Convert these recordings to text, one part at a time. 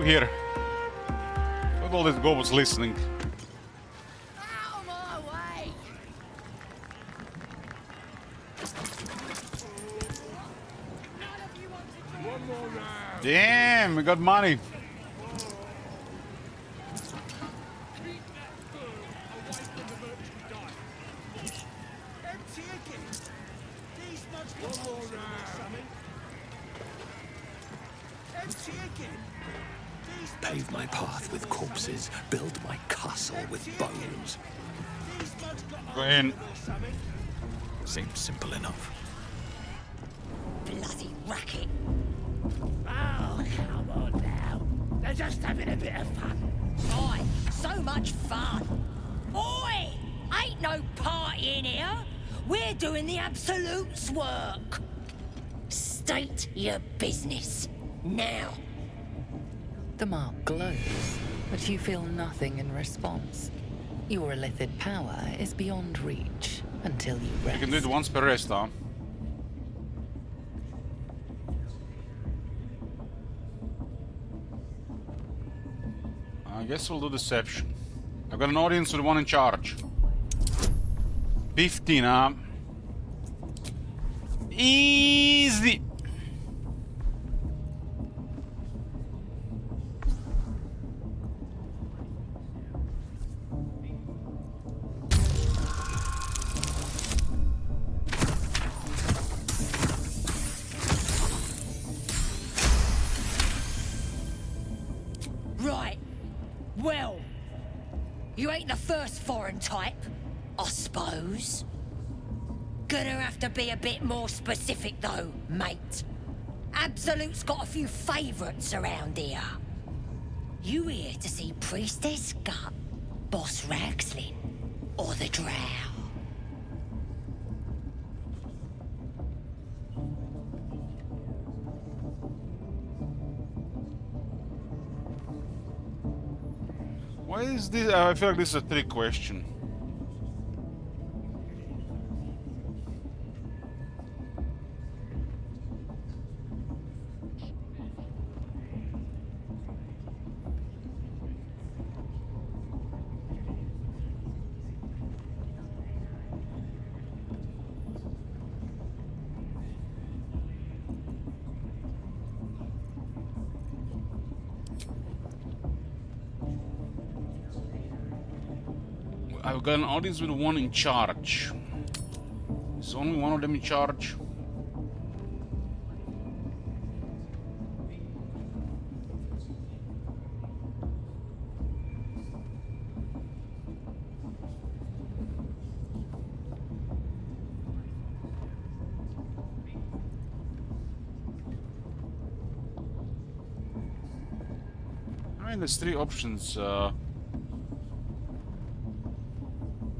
Here. Look at all these goblins listening. Out of my way! None of you want to join? One more round. Damn, we got money. Keep that bird away from the merchandise. Empty again. These mugs got One more holes in them or round. something. Empty again. These mugs Pave my got holes path in with them or corpses, something. build my castle with Empty again. bones. These mugs got Go holes in. in them or something. Seems simple enough. Bloody racket. Oh, come on now. They're just having a bit of fun. Oi, so much fun. Oi, ain't no party in here. We're doing the Absolute's work. State your business. Now. The mark glows, but you feel nothing in response. Your illithid power is beyond reach until you rest. You can do it once per rest, huh? I guess we'll do deception. I've got an audience with one in charge. 15, huh? Easy! Right. Well, you ain't the first foreign type, I suppose. Gonna have to be a bit more specific though, mate. Absolute's got a few favourites around here. You here to see Priestess Gut, Boss Ragslin, or the Drow? Why is this? I feel like this is a trick question. I've got an audience with one in charge. Is only one of them in charge? I mean, there's three options.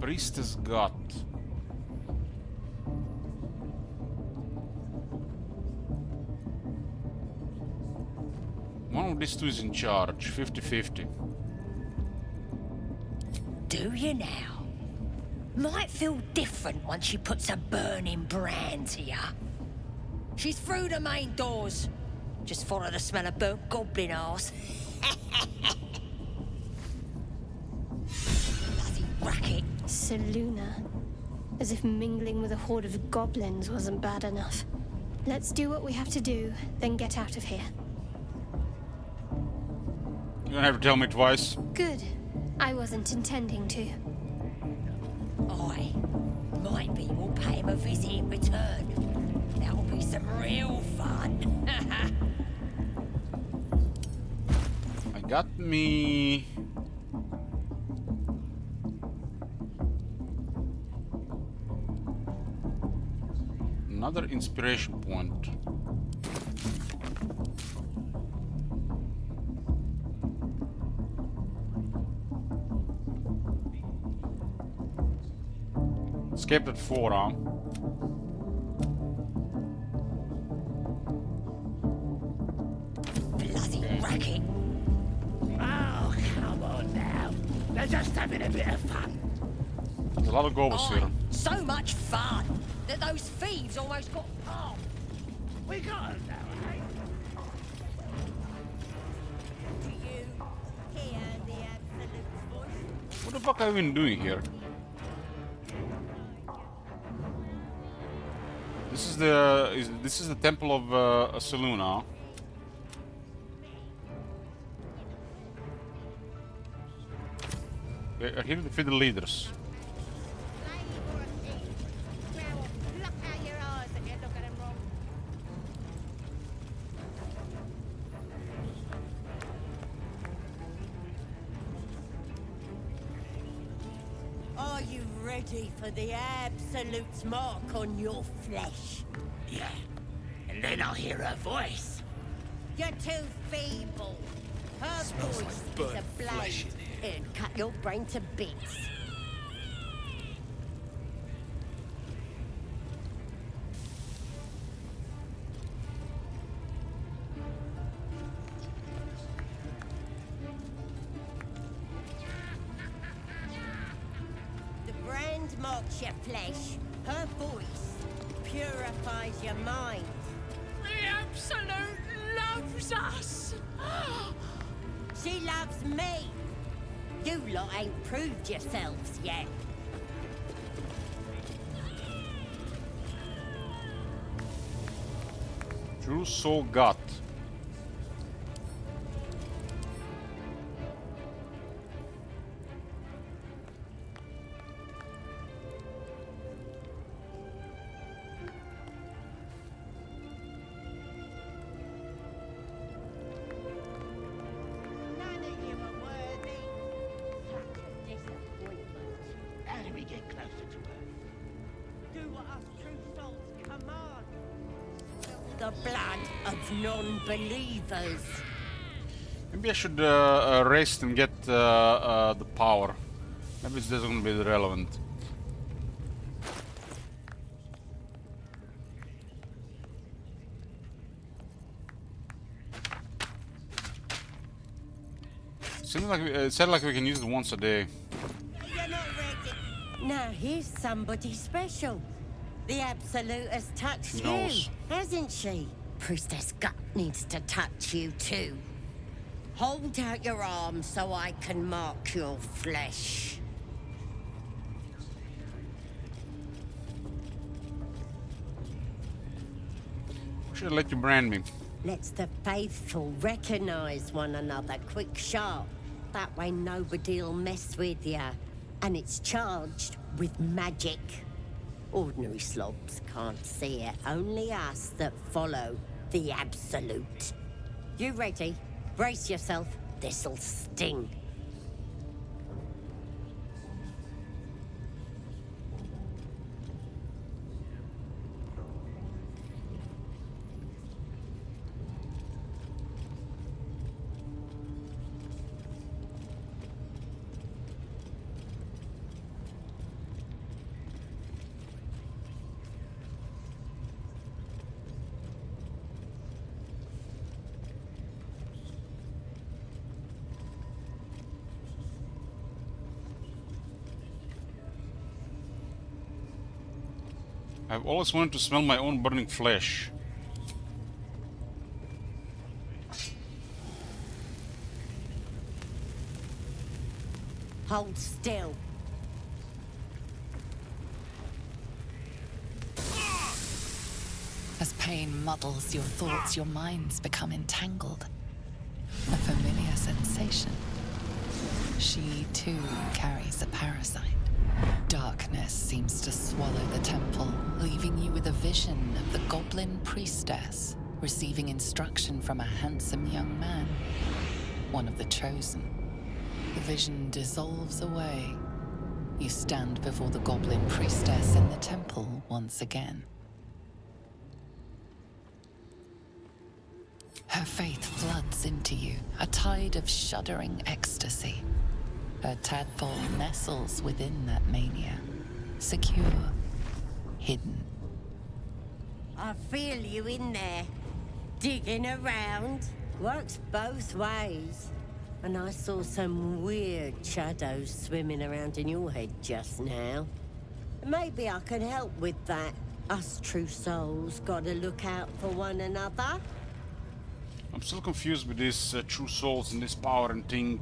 Priestess Gut. One of these two is in charge, 50-50. Do you now? Might feel different once she puts a burning brand here. She's through the main doors. Just follow the smell of burnt goblin arse. Bloody racket. Seluna. As if mingling with a horde of goblins wasn't bad enough. Let's do what we have to do, then get out of here. You don't have to tell me twice. Good. I wasn't intending to. Aye. Might be we'll pay him a visit in return. That'll be some real fun. I got me... another inspiration point. Escaped at 4, huh? Bloody racket. Oh, come on now. They're just having a bit of fun. There's a lot of goblins Aye. here. So much fun that those thieves almost got palmed. We got 'em now, eh? the fuck have I been doing here? This is the temple of Seluna. Okay, here to defeat the leaders. Are you ready for the Absolute's mark on your flesh? Yeah. And then I'll hear her voice. You're too feeble. Her Smells voice like is burnt a blade. flesh in here. It'd cut your brain to bits. The brand marks your flesh. Her voice purifies your mind. The Absolute loves us! She loves me. You lot ain't proved yourselves yet. True soul gut. None of you are worthy. Such a disappointment. How do we get closer to her? Do what us true souls command. The blood of non-believers. Maybe I should rest and get the power. Maybe this doesn't be relevant. Seems like it said like we can use it once a day. You're not ready. Now here's somebody special. The Absolute has touched She you, knows. hasn't she? Priestess Gut needs to touch you too. Hold out your arm so I can mark your flesh. Should let you brand me. Let's the faithful recognize one another quick sharp. That way nobody'll mess with ya. And it's charged with magic. Ordinary slobs can't see it. Only us that follow the Absolute. You ready? Brace yourself. This'll sting. I've always wanted to smell my own burning flesh. Hold still. As pain muddles your thoughts, your minds become entangled. A familiar sensation. She too carries a parasite. Darkness seems to swallow the temple, leaving you with a vision of the goblin priestess receiving instruction from a handsome young man, one of the chosen. The vision dissolves away. You stand before the goblin priestess in the temple once again. Her faith floods into you, a tide of shuddering ecstasy. Her tadpole nestles within that mania, secure, hidden. I feel you in there, digging around. Works both ways. And I saw some weird shadows swimming around in your head just now. Maybe I can help with that. Us true souls gotta look out for one another. I'm still confused with these true souls and this power and thing.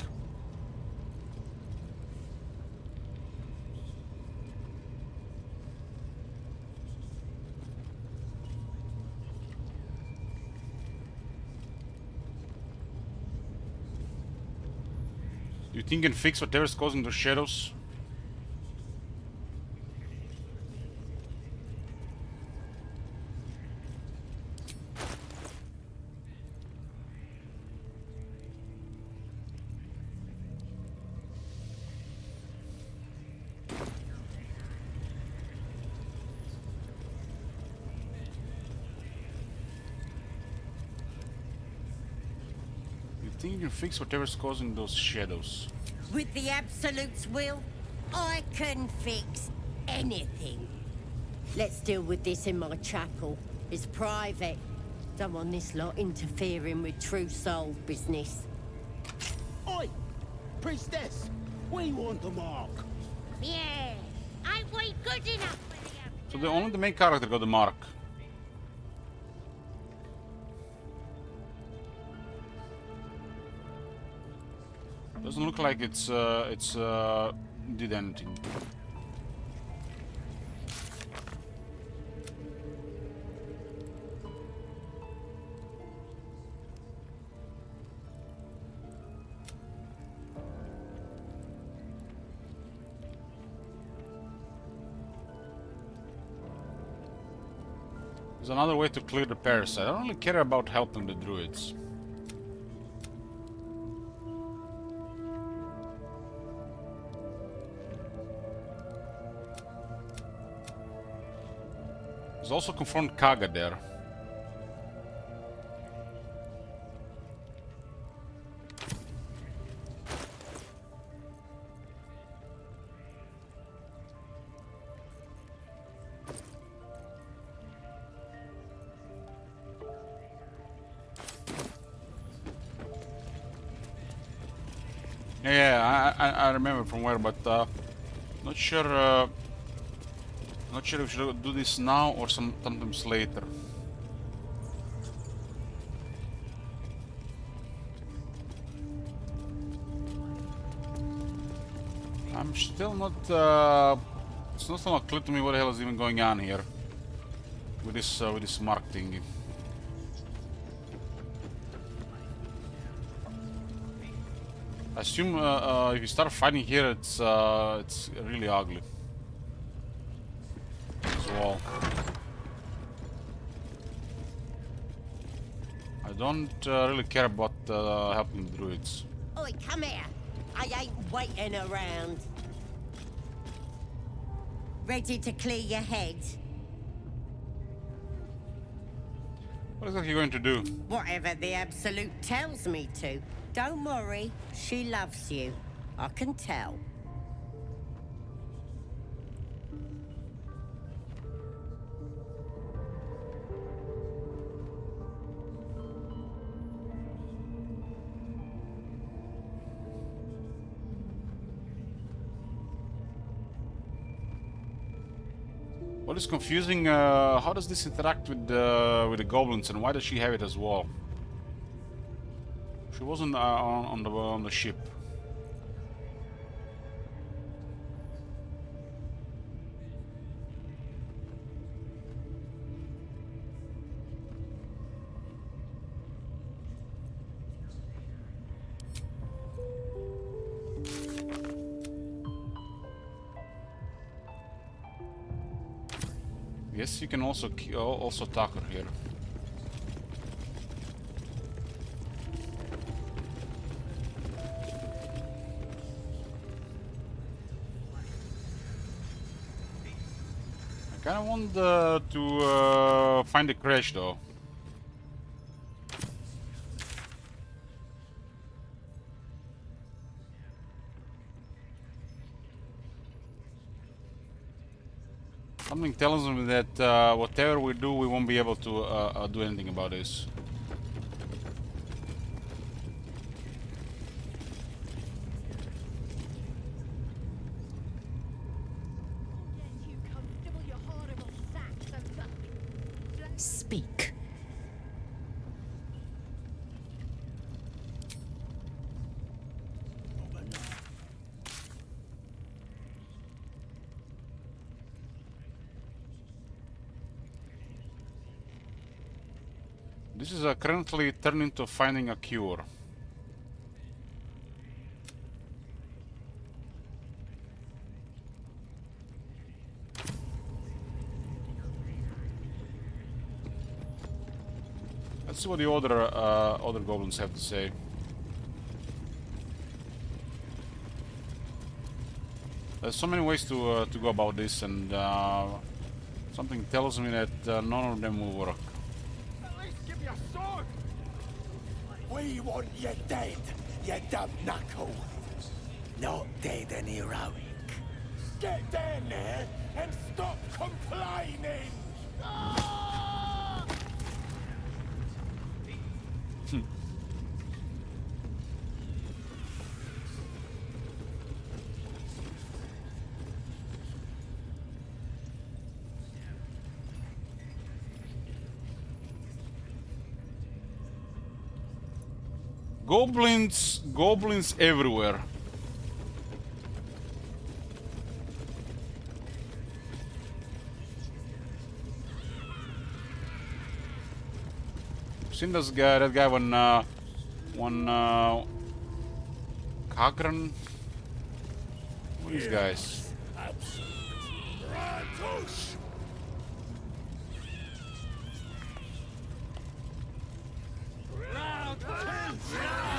You think you can fix whatever's causing those shadows? You think you can fix whatever's causing those shadows? With the Absolute's will, I can fix anything. Let's deal with this in my chapel. It's private. Don't want this lot interfering with true soul business. Oi! Priestess! We want the mark! Yeah, ain't we good enough for the So only the main character got the mark. Doesn't look like it's did anything. There's another way to clear the parasite. I don't really care about helping the druids. There's also confront Kaga there. Yeah, I remember from where, but not sure. Not sure if we should do this now or sometimes later. I'm still not. It's still not clear to me what the hell is even going on here with this mark thingy. I assume if you start fighting here, it's really ugly as well. I don't really care about helping the druids. Oi, come here. I ain't waiting around. Ready to clear your head? What exactly are you going to do? Whatever the Absolute tells me to. Don't worry, she loves you. I can tell. What is confusing? How does this interact with the goblins, and why does she have it as well? She wasn't on the ship. Yes, you can also attack her here. I kind of want to find the crash though. Something tells me that whatever we do, we won't be able to do anything about this. Speak. This is currently turned into finding a cure. Let's see what the other goblins have to say. There's so many ways to go about this, and something tells me that none of them will work. At least give me a sword! We want you dead, you dumb knuckle. Not dead and heroic. Get down there and stop complaining! Ah! Goblins everywhere. Seen that guy when Kagran? What are these guys?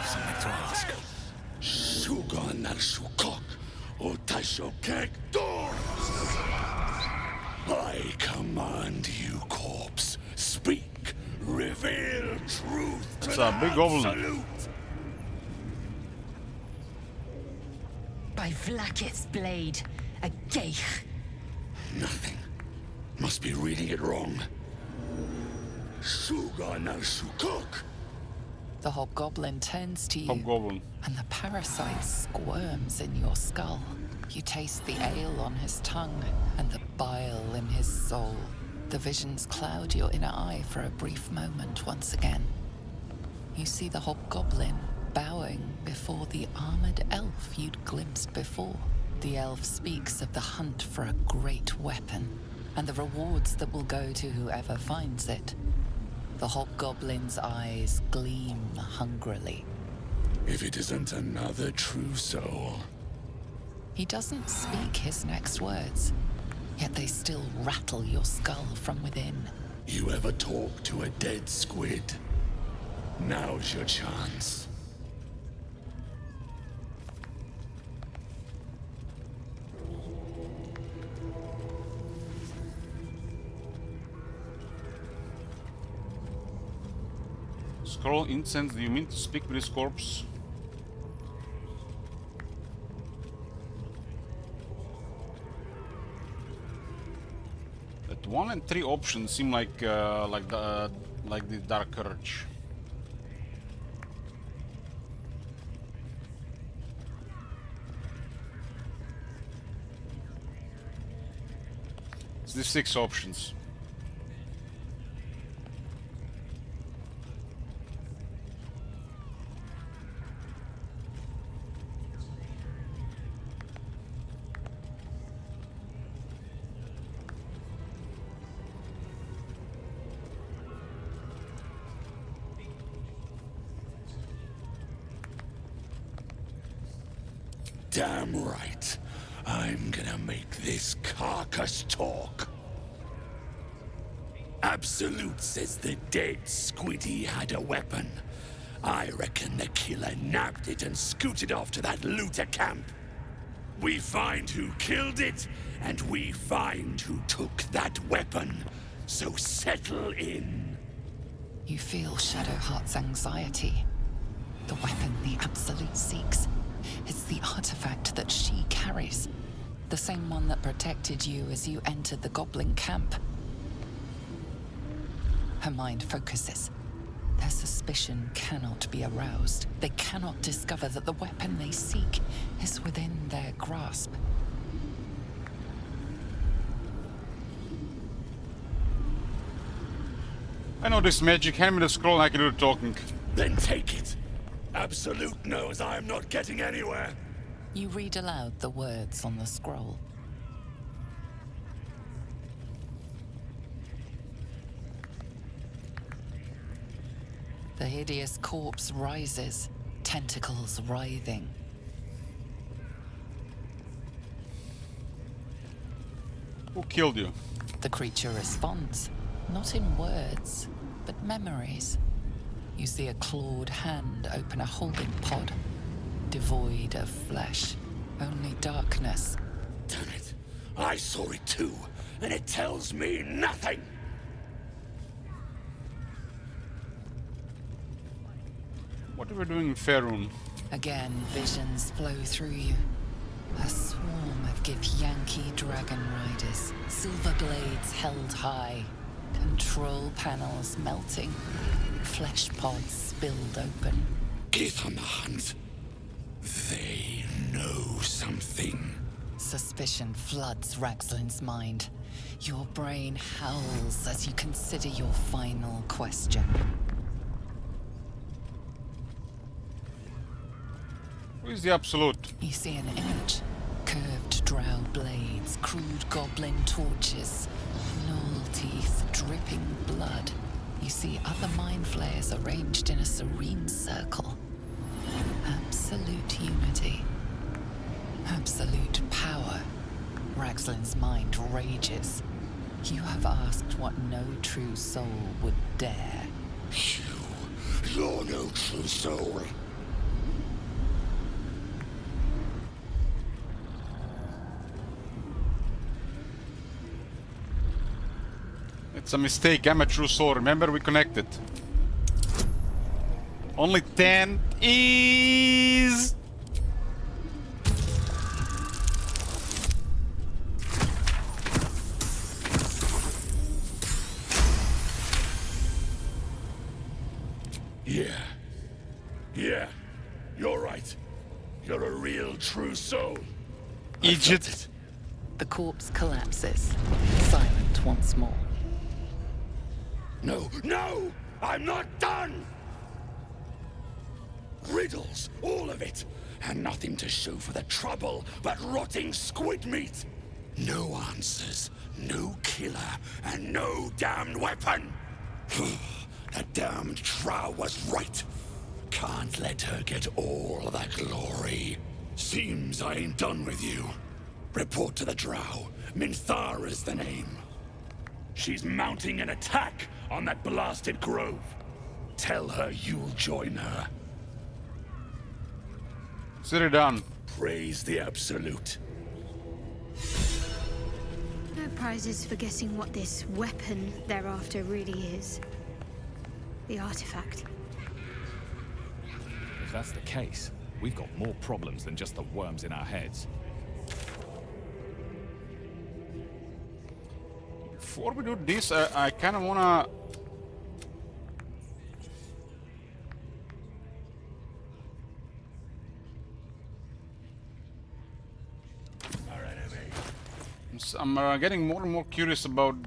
Something to ask. Shugon al Shukok, Otasho Kek Dor! I command you, corpse. Speak, reveal truth to That's the a big goblin. absolute. By Vlakith's blade, a geich. Nothing. Must be reading it wrong. Shugon al Shukok. The hobgoblin turns to you, Hobgoblin. and the parasite squirms in your skull. You taste the ale on his tongue and the bile in his soul. The visions cloud your inner eye for a brief moment once again. You see the hobgoblin bowing before the armored elf you'd glimpsed before. The elf speaks of the hunt for a great weapon and the rewards that will go to whoever finds it. The hobgoblin's eyes gleam hungrily. If it isn't another true soul. He doesn't speak his next words, yet they still rattle your skull from within. You ever talk to a dead squid? Now's your chance. Scroll incense, do you mean to speak with his corpse? That 1 and 3 options seem like the Dark Urge. It's the 6 options. Damn right. I'm gonna make this carcass talk. Absolute says the dead Squiddy had a weapon. I reckon the killer nabbed it and scooted off to that looter camp. We find who killed it, and we find who took that weapon. So settle in. You feel Shadowheart's anxiety. The weapon the Absolute seeks. It's the artifact that she carries. The same one that protected you as you entered the goblin camp. Her mind focuses. Their suspicion cannot be aroused. They cannot discover that the weapon they seek is within their grasp. I know this magic, hand me the scroll and I can do the talking. Then take it. Absolute knows I am not getting anywhere. You read aloud the words on the scroll. The hideous corpse rises, tentacles writhing. Who killed you? The creature responds, not in words, but memories. You see a clawed hand open a holding pod, devoid of flesh, only darkness. Damn it. I saw it too, and it tells me nothing. What are we doing in Faerun? Again, visions flow through you. A swarm of Githyanki dragon riders, silver blades held high, control panels melting, flesh pods spilled open. Get on the hunt. They know something. Suspicion floods Raxlin's mind. Your brain howls as you consider your final question. Who is the Absolute? You see an image. Curved drow blades, crude goblin torches, gnoll teeth dripping blood. You see other mind flayers arranged in a serene circle. Absolute unity. Absolute power. Raxlin's mind rages. You have asked what no true soul would dare. You're no true soul. It's a mistake, I'm a true soul. Remember, we connected. Only 10 is... Yeah. You're right. You're a real true soul. Egypt. The corpse collapses, silent once more. No! I'm not done! Riddles, all of it, and nothing to show for the trouble but rotting squid meat. No answers, no killer, and no damned weapon. That damned Drow was right. Can't let her get all that glory. Seems I ain't done with you. Report to the Drow. Minthara's the name. She's mounting an attack on that blasted grove. Tell her you'll join her. Sit it down. Praise the Absolute. No prizes for guessing what this weapon they're after really is. The artifact. If that's the case, we've got more problems than just the worms in our heads. Before we do this, I kind of wanna... I'm getting more and more curious about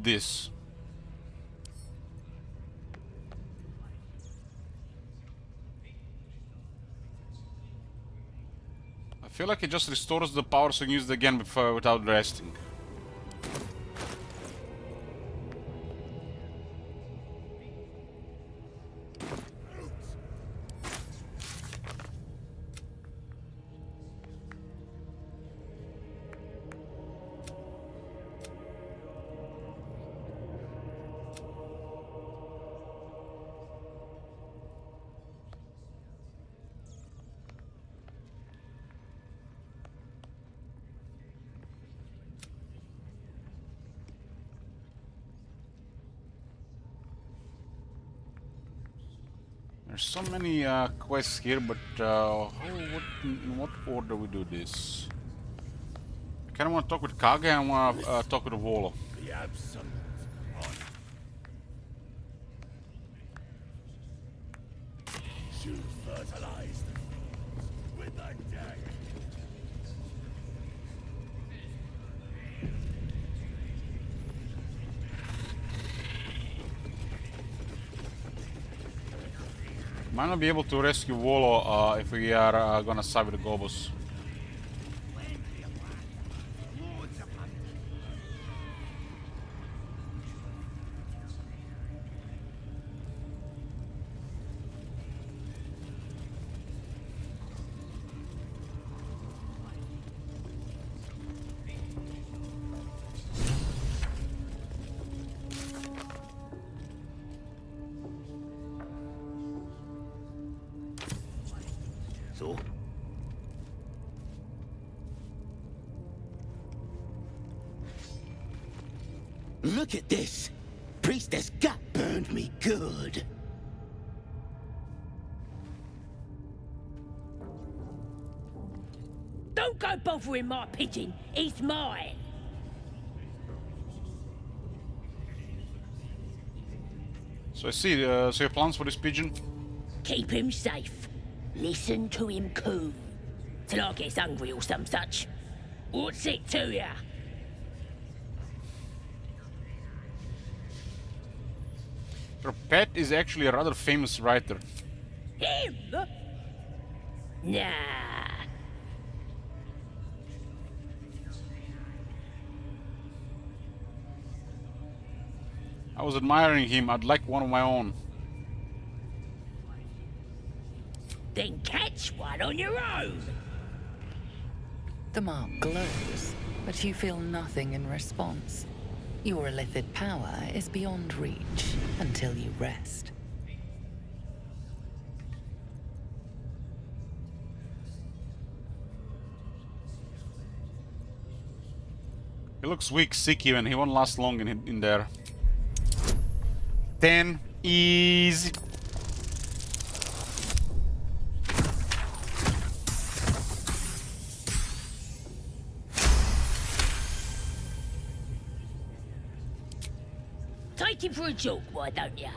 this. I feel like it just restores the power so you can use it again without resting. There's so many quests here, but in what order we do this? I kind of want to talk with Kage and I want to talk with Volo. The Absolute. She'll fertilize the fields with a dagger. Might not be able to rescue Volo if we are gonna side with the Gobos. useful. Look at this! Priestess gut burned me good. Don't go bothering my pigeon. He's mine. So I see, so your plans for this pigeon? Keep him safe. Listen to him coo. Till I gets hungry or some such. What's it to ya? Your pet is actually a rather famous writer. Him? Nah. I was admiring him, I'd like one of my own. Then catch one on your own. The mark glows, but you feel nothing in response. Your illithid power is beyond reach until you rest. He looks weak, sick even, he won't last long in there. 10, easy. Take him for a joke, why don't ya?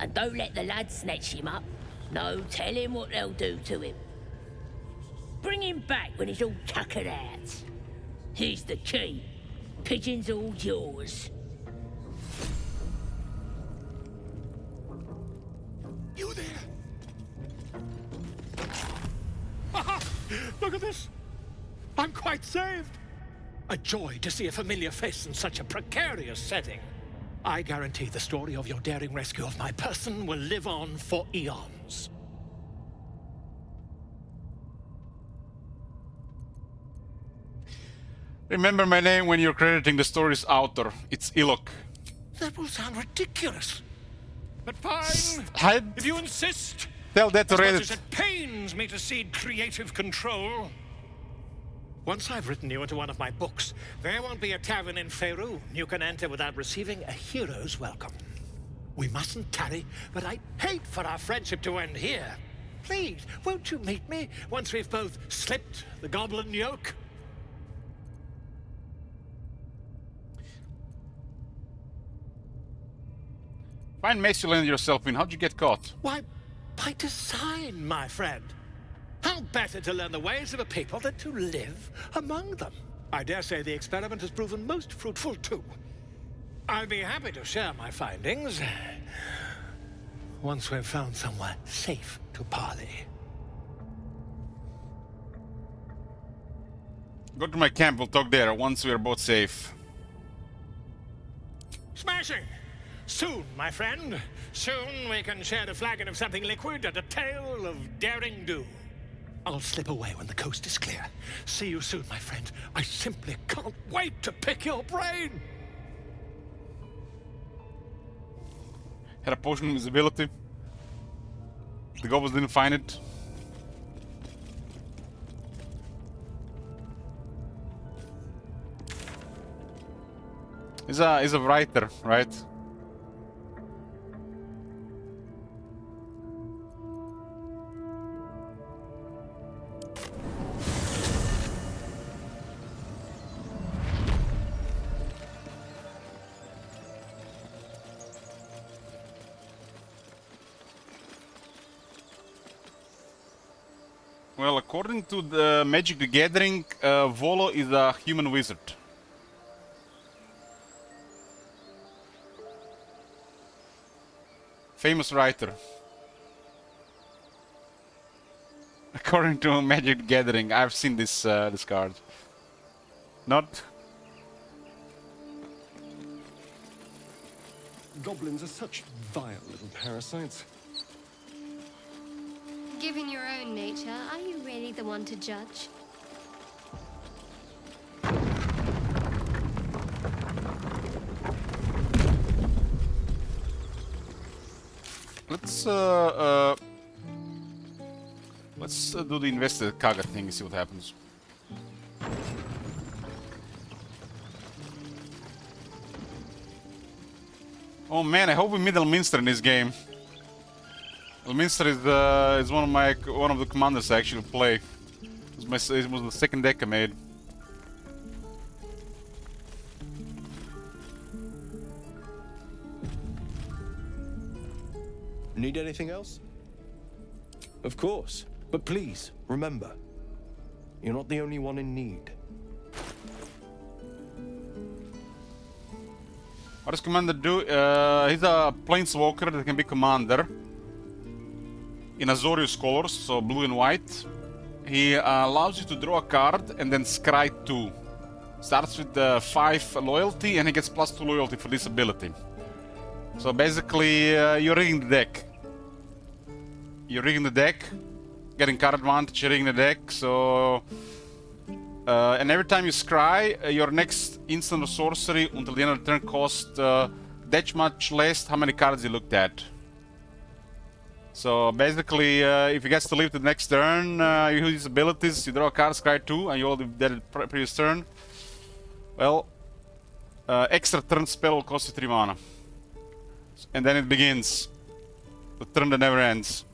And don't let the lads snatch him up. No, tell him what they'll do to him. Bring him back when he's all tuckered out. Here's the key. Pigeon's all yours. You there? Aha! Look at this! I'm quite saved! A joy to see a familiar face in such a precarious setting. I guarantee the story of your daring rescue of my person will live on for eons. Remember my name when you're crediting the story's author. It's Ilok. That will sound ridiculous. But fine, I'd if you insist. tell that to As much as Reddit. it pains me to cede creative control. Once I've written you into one of my books, there won't be a tavern in Faerun you can enter without receiving a hero's welcome. We mustn't tarry, but I'd hate for our friendship to end here. Please, won't you meet me once we've both slipped the goblin yoke? Find mess you landed yourself in. How'd you get caught? Why, by design, my friend. How better to learn the ways of a people than to live among them? I dare say the experiment has proven most fruitful, too. I'll be happy to share my findings once we've found somewhere safe to parley. Go to my camp, we'll talk there once we're both safe. Smashing! Soon, my friend. Soon we can share a flagon of something liquid and a tale of daring do. I'll slip away when the coast is clear. See you soon, my friend. I simply can't wait to pick your brain! Had a potion of invisibility. The goblins didn't find it. He's a writer, right? Well, according to the Magic the Gathering, Volo is a human wizard. Famous writer. According to Magic the Gathering, I've seen this this card. Not. Goblins are such vile little parasites. Given your own nature, are you really the one to judge? Let's Let's do the invested Kaga thing and see what happens. Oh man, I hope we meet Elminster in this game. Elminster is one of the commanders I actually play. It was the second deck I made. Need anything else? Of course. But please, remember, you're not the only one in need. What does Commander do? He's a planeswalker that can be commander. In Azorius colors, so blue and white. He allows you to draw a card and then scry 2. Starts with 5 loyalty and he gets +2 loyalty for this ability. So basically, you're rigging the deck. You're rigging the deck, getting card advantage, you're rigging the deck, so... and every time you scry, your next instant or sorcery until the end of the turn costs that much less how many cards you looked at. So basically, if he gets to live to the next turn, you use his abilities, you draw a card, scry 2, and you already did it previous turn. Well, extra turn spell will cost you 3 mana. And then it begins. The turn that never ends.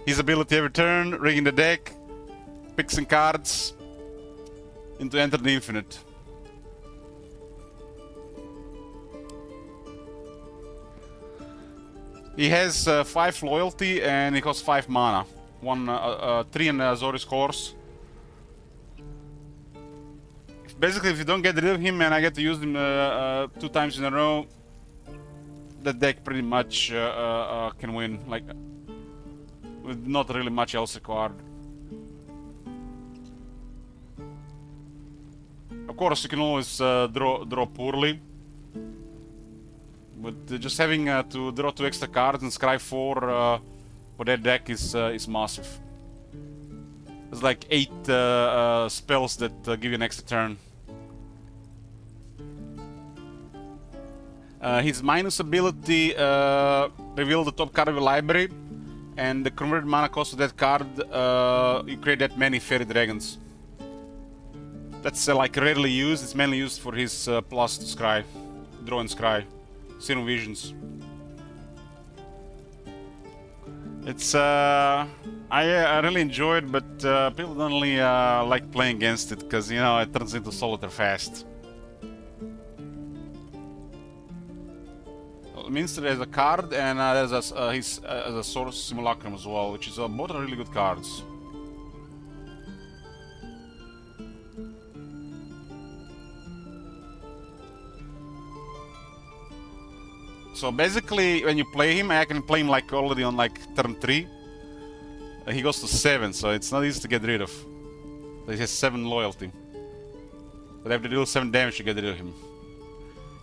His ability every turn, rigging the deck, picking cards, into enter the infinite. He has 5 loyalty and he costs 5 mana. 3 in Azorius cores. Basically, if you don't get rid of him and I get to use him 2 times in a row, the deck pretty much can win, like with not really much else required. Of course, you can always draw poorly, but just having to draw 2 extra cards and scry 4 for that deck is massive. There's like 8 spells that give you an extra turn. His minus ability reveal the top card of your library, and the converted mana cost of that card, you create that many fairy dragons. That's like rarely used. It's mainly used for his plus to scry, draw and scry, Serum Visions. It's I really enjoy it, but people don't really like playing against it because you know it turns into solitaire fast. Minster has a card and there's a Source Simulacrum as well, which is both are really good cards. So basically, when you play him, I can play him like already on like turn 3. He goes to 7, so it's not easy to get rid of. He has 7 loyalty. But I have to deal 7 damage to get rid of him.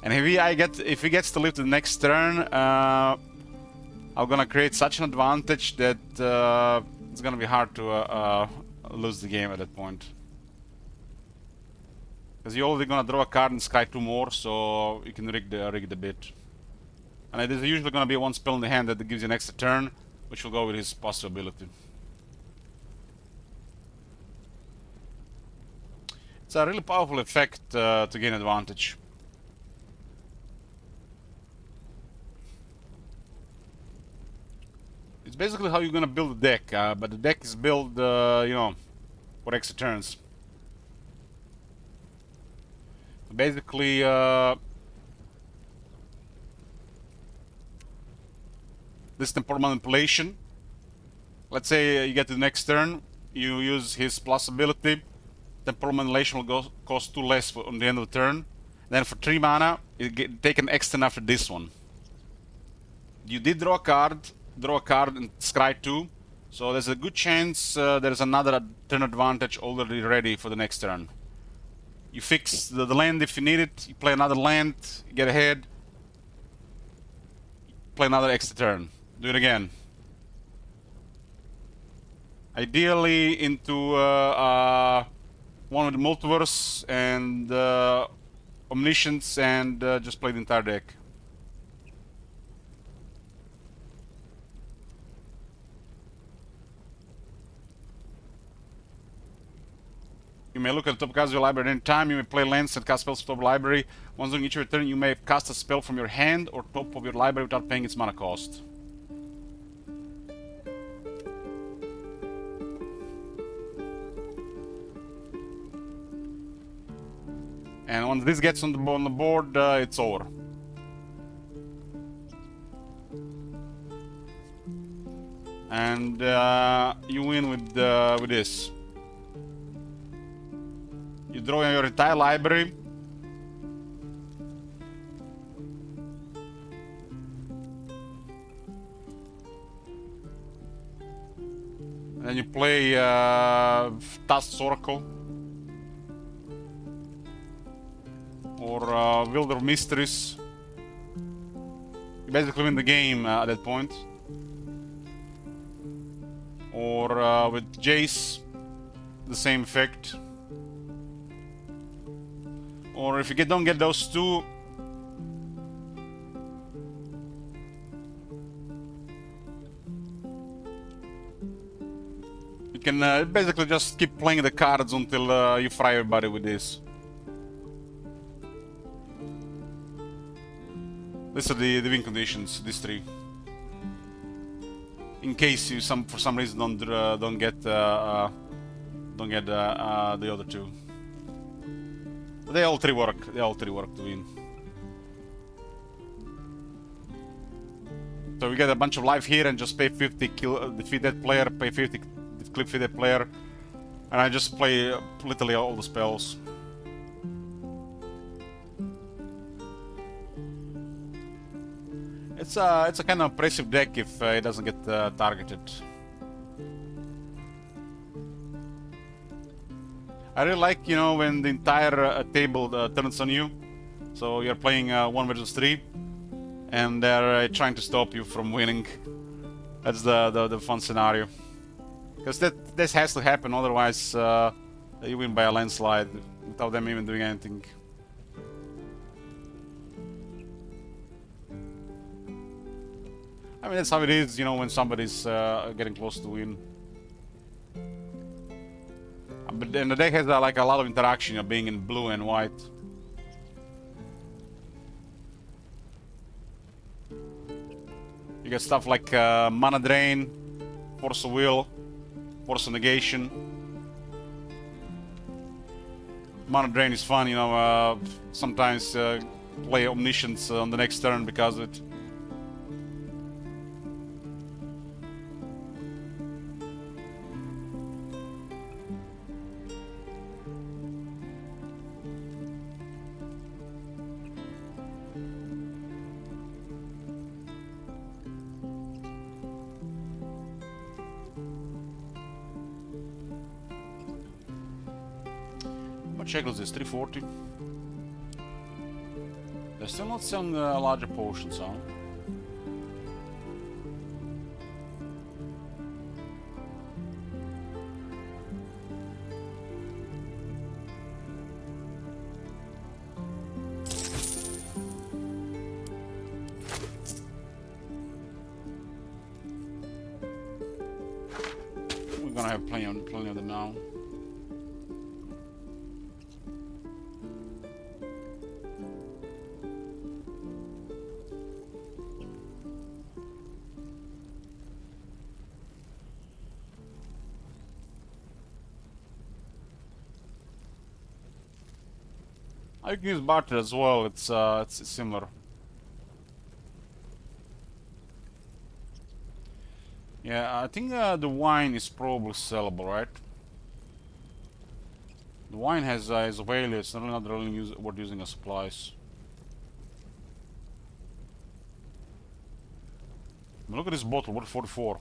And if he gets to live to the next turn, I'm gonna create such an advantage that it's gonna be hard to lose the game at that point. Because you're already gonna draw a card and scry 2 more, so you can rig the bit. And there's usually gonna be 1 spell in the hand that gives you an extra turn, which will go with his possibility. It's a really powerful effect to gain advantage. It's basically how you're gonna build a deck, but the deck is built, you know, for extra turns. Basically, this temporal manipulation. Let's say you get to the next turn, you use his plus ability. Temporal manipulation will cost 2 less on the end of the turn. Then for 3 mana, you take an extra after this one. You did draw a card and scry 2, so there's a good chance there's another turn advantage already ready for the next turn. You fix the land if you need it, you play another land, you get ahead, play another extra turn, do it again. Ideally into one with the multiverse and omniscience and just play the entire deck. You may look at the top cards of your library at any time. You may play lands and cast spells from top library. Once during each of your turn, you may cast a spell from your hand or top of your library without paying its mana cost. And once this gets on the board, it's over. And you win with this. You draw your entire library. And then you play Tusk's Oracle. Or Wilder Mysteries. You basically win the game at that point. Or with Jace, the same effect. Or if you don't get those two, you can basically just keep playing the cards until you fry everybody with this. These are the win conditions, these three. In case you for some reason don't get the other two. But they all three work. They all three work to win. So we get a bunch of life here and just pay 50, defeat that player, pay 50, clip feed that player, and I just play literally all the spells. It's a kind of impressive deck if it doesn't get targeted. I really like, you know, when the entire table turns on you. So you're playing 1 versus 3, and they're trying to stop you from winning. That's the fun scenario. Because this has to happen, otherwise you win by a landslide without them even doing anything. I mean, that's how it is, you know, when somebody's getting close to win. But then the deck has like a lot of interaction, you know, being in blue and white. You get stuff like Mana Drain, Force of Will, Force of Negation. Mana Drain is fun, you know, sometimes play Omniscience on the next turn because of it. Check this, 340. They're still not selling larger potions, huh? We're gonna have plenty of them now. I can use barter as well. It's similar. Yeah, I think the wine is probably sellable, right? The wine has value. It's not really worth using as supplies. I mean, look at this bottle. Worth 44.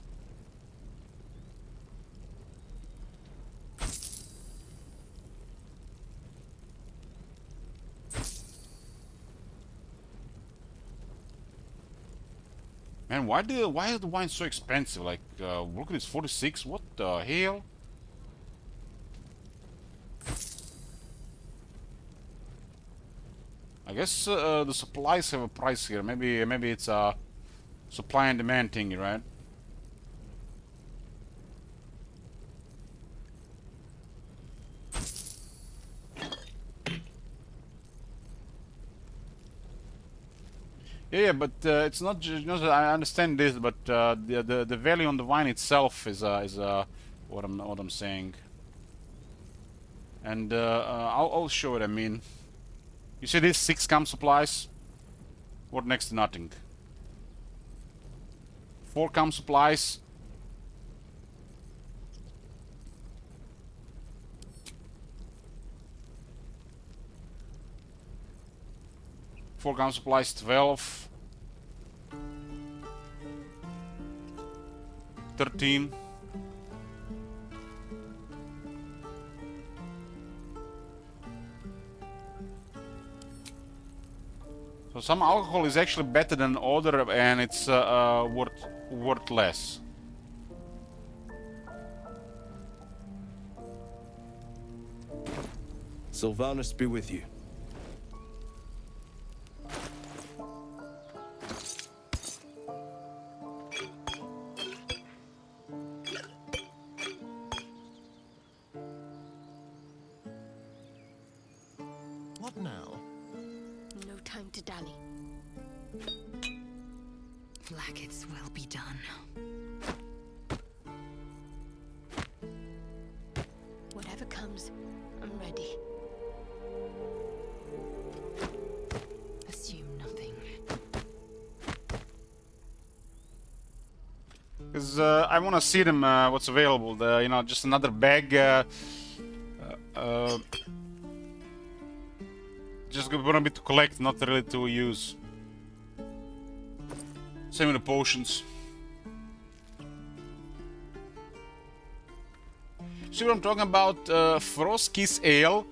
Man, why is the wine so expensive? Like, look at this, 46. What the hell? I guess the supplies have a price here. Maybe it's a supply and demand thing, right? Yeah, but it's not just. I understand this, but the value on the wine itself is what I'm saying. And I'll show it. I mean, you see these 6 cam supplies, worth next to nothing. 4 cam supplies. Four cam supplies 12. 13. So some alcohol is actually better than other, and it's worth less. Sylvanus be with you. What now? No time to dally. Like it's will be done. Whatever comes, I'm ready. Assume nothing. Because I want to see them, what's available. You know, just another bag. Just gonna be to collect, not really to use. Same with the potions. See what I'm talking about? Frostkiss Ale,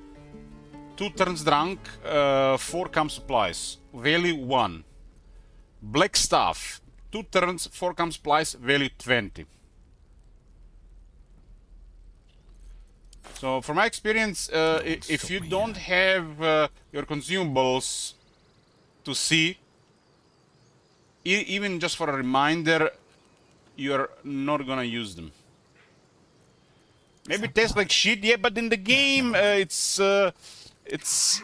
2 turns drunk, 4 cam supplies, value 1. Black Staff, 2 turns, 4 cam supplies, value 20. So, from my experience, if you don't have your consumables to see, even just for a reminder, you're not gonna use them. Maybe it tastes like shit, yeah, but in the game, it's that's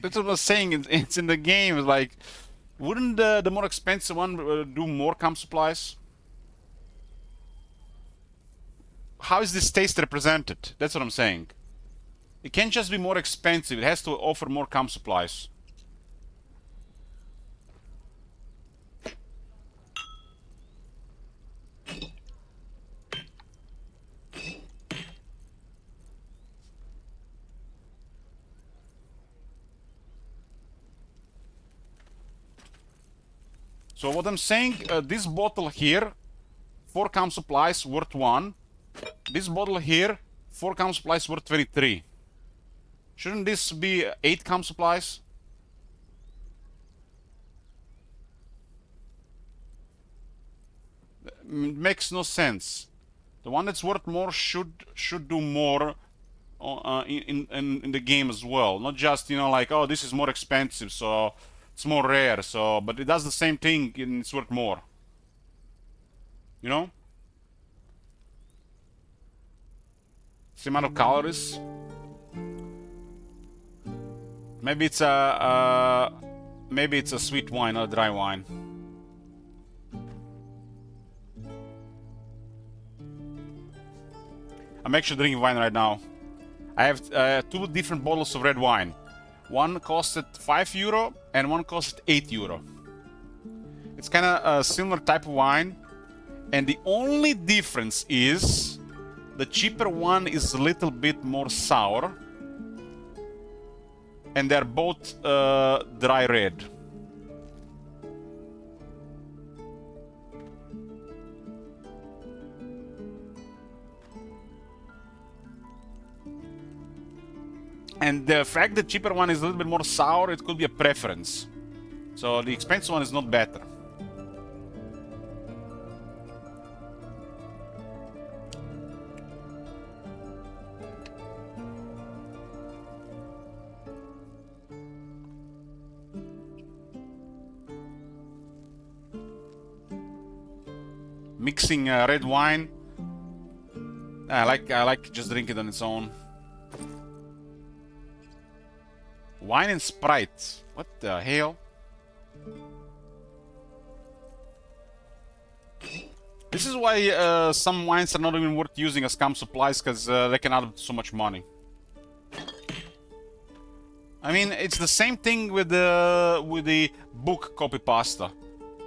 what I was saying. It's in the game. It's like, wouldn't the more expensive one do more cam supplies? How is this taste represented? That's what I'm saying. It can't just be more expensive. It has to offer more cam supplies. So what I'm saying, this bottle here, 4 cam supplies worth 1. This bottle here, 4 cam supplies worth 23. Shouldn't this be 8 cam supplies? Makes no sense. The one that's worth more should do more in the game as well. Not just, you know, like, oh, this is more expensive, so it's more rare. So, but it does the same thing and it's worth more. You know? It's the amount of calories. Maybe it's a sweet wine, not a dry wine. I'm actually drinking wine right now. I have 2 different bottles of red wine. One costed €5 and one costed €8. It's kind of a similar type of wine, and the only difference is the cheaper one is a little bit more sour, and they're both dry red. And the fact that the cheaper one is a little bit more sour, it could be a preference. So the expensive one is not better. Mixing red wine, I like just drink it on its own. Wine and Sprite. What the hell? This is why some wines are not even worth using as camp supplies, because they can add so much money. I mean, it's the same thing with the book copy pasta.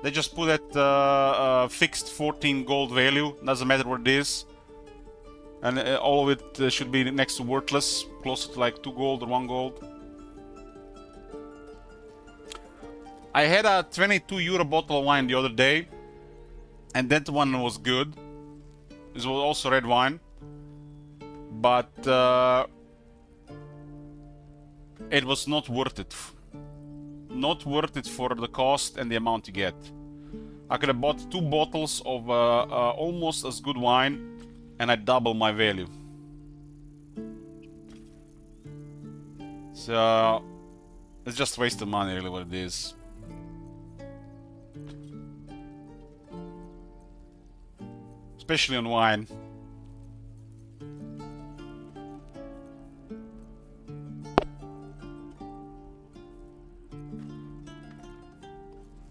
They just put at fixed 14 gold value, doesn't matter what it is. And all of it should be next to worthless, closer to like 2 gold or 1 gold. I had a 22 euro bottle of wine the other day, and that one was good. This was also red wine, but it was not worth it. Not worth it for the cost and the amount you get. I could have bought 2 bottles of almost as good wine, and I double my value. So it's just waste of money, really, what it is. Especially on wine.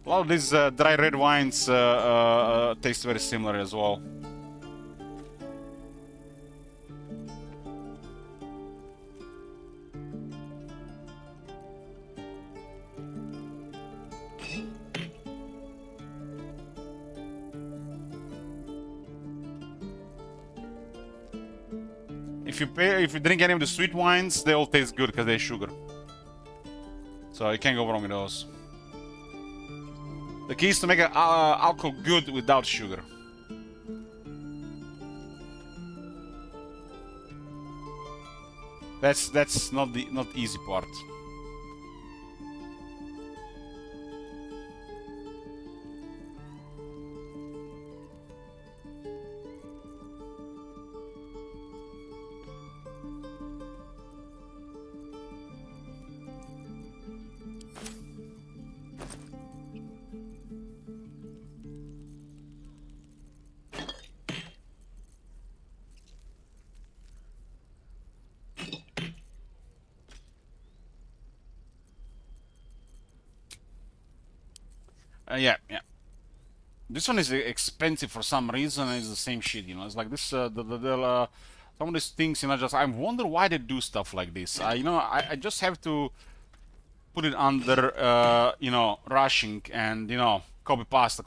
A lot of these dry red wines taste very similar as well. If you drink any of the sweet wines, they all taste good because they're sugar. So you can't go wrong with those. The key is to make alcohol good without sugar. That's not the easy part. Yeah. This one is expensive for some reason. It's the same shit, you know. It's like this. Some of these things, you know. Just I wonder why they do stuff like this. I just have to put it under, you know, rushing and copy pasta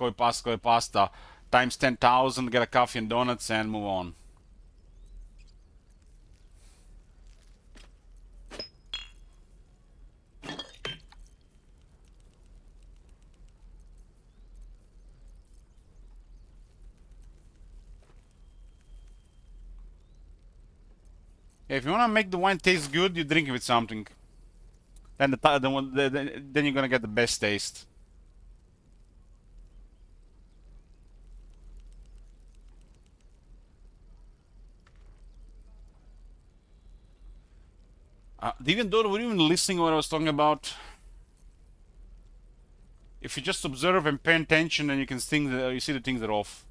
times 10,000. Get a coffee and donuts and move on. If you want to make the wine taste good, you drink it with something. Then then you're gonna get the best taste. Even though were you even listening to what I was talking about? If you just observe and pay attention, then you can you see the things that are off.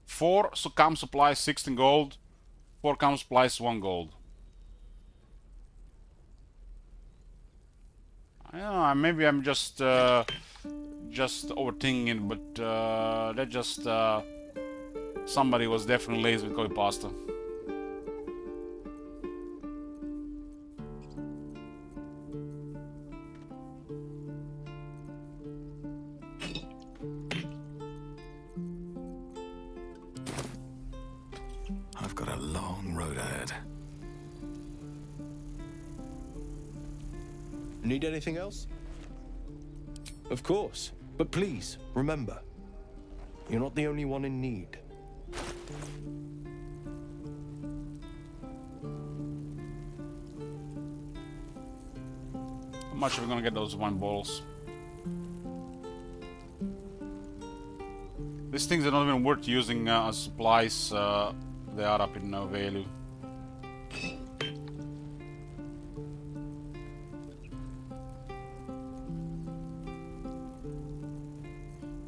Four cam supplies 16 gold. 4 cam supplies 1 gold. I don't know, maybe I'm just overthinking it, but that just somebody was definitely lazy with copy pasta. I've got a long road ahead. Need anything else? Of course. But please, remember, you're not the only one in need. How much are we gonna get those wine bottles? These things are not even worth using as supplies. They are up in no value.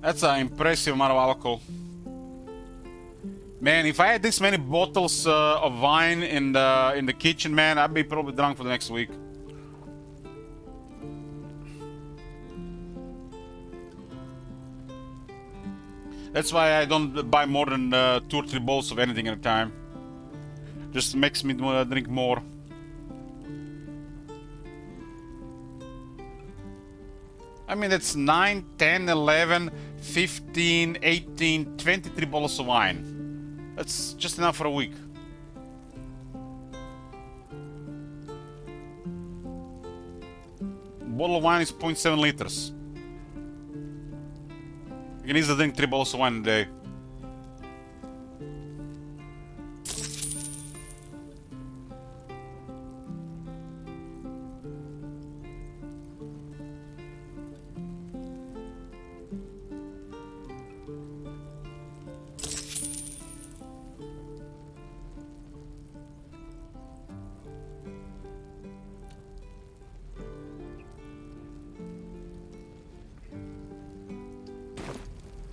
That's an impressive amount of alcohol. Man, if I had this many bottles of wine in the kitchen, man, I'd be probably drunk for the next week. That's why I don't buy more than 2 or 3 bottles of anything at a time. Just makes me drink more. I mean, that's 9, 10, 11, 15, 18, 23 bottles of wine. That's just enough for a week. A bottle of wine is 0.7 liters. You can easily drink 3 bottles of wine a day.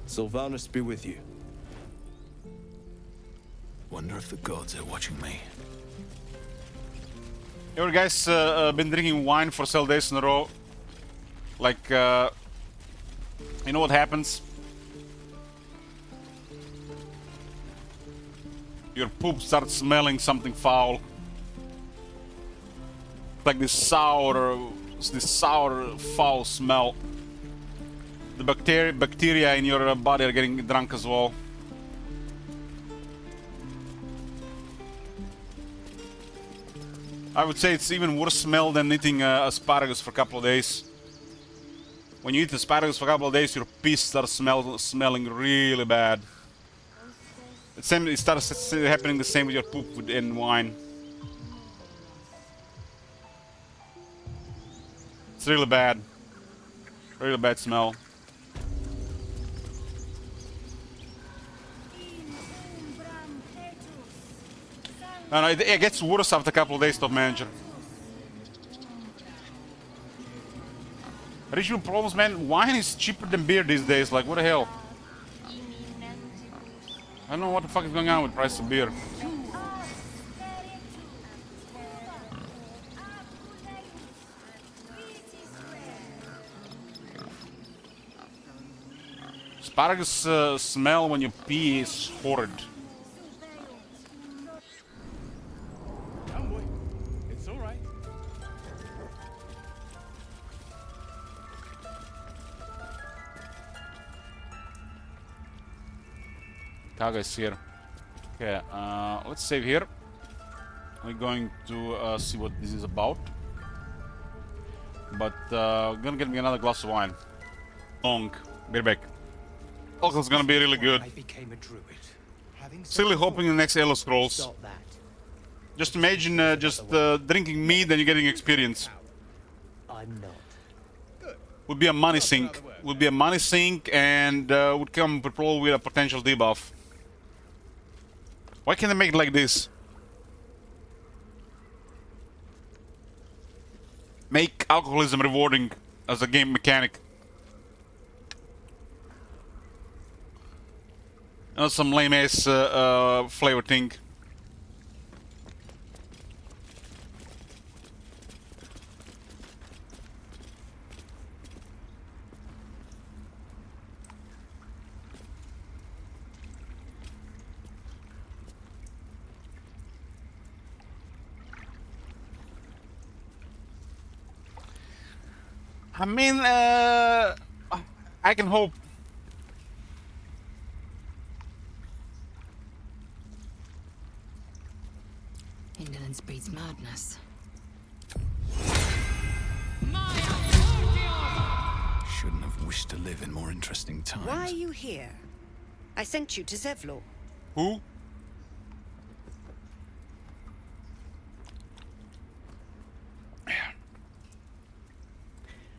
Sylvanus be with you. Wonder if the gods are watching me. You guys been drinking wine for several days in a row? Like, you know what happens? Your poop starts smelling something foul. Like this sour, foul smell. The bacteria in your body are getting drunk as well. I would say it's even worse smell than eating asparagus for a couple of days. When you eat asparagus for a couple of days, your piss starts smelling really bad. It starts happening the same with your poop and wine. It's really bad. Really bad smell. No, it gets worse after a couple of days, top manager. Regional problems, man. Wine is cheaper than beer these days. Like, what the hell? I don't know what the fuck is going on with the price of beer. Asparagus smell when you pee is horrid. It's all right. Kaga is here. Okay, let's save here. We're going to see what this is about. But gonna get me another glass of wine. Long. Be back. Alcohol's gonna be really good. I became a druid. Silly hoping the next Elder Scrolls. Just imagine drinking mead and you're getting experience. I'm not. Would be a money sink. Would be a money sink and would come probably with a potential debuff. Why can't they make it like this? Make alcoholism rewarding as a game mechanic. Not some lame ass flavor thing. I mean, I can hope. Indolence breeds madness. Shouldn't have wished to live in more interesting times. Why are you here? I sent you to Zevlor. Who?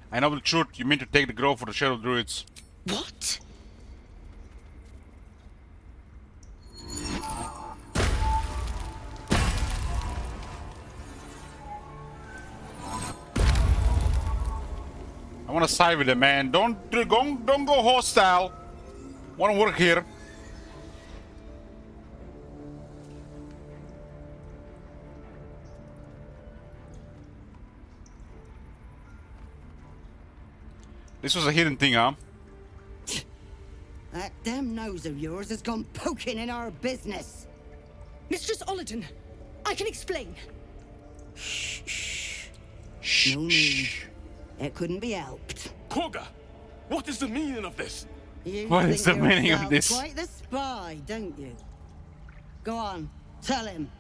I know the truth. You mean to take the grove for the Shadow Druids. What? I want to side with them, man. Don't go hostile. Want to work here. This was a hidden thing, huh? That damn nose of yours has gone poking in our business. Mistress Olladin, I can explain. No need. It couldn't be helped. Korga, what is the meaning of this? You What is think the meaning of yourself this? Quite the spy, don't you? Go on, tell him.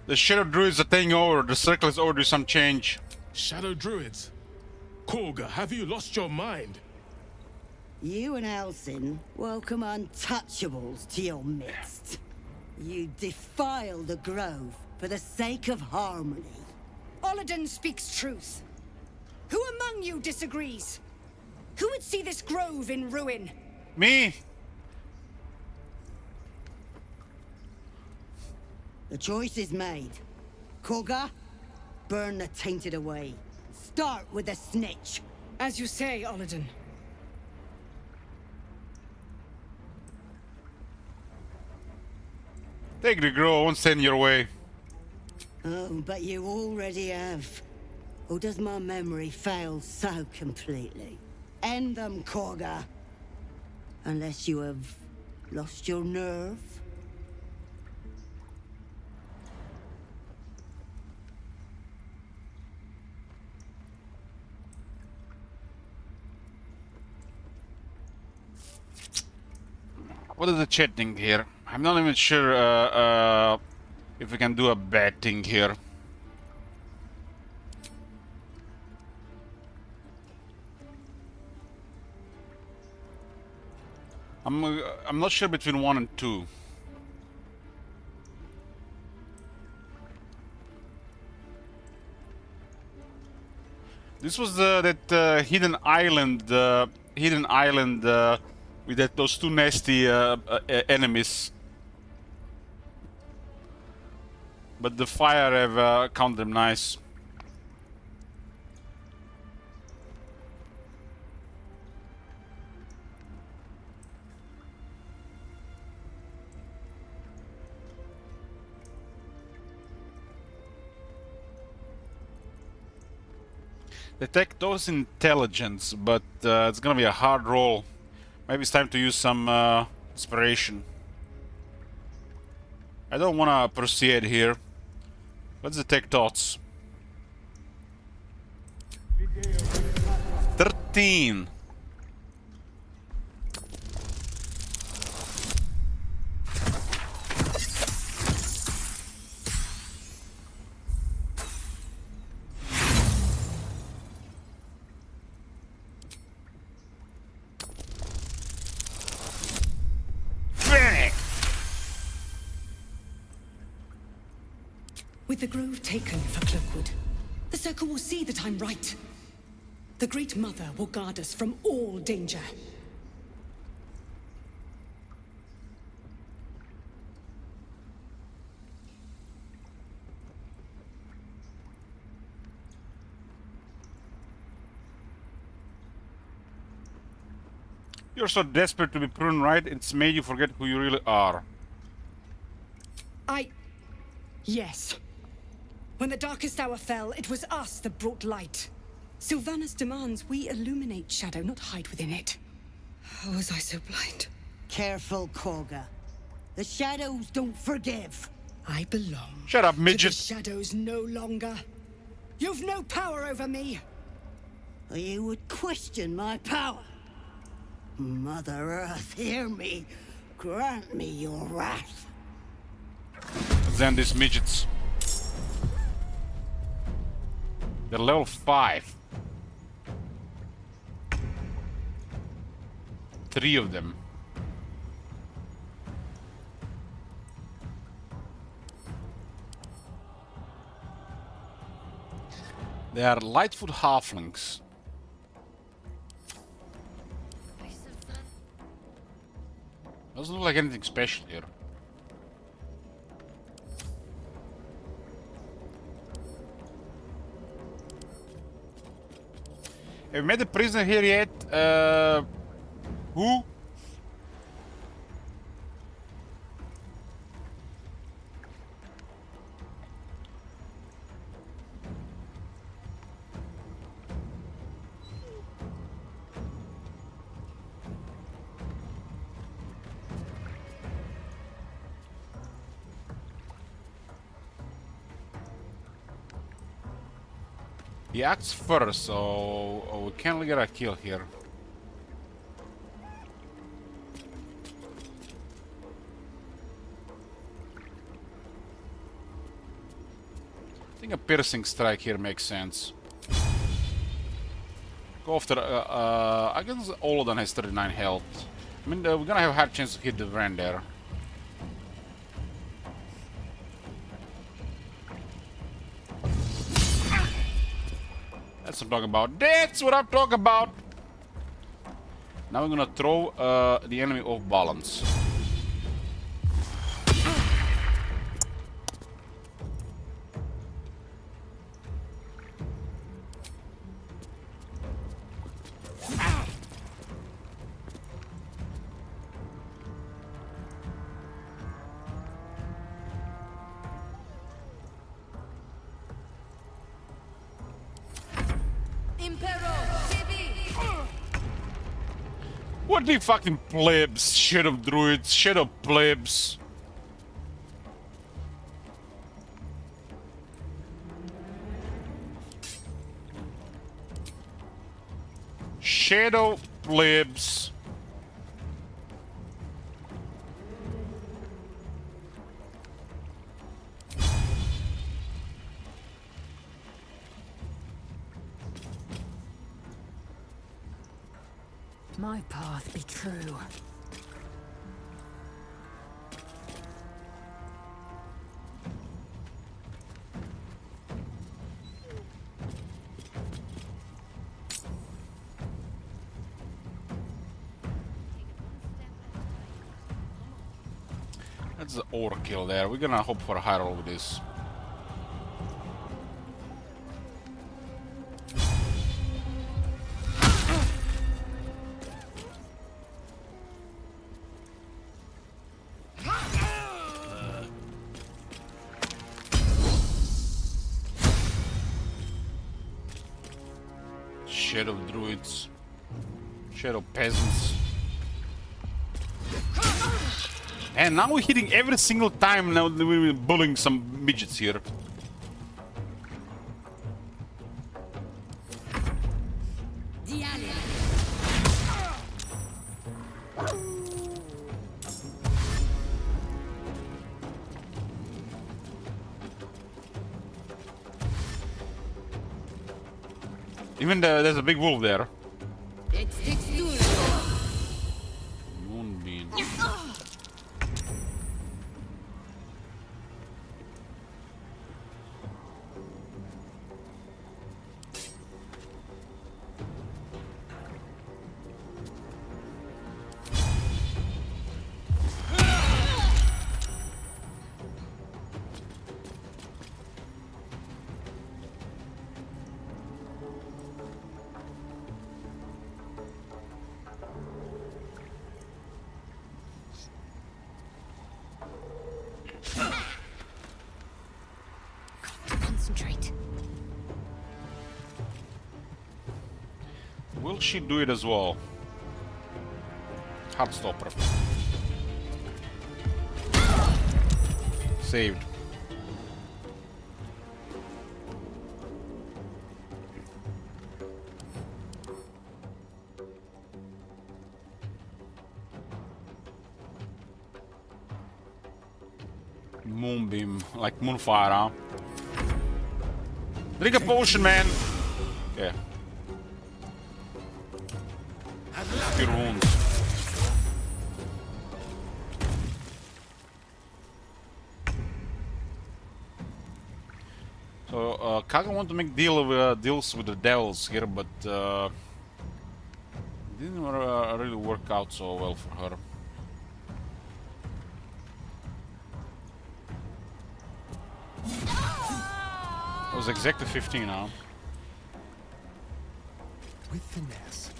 The shadow druids are taking over. The circle is overdue some change. Shadow druids? Korga, have you lost your mind? You and Elsin welcome untouchables to your midst. You defile the grove for the sake of harmony. Olladin speaks truth. Who among you disagrees? Who would see this grove in ruin? Me? The choice is made. Korga, burn the tainted away. Start with the snitch. As you say, Olladin. Take the grove, I won't stand in your way. Oh, but you already have. Or does my memory fail so completely? End them, Korga. Unless you have lost your nerve. What is the chat thing here? I'm not even sure if we can do a bad thing here. I'm not sure between 1 and 2. This was that hidden island, with those two nasty enemies. But the fire have counted them nice. Detect those intelligence, but it's gonna be a hard roll. Maybe it's time to use some inspiration. I don't wanna proceed here. Let's detect thoughts. 13. With the grove taken for Cloakwood, the Circle will see that I'm right. The Great Mother will guard us from all danger. You're so desperate to be proven right, it's made you forget who you really are. Yes. When the darkest hour fell, it was us that brought light. Sylvanas demands we illuminate shadow, not hide within it. How was I so blind? Careful, Korga. The shadows don't forgive. I belong. Shut up, midget. To the shadows no longer. You've no power over me. You would question my power. Mother Earth, hear me. Grant me your wrath. Let's end these midgets. They're level 5. 3 of them. They are Lightfoot halflings. Doesn't look like anything special here. Have we met the prisoner here yet? Who? He acts first, so we can't get a kill here. I think a piercing strike here makes sense. Go after, I guess Olodon has 39 health. I mean, we're gonna have a hard chance to hit the Vren there. That's what I'm talking about. That's what I'm talking about! Now we're gonna throw the enemy off balance. What the fucking plebs? Shadow druids, shadow plebs. Shadow plebs. My path be true. That's the overkill there. We're gonna hope for a high roll with this. Shadow druids. Shadow peasants. And now we're hitting every single time. Now we're bullying some midgets here. Even there's a big wolf there. Moonbeam. Concentrate. Will she do it as well? Heartstopper. Saved. Moonbeam, like moonfire, huh? Drink a potion, man! Okay. Cure wounds. So, Kaga want to make deals with the devils here, but didn't really work out so well for her. It was exactly 15 now. With finesse.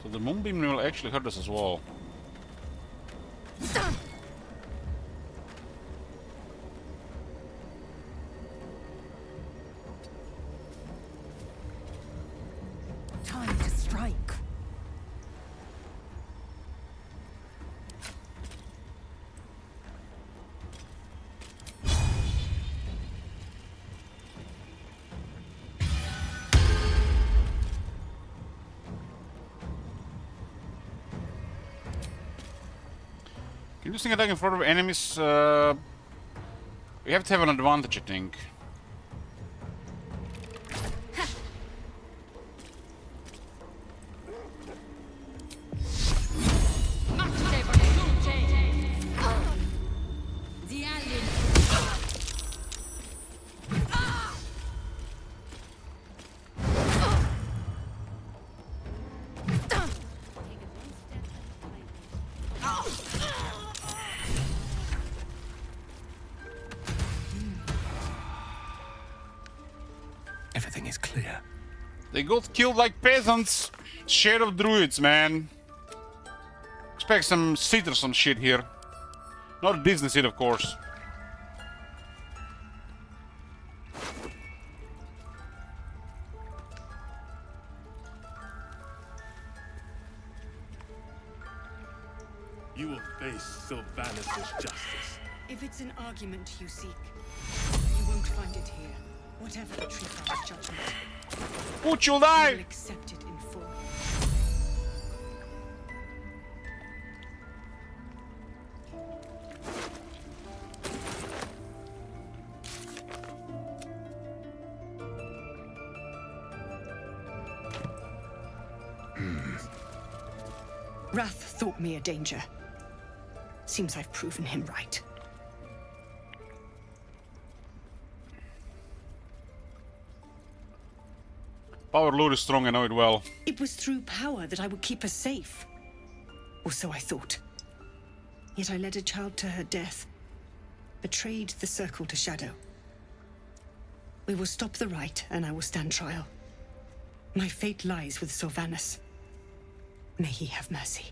So the moonbeam will actually hurt us as well. Time to strike. Using attack in front of enemies, we have to have an advantage, I think. Everything is clear. They got killed like peasants. Shade of druids, man. Expect some Sith or some shit here. Not a Disney Sith, of course. You will face Sylvanus' justice. If it's an argument you seek, you won't find it here. Whatever the Tree Father's judgment, Put you'll I die! will accept it in full. Wrath thought me a danger. Seems I've proven him right. Power lure is strong, I know it well. It was through power that I would keep her safe. Or so I thought. Yet I led a child to her death. Betrayed the circle to Shadow. We will stop the rite, and I will stand trial. My fate lies with Sylvanus. May he have mercy.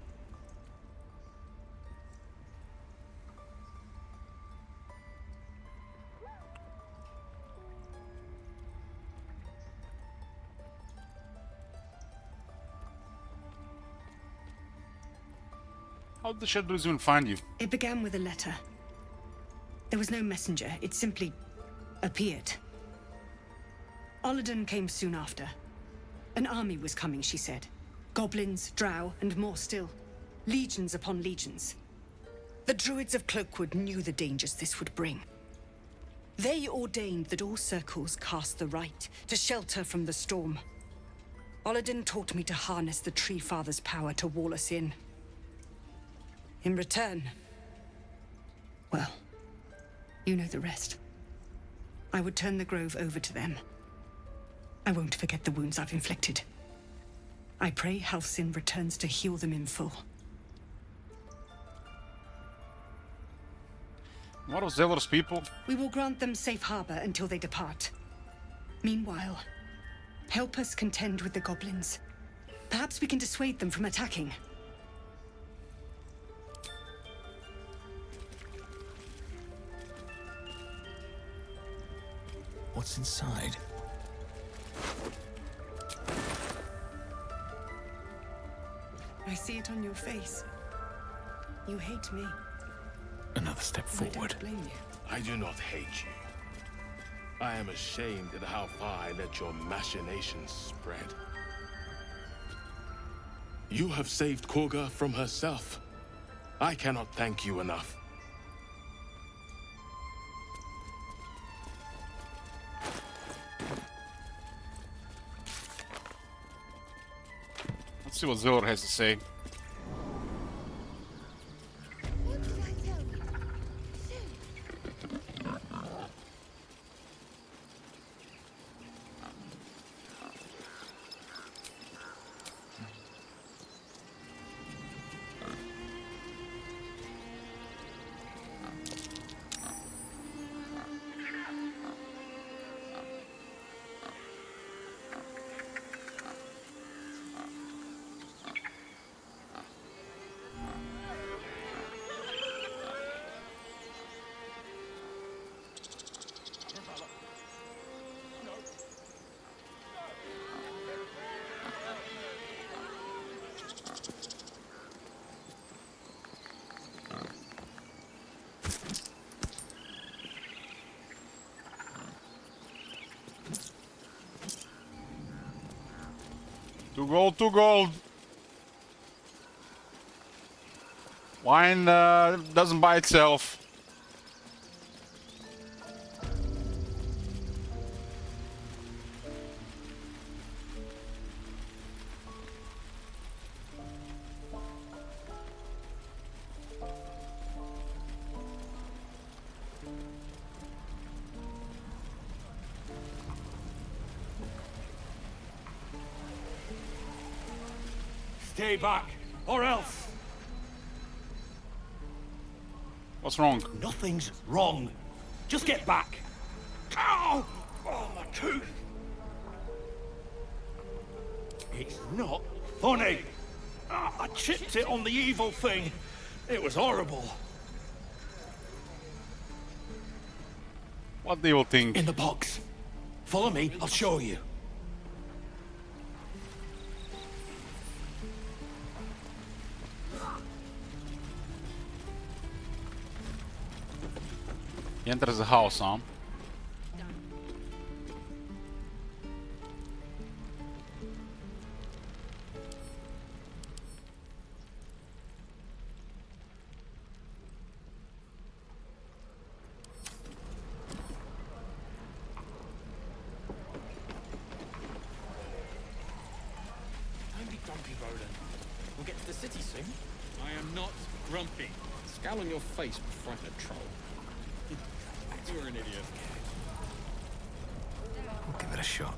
How did the Shadows even find you? It began with a letter. There was no messenger. It simply appeared. Olladin came soon after. An army was coming, she said. Goblins, drow, and more still. Legions upon legions. The druids of Cloakwood knew the dangers this would bring. They ordained that all circles cast the rite to shelter from the storm. Olladin taught me to harness the Tree Father's power to wall us in. In return, well, you know the rest. I would turn the grove over to them. I won't forget the wounds I've inflicted. I pray Halcyon returns to heal them in full. What are Zeller's people? We will grant them safe harbor until they depart. Meanwhile, help us contend with the goblins. Perhaps we can dissuade them from attacking. What's inside? I see it on your face. You hate me. Another step I don't forward. blame you. I do not hate you. I am ashamed at how far I let your machinations spread. You have saved Korga from herself. I cannot thank you enough. Let's see what Zeller has to say. Two gold, two gold. Wine doesn't buy itself. Stay back, or else. What's wrong? Nothing's wrong. Just get back. Ow! Oh, my tooth. It's not funny. I chipped it on the evil thing. It was horrible. What the evil thing? In the box. Follow me, I'll show you. He enters the house, huh? Don't be grumpy, Roland. We'll get to the city soon. I am not grumpy. Scowl on your face, frightened troll. You're an idiot. We'll give it a shot.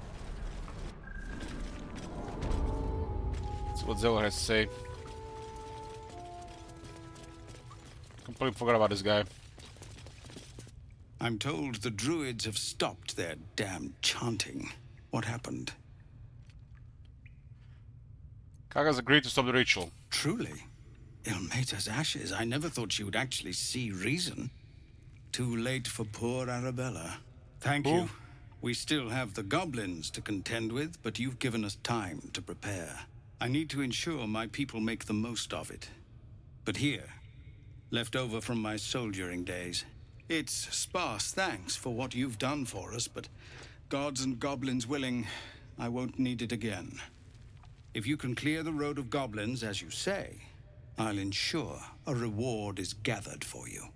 That's what Zeller has to say. Completely forgot about this guy. I'm told the druids have stopped their damn chanting. What happened? Kaga's agreed to stop the ritual. Truly? Ilmata's ashes. I never thought she would actually see reason. Too late for poor Arabella. Thank you. We still have the goblins to contend with, but you've given us time to prepare. I need to ensure my people make the most of it. But here, left over from my soldiering days. It's sparse thanks for what you've done for us, but gods and goblins willing, I won't need it again. If you can clear the road of goblins, as you say, I'll ensure a reward is gathered for you.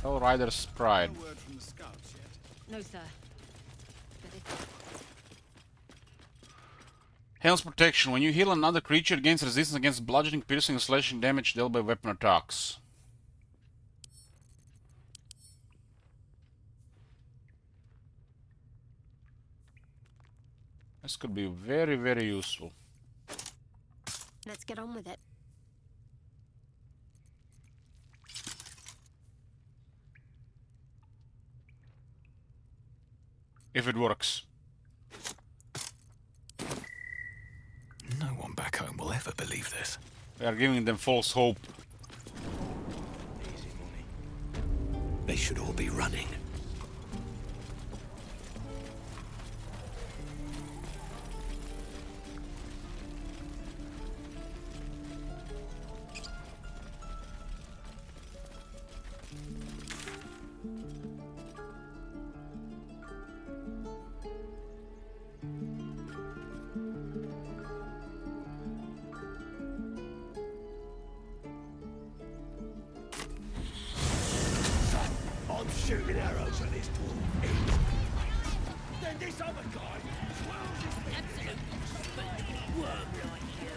Hell Rider's Pride. No word from the scouts yet. No, sir. But if... Hail's protection. When you heal another creature, it gains resistance against bludgeoning, piercing, and slashing damage dealt by weapon attacks. This could be very, very useful. Let's get on with it. If it works. No one back home will ever believe this. We are giving them false hope. Easy money. They should all be running. I'm shooting arrows at this dwarf. Then this other guy swells his feet. Absolute worm like you.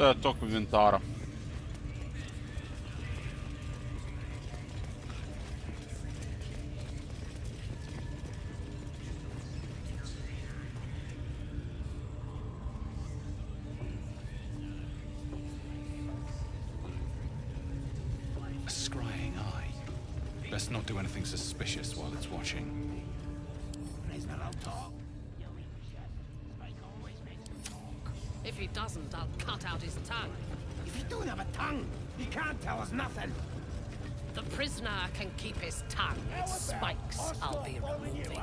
Let's talk with Vintara. A scrying eye. Best not do anything suspicious while it's watching. If he doesn't, I'll cut out his tongue. If he don't have a tongue. He can't tell us nothing. The prisoner can keep his tongue. Its spikes I'll be removing.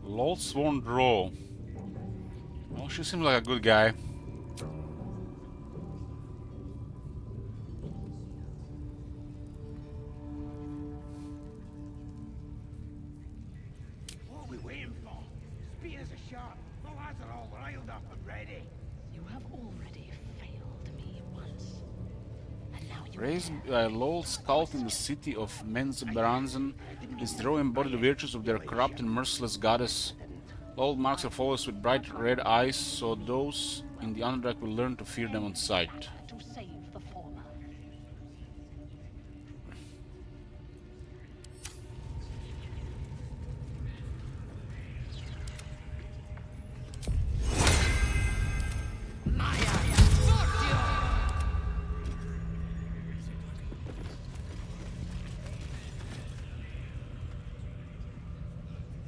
Lord Sworn Draw. Well, she seems like a good guy. What are we waiting for? Spears are sharp. The lads are all riled up and ready. You have already failed me once. And now you Raised by Lol Scout in the city of Menzbranzen, this draw embody the virtues of their corrupt and merciless goddess. Lol marks her followers with bright red eyes, so those in the Underdark will learn to fear them on sight. to save the former.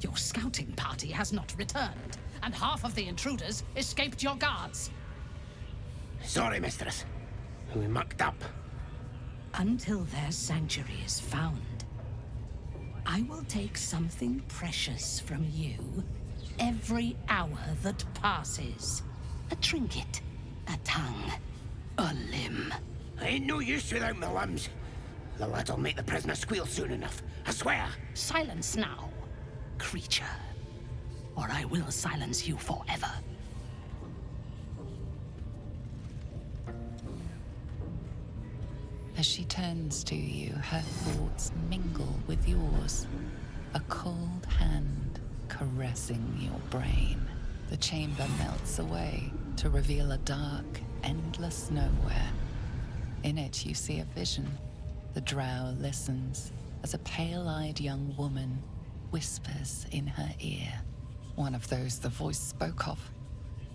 Your scouting party has not returned, and half of the intruders escaped your guards. Sorry, mistress. We mucked up. Until their sanctuary is found, I will take something precious from you every hour that passes. A trinket, a tongue, a limb. I ain't no use without my limbs. The lads will make the prisoner squeal soon enough. I swear. Silence now, creature, or I will silence you forever. As she turns to you, her thoughts mingle with yours. A cold hand caressing your brain. The chamber melts away to reveal a dark, endless nowhere. In it, you see a vision. The drow listens as a pale-eyed young woman whispers in her ear. One of those the voice spoke of.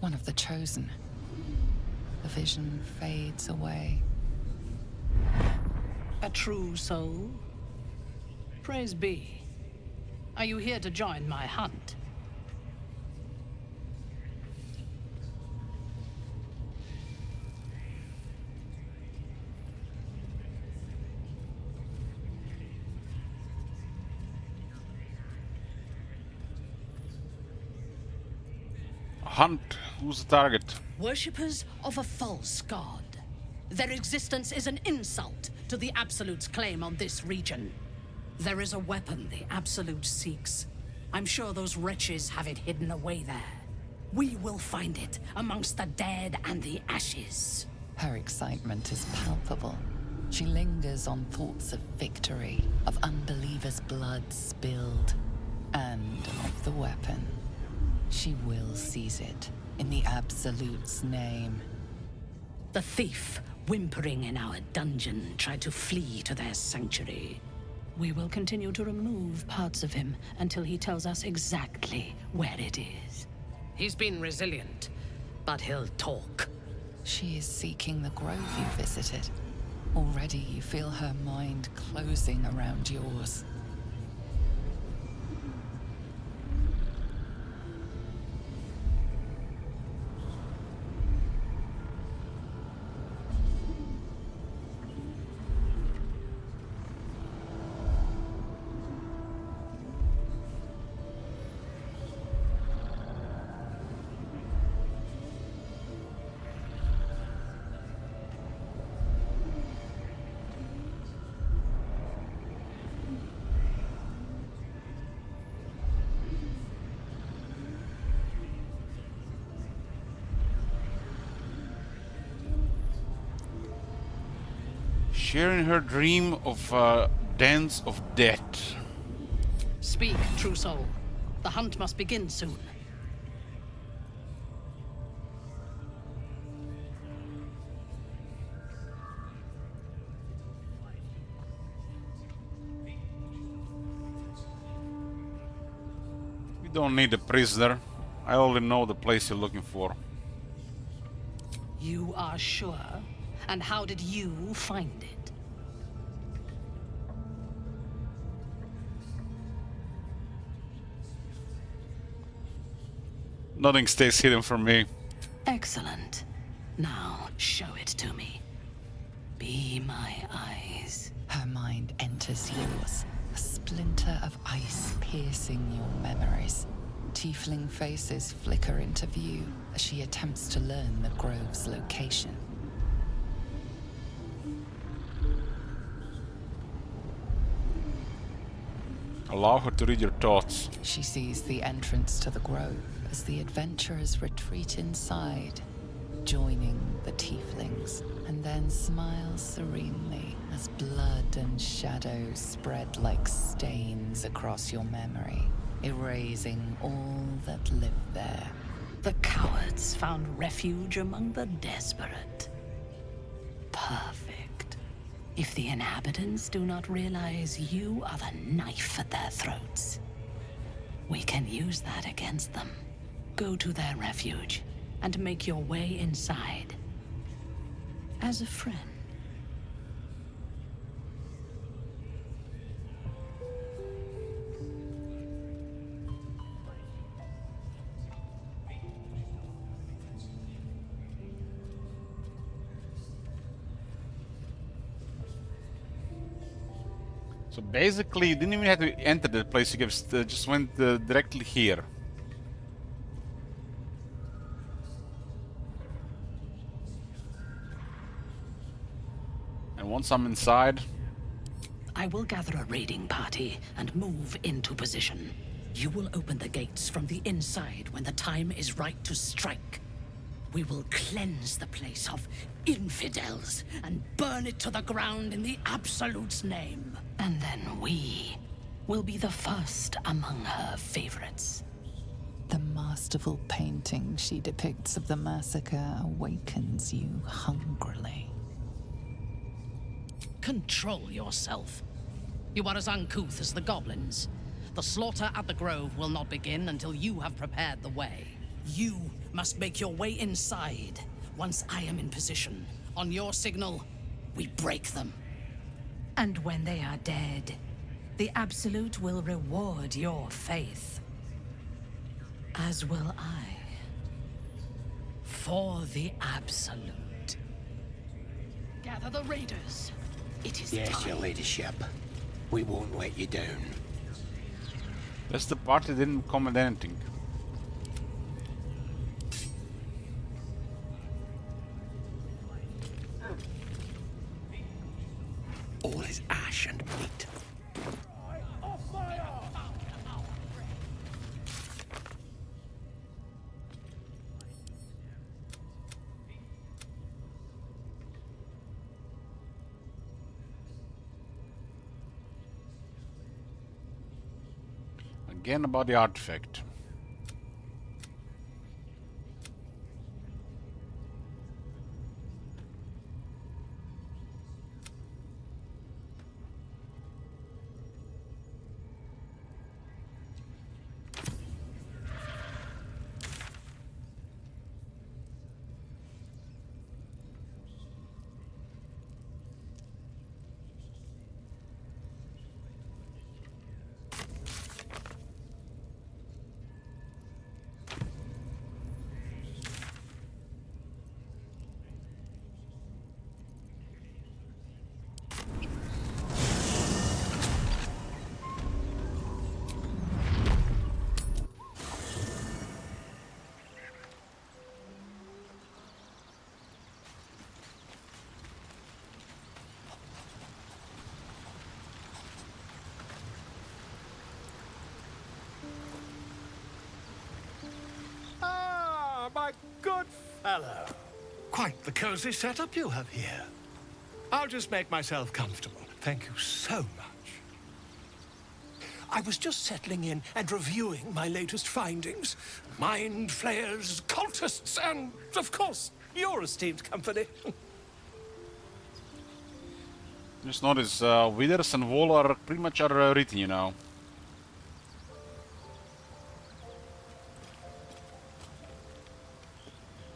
One of the chosen. The vision fades away. A true soul? Praise be. Are you here to join my hunt? Hunt. Who's the target? Worshippers of a false god. Their existence is an insult to the Absolute's claim on this region. There is a weapon the Absolute seeks. I'm sure those wretches have it hidden away there. We will find it amongst the dead and the ashes. Her excitement is palpable. She lingers on thoughts of victory, of unbelievers' blood spilled, and of the weapon. She will seize it, in the Absolute's name. The thief, whimpering in our dungeon, tried to flee to their sanctuary. We will continue to remove parts of him until he tells us exactly where it is. He's been resilient, but he'll talk. She is seeking the grove you visited. Already you feel her mind closing around yours. Sharing her dream of dance of death. Speak, true soul. The hunt must begin soon. We don't need a prisoner. I already know the place you're looking for. You are sure? And how did you find it? Nothing stays hidden from me. Excellent. Now, show it to me. Be my eyes. Her mind enters yours, a splinter of ice piercing your memories. Tiefling faces flicker into view as she attempts to learn the grove's location. Allow her to read your thoughts. She sees the entrance to the grove as the adventurers retreat inside, joining the tieflings, and then smiles serenely as blood and shadows spread like stains across your memory, erasing all that lived there. The cowards found refuge among the desperate. Perfect. If the inhabitants do not realize you are the knife at their throats, we can use that against them. Go to their refuge and make your way inside. As a friend. So basically, you didn't even have to enter the place. You just went directly here. And once I'm inside, I will gather a raiding party and move into position. You will open the gates from the inside when the time is right to strike. We will cleanse the place of infidels and burn it to the ground in the Absolute's name. And then we will be the first among her favorites. The masterful painting she depicts of the massacre awakens you hungrily. Control yourself. You are as uncouth as the goblins. The slaughter at the grove will not begin until you have prepared the way. You must make your way inside. Once I am in position, on your signal, we break them. And when they are dead, the Absolute will reward your faith. As will I. For the Absolute. Gather the raiders. It is Yes, time. your ladyship. We won't let you down. that's the part that didn't comment anything. All is ash and meat. Again about the artifact. My good fellow. Quite the cozy setup you have here. I'll just make myself comfortable. Thank you so much. I was just settling in and reviewing my latest findings. Mind flayers, cultists, and, of course, your esteemed company. Just notice, Withers and Wall are pretty much written, you know.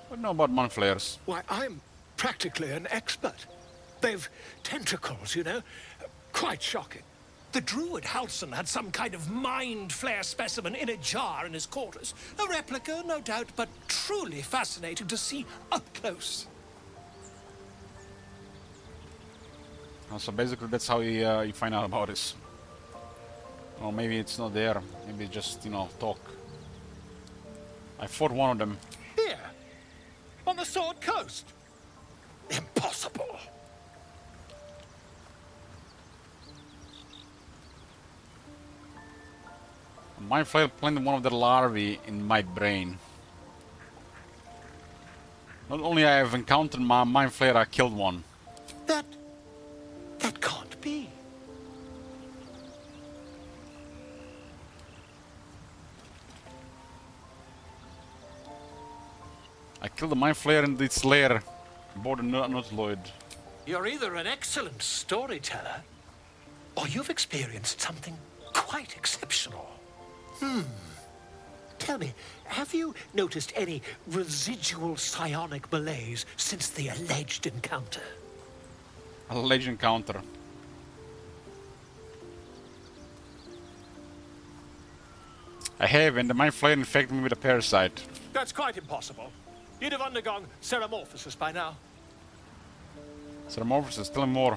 What do you know about mind flayers? Why, I'm practically an expert. They've tentacles, you know. Quite shocking. The druid Halson had some kind of mind flare specimen in a jar in his quarters. A replica, no doubt, but truly fascinating to see up close. So basically that's how you find out about this. Or maybe it's not there. Maybe just, you know, talk. I fought one of them. Here, on the Sword Coast. Impossible. Mind flayer planted one of the larvae in my brain. Not only I have encountered my mind flayer, I killed one. That can't be. I killed the mind flayer in its lair aboard the Nautiloid. You're either an excellent storyteller, or you've experienced something quite exceptional. Tell me, have you noticed any residual psionic malaise since the alleged encounter? Alleged encounter. I have, and the mind flayer infected me with a parasite. That's quite impossible. You'd have undergone ceramorphosis by now. Ceramorphosis, tell me more.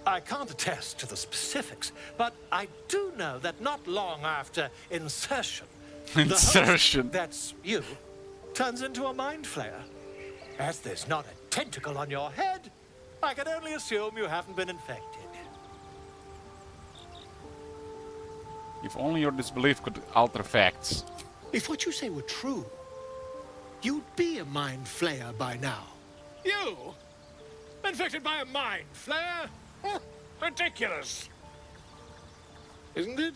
I can't attest to the specifics, but I do know that not long after insertion, Insertion. the host, that's you, turns into a mind flayer. As there's not a tentacle on your head, I can only assume you haven't been infected. If only your disbelief could alter facts. If what you say were true, you'd be a mind flayer by now. You? Infected by a mind flayer? Ridiculous. Isn't it?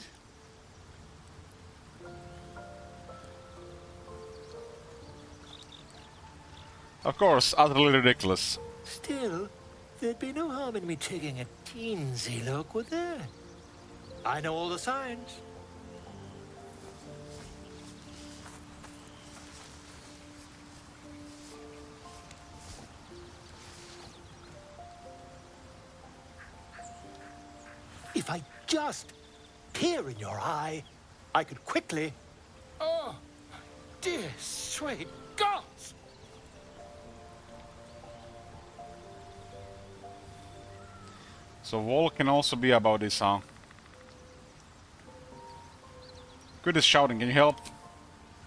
Of course, utterly ridiculous. Still, there'd be no harm in me taking a teensy look, would there? I know all the signs. If I just peer in your eye, I could quickly... Oh, dear sweet gods! So Wall can also be about this, huh? Good is shouting, can you help?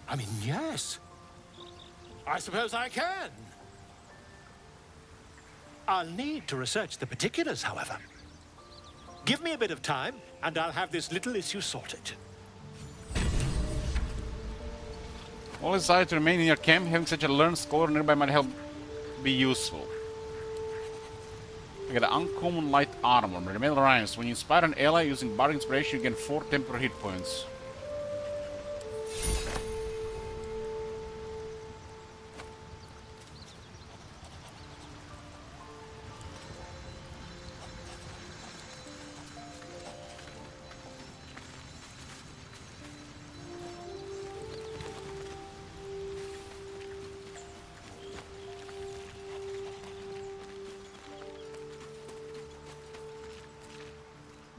I mean, yes. I suppose I can. I'll need to research the particulars, however. Give me a bit of time, and I'll have this little issue sorted. All desire to remain in your camp, having such a learned scholar nearby might help be useful. You get an uncommon light armor. The metal rhymes. When you inspire an ally using Bard Inspiration, you gain 4 temporary hit points.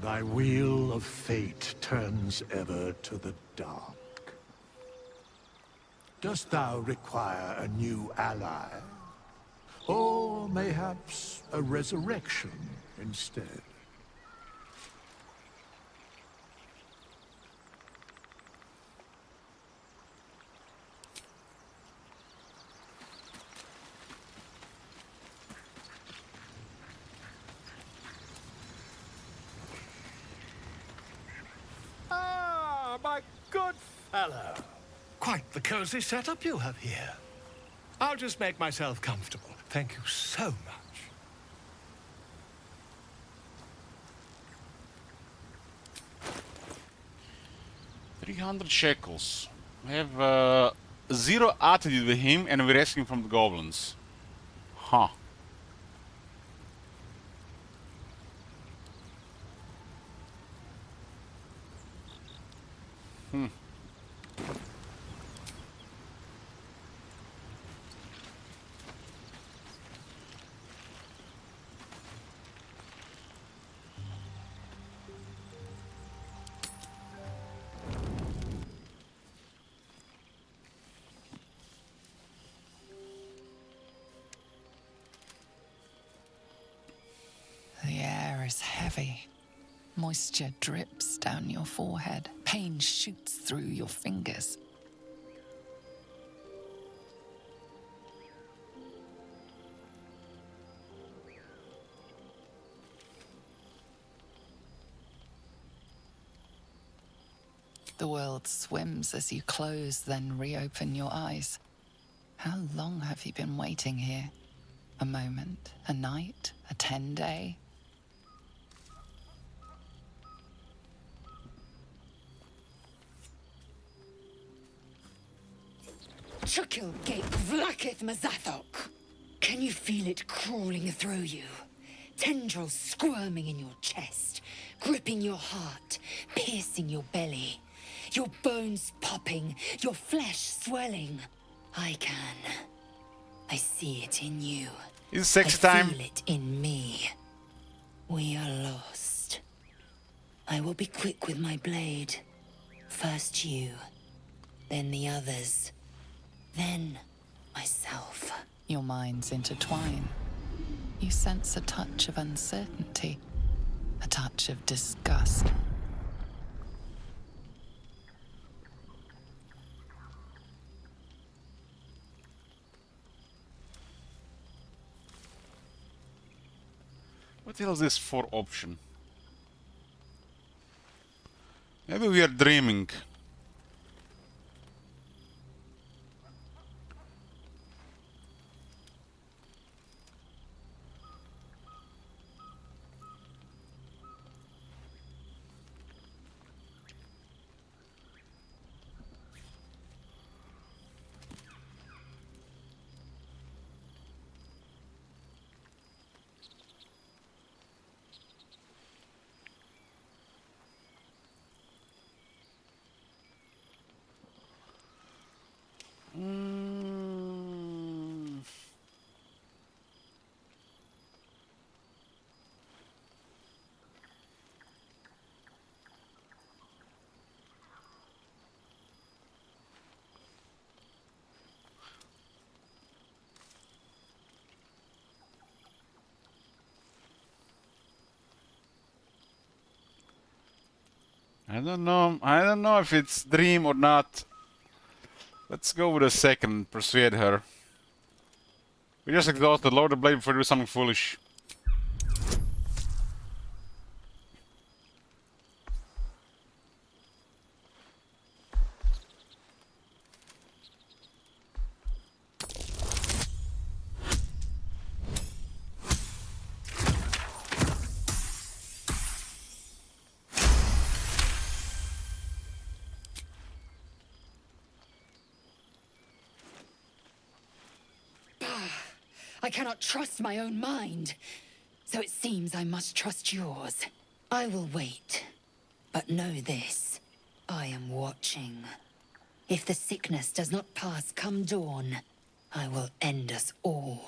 Thy wheel of fate turns ever to the dark. Dost thou require a new ally? Or mayhaps a resurrection instead? My good fellow. Quite the cozy setup you have here. I'll just make myself comfortable. Thank you so much. $300 shekels. I have 0 attitude with him and we're rescuing from the goblins. Huh. heavy. Moisture drips down your forehead. Pain shoots through your fingers. The world swims as you close, then reopen your eyes. How long have you been waiting here? A moment, a night, a 10-day? Chukil gate vlaketh Mazathok. Can you feel it crawling through you? Tendrils squirming in your chest, gripping your heart, piercing your belly. Your bones popping, your flesh swelling. I can. I see it in you. Is sex I time? feel it in me. We are lost. I will be quick with my blade. First you, then the others, then myself. Your minds intertwine. You sense a touch of uncertainty, a touch of disgust. What the hell is this for option? Maybe we are dreaming. I don't know. I don't know if it's dream or not. Let's go with a second. Persuade her. We just exhausted. Lower the blade before we do something foolish. I cannot trust my own mind. So it seems I must trust yours. I will wait. But know this. I am watching. If the sickness does not pass come dawn, I will end us all.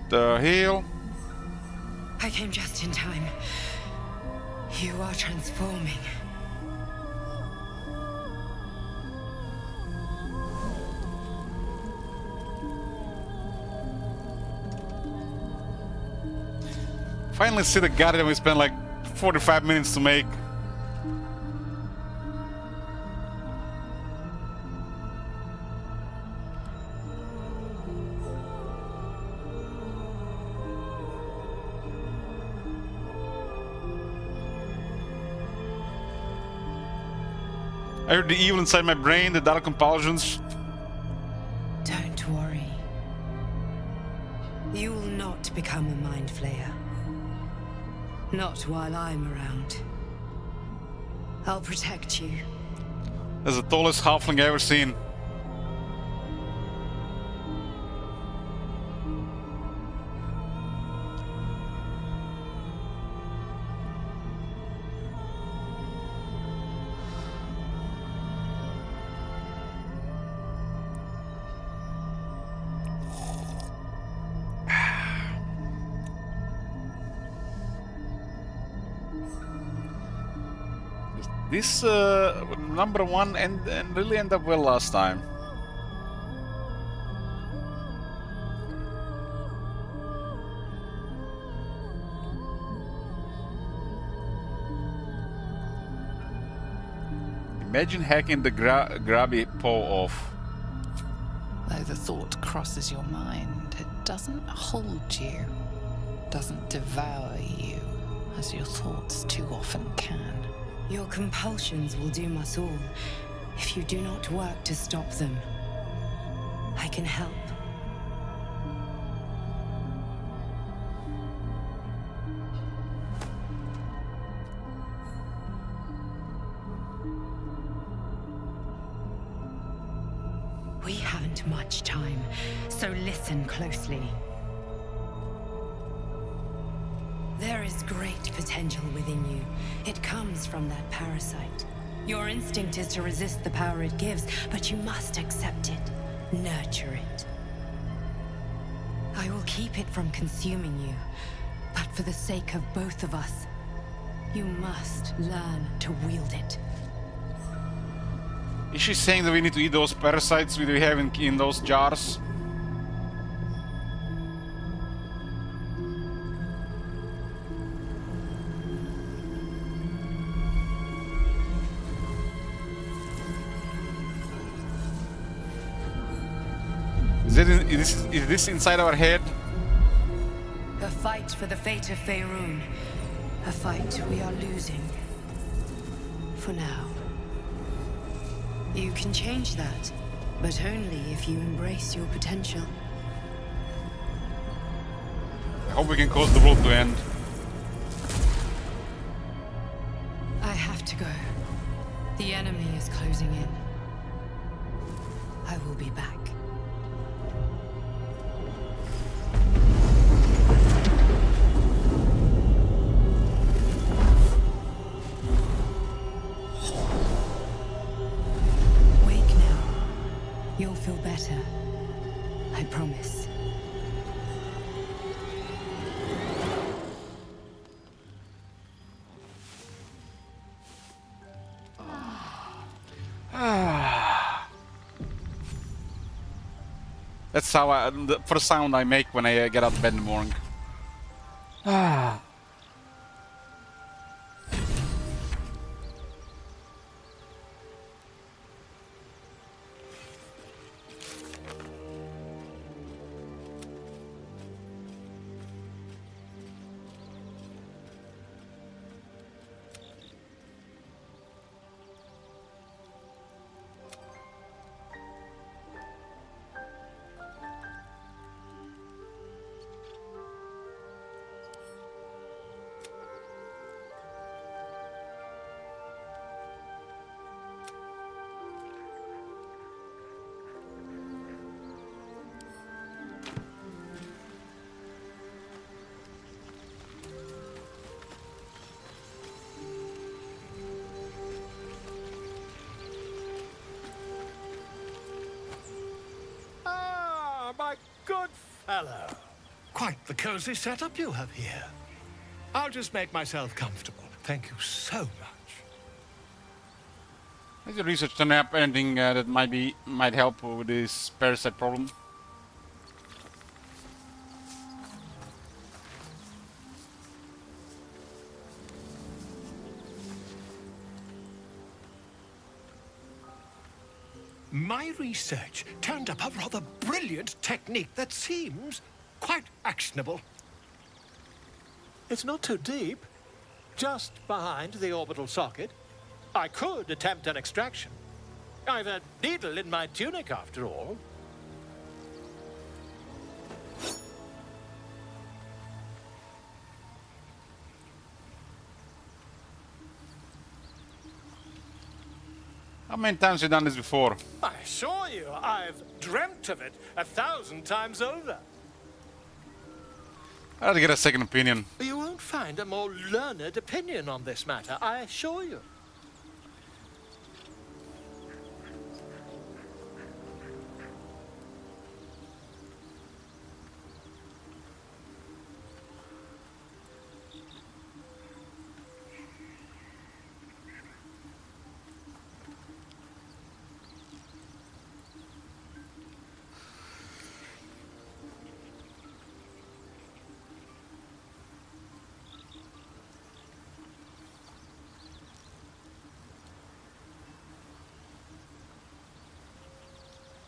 The heal. I came just in time. You are transforming. Finally see the goddamn we spent like 45 minutes to make. I heard the evil inside my brain, the dark compulsions. Don't worry. You will not become a mind flayer. Not while I'm around. I'll protect you. That's the tallest halfling I've ever seen. This number one and really ended up well last time. Imagine hacking the grabby paw off. Though the thought crosses your mind, it doesn't hold you, doesn't devour you, as your thoughts too often can. Your compulsions will doom us all if you do not work to stop them. I can help. We haven't much time, so listen closely. There is great potential within you. It comes from that parasite. Your instinct is to resist the power it gives, but you must accept it, nurture it. I will keep it from consuming you, but for the sake of both of us, you must learn to wield it. Is she saying that we need to eat those parasites we have in those jars? Is this inside our head? A fight for the fate of Faerun. A fight we are losing. For now. You can change that, but only if you embrace your potential. I hope we can cause the world to end. I have to go. The enemy is closing in. I will be back. You'll feel better. I promise. That's how the first sound I make when I get out of bed in the morning. My good fellow. Quite the cozy setup you have here. I'll just make myself comfortable. Thank you so much. Have you researched an app anything that might help with this parasite problem? My research turned up a rather brilliant technique that seems quite actionable. It's not too deep. Just behind the orbital socket. I could attempt an extraction. I've a needle in my tunic, after all. How many times have you done this before? I assure you, I've dreamt of it 1,000 times over. I had to get a second opinion. You won't find a more learned opinion on this matter, I assure you.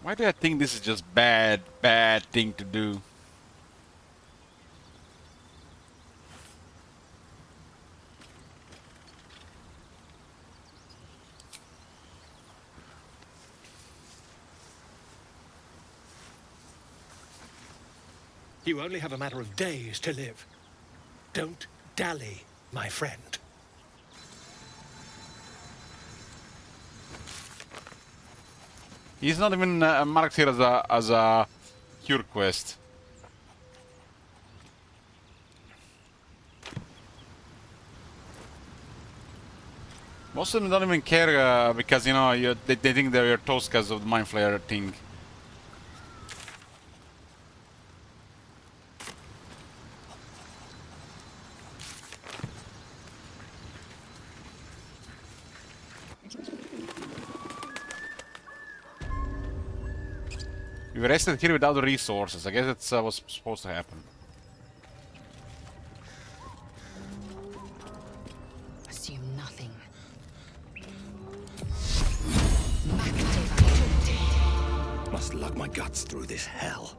Why do I think this is just bad thing to do? You only have a matter of days to live. Don't dally, my friend. He's not even marked here as a cure quest. Most of them don't even care because, you know, they think they're your toast because of the Mind Flayer thing. We were rested here without the resources. I guess that's what's supposed to happen. Assume nothing. Must lug my guts through this hell.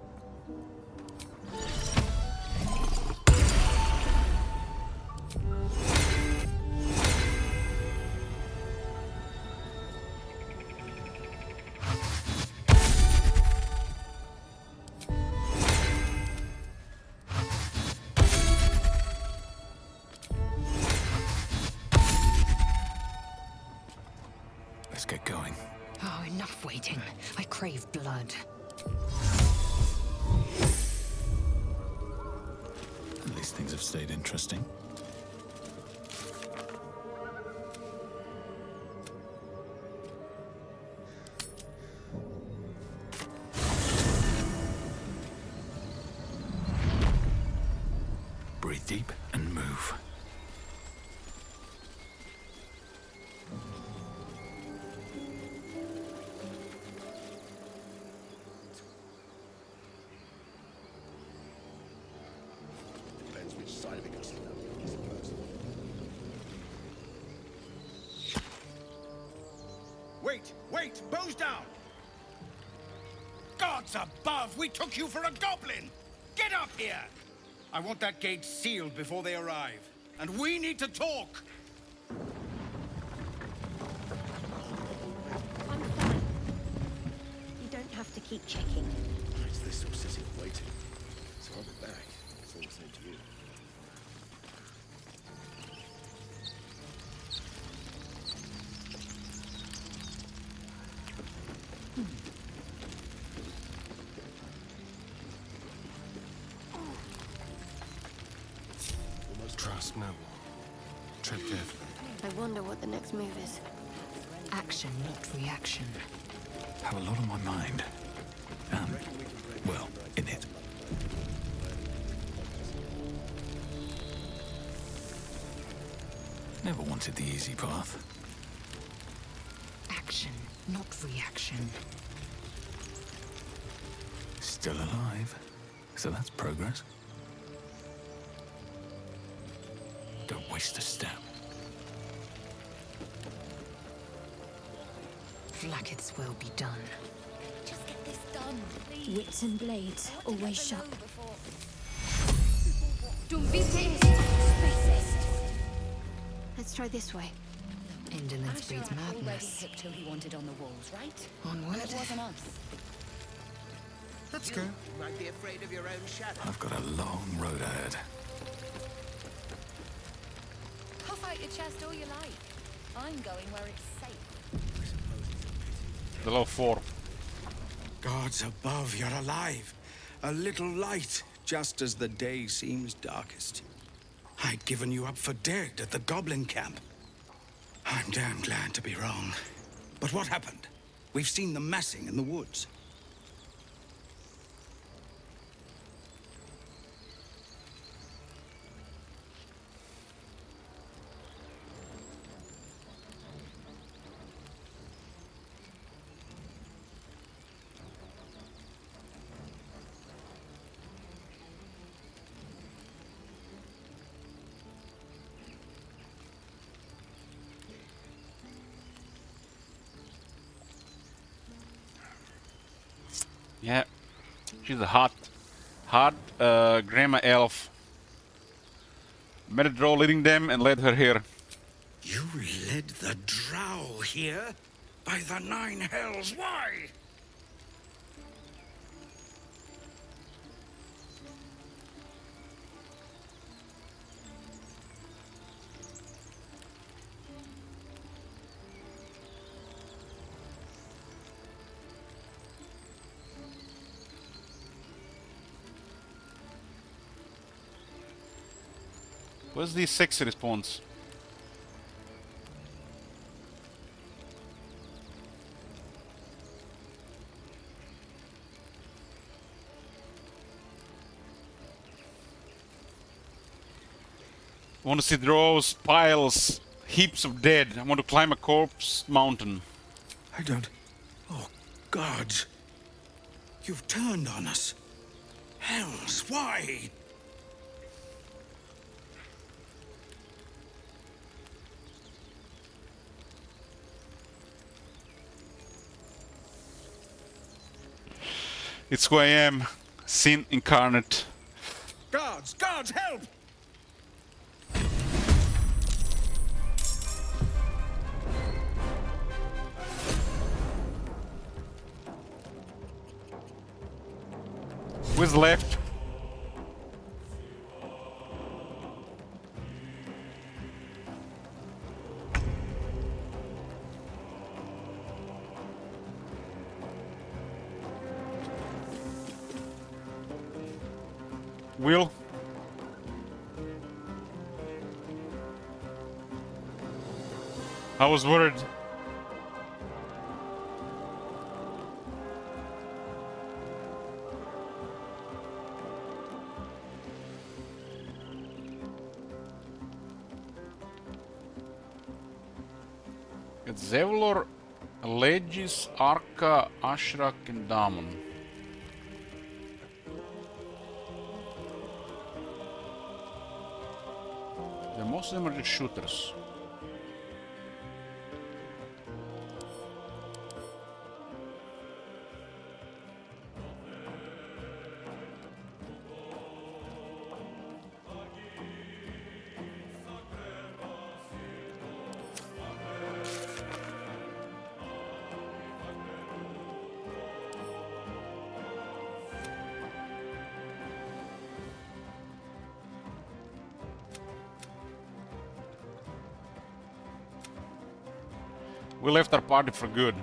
Let's get going. Oh, enough waiting. I crave blood. At least things have stayed interesting. Breathe deep and move. Depends which side of it goes. Wait, wait! Bows down! Gods above! We took you for a goblin! Get up here! I want that gate sealed before they arrive. And we need to talk! I'm fine. You don't have to keep checking. It's this sort of sitting waiting. So I'll be back. It's all the same to you. Trust no one. Tread carefully. I wonder what the next move is. Action, not reaction. Have a lot on my mind. Well, in it. Never wanted the easy path. Action, not reaction. Still alive. So that's progress. Don't waste a step. Flacketh's will be done. Just get this done, please. Wits and blades, always sharp. Let's try this way. Indolence breeds Already madness. hipped who he wanted on the walls, right? Onward. It wasn't us. Let's go. Might be afraid of your own shadow. I've got a long road ahead. Puff out your chest all you like. I'm going where it's safe. The low 4. Gods above, you're alive. A little light, just as the day seems darkest. I'd given you up for dead at the goblin camp. I'm damn glad to be wrong. But what happened? We've seen them massing in the woods. Yeah, she's a hot grandma elf. Met a drow leading them and led her here. You led the drow here? By the nine hells, why? Where's the sexy response? I want to see drows, piles, heaps of dead. I want to climb a corpse mountain. I don't... Oh, gods. You've turned on us. Hells, why? It's who I am, sin incarnate. Guards, guards, help! Who's left? Will? I was worried. It's Zevlor, Legis, Arca, Ashrak, and Damon. Most of them are just shooters. We left our party for good.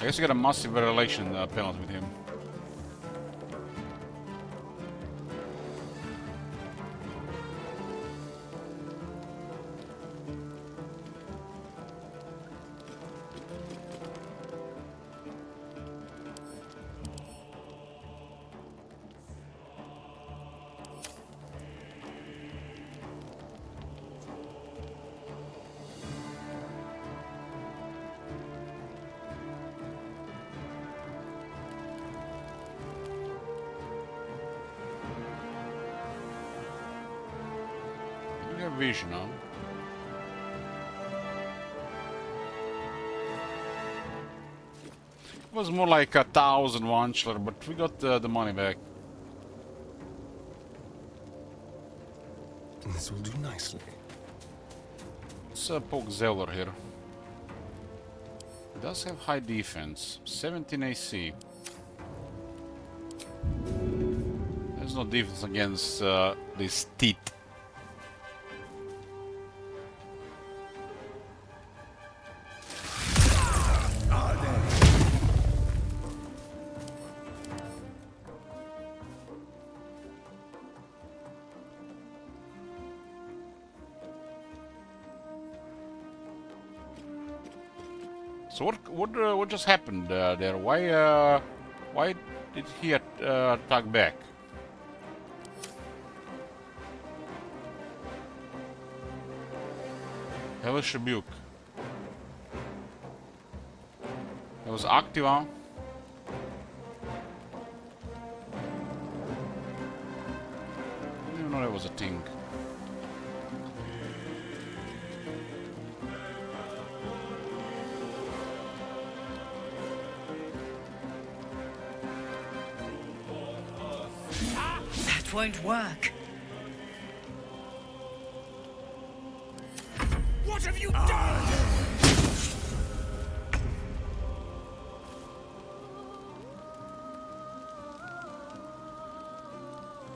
I guess we got a massive relation penalty with him. Vision, huh? It was more like 1,000 Wanchler, but we got the money back. This will do nicely. Let's poke Zeller here. He does have high defense, 17 AC. There's no defense against this teeth. So what just happened there? Why did he attack back? Hellish Rebuke. It was active, huh? I didn't even know that was a thing. won't work. What have you done?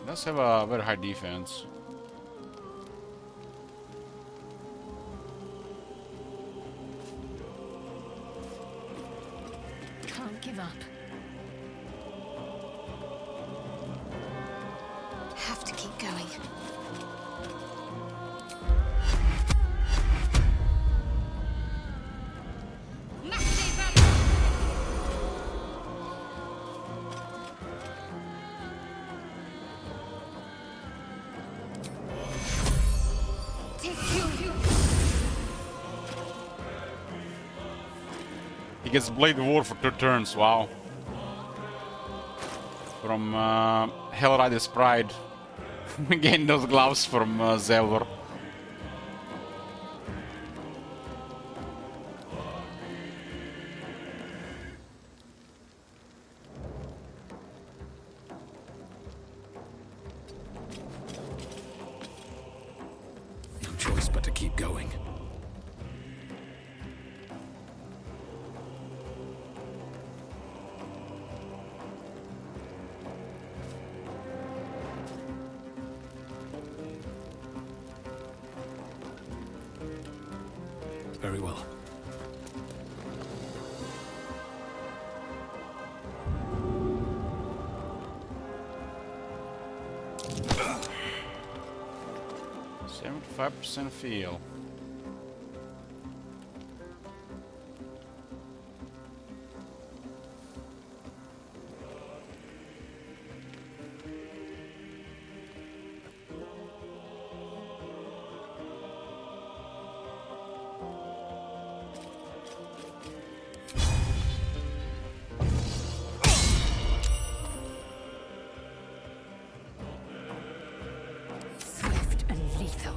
Does have a very high defense. Can't give up. Have to keep going. He gets Blade War for 2 turns, wow. From Hellrider's Pride. Again, those gloves from Zelvor. No choice but to keep going. Very well. Uh. 75% feel. Swift and lethal.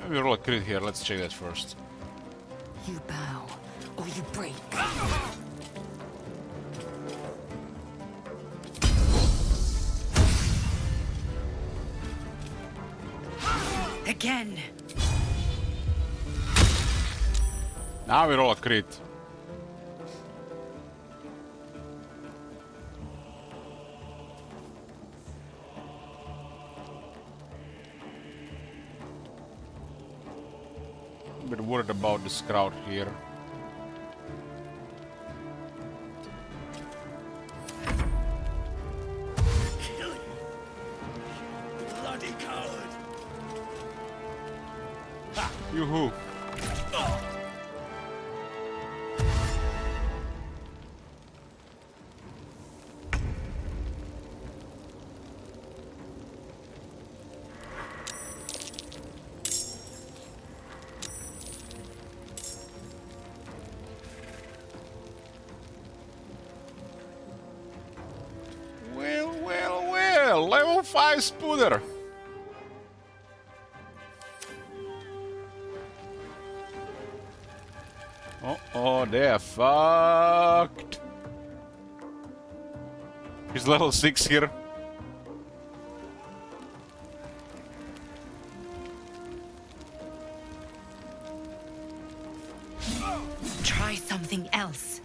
Maybe roll a crit here, let's check that first. You bow, or you break. Again. Now we roll a crit. A bit worried about this crowd here. Kill him! Bloody coward! Yoo-hoo. Well, level 5 Spooder. Oh, they're fucked. He's level 6 here. Try something else.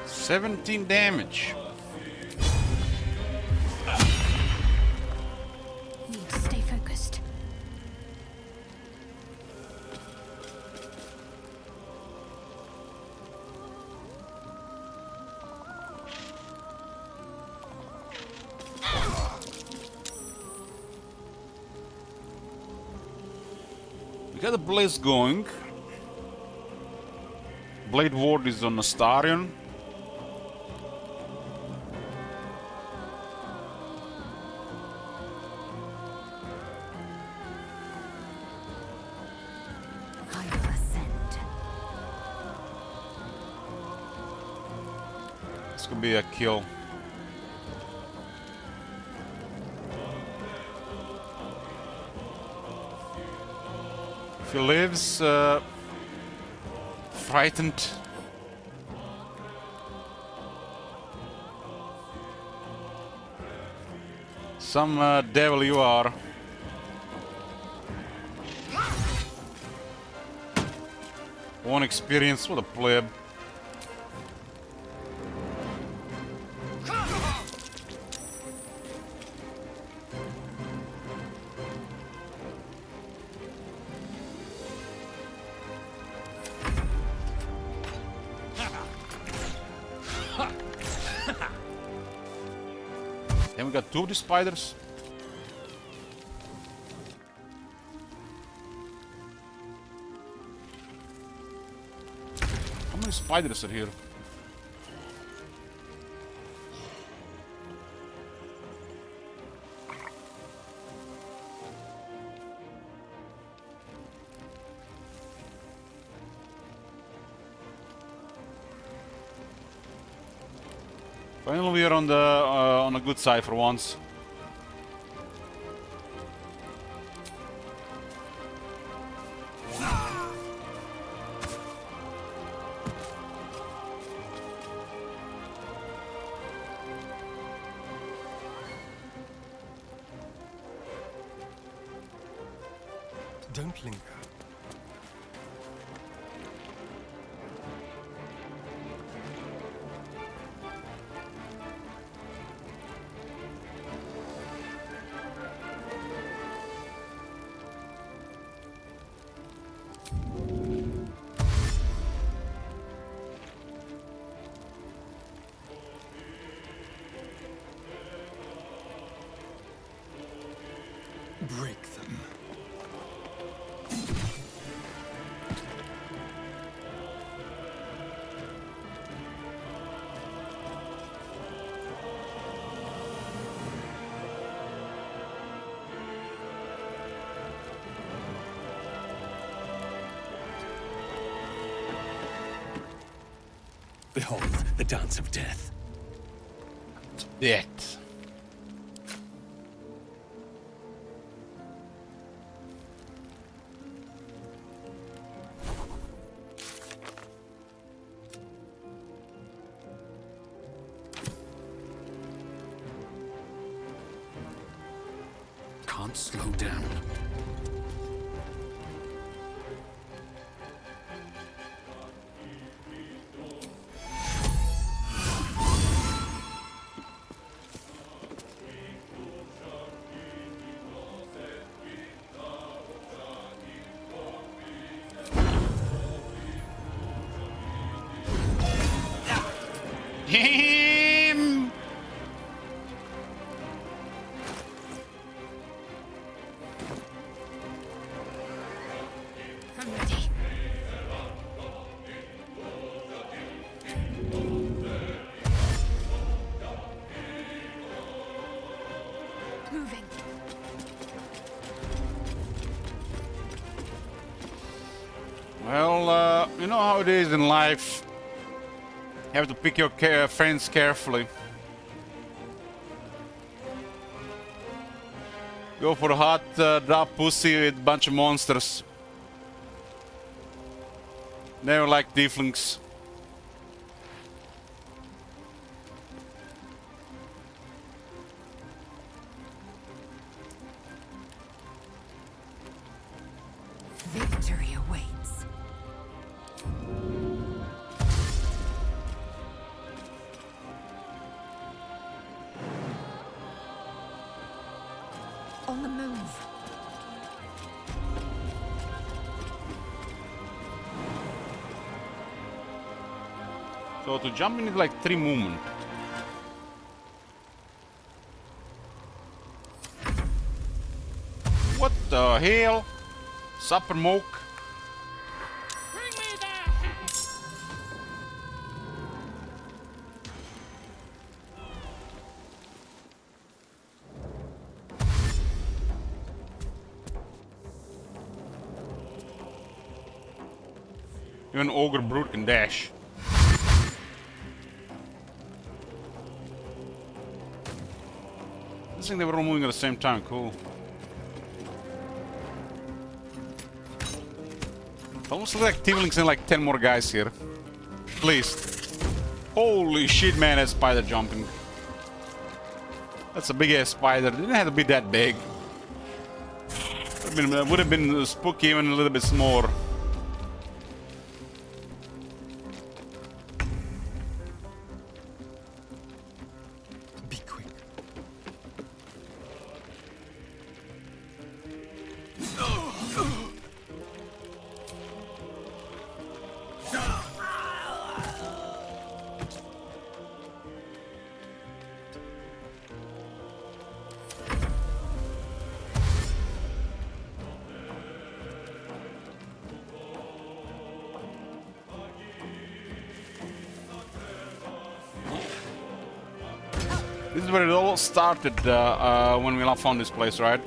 $17 damage. Need to stay focused. We got the blaze going. Blade Ward is on Astarion. This could be a kill. If he lives, frightened. Some devil you are. One experience, what a pleb. Then we got two of the spiders. How many spiders are here? Finally, we are on a good side for once. Don't linger. Break them. Behold, the dance of death. Death. Can't slow down. Him. I'm ready. Moving. Well, you know how it is in life. You have to pick your friends carefully. Go for a hot drop pussy with a bunch of monsters. Never like tieflings. Victory awaits. On the move. So to jump in is like 3 movement. What the hell? Supper moke. Even Ogre Brute can dash. I think they were all moving at the same time, cool. It almost looks like Tieflings and like 10 more guys here. At least. Holy shit, man, that spider jumping. That's a big ass spider. It didn't have to be that big. Would have been spooky even a little bit more. This is where it all started when we last found this place, right?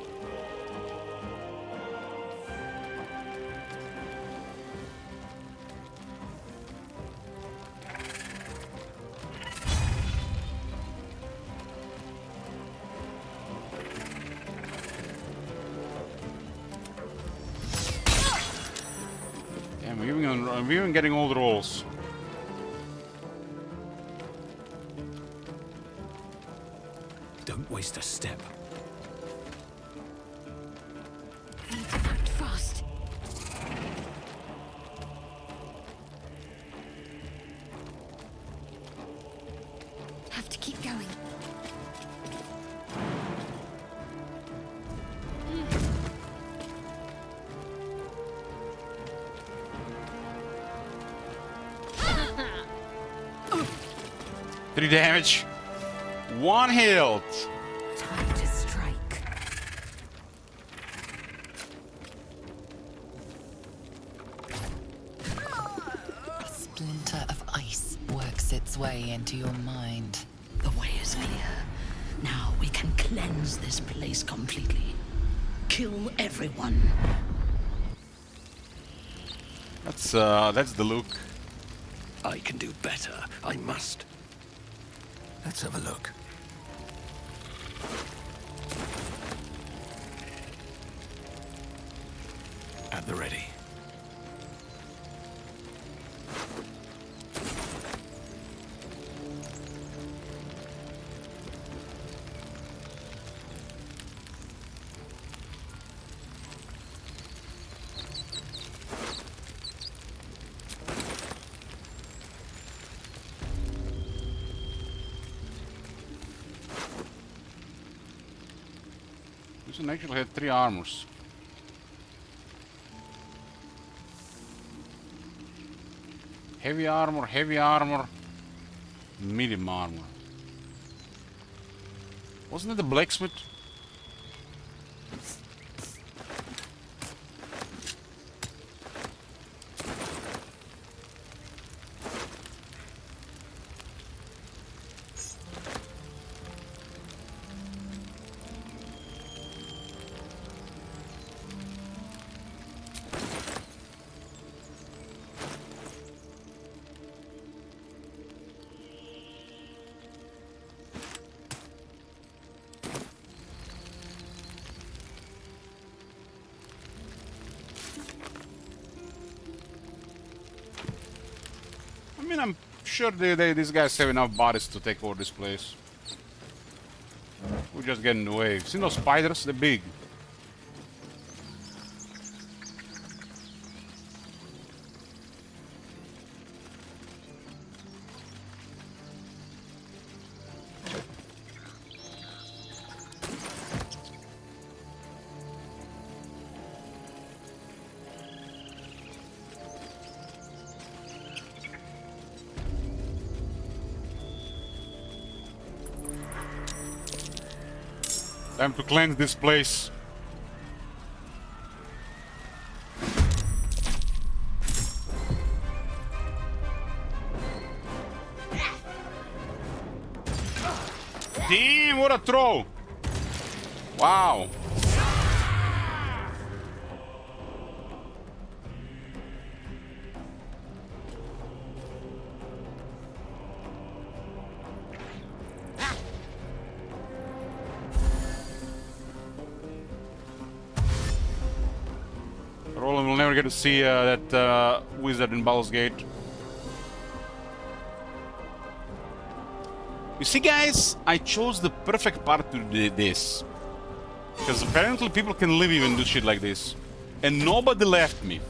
Damn, we're even getting all the rolls. Don't waste a step. Act fast. Have to keep going. Three damage. One health. Time to strike. A splinter of ice works its way into your mind. The way is clear. Now we can cleanse this place completely. Kill everyone. That's the look. I can do better. I must. Let's have a look. At the ready. This one actually had 3 armors. Heavy armor, medium armor. Wasn't it the blacksmith? I mean, I'm sure these guys have enough bodies to take over this place. We're just getting in the way. See those spiders? They're big. Time to cleanse this place. Damn, what a throw! Wow. Roland will never get to see that wizard in Baldur's Gate. You see, guys, I chose the perfect part to do this. Because apparently people can live even do shit like this. And nobody left me.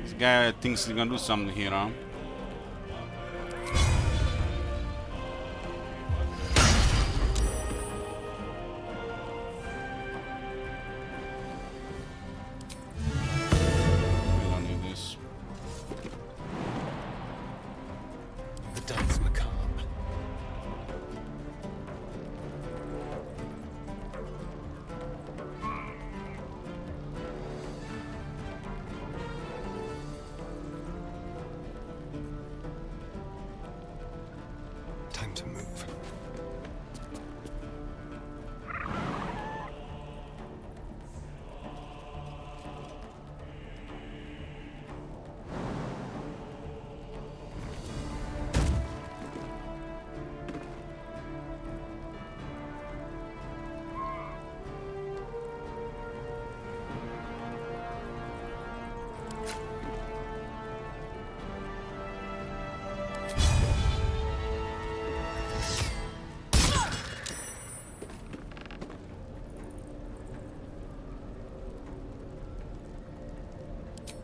This guy thinks he's gonna do something here, huh? We don't need this. The dance macabre. Time to move.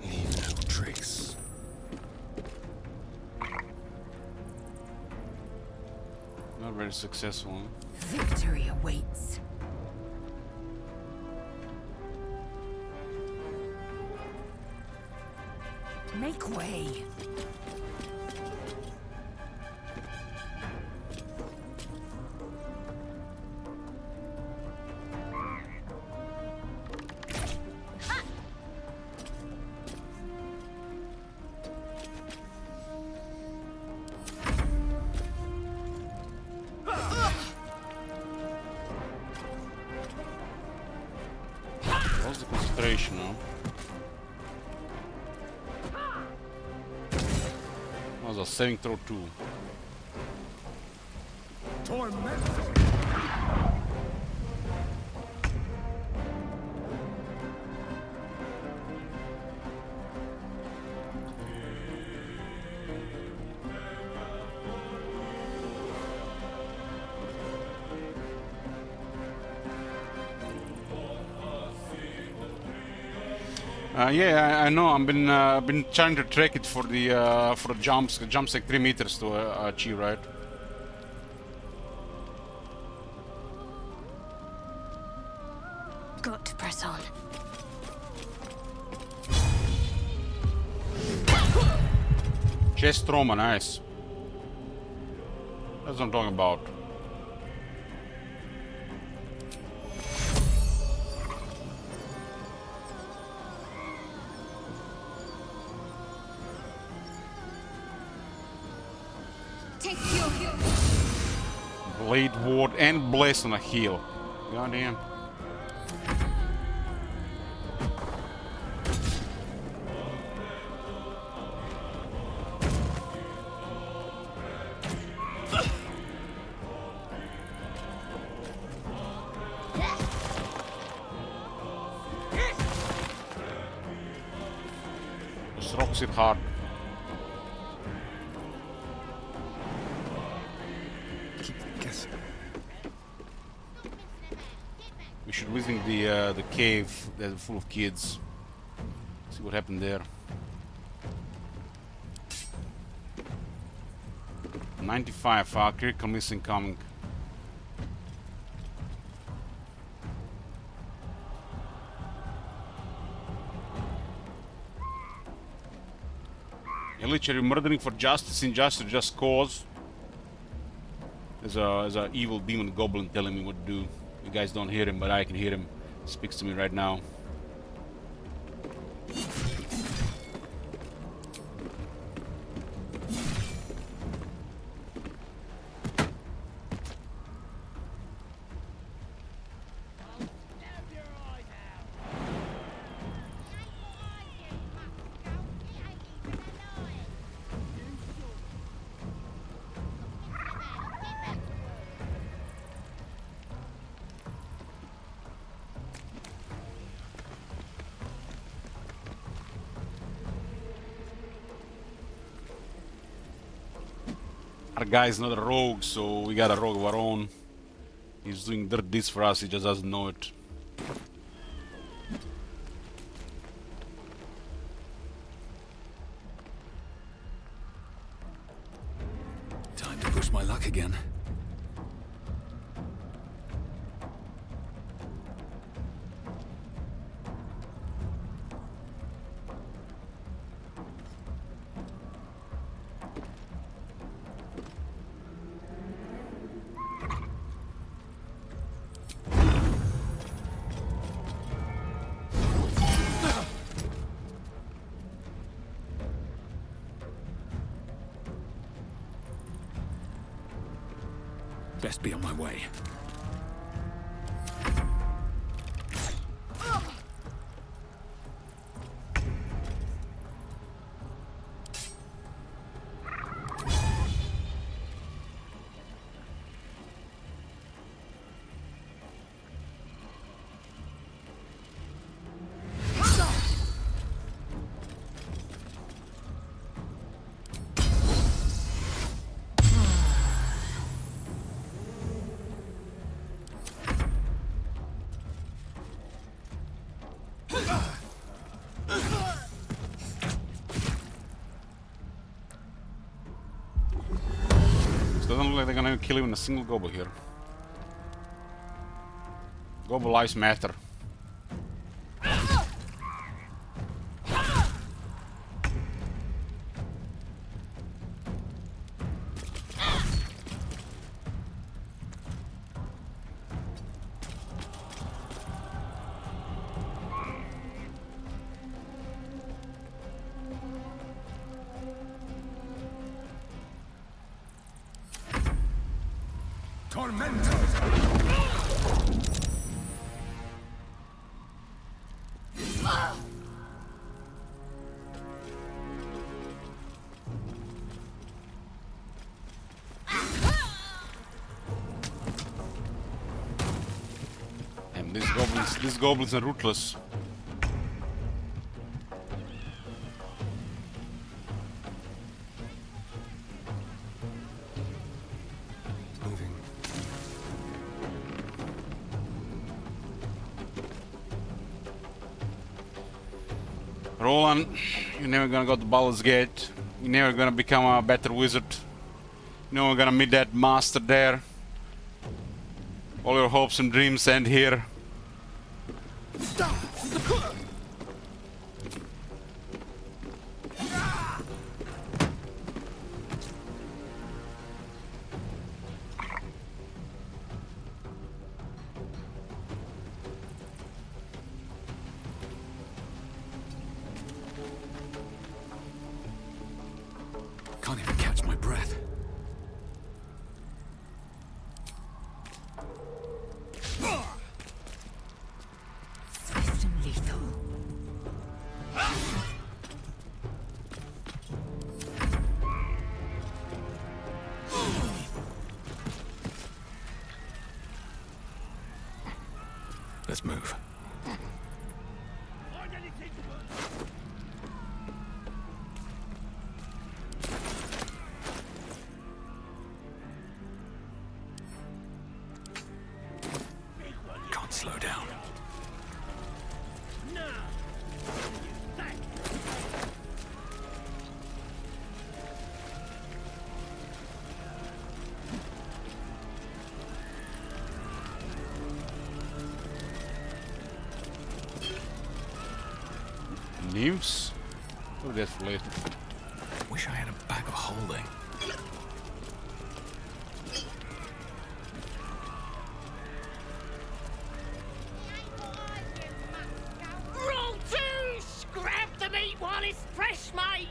Leave no trace. Not very successful. Victory awaits. Make way. What's the concentration now? That was a saving throw too. Yeah, I know. I've been trying to track it for the jumps. The jumps like 3 meters to achieve, right? Got to press on. Chest trauma, nice. That's what I'm talking about. Take your heal. Blade ward and bless on a heal. Goddamn. Those rocks hit hard. Guessing. We should visit the cave that's full of kids. See what happened there. 95, critical miss incoming. Village, are you murdering for justice, injustice, or just cause? There's a evil demon goblin telling me what to do. You guys don't hear him, but I can hear him. He speaks to me right now. Our guy's not a rogue, so we got a rogue of our own. He's doing dirt deeds for us, he just doesn't know it. Time to push my luck again. Best be on my way. Doesn't look like they're gonna kill even a single gobble here. Gobble lives matter. And these goblins are ruthless. Moving. Roland, you're never gonna go to Baldur's Gate. You're never gonna become a better wizard. You're never gonna meet that master there. All your hopes and dreams end here. Can't even catch my breath. Swift and lethal. Let's move. Can't slow down. Nymphs? Oh, that's later. Wish I had a bag of holding. Roll two! Grab the meat while it's fresh, mate!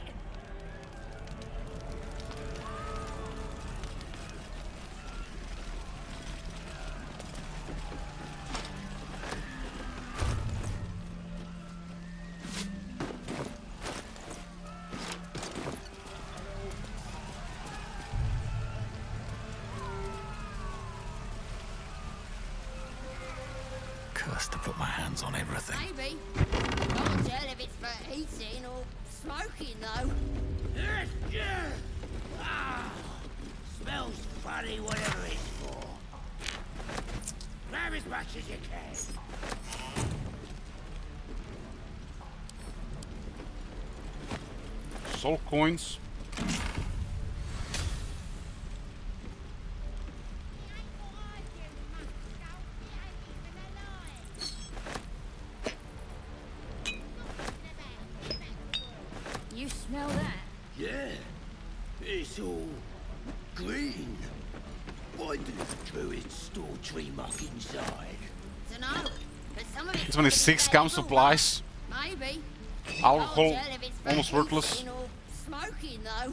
Cursed to put my hands on everything. Maybe. Can't tell if it's for eating or smoking, though. Ah, smells funny, whatever it's for. Grab as much as you can. Soul coins. You smell that? Yeah, it's all green. Why do the druids store tree muck inside? Dunno, but some of It's only 6 cam supplies. Maybe. Alcohol, Can't tell if it's for almost worthless. eating or smoking, though.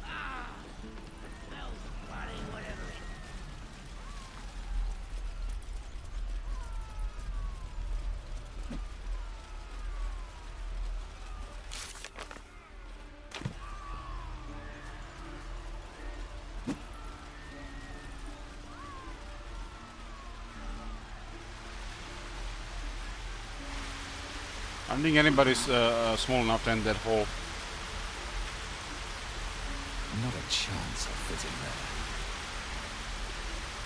Ah, smells funny, whatever it's I don't think anybody's small enough to end that hole. Not a chance of fitting there.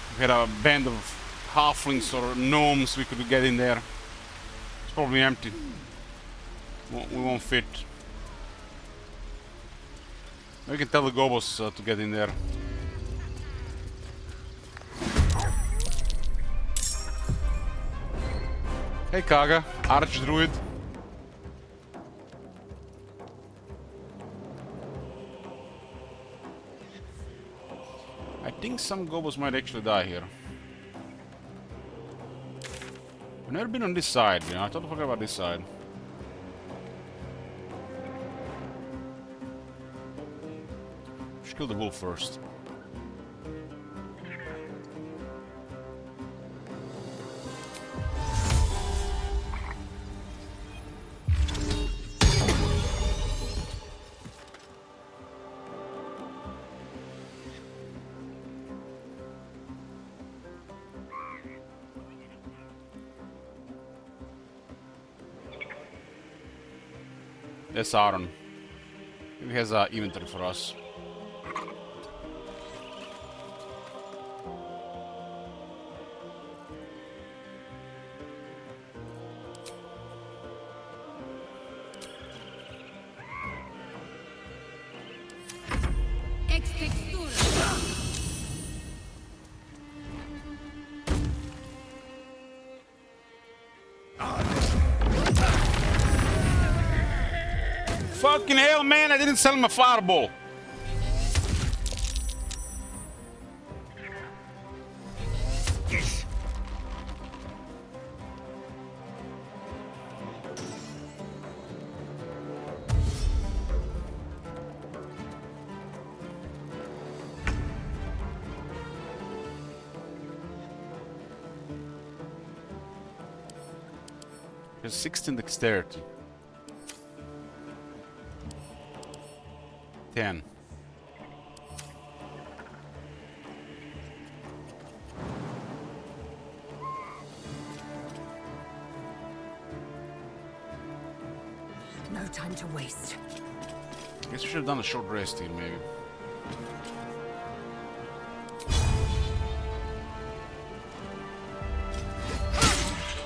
If we had a band of halflings or gnomes, we could get in there. It's probably empty. We won't fit. We can tell the gobos to get in there. Hey Kaga, Archdruid. I think some gobos might actually die here. I've never been on this side, you know, I totally forgot about this side. Should kill the wolf first. That's Aaron. He has an inventory for us. Fucking hell, man, I didn't sell him a fireball. There's 16 dexterity. 10. No time to waste. Guess we should have done a short rest here, maybe.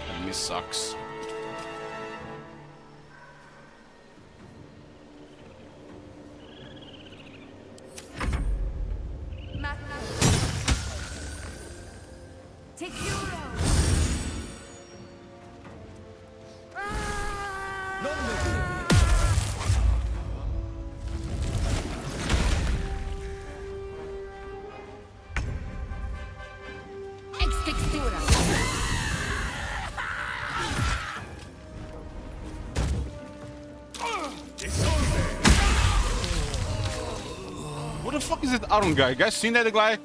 That miss sucks. the fuck is that Aaron guy? You guys seen that guy?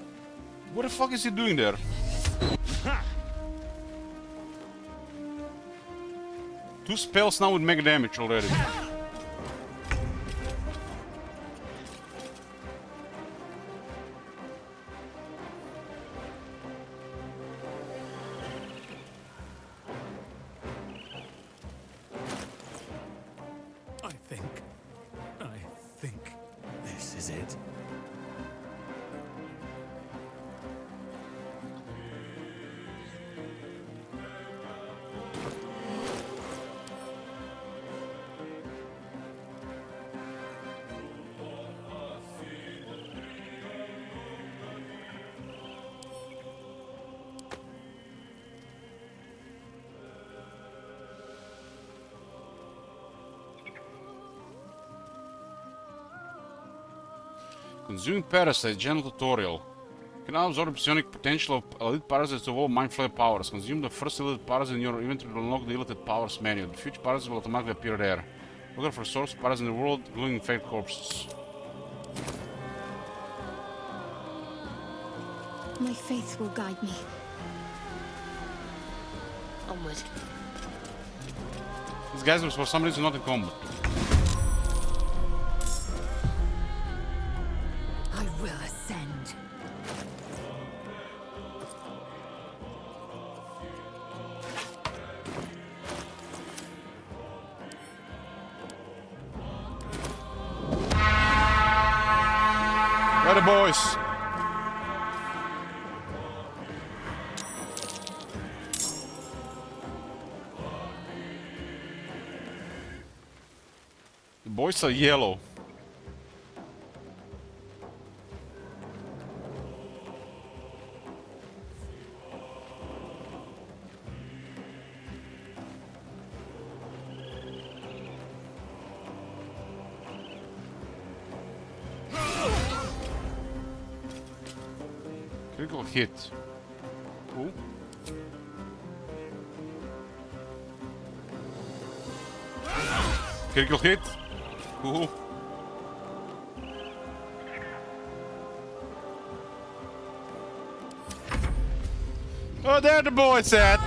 What the fuck is he doing there? Two spells now with mega damage already. I think this is it. Consuming parasites, general tutorial. You can now absorb the psionic potential of elite parasites to evolve mind flare powers. Consume the first elite parasite in your inventory to unlock the elite powers menu. The future parasites will automatically appear there. Look for source parasites in the world, including infected corpses. My faith will guide me. Onward. These guys are for some reason not in combat. I will ascend. Ready, boys. The boys are yellow. Critical hit. Cool. Critical hit. Cool. Oh, there the boys at.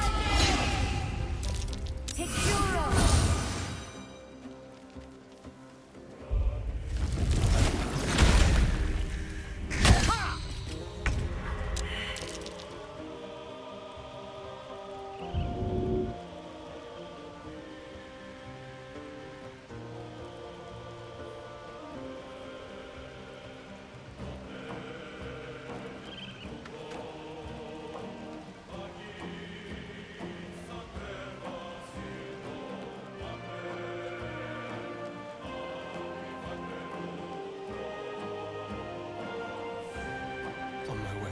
On my way.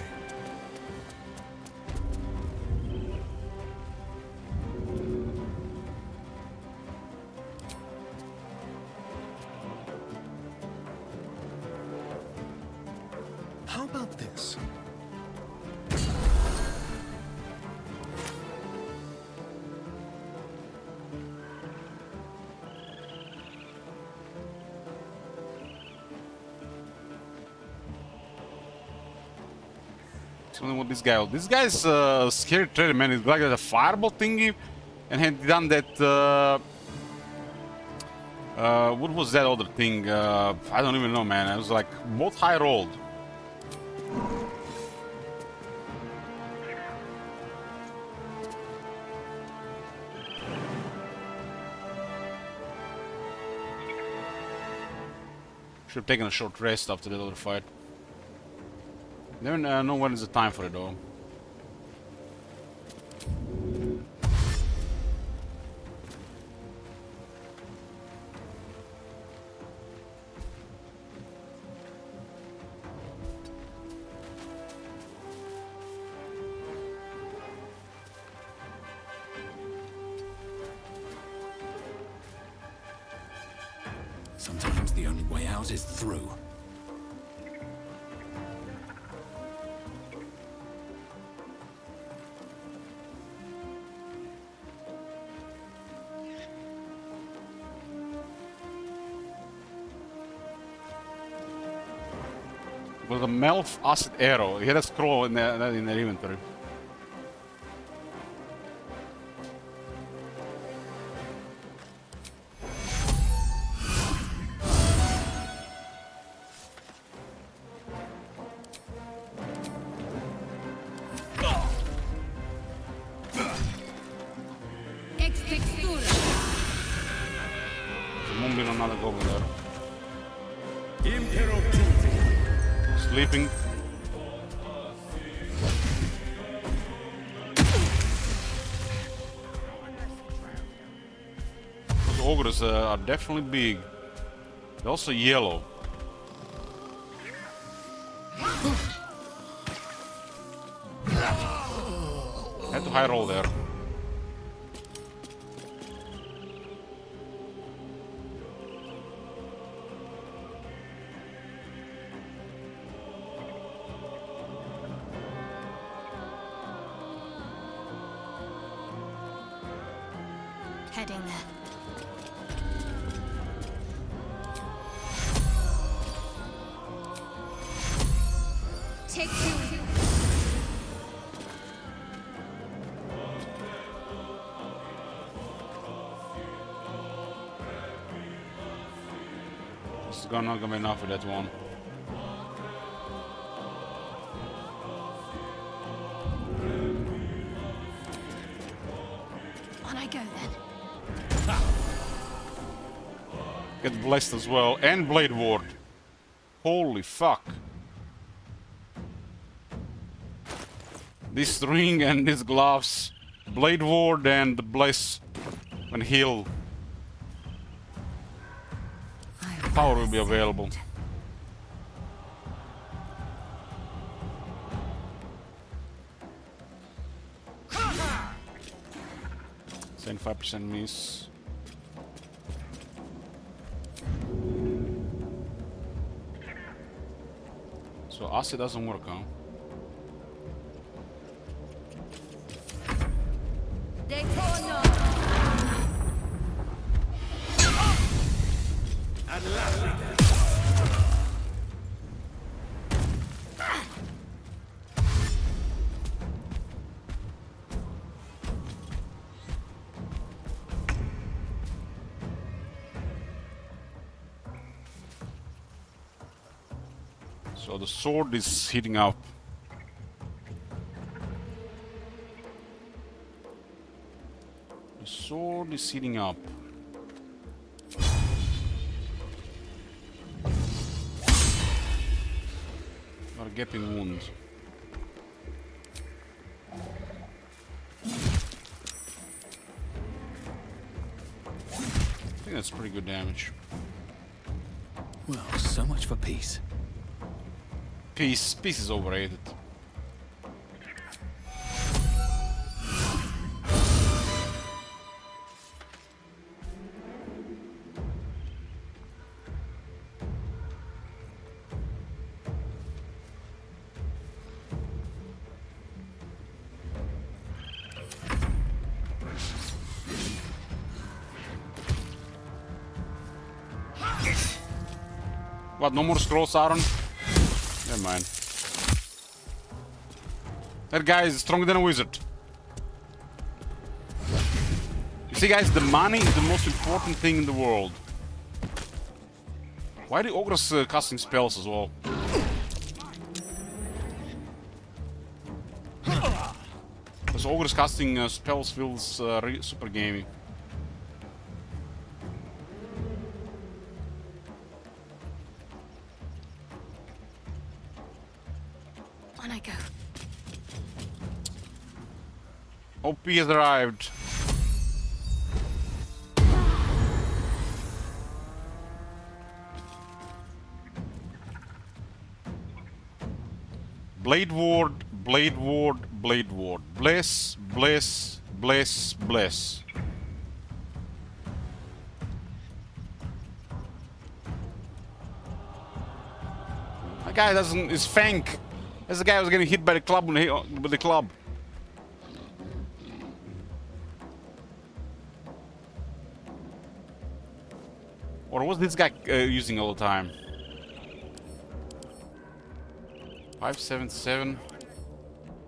How about this? Something with this guy. This guy's scary trader, man. He's like a fireball thingy, and had done that. What was that other thing? I don't even know, man. It was like both high rolled. Should have taken a short rest after that other fight. Never know when is the time for it though. Sometimes the only way out is through. with a Melf acid arrow. He had a scroll in their inventory. There's another goblin there. Sleeping. Those ogres are definitely big. They're also yellow. Had to high roll there. Heading there. Take you. This is not gonna be enough for that one. On I go then. Get blessed as well, and blade ward. Holy fuck. This ring and these gloves, blade ward and bless and heal. Power will be available. 5% miss. So acid doesn't work, huh? So the sword is heating up. The sword is heating up. Got a gaping wound. I think that's pretty good damage. Well, so much for peace. Peace is overrated. What, no more scrolls, Aaron? Never mind. That guy is stronger than a wizard. You see, guys, the money is the most important thing in the world. Why are the ogres casting spells as well? Because ogres casting spells feels super gamey. On I go. OP has arrived. Blade ward, blade ward, blade ward. Bless, bless, bless, bless. That guy doesn't. His fang. That's the guy who was getting hit by the club with the club. Or was this guy using all the time? 577.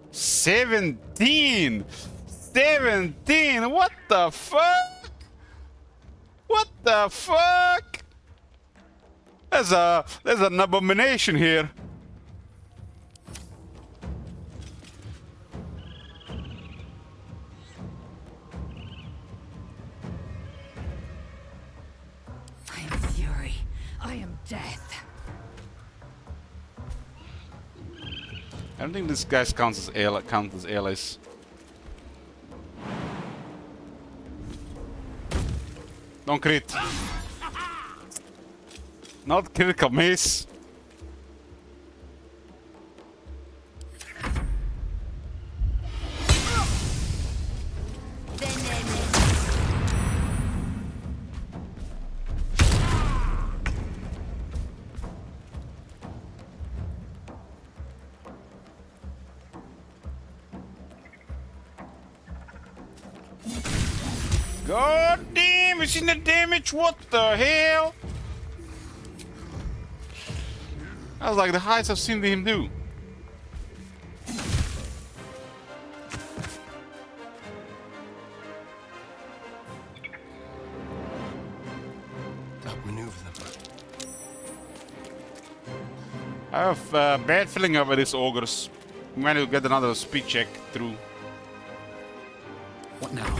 17! 17! What the fuck? What the fuck? There's an abomination here. I am fury. I am death. I don't think this guy counts as allies. Don't crit. Not critical miss. God damn, you seen the damage? What the hell? That was like the highest I've seen him do. Outmaneuver them. I have a bad feeling about these ogres. We might get another speed check through. What now?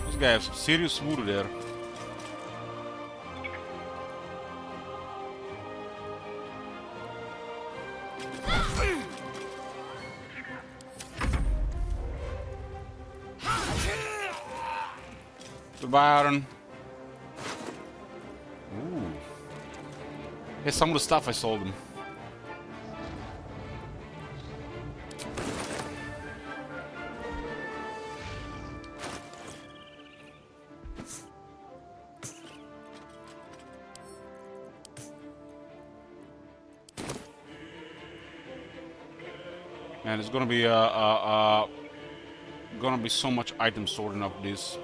This guy has some serious voodoo there. Goodbye, Aaron. Ooh. Here's some of the stuff I sold him. And it's gonna be so much item sorting of this.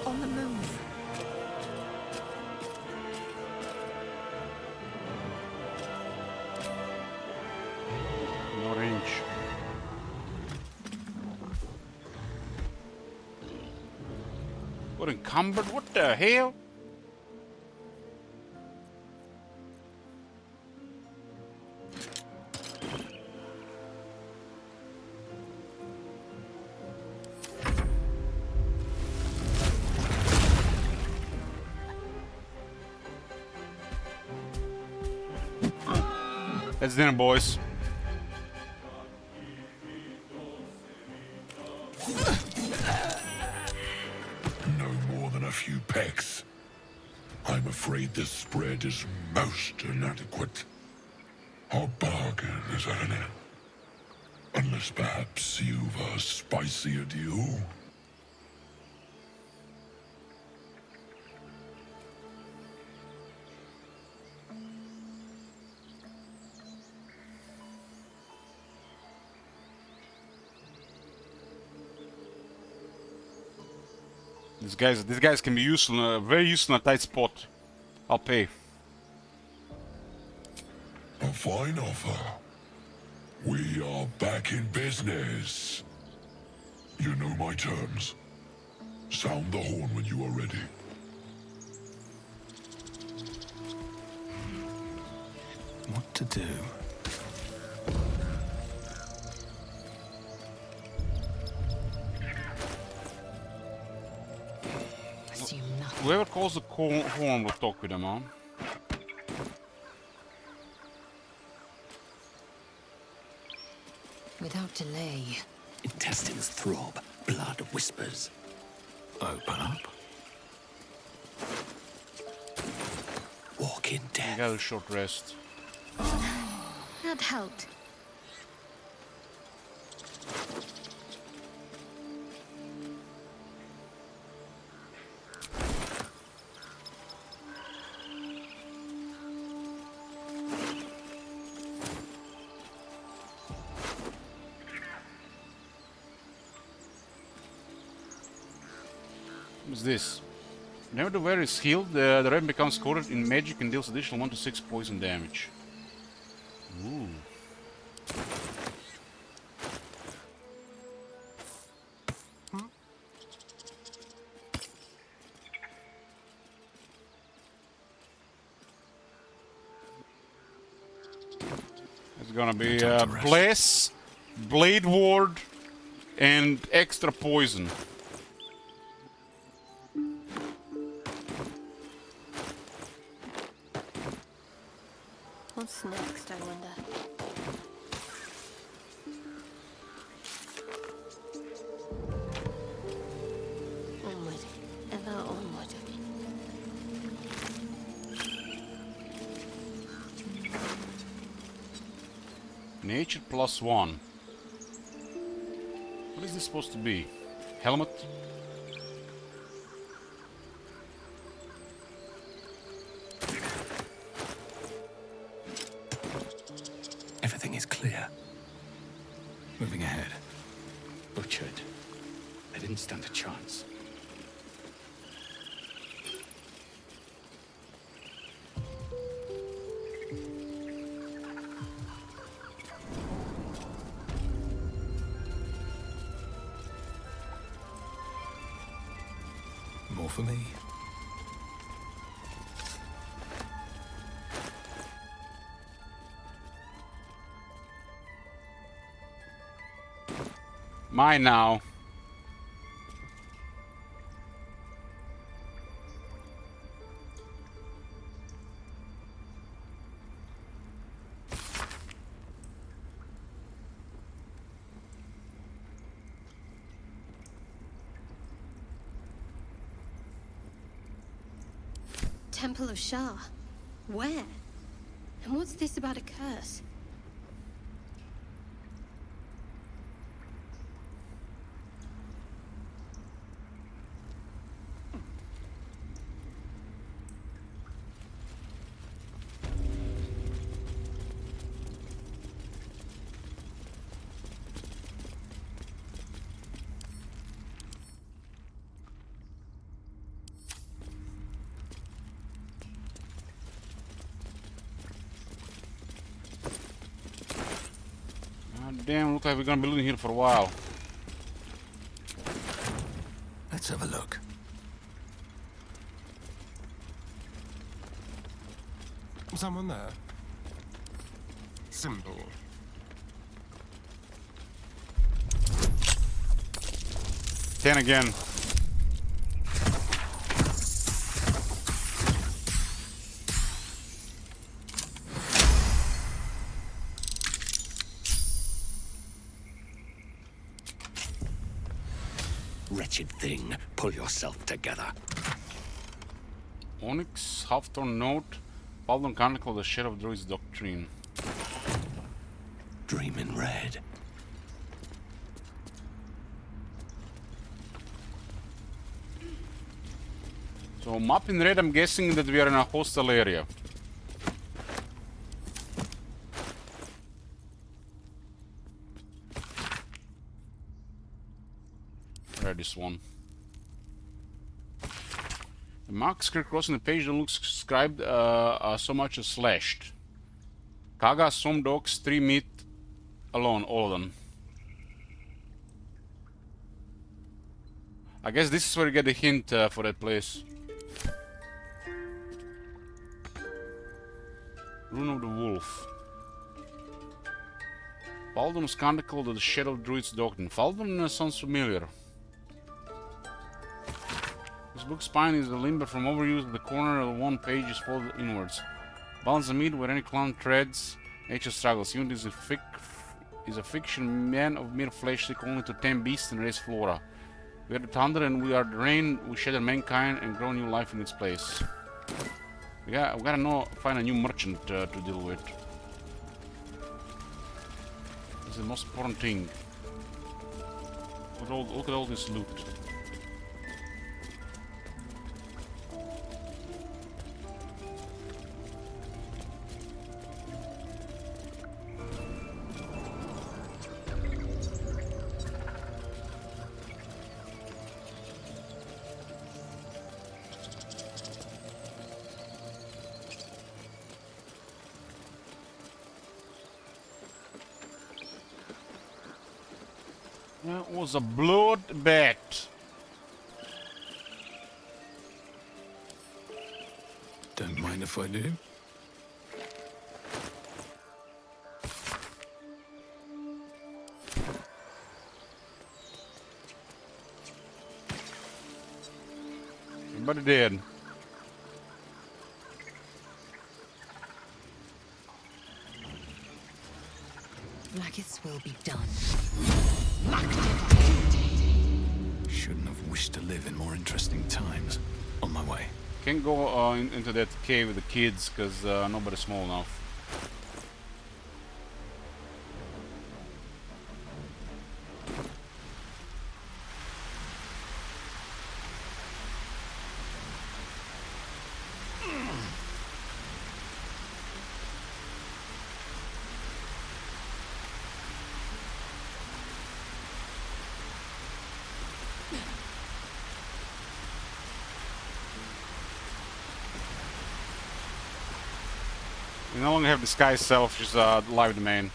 On the move. No range. What encumbered? What the hell? That's dinner, boys. No more than a few pecks. I'm afraid this spread is most inadequate. Our bargain is at an end. Unless perhaps you've a spicier deal? These guys can be useful, very useful in a tight spot. I'll pay. A fine offer. We are back in business. You know my terms. Sound the horn when you are ready. What to do? Assume nothing. Whoever calls the horn will talk with them, huh? delay. Intestines throb, blood whispers. Open up. Walk in I death. got a short rest. That helped. What's this? Whenever the wearer is healed, the raven becomes coated in magic and deals additional 1 to 6 poison damage. Ooh. It's gonna be Bless, Blade Ward, and extra poison. What's next, I wonder? Onward, ever onward. Nature +1. What is this supposed to be? Helmet? Everything is clear. Moving ahead. Butchered. They didn't stand a chance. More for me. Mine now. Temple of Shah. Where? And what's this about a curse? Damn, look like we're gonna be living here for a while. Let's have a look. Someone there? Symbol. Ten again. Wretched thing, pull yourself together. Onyx, Halfthorn Note, Baldur Chronicle of the Shadow of Druid's Doctrine. Dream in red. So map in red, I'm guessing that we are in a hostile area. This one. The marks crossing the page don't look scribed so much as slashed. Kaga, some dogs, 3 meat alone, all of them. I guess this is where you get the hint for that place. Rune of the Wolf. Baldur's Chronicle of the Shadow of Druid's Doctrine. Baldur sounds familiar. This book's spine is a limber from overuse. The corner of one page is folded inwards. Balance the meat where any clown treads, nature struggles. Unit is is a fiction man of mere flesh, seek only to tame beasts and raise flora. We are the thunder and we are the rain, we shatter mankind and grow new life in its place. We gotta find a new merchant to deal with. That's the most important thing. Look at all this loot. That was a bloodbath. Don't mind if I do. Everybody dead. Laggith's will be done. Shouldn't have wished to live in more interesting times. On my way. Can't go into that cave with the kids because nobody's small enough. We no longer have disguise self, just live domain.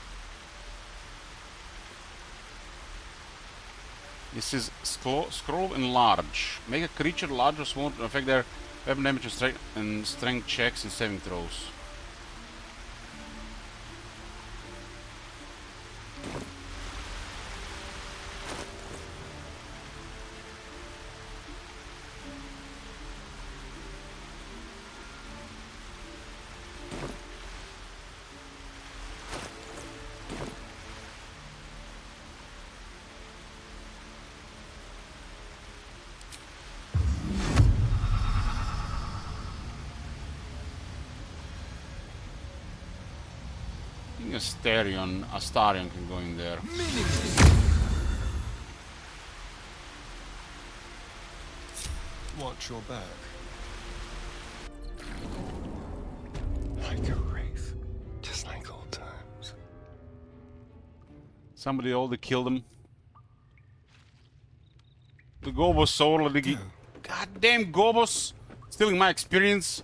This is scroll enlarge. Make a creature larger or smaller to affect their weapon damage and strength checks and saving throws. Astarion can go in there. Watch your back. Like a wraith, just like old times. Somebody already killed him. The Gobos soul, the goddamn Gobos, stealing my experience.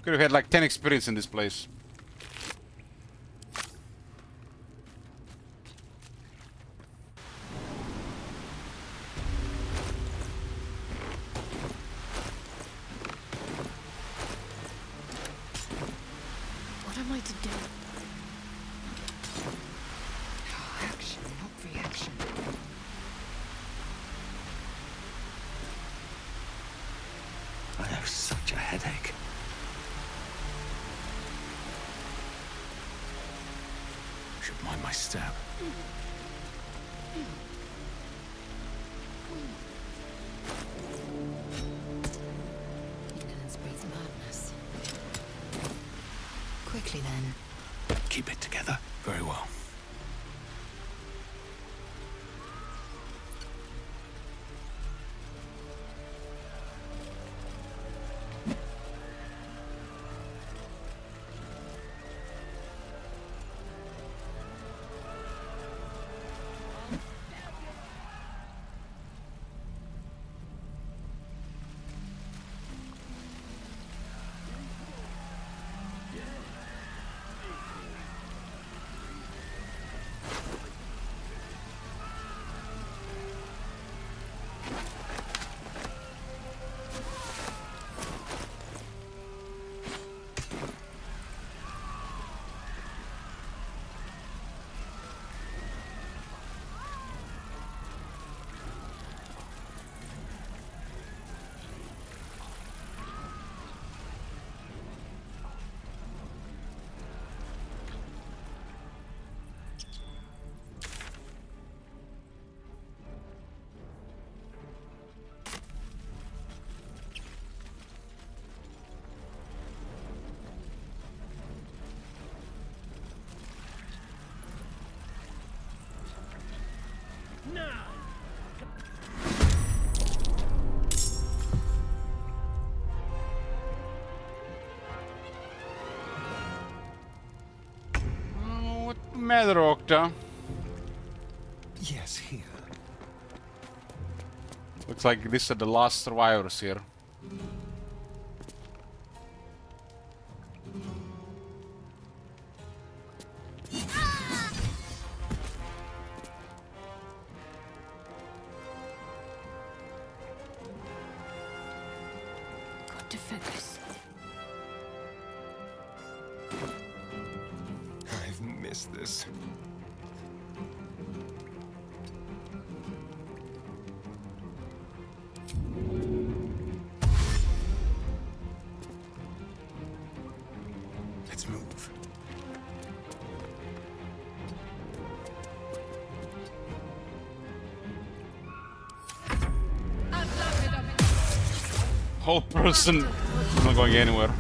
Could have had like 10 experience in this place. What am I to do? Action, not reaction. I have such a headache. Should mind my step. Ignorance breeds madness. Quickly then. Keep it together. Very well. What matter, Octa? Yes, here. Looks like these are the last survivors here. Got to focus. I've missed this. Let's move. Whole person not going anywhere.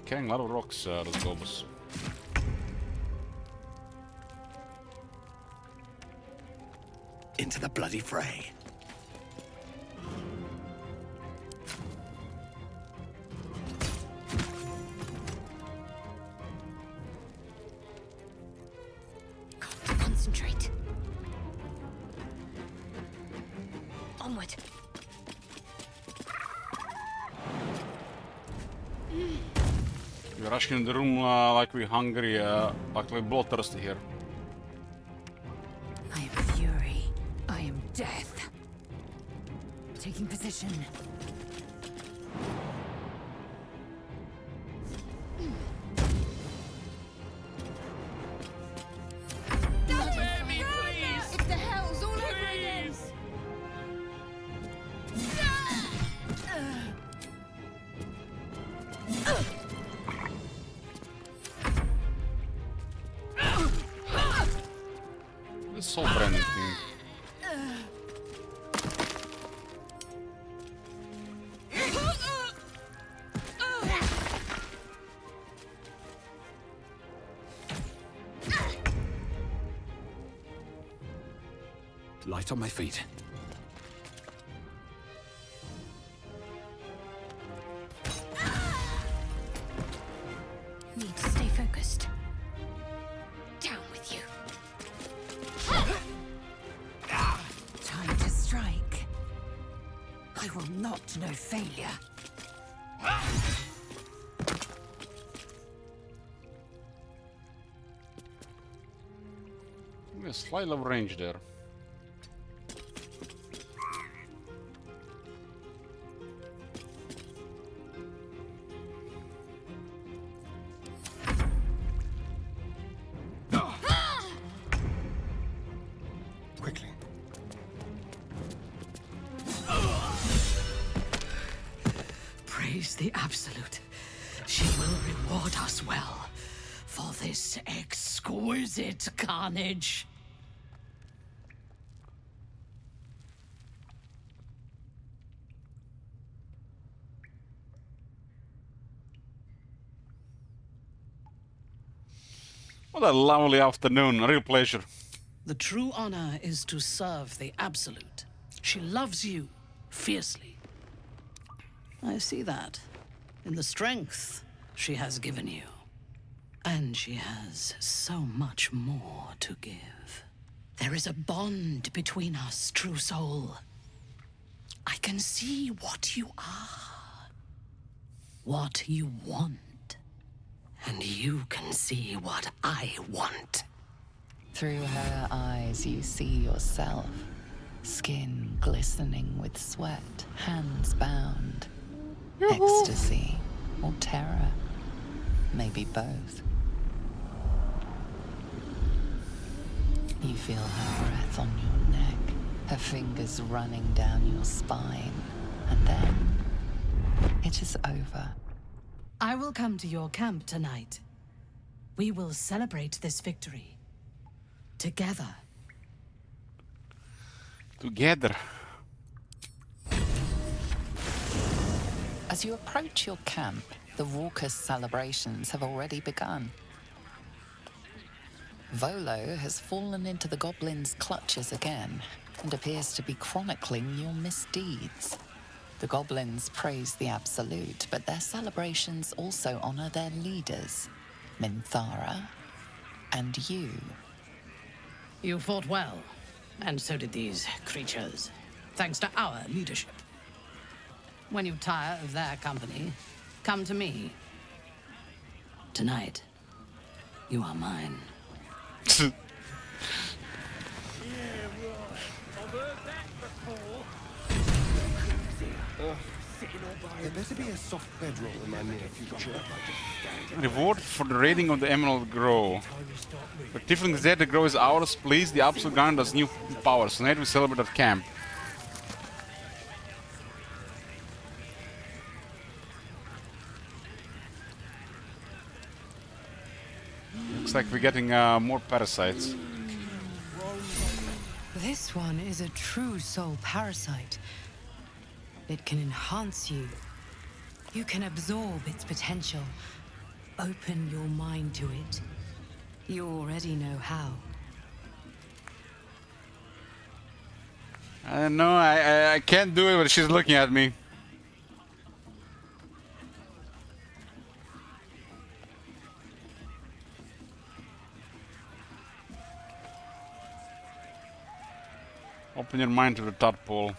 Carrying a lot of rocks, those gobos. Into the bloody fray. Concentrate. Onward. We're rushing in the room like we're hungry, like we're bloodthirsty here. I am fury. I am death. Taking position. It's the hells all over again! This soul branding thing. Light on my feet. Need to stay focused. Down with you. Time to strike. I will not know failure. A slight low range there. Quickly. Praise the Absolute. She will reward us well for this exquisite carnage. What a lovely afternoon, a real pleasure. The true honor is to serve the Absolute. She loves you fiercely. I see that in the strength she has given you. And she has so much more to give. There is a bond between us, true soul. I can see what you are, what you want. And you can see what I want. Through her eyes, you see yourself. Skin glistening with sweat, hands bound. Ecstasy or terror. Maybe both. You feel her breath on your neck, her fingers running down your spine. And then, it is over. I will come to your camp tonight. We will celebrate this victory. Together. Together. As you approach your camp, the raucous celebrations have already begun. Volo has fallen into the goblins' clutches again and appears to be chronicling your misdeeds. The goblins praise the Absolute, but their celebrations also honor their leaders, Minthara and you. You fought well, and so did these creatures, thanks to our leadership. When you tire of their company, come to me. Tonight, you are mine. There better be a soft bedroll in my near future. Reward for the raiding of the Emerald Grove. For Tieflings there, the grove is ours. Please, the Absolute garnered us new powers. Tonight we celebrate at camp. Looks like we're getting more parasites. This one is a true soul parasite. It can enhance you. You can absorb its potential. Open your mind to it. You already know how. I don't know, I can't do it, but she's looking at me. Open your mind to the tadpole.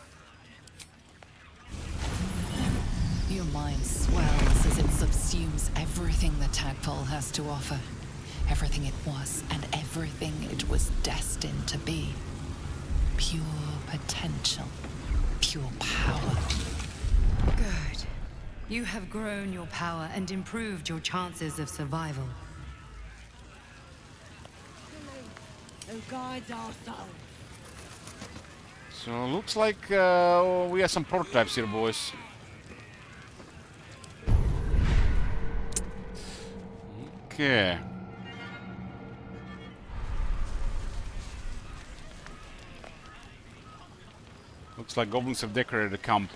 Your mind swells as it subsumes everything the tadpole has to offer. Everything it was and everything it was destined to be. Pure potential. Pure power. Good. You have grown your power and improved your chances of survival. Who guides our soul? So looks like we have some prototypes here, boys. Okay. Looks like goblins have decorated the camp.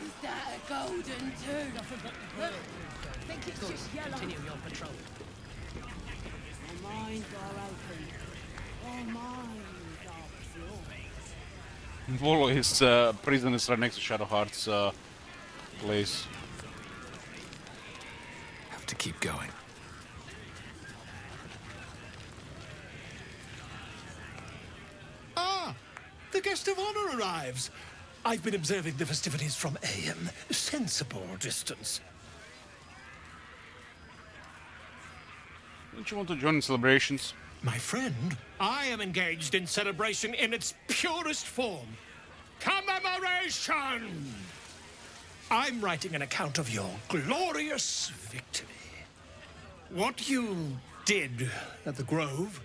Is that a golden tooth? I forgot to put it. I think it's just yellow. Continue your patrol. Our minds are open. Our minds are pure. Volo is prison is right next to Shadowheart's place. Have to keep going. Ah, the guest of honor arrives. I've been observing the festivities from a sensible distance. Don't you want to join in celebrations? My friend, I am engaged in celebration in its purest form. Commemoration! I'm writing an account of your glorious victory. What you did at the Grove,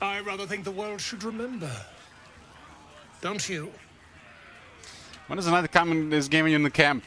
I rather think the world should remember. Don't you? When is the night coming is gaming in the camp?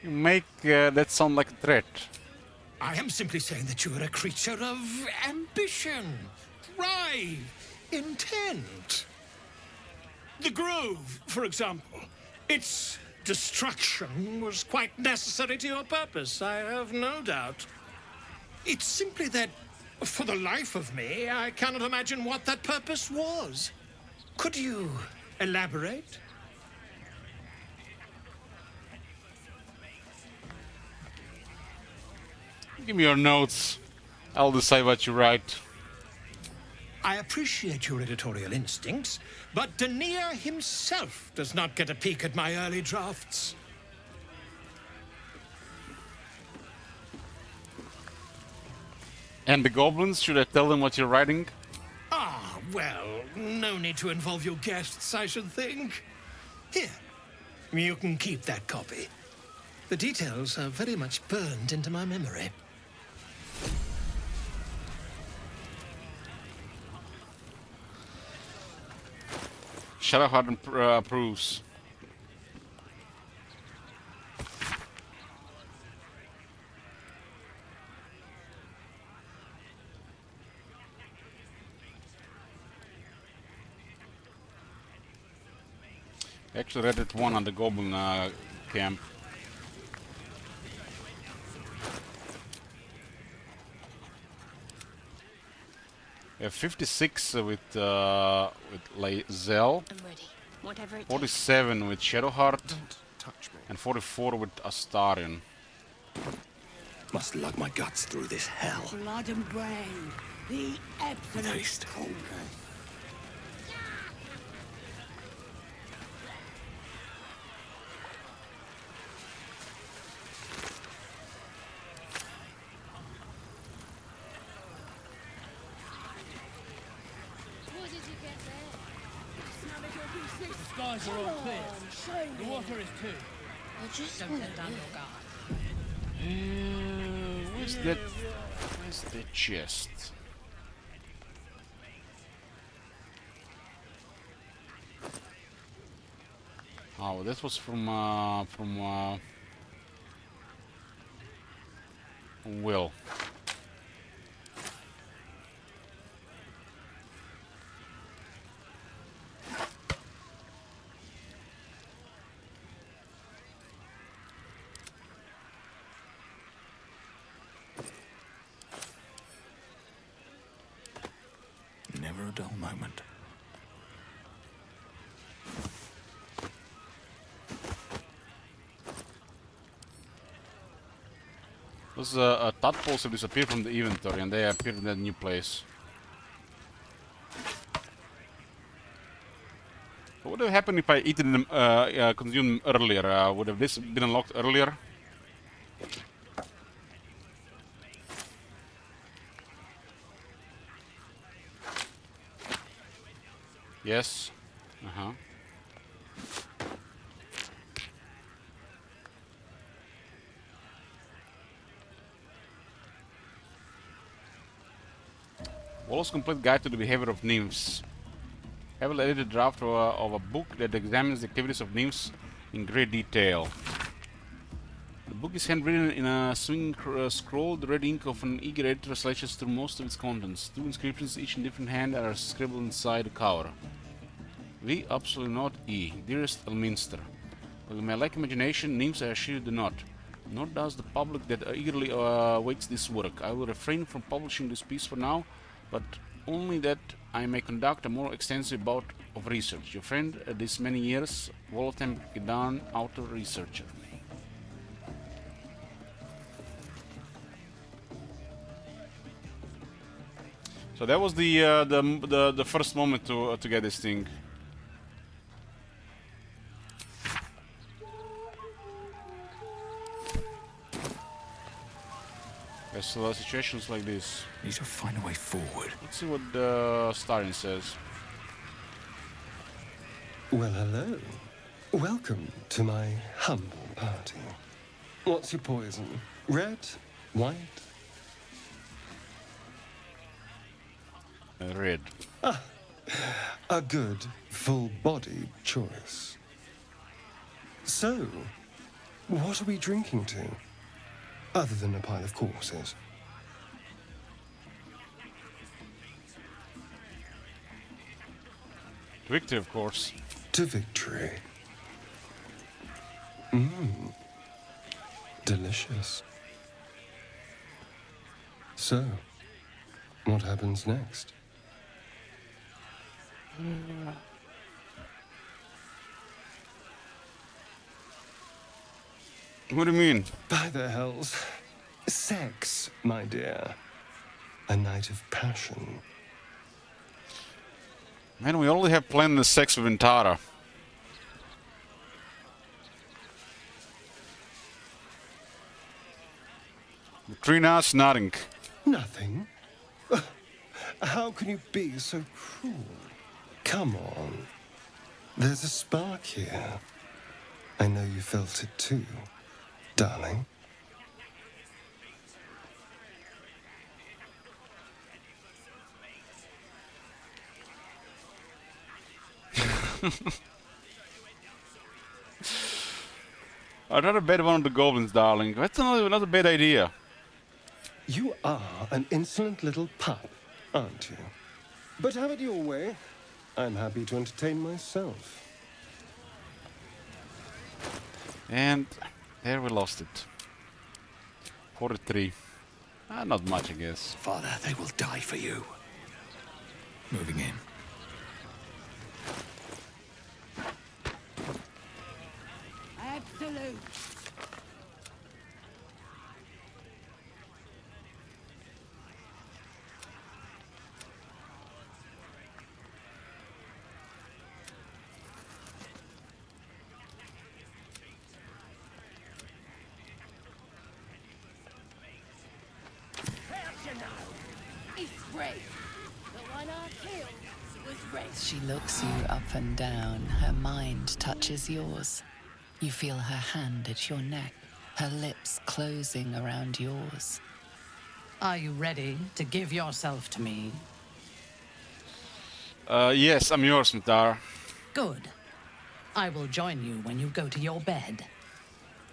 You make that sound like a threat. I am simply saying that you are a creature of ambition, drive, intent. The Grove, for example, its destruction was quite necessary to your purpose, I have no doubt. It's simply that, for the life of me, I cannot imagine what that purpose was. Could you elaborate? Give me your notes. I'll decide what you write. I appreciate your editorial instincts, but Dania himself does not get a peek at my early drafts. And the goblins, should I tell them what you're writing? Ah, Well, no need to involve your guests, I should think. Here, you can keep that copy. The details are very much burned into my memory. Shadowheart approves. I actually read it one on the Goblin camp. We have 56 with Lae'zel, I'm ready. Whatever it 47 with Shadowheart, touch me. and 44 with Astarion. Must lug my guts through this hell. Blood and brain. The absolute haste. conquers. The skies are all clear. The water is too. I just Don't want let down your guard. Where's that? Where's the chest? Oh, this was from Will. Never a dull moment. Those tadpoles have disappeared from the inventory and they appear in that new place. What would have happened if I eaten them, consumed them earlier? Would have this been unlocked earlier? Yes. Uh-huh. Wallace's Complete Guide to the Behavior of Nymphs. Heavily edited draft of a book that examines the activities of nymphs in great detail. The book is handwritten in a swinging scroll. The red ink of an eager editor slashes through most of its contents. 2 inscriptions, each in different hand, are scribbled inside the cover. We absolutely not E. Dearest Elminster. While you may lack imagination, nymphs I assure you do not. Nor does the public that eagerly awaits this work. I will refrain from publishing this piece for now, but only that I may conduct a more extensive bout of research. Your friend, this many years, Voltem Gedan, outer researcher. So that was the first moment to get this thing. So situations like this. Need to find a way forward. Let's see what Starion says. Well, hello. Welcome to my humble party. What's your poison? Red? White? Red. Ah, a good, full-bodied choice. So, what are we drinking to? Other than a pile of corpses. Victory, of course. To victory. Mmm. Delicious. So, what happens next? What do you mean? By the hells. Sex, my dear. A night of passion. Man, we only have planned the sex with Intara. Between us, nothing. Nothing? How can you be so cruel? Come on. There's a spark here. I know you felt it too, darling. I'd rather bet one of the goblins, darling. That's not a bad idea. You are an insolent little pup, aren't you? But have it your way. I'm happy to entertain myself. And there we lost it. 43. Not much, I guess. Father, they will die for you. Moving in. Absolute. She looks you up and down. Her mind touches yours. You feel her hand at your neck, her lips closing around yours. Are you ready to give yourself to me? Yes, I'm yours, Mitar. Good. I will join you when you go to your bed.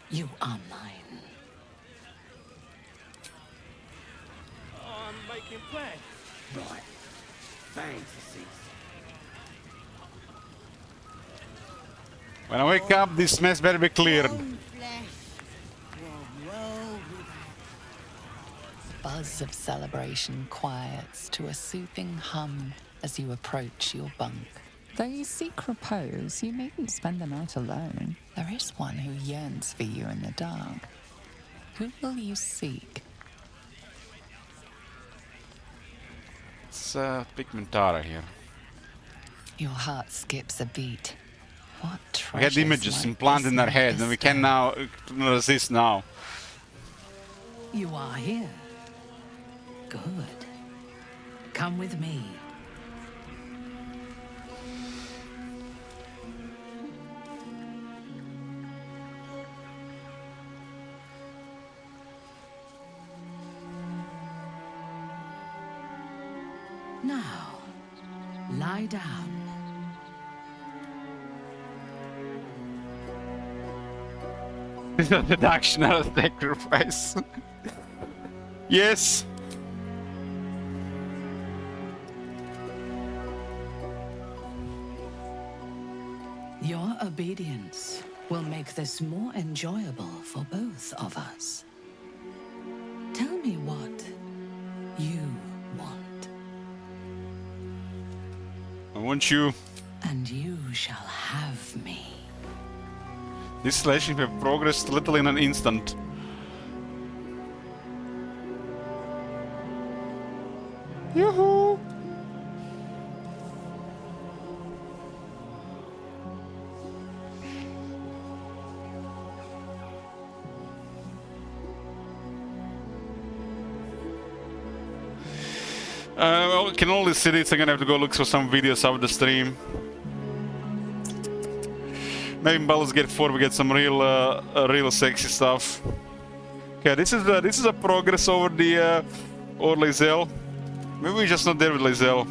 You are mine. Oh, I'm making plans. Right. Fantasies. When I wake up, this mess better be cleared. Buzz of celebration quiets to a soothing hum as you approach your bunk. Though you seek repose, you needn't spend the night alone. There is one who yearns for you in the dark. Who will you seek? It's Big Mintara here. Your heart skips a beat. What We had images implanted in our head, and we can now resist now. You are here. Good. Come with me. Now, lie down. This is a deduction, not a sacrifice. Yes. Your obedience will make this more enjoyable for both of us. Tell me what you want. I want you. And you shall have me. This relationship have progressed little in an instant. Yoo-hoo! Well, can only see this. I'm gonna have to go look for some videos of the stream. Maybe in Baldur's Gate 4 we get some real sexy stuff. Okay, this is a progress over the or Lizelle. Maybe we're just not there with Lizelle.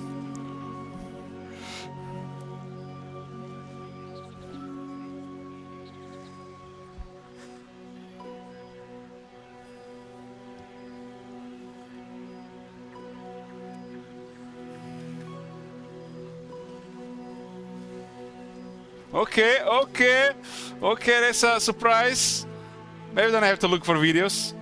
Okay, that's a surprise. Maybe then I have to look for videos.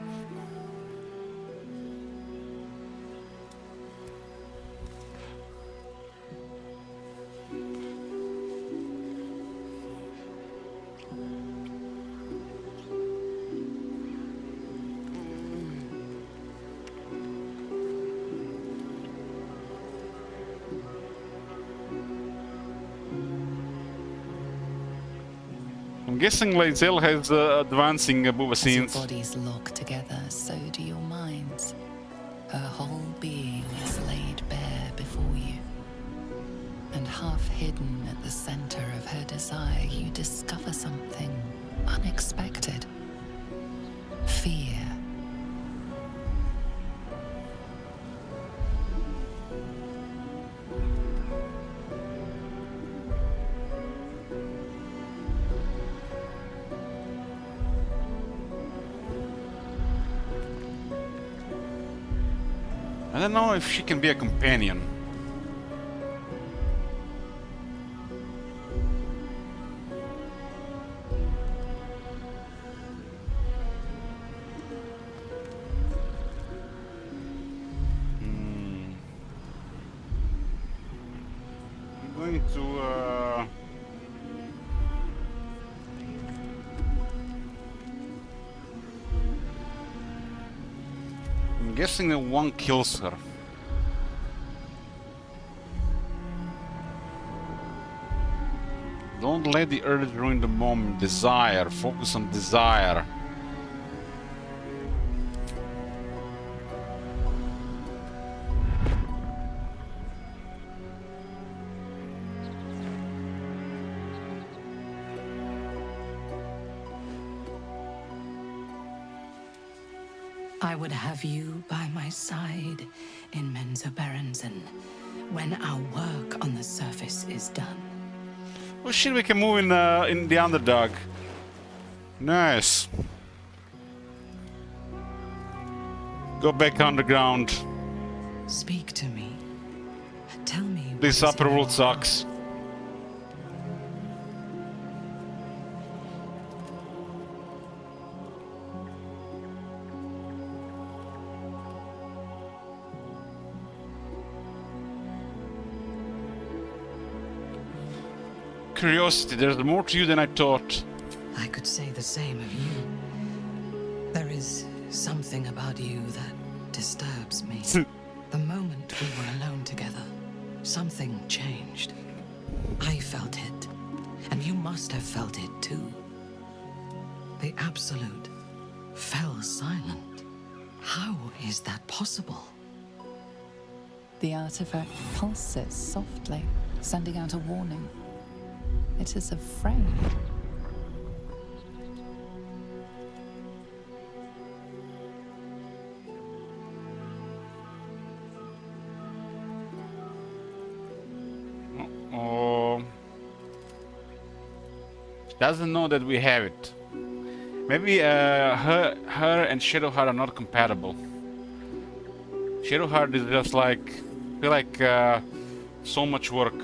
I'm guessing Lizelle has advancing Booba scenes. As your bodies lock together, so do your minds. Her whole being is laid bare hidden at the center of her desire, you discover something unexpected. Fear. I don't know if she can be a companion. I'm going to I'm guessing that one kills her. Don't let the urge ruin the moment. Desire. Focus on desire. I would have you by my side in Mensa Berensen when our work on the surface is done. Oh shit, we can move in the underdog. Nice. Go back underground. Speak to me. Tell me. This upper world sucks. Curiosity, there's more to you than I thought. I could say the same of you. There is something about you that disturbs me. The moment we were alone together, something changed. I felt it, and you must have felt it too. The Absolute fell silent. How is that possible? The artifact pulses softly, sending out a warning. It is afraid. She doesn't know that we have it. Maybe her and Shadowheart are not compatible. Shadowheart is just like, I feel like so much work.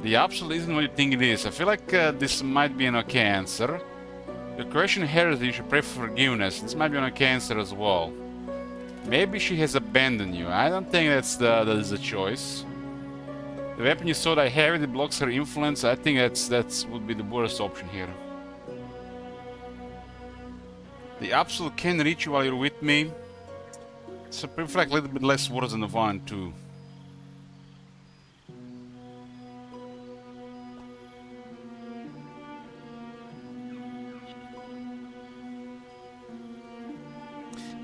The Absolute isn't what you think it is. I feel like this might be an okay answer. Your question here is that you should pray for forgiveness. This might be an okay answer as well. Maybe she has abandoned you. I don't think that is a choice. The weapon you saw that I have, it blocks her influence. I think that's would be the worst option here. The Absolute can reach you while you're with me. So I feel like a little bit less worse than the 1 and 2.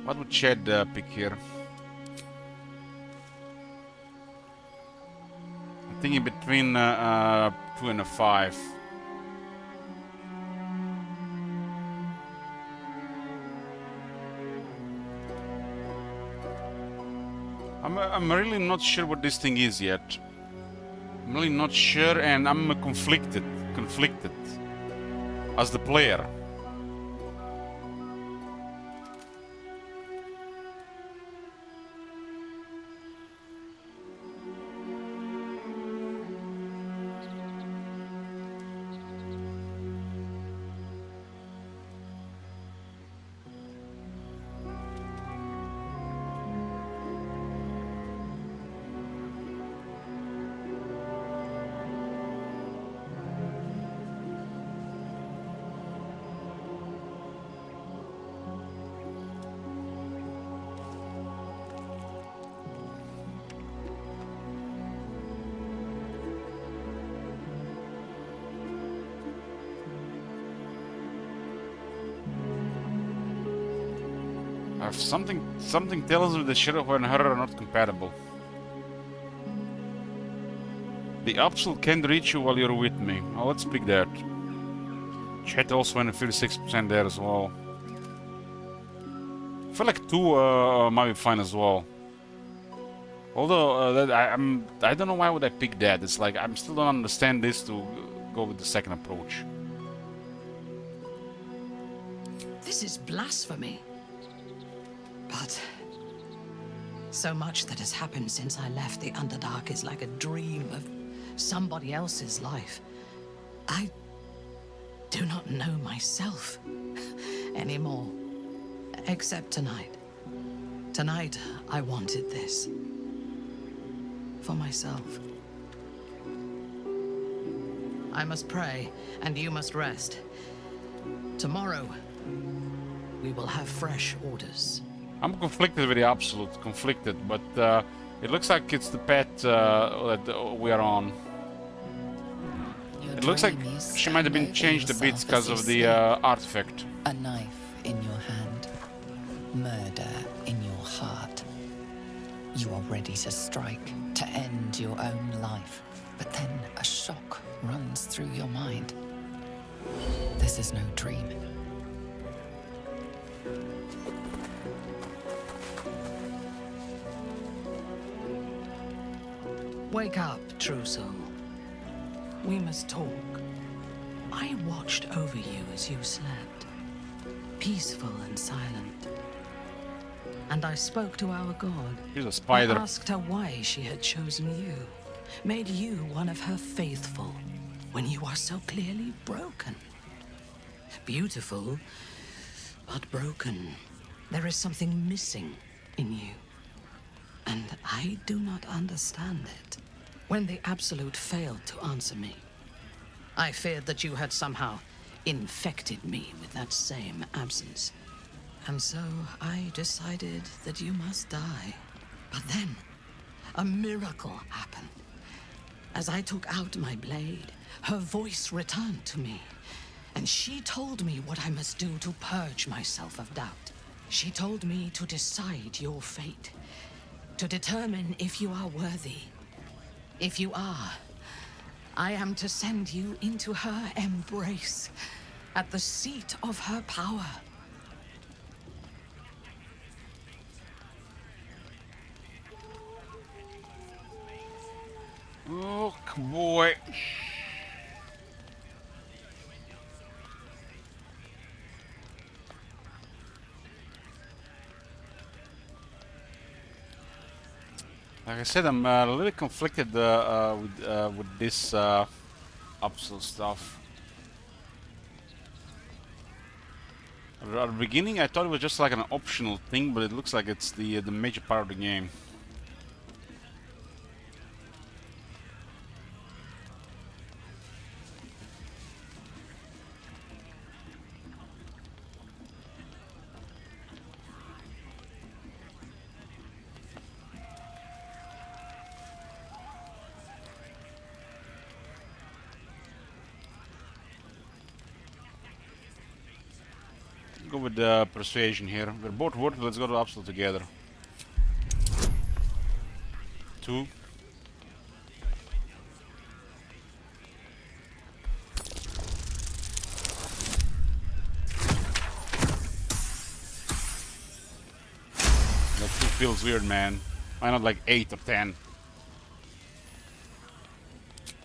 What would Chad pick here? I'm thinking between 2 and a 5. I'm really not sure what this thing is yet. I'm really not sure, and I'm conflicted as the player. Something tells me the sheriff and her are not compatible. The Absolute can't reach you while you're with me. Oh, let's pick that. Chat also went at 56% there as well. I feel like 2 might be fine as well. Although I don't know why would I pick that. It's like I still don't understand this to go with the second approach. This is blasphemy. But so much that has happened since I left the Underdark is like a dream of somebody else's life. I do not know myself anymore, except tonight. Tonight, I wanted this. For myself. I must pray, and you must rest. Tomorrow, we will have fresh orders. I'm conflicted with the Absolute, but it looks like it's the path that we are on. It looks like she might have been changed a bit because of the artifact. A knife in your hand, murder in your heart. You are ready to strike, to end your own life. But then a shock runs through your mind. This is no dream. Wake up, true soul. We must talk. I watched over you as you slept, peaceful and silent. And I spoke to our god. She's a spider. I asked her why she had chosen you, made you one of her faithful, when you are so clearly broken. Beautiful, but broken. There is something missing in you. And I do not understand it. When the Absolute failed to answer me, I feared that you had somehow infected me with that same absence. And so I decided that you must die. But then, a miracle happened. As I took out my blade, her voice returned to me, and she told me what I must do to purge myself of doubt. She told me to decide your fate, to determine if you are worthy. If you are, I am to send you into her embrace, at the seat of her power. Oh, boy. Like I said, I'm a little conflicted with this Absolute stuff. At the beginning, I thought it was just like an optional thing, but it looks like it's the major part of the game. Go with persuasion here. We're both worth it. Let's go to Absolute together. 2. That 2 feels weird, man. Why not like 8 or 10?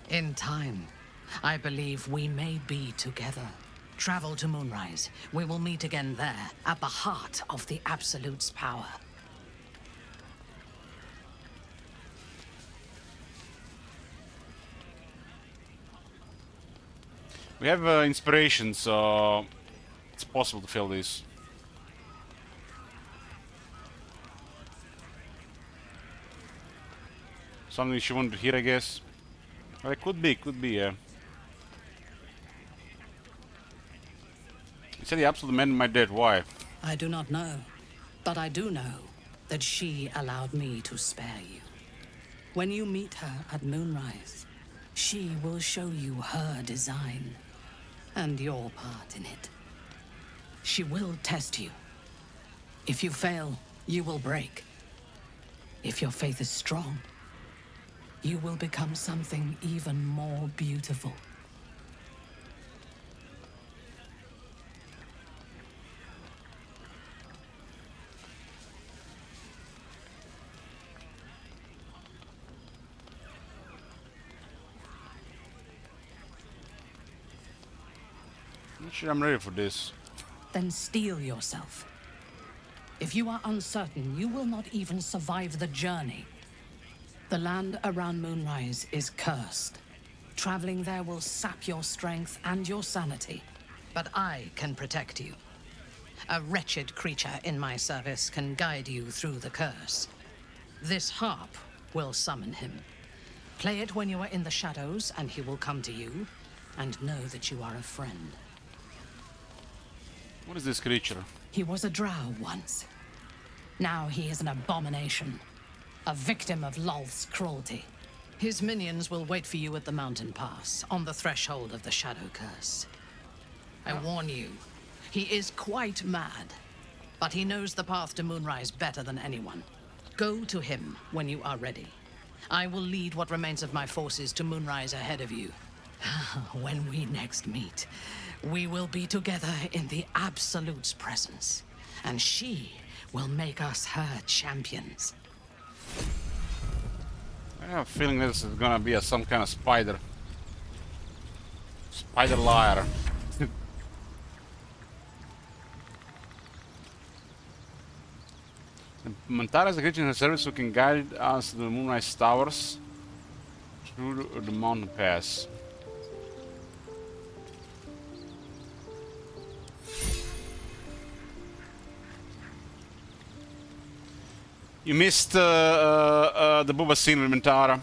In time, I believe we may be together. Travel to Moonrise. We will meet again there, at the heart of the Absolute's power. We have inspiration, so it's possible to fill this. Something she wanted to hear, I guess. Well, it could be, yeah. You said the Absolute man my dead. Why? I do not know, but I do know that she allowed me to spare you. When you meet her at Moonrise, she will show you her design and your part in it. She will test you. If you fail, you will break. If your faith is strong, you will become something even more beautiful. I'm not sure I'm ready for this. Then steel yourself. If you are uncertain, you will not even survive the journey. The land around Moonrise is cursed. Traveling there will sap your strength and your sanity. But I can protect you. A wretched creature in my service can guide you through the curse. This harp will summon him. Play it when you are in the shadows, and he will come to you, and know that you are a friend. What is this creature? He was a drow once. Now he is an abomination. A victim of Lolth's cruelty. His minions will wait for you at the mountain pass, on the threshold of the Shadow Curse. I warn you, he is quite mad, but he knows the path to Moonrise better than anyone. Go to him when you are ready. I will lead what remains of my forces to Moonrise ahead of you. When we next meet, we will be together in the Absolute's presence, and she will make us her champions. I have a feeling this is gonna be some kind of spider. Spider liar. Mantara is a creature in her service who can guide us to the Moonrise Towers through the mountain pass. You missed the Bubba scene with Mantara.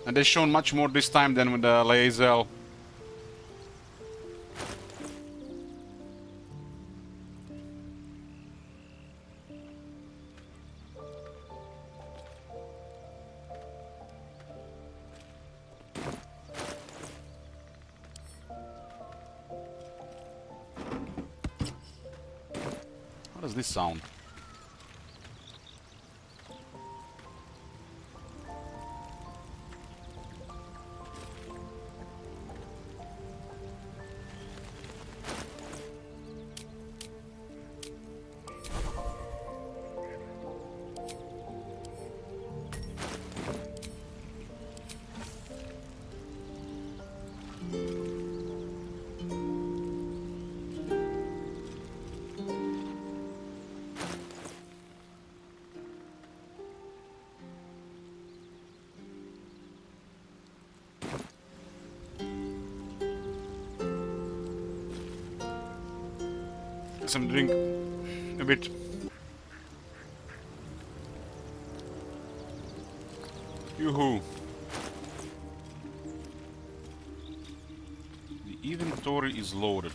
And they've shown much more this time than with Lae'zel. What does this sound? Some drink a bit. Yoo-hoo. The inventory is loaded.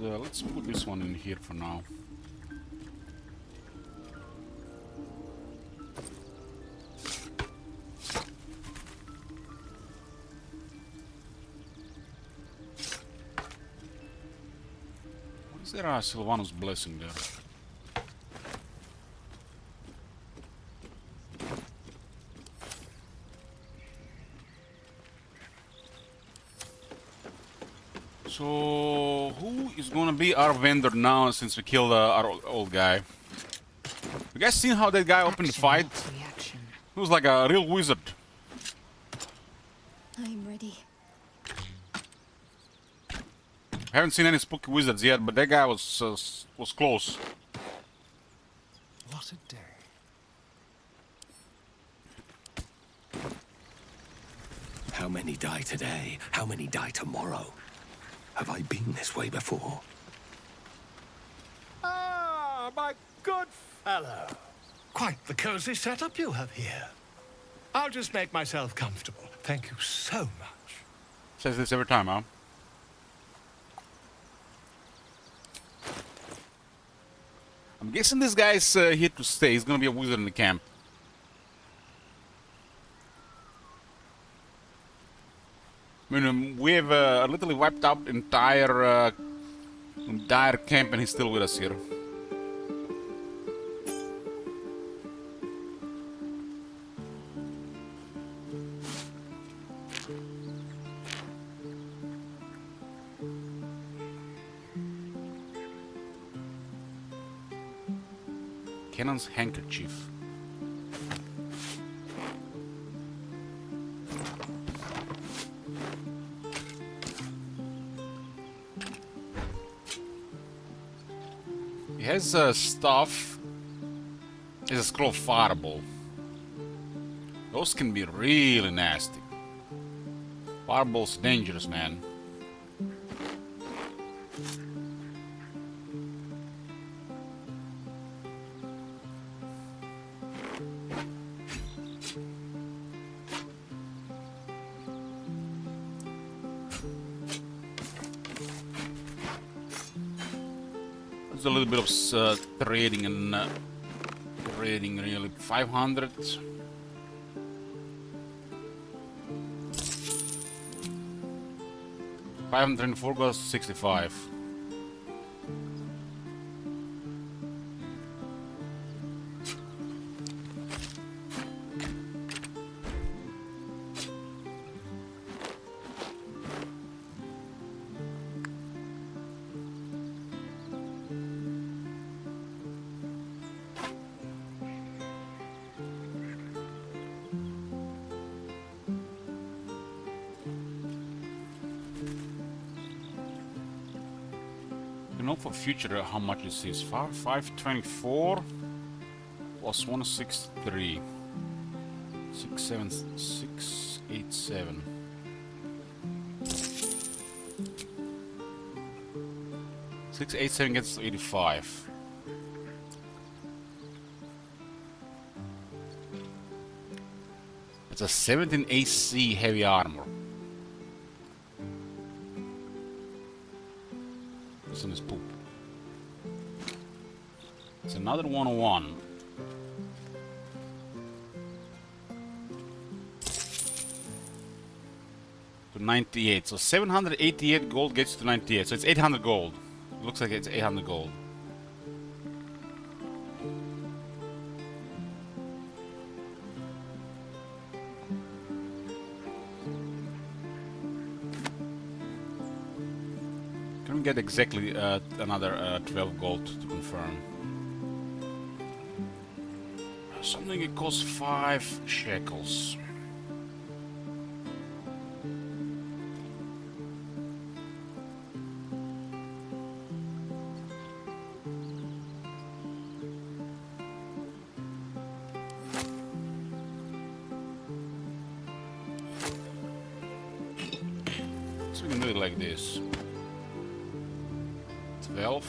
Let's put this one in here for now. Is there a Sylvanus blessing there? So, who is gonna be our vendor now since we killed our old guy? You guys seen how that guy opened the fight? He was like a real wizard. I'm ready. Haven't seen any spooky wizards yet, but that guy was close. What a day. How many die today? How many die tomorrow? Have I been this way before? Ah, my good fellow. Quite the cozy setup you have here. I'll just make myself comfortable. Thank you so much. Says this every time, huh? I'm guessing this guy's here to stay. He's gonna be a wizard in the camp. I mean, we have literally wiped out entire camp, and he's still with us here. Cannon's handkerchief. He has stuff. It's a scroll fireball. Those can be really nasty. Fireball's dangerous, man. There's a little bit of trading and trading really. 500. $504 goes 65. You know for future how much this is. 524 plus 163. 687. Six eight seven gets to 85. It's a 17 AC heavy armor. This one is poop. It's another 101. To 98. So 788 gold gets to 98. So it's 800 gold. It looks like it's 800 gold. Can we get exactly another 12 gold to confirm? Something it costs 5 shekels. So we can do it like this. 12.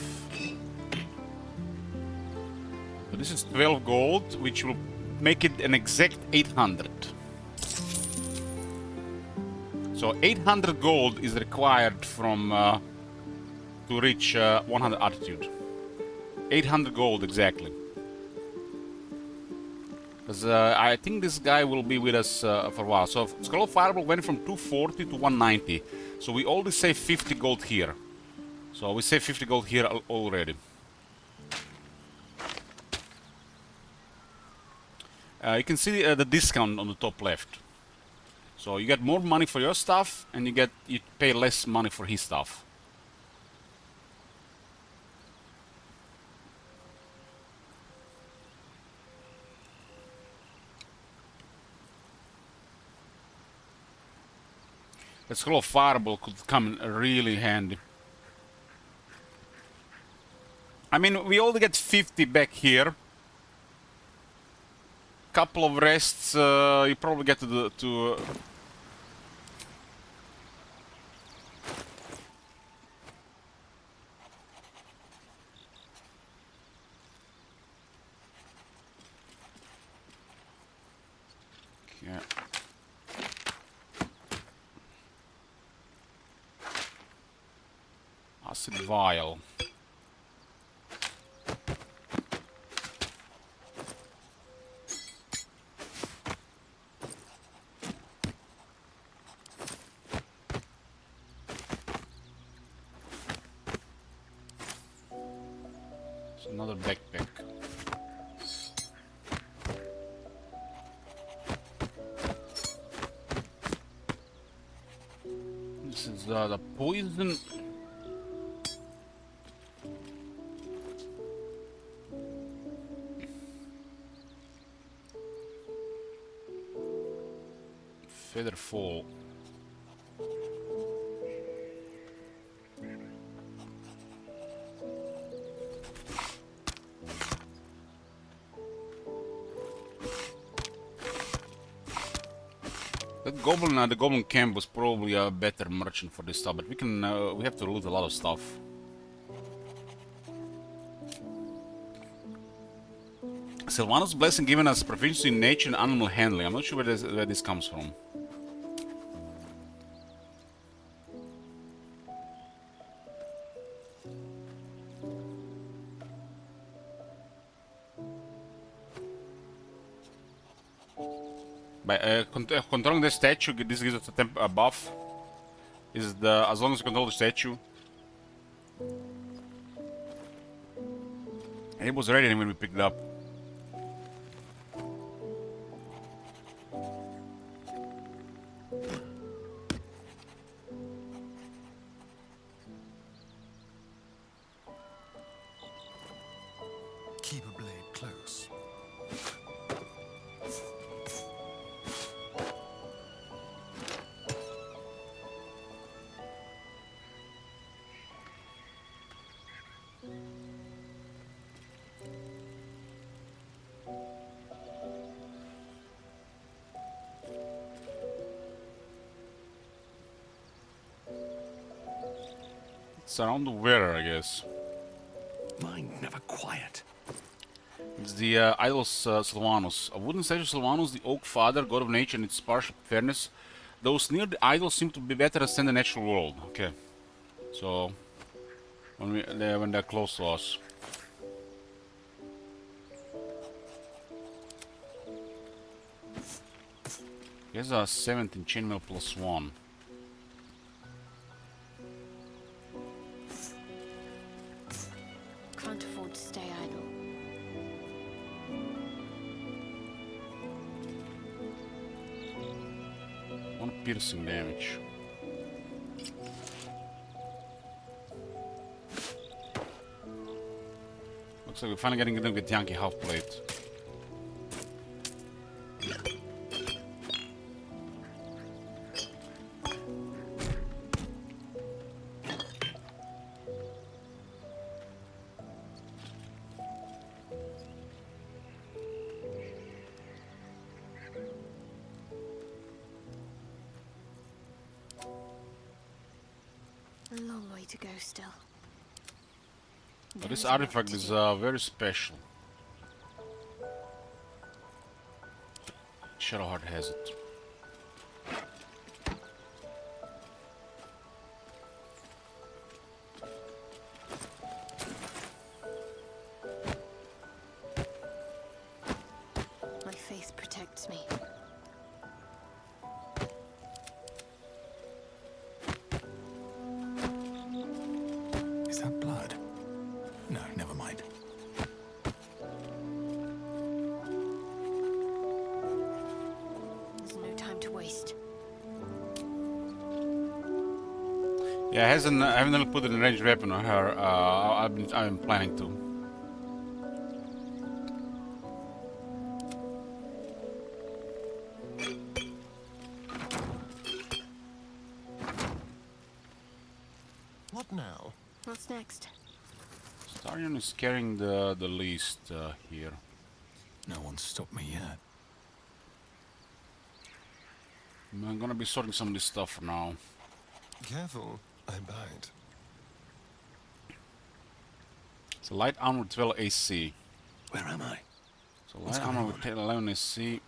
So this is 12 gold, which will make it an exact 800. So 800 gold is required from to reach 100 altitude. 800 gold exactly. Because I think this guy will be with us for a while. So Scroll of Fireball went from 240 to 190. So we already save 50 gold here. So we save 50 gold here already. You can see the discount on the top left. So you get more money for your stuff, and you pay less money for his stuff. The Scroll of Fireball could come in really handy. I mean, we only get 50 back here. Couple of rests, you probably get to yeah. Acid vial. Another backpack. This is the poison. Feather fall. That goblin at the goblin camp was probably a better merchant for this stuff, but we can we have to loot a lot of stuff. Sylvanas' blessing given us proficiency in nature and animal handling. I'm not sure where this comes from. By controlling the statue, this gives us a buff. Is the as long as you control the statue. It was ready when we picked it up. Keep a blade close. It's around the wearer, I guess. Mind never quiet. It's the idol Sylvanas. A wooden statue of Sylvanas, the oak father, god of nature and its partial fairness. Those near the idol seem to be better than the natural world. Okay. So, when they're close to us. Here's a 17 chainmail plus 1. Can't afford to stay idle. One piercing damage. Looks like we're finally getting rid of the Yankee half plate. A long way to go still. But this artifact is very special. Shadowheart has it. My faith protects me. Is that blood? No, never mind. There's no time to waste. Yeah, I haven't put a ranged weapon on her. I'm planning to. What now? What's next? Starion is carrying the least here. No one's stopped me yet. I'm gonna be sorting some of this stuff for now. Careful, I bite. It's a light armor with 12 AC. Where am I? So light armor with 11 AC.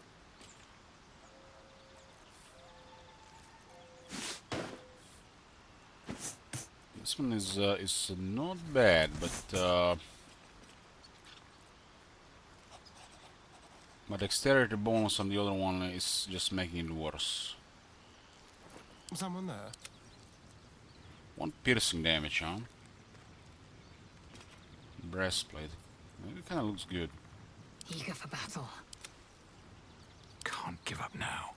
This one is not bad, but my dexterity bonus on the other one is just making it worse. Someone there? One piercing damage, huh? Breastplate. It kind of looks good. Eager for battle. Can't give up now.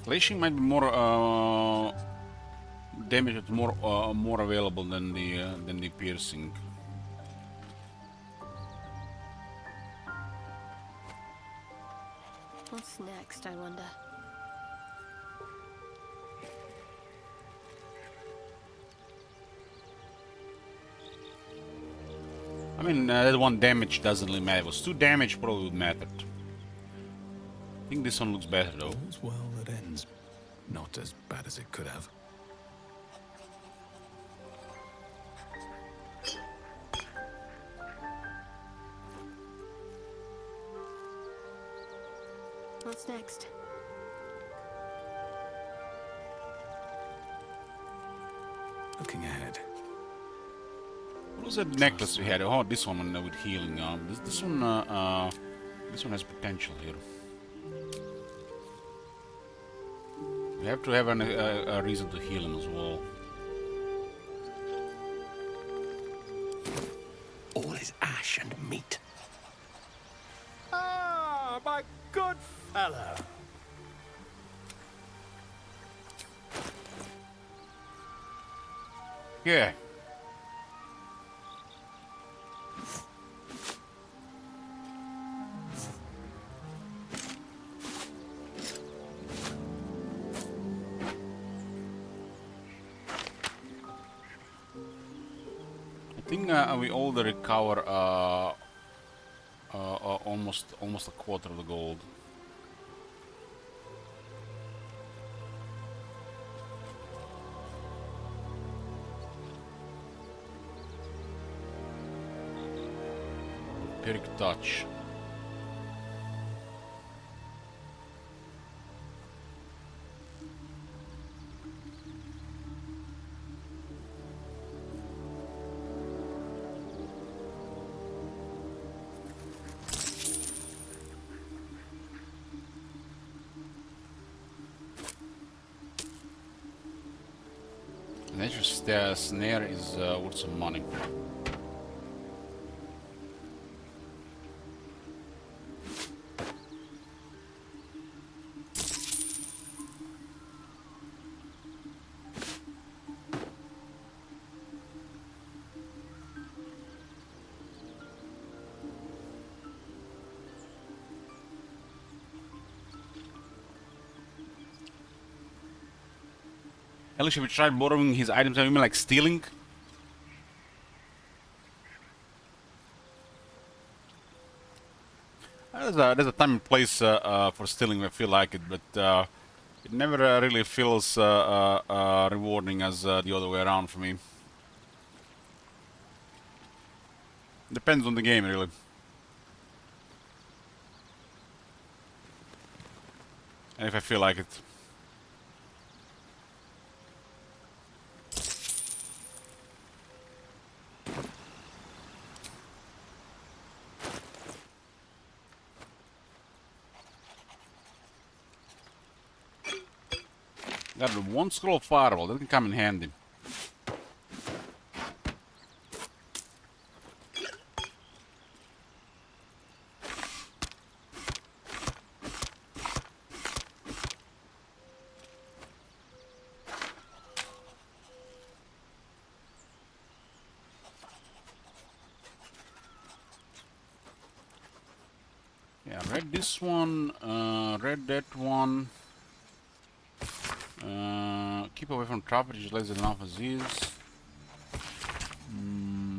Slashing might be more damage, is more available than the piercing. What's next, I wonder? I mean, that one damage doesn't really matter. If it was 2 damage, probably would matter. I think this one looks better though. All's well that ends. Not as bad as it could have. What's next? Looking ahead. What was that necklace we had? Oh, this one with healing. This one has potential here. We have to have a reason to heal him as well. All is ash and meat. Ah, my good fellow. Yeah. I think we already recover almost a quarter of the gold. Vampiric touch. Nature's snare is worth some money. Alicia, we tried borrowing his items. I mean, like stealing. There's a time and place for stealing if I feel like it, but it never really feels rewarding as the other way around for me. Depends on the game, really. And if I feel like it. Got one scroll of fireball, that can come in handy. Yeah, read this one, read that one. Keep away from traffic, just less than enough as is.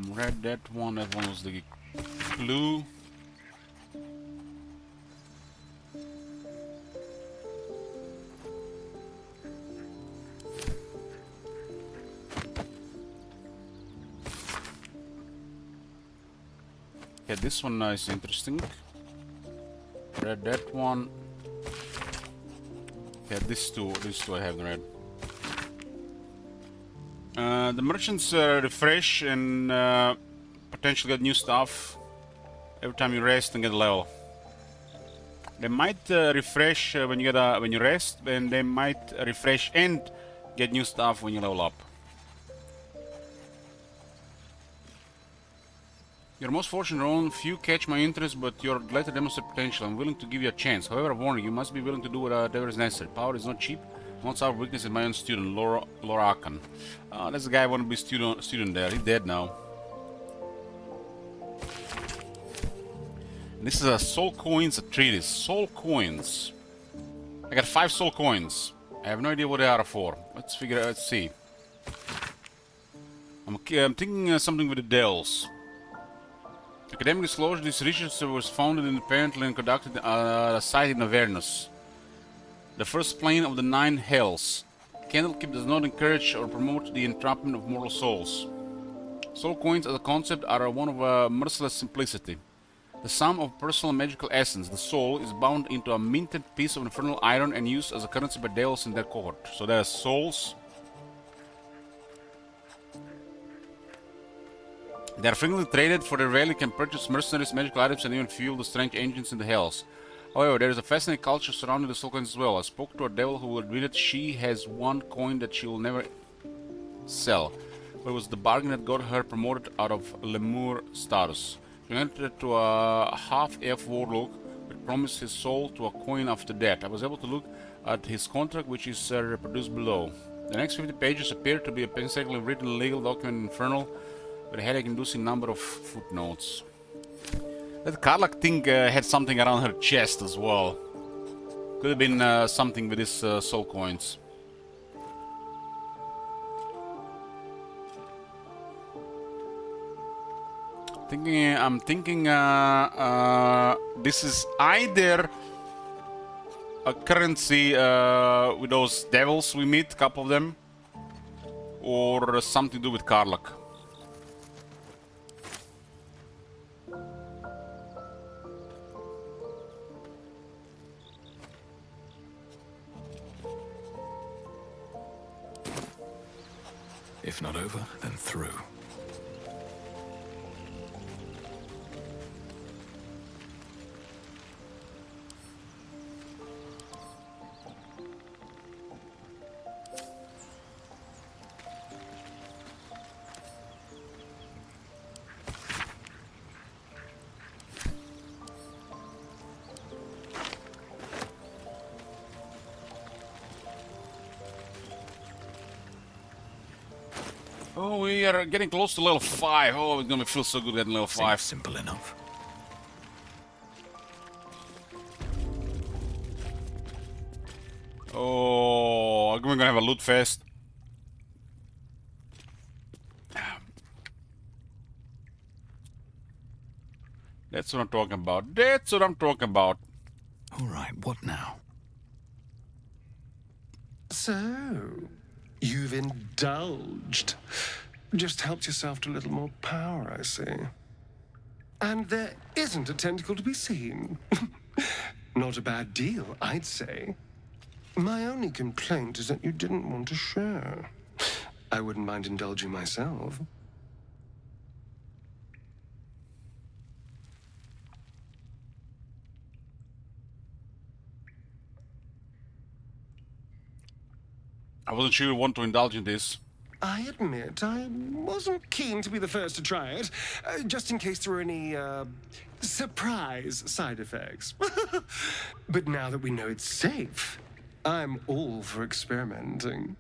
Read that one was the clue. Yeah, this one is interesting. Read that one. Yeah, these two I haven't read. The merchants refresh and potentially get new stuff every time you rest and get a level. They might refresh when you get when you rest, and they might refresh and get new stuff when you level up. Your most fortunate role, few catch my interest, but your later demonstrate potential. I'm willing to give you a chance. However, I warn you, you must be willing to do whatever is necessary. Power is not cheap. Once our weakness is my own student, Laura Akan. That's the guy I want to be student there. He's dead now. And this is a soul coins, a treatise. Soul coins. I got 5 soul coins. I have no idea what they are for. Let's see. I'm thinking something with the Dells. Academic disclosure, this research was founded independently and conducted at a site in Avernus, the first plane of the 9 hells. Candlekeep does not encourage or promote the entrapment of mortal souls. Soul coins as a concept are one of merciless simplicity. The sum of personal magical essence, the soul, is bound into a minted piece of infernal iron and used as a currency by devils in their cohort. So there are souls. They are frequently traded, for they rarely can purchase mercenaries, magical items, and even fuel the strange engines in the hells. However, there is a fascinating culture surrounding the soul coins as well. I spoke to a devil who admitted she has 1 coin that she will never sell. But it was the bargain that got her promoted out of Lemur status. She entered to a half-elf warlock, but promised his soul to a coin after that. I was able to look at his contract, which is reproduced below. The next 50 pages appear to be a painstakingly written legal document, infernal, with a headache-inducing number of footnotes. That Karlak thing had something around her chest as well. Could have been something with his soul coins. I'm thinking this is either a currency with those devils we meet, a couple of them, or something to do with Karlak. If not over, then through. Oh, we are getting close to level 5. Oh, it's gonna feel so good getting level 5. Simple enough. Oh, we're gonna have a loot fest. That's what I'm talking about. That's what I'm talking about. All right, what now? So, you've indulged. Just helped yourself to a little more power, I see. And there isn't a tentacle to be seen. Not a bad deal, I'd say. My only complaint is that you didn't want to share. I wouldn't mind indulging myself. I wasn't sure you want to indulge in this. I admit I wasn't keen to be the first to try it, just in case there were any, surprise side effects. But now that we know it's safe, I'm all for experimenting.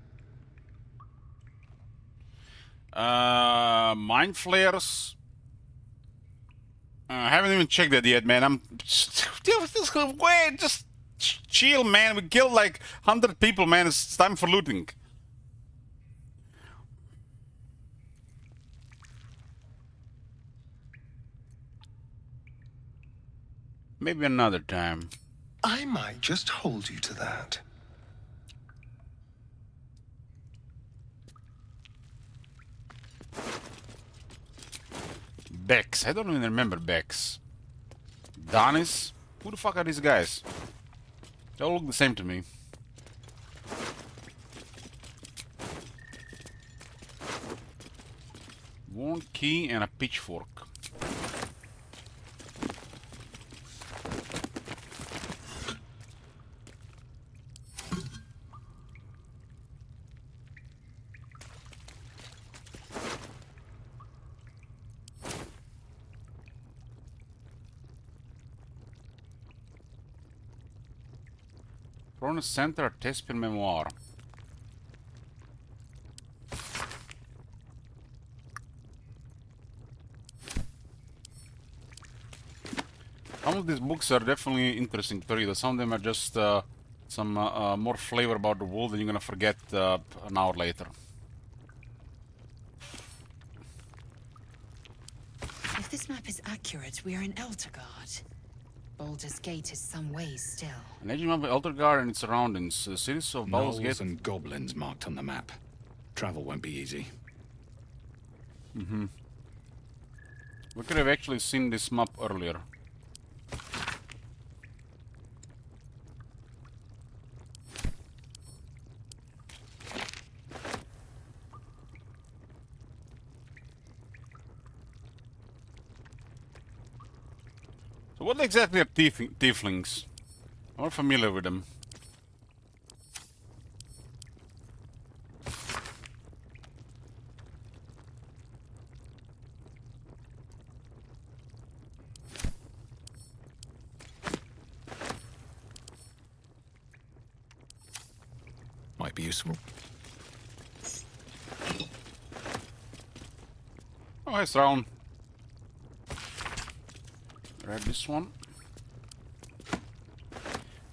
Mind flares. I haven't even checked that yet, man. I'm just wait, just chill, man. We killed like 100 people, man. It's time for looting. Maybe another time. I might just hold you to that. Bex. I don't even remember Bex. Danis? Who the fuck are these guys? They all look the same to me. One key and a pitchfork. Corona Center, Thespian Memoir. Some of these books are definitely interesting to read. Some of them are just some more flavor about the world that you're gonna forget an hour later. If this map is accurate, we are in Eltergard. Baldur's Gate is some ways still. An aging map of Eltergard and its surroundings. The cities of Baldur's Gnolls Gate and goblins marked on the map. Travel won't be easy. Mm-hmm. We could have actually seen this map earlier. So what exactly are tieflings? I'm not familiar with them. Might be useful. Oh, hi, Strawn. Read this one.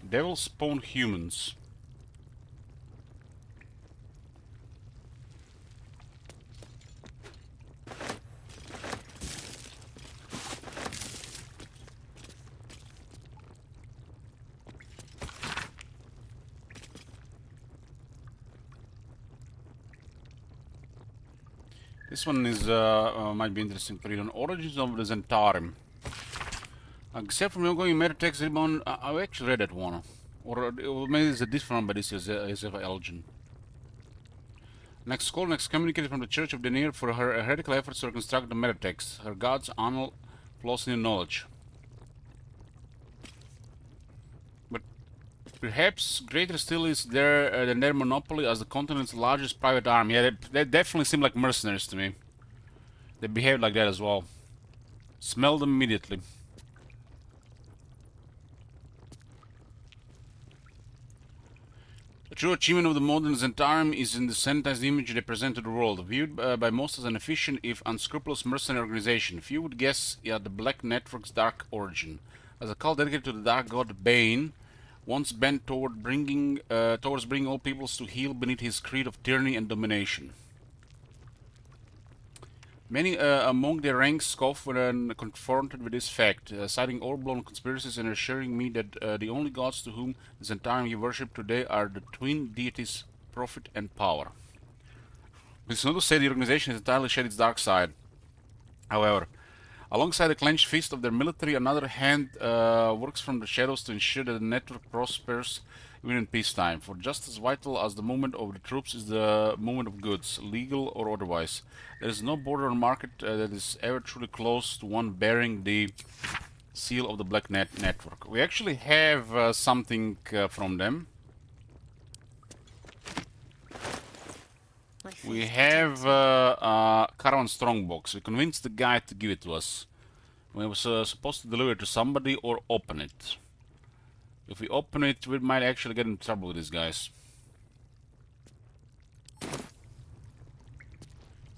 Devil spawn humans. This one is might be interesting to read on origins of the Zentarim. Except from ongoing meta text rebound, I actually read that one, or maybe it's a different one, but this is Elgin. Next call, next communicated from the Church of Denir for her heretical efforts to reconstruct the meta text. Her gods annul flaws in knowledge. But perhaps greater still is than their monopoly as the continent's largest private army. Yeah, they definitely seem like mercenaries to me. They behave like that as well. Smell them immediately. The true achievement of the modern Zentarim is in the sanitized image they present to the world, viewed by most as an efficient if unscrupulous mercenary organization. Few would guess at the Black Network's dark origin. As a cult dedicated to the dark god Bane, once bent towards bringing all peoples to heel beneath his creed of tyranny and domination. Many among their ranks scoff when confronted with this fact, citing overblown conspiracies and assuring me that the only gods to whom the Zentarim you worship today are the twin deities Profit and Power. It's not to say the organization has entirely shed its dark side. However, alongside the clenched fist of their military, another hand works from the shadows to ensure that the network prospers even in peacetime. For just as vital as the movement of the troops is the movement of goods, legal or otherwise. There is no border or market that is ever truly close to one bearing the seal of the Black Network. We actually have something from them. We have Caravan Strongbox. We convinced the guy to give it to us. We were supposed to deliver it to somebody or open it. If we open it, we might actually get in trouble with these guys.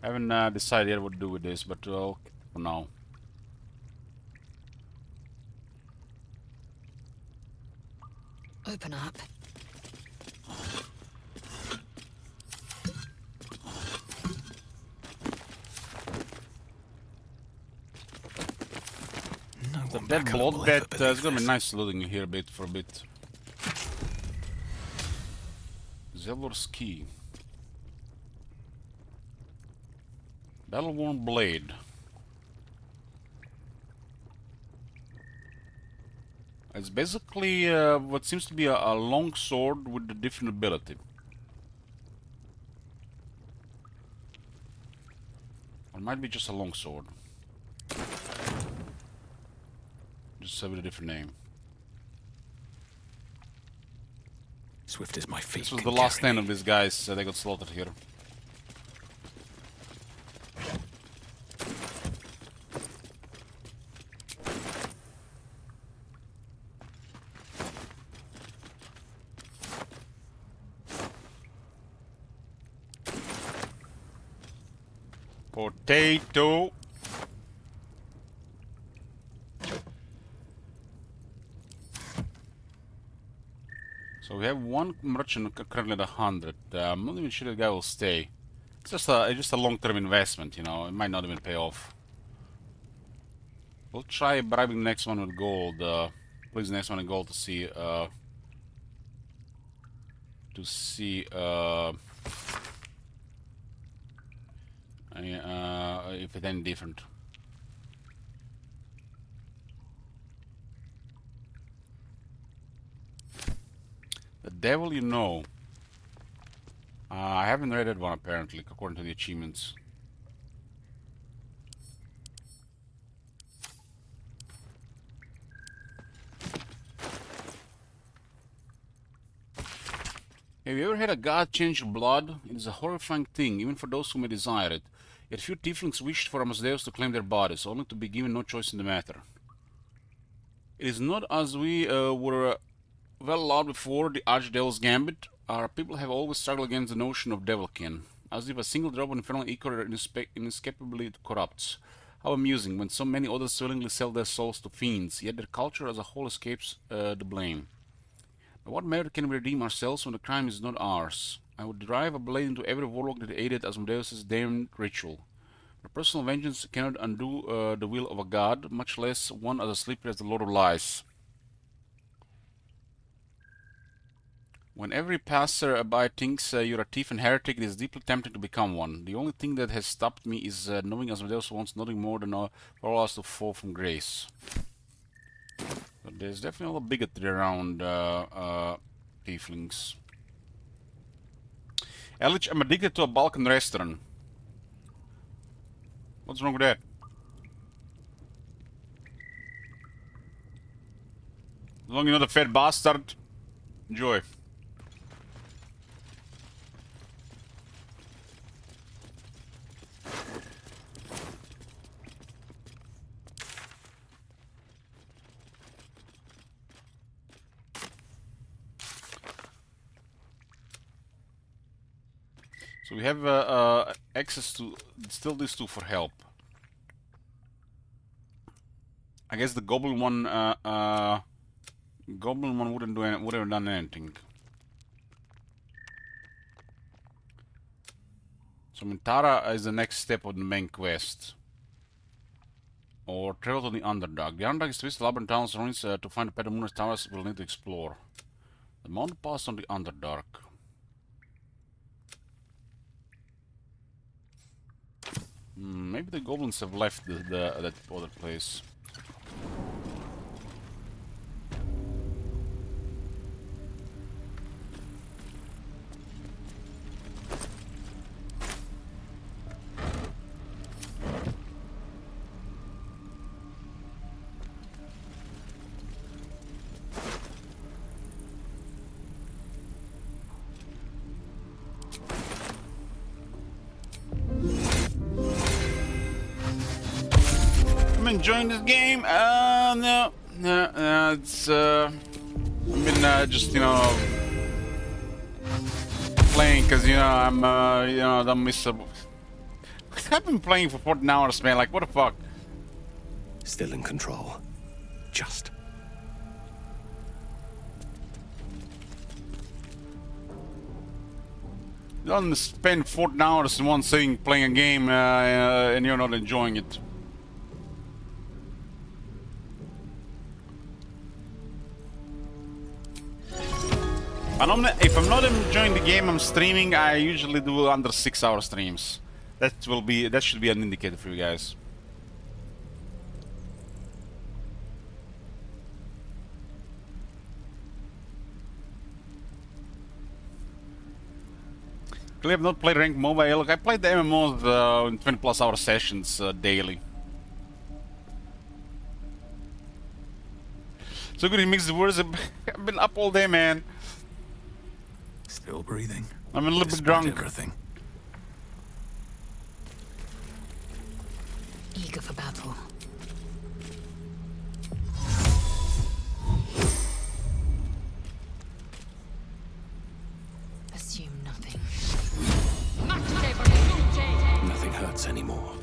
I haven't decided yet what to do with this, but for now. Open up. That bloodbath is gonna be nice looting here for a bit. Zelor's Key. Battle-worn blade. It's basically what seems to be a long sword with a different ability. Or it might be just a long sword. Just with a different name. Swift as my feet. This was the last stand of these guys. They got slaughtered here. Potato. So we have one merchant currently at 100. I'm not even sure the guy will stay. It's just a long-term investment, you know. It might not even pay off. We'll try bribing the next one with gold. Please, next one in gold to see if it's any different. The devil you know. I haven't read that one apparently, according to the achievements. Have you ever had a god change your blood? It is a horrifying thing, even for those who may desire it. Yet few tieflings wished for Amadeus to claim their bodies, only to be given no choice in the matter. It is not as we were well allowed before the Archdevil's Gambit. Our people have always struggled against the notion of devilkin, as if a single drop of infernal ichor inescapably corrupts. How amusing, when so many others willingly sell their souls to fiends, yet their culture as a whole escapes the blame. By what merit can we redeem ourselves when the crime is not ours? I would drive a blade into every warlock that aided Asmodeus' damned ritual. But personal vengeance cannot undo the will of a god, much less one as slippery as the Lord of Lies. When every passer-by thinks you're a thief and heretic, it is deeply tempting to become one. The only thing that has stopped me is knowing Asmodeus wants nothing more than for all us to fall from grace. But there's definitely a lot of bigotry around tieflings. Elich, I'm addicted to a Balkan restaurant. What's wrong with that? As long as you're not a fat bastard, enjoy. So we have access to still these two for help. I guess the goblin one wouldn't have done anything. So Mintara is the next step of the main quest. Or travel to the Underdark. The Underdark is twisted labyrinth tunnels ruins to find the path of numerous towers we'll need to explore. The mountain pass on the Underdark. Maybe the goblins have left that other place. I'm enjoying this game. No, it's I've been just playing because I'm don't miss a. I've been playing for 14 hours, man. Like what the fuck? Still in control. Just. Don't spend 14 hours in one sitting playing a game and you're not enjoying it. If I'm not enjoying the game I'm streaming, I usually do under 6-hour streams. That should be an indicator for you guys. I have not played ranked mobile. Look, I played the MMOs in 20+ hour sessions daily. So good he mixed the words. I've been up all day, man. Still breathing. I'm a little bit drunk. Everything. Eager for battle. Assume nothing. Nothing hurts anymore.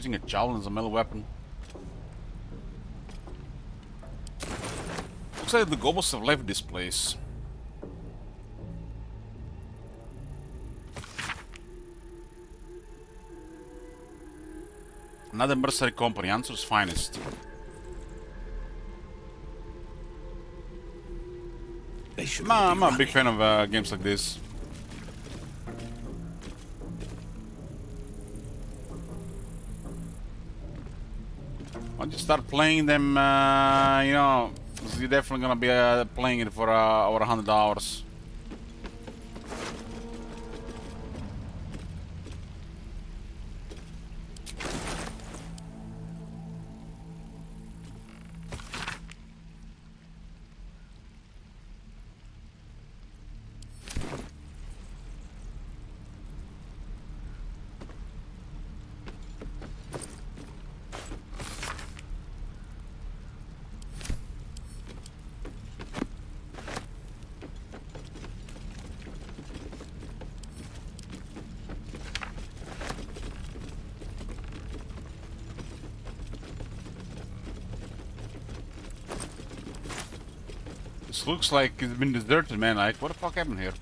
Using a javelin as a melee weapon. Looks like the goblins have left this place. Another mercenary company, Answer's finest. I'm a big fan of games like this. Once you start playing them, you know, you're definitely gonna be playing it for over 100 hours. This looks like it's been deserted, man. Like, what the fuck happened here?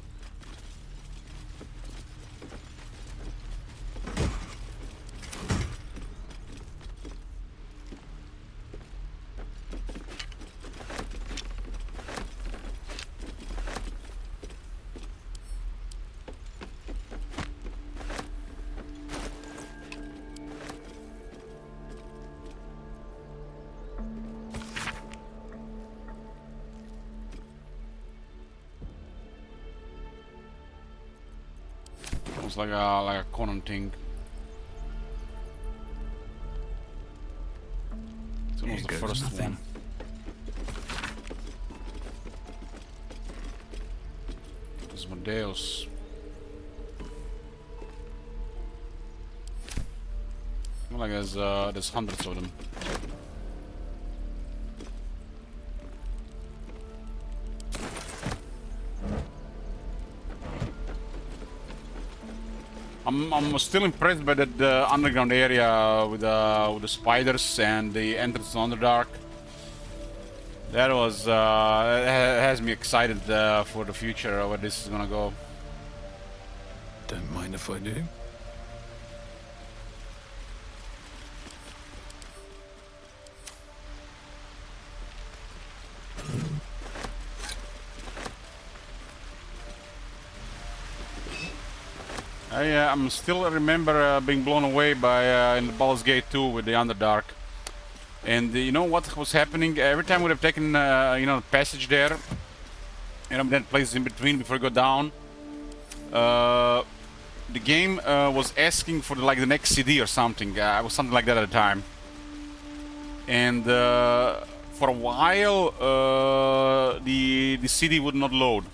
It's like a Conan thing. It's almost the first one. Asmodeus. Like there's hundreds of them. I'm still impressed by that underground area with the spiders and the entrance to Underdark. That was has me excited for the future where this is gonna go. Don't mind if I do. I'm still remember being blown away by in the Baldur's Gate 2 with the Underdark, and you know what was happening every time we have taken you know, the passage there, and then places in between before you go down. The game was asking for like the next CD or something. It was something like that at the time, and for a while the CD would not load.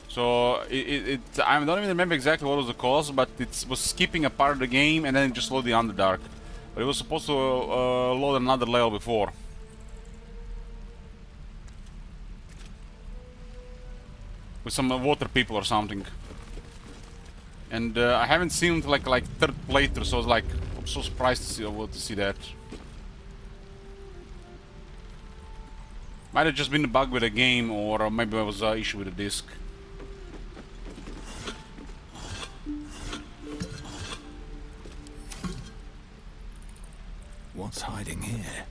So I don't even remember exactly what was the cause, but it was skipping a part of the game and then it just loaded the Underdark. But it was supposed to load another level before. With some water people or something. And I haven't seen it like third playthrough, so I was like, I'm so surprised to see that. Might have just been a bug with the game, or maybe it was an issue with the disc. What's hiding here?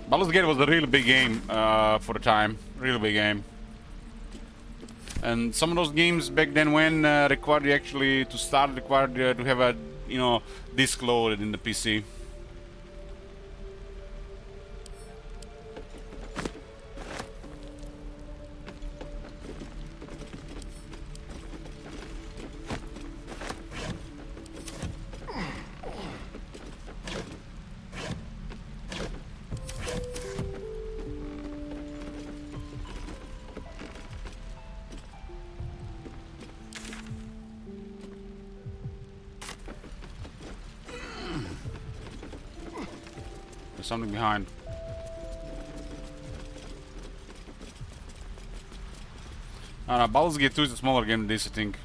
Baldur's Gate was a really big game for the time. Really big game. And some of those games back then when required you actually to start required to have a, you know, disc loaded in the PC. something behind. Baldur's Gate 2 is a smaller game than this, I think.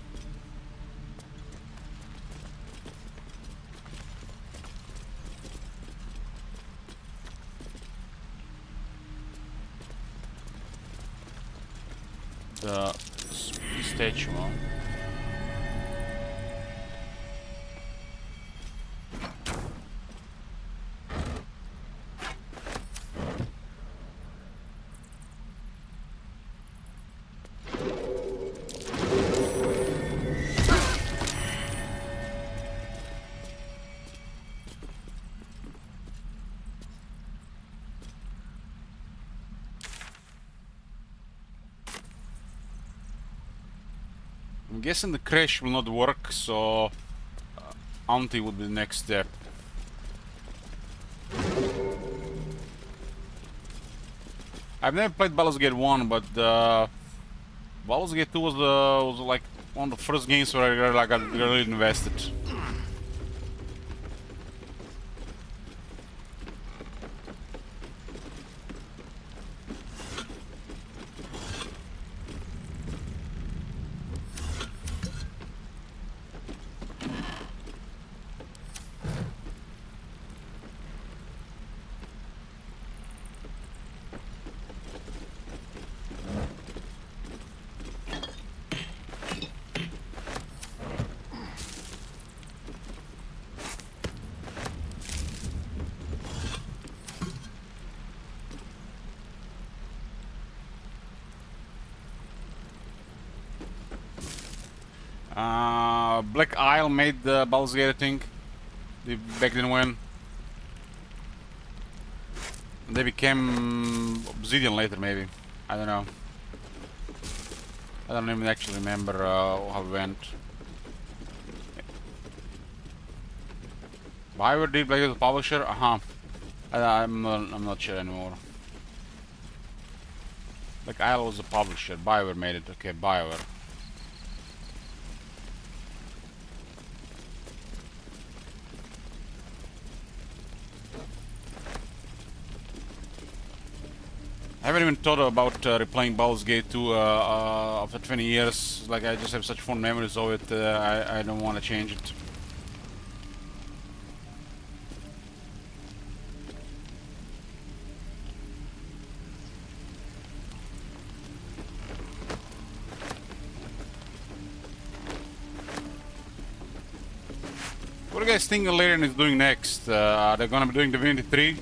The statue. I'm guessing the crash will not work, so Auntie would be the next step. I've never played Baldur's Gate 1, but Baldur's Gate 2 was like one of the first games where I got really invested. Black Isle made the Baldur's Gate, I think. They back then when. They became Obsidian later, maybe. I don't know. I don't even actually remember how it went. BioWare did Black Isle the publisher? I'm not sure anymore. Black Isle was the publisher. BioWare made it. Okay, BioWare. I haven't even thought about replaying Baldur's Gate 2 after 20 years. Like, I just have such fond memories of it. I don't want to change it. What do you guys think Larian is doing next? Are they gonna be doing Divinity 3?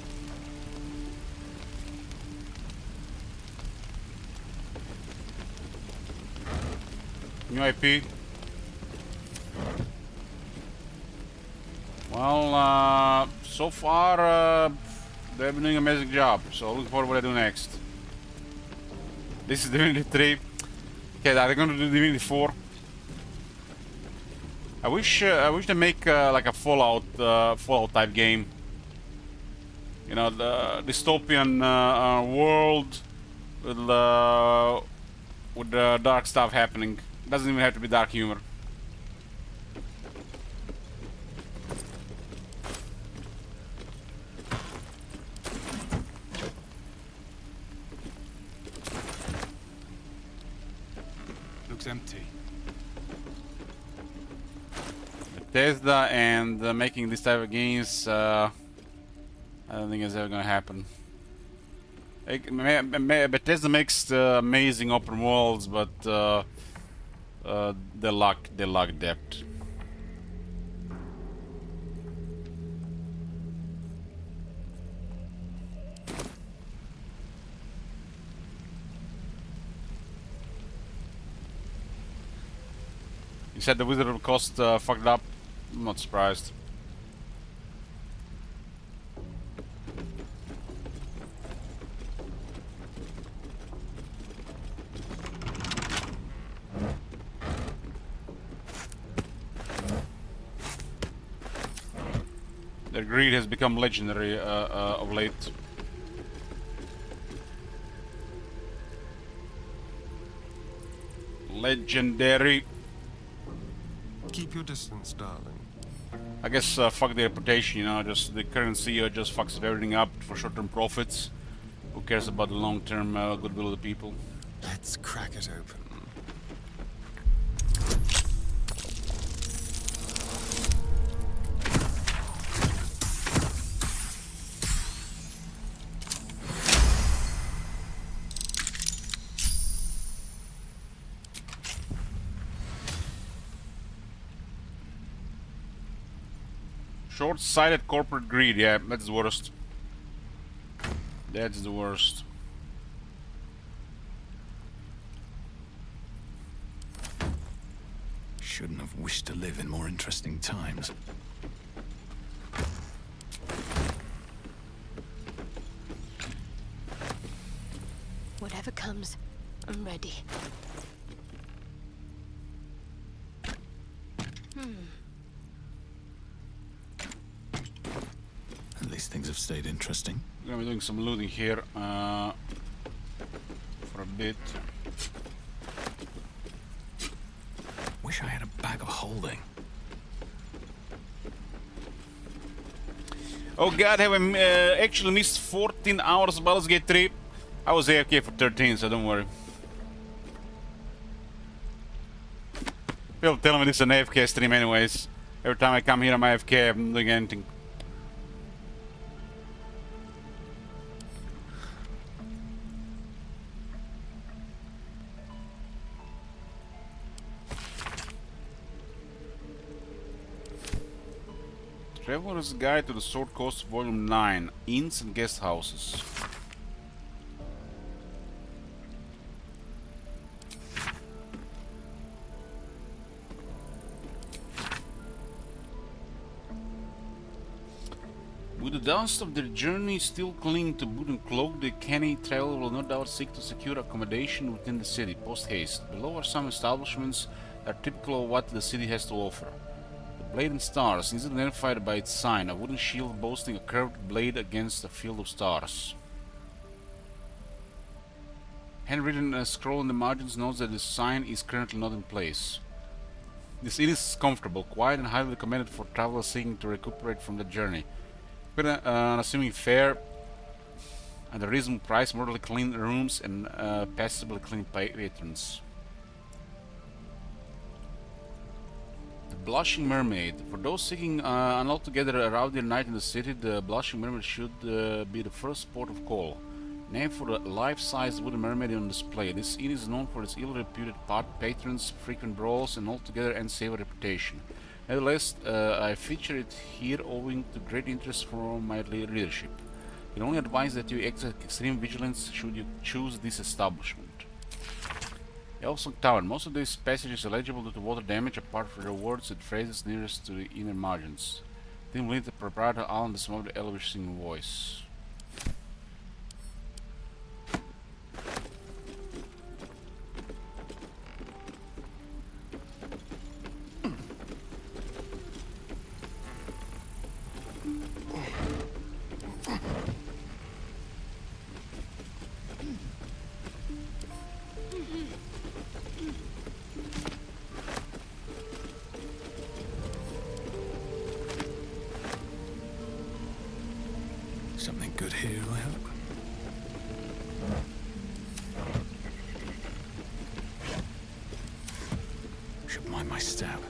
New IP. Well, so far they've been doing an amazing job. So looking forward to what I do next. This is Divinity 3. Okay, are they going to do Divinity 4? I wish they make like a Fallout type game. You know, the dystopian world with dark stuff happening. Doesn't even have to be dark humor. Looks empty. Bethesda and making this type of games, I don't think it's ever gonna happen. Bethesda makes amazing open worlds, but they lack depth. You said the Wizard of the Coast fucked up. I'm not surprised. Their greed has become legendary of late. Legendary. Keep your distance, darling. I guess fuck the reputation, you know, just the current CEO just fucks everything up for short-term profits. Who cares about the long-term goodwill of the people? Let's crack it open. Short-sighted corporate greed, yeah, that's the worst. That's the worst. Shouldn't have wished to live in more interesting times. Whatever comes, I'm ready. At least things have stayed interesting. We're gonna be doing some looting here for a bit. Wish I had a bag of holding. Oh god, have I actually missed 14 hours of Baldur's Gate 3? I was AFK for 13, so don't worry. People tell me this is an AFK stream anyways. Every time I come here I'm AFK, I'm not doing anything. Traveler's Guide to the Sword Coast, Volume 9. Inns and Guest Houses. With the dust of their journey still clinging to boot and cloak, the canny traveler will no doubt seek to secure accommodation within the city, post-haste. Below are some establishments that are typical of what the city has to offer. Blade and Stars is identified by its sign, a wooden shield boasting a curved blade against a field of stars. Handwritten scroll in the margins notes that the sign is currently not in place. This inn is comfortable, quiet and highly recommended for travelers seeking to recuperate from the journey. With an unassuming fare and a reasonable price, moderately clean rooms and passably clean patrons. Blushing Mermaid. For those seeking an altogether rowdy night in the city, the Blushing Mermaid should be the first port of call. Named for the life-size wooden mermaid on display, this inn is known for its ill-reputed patrons, frequent brawls, and altogether unsavory reputation. Nevertheless, I feature it here owing to great interest from my leadership. I can only advise that you exercise extreme vigilance should you choose this establishment. Elfsong Tower. Most of this passage is eligible due to water damage, apart from the words and phrases nearest to the inner margins. Tim Winter, proprietor Alan the Smoke, the Elvish singing voice. Something good here, I hope. Should mind my step.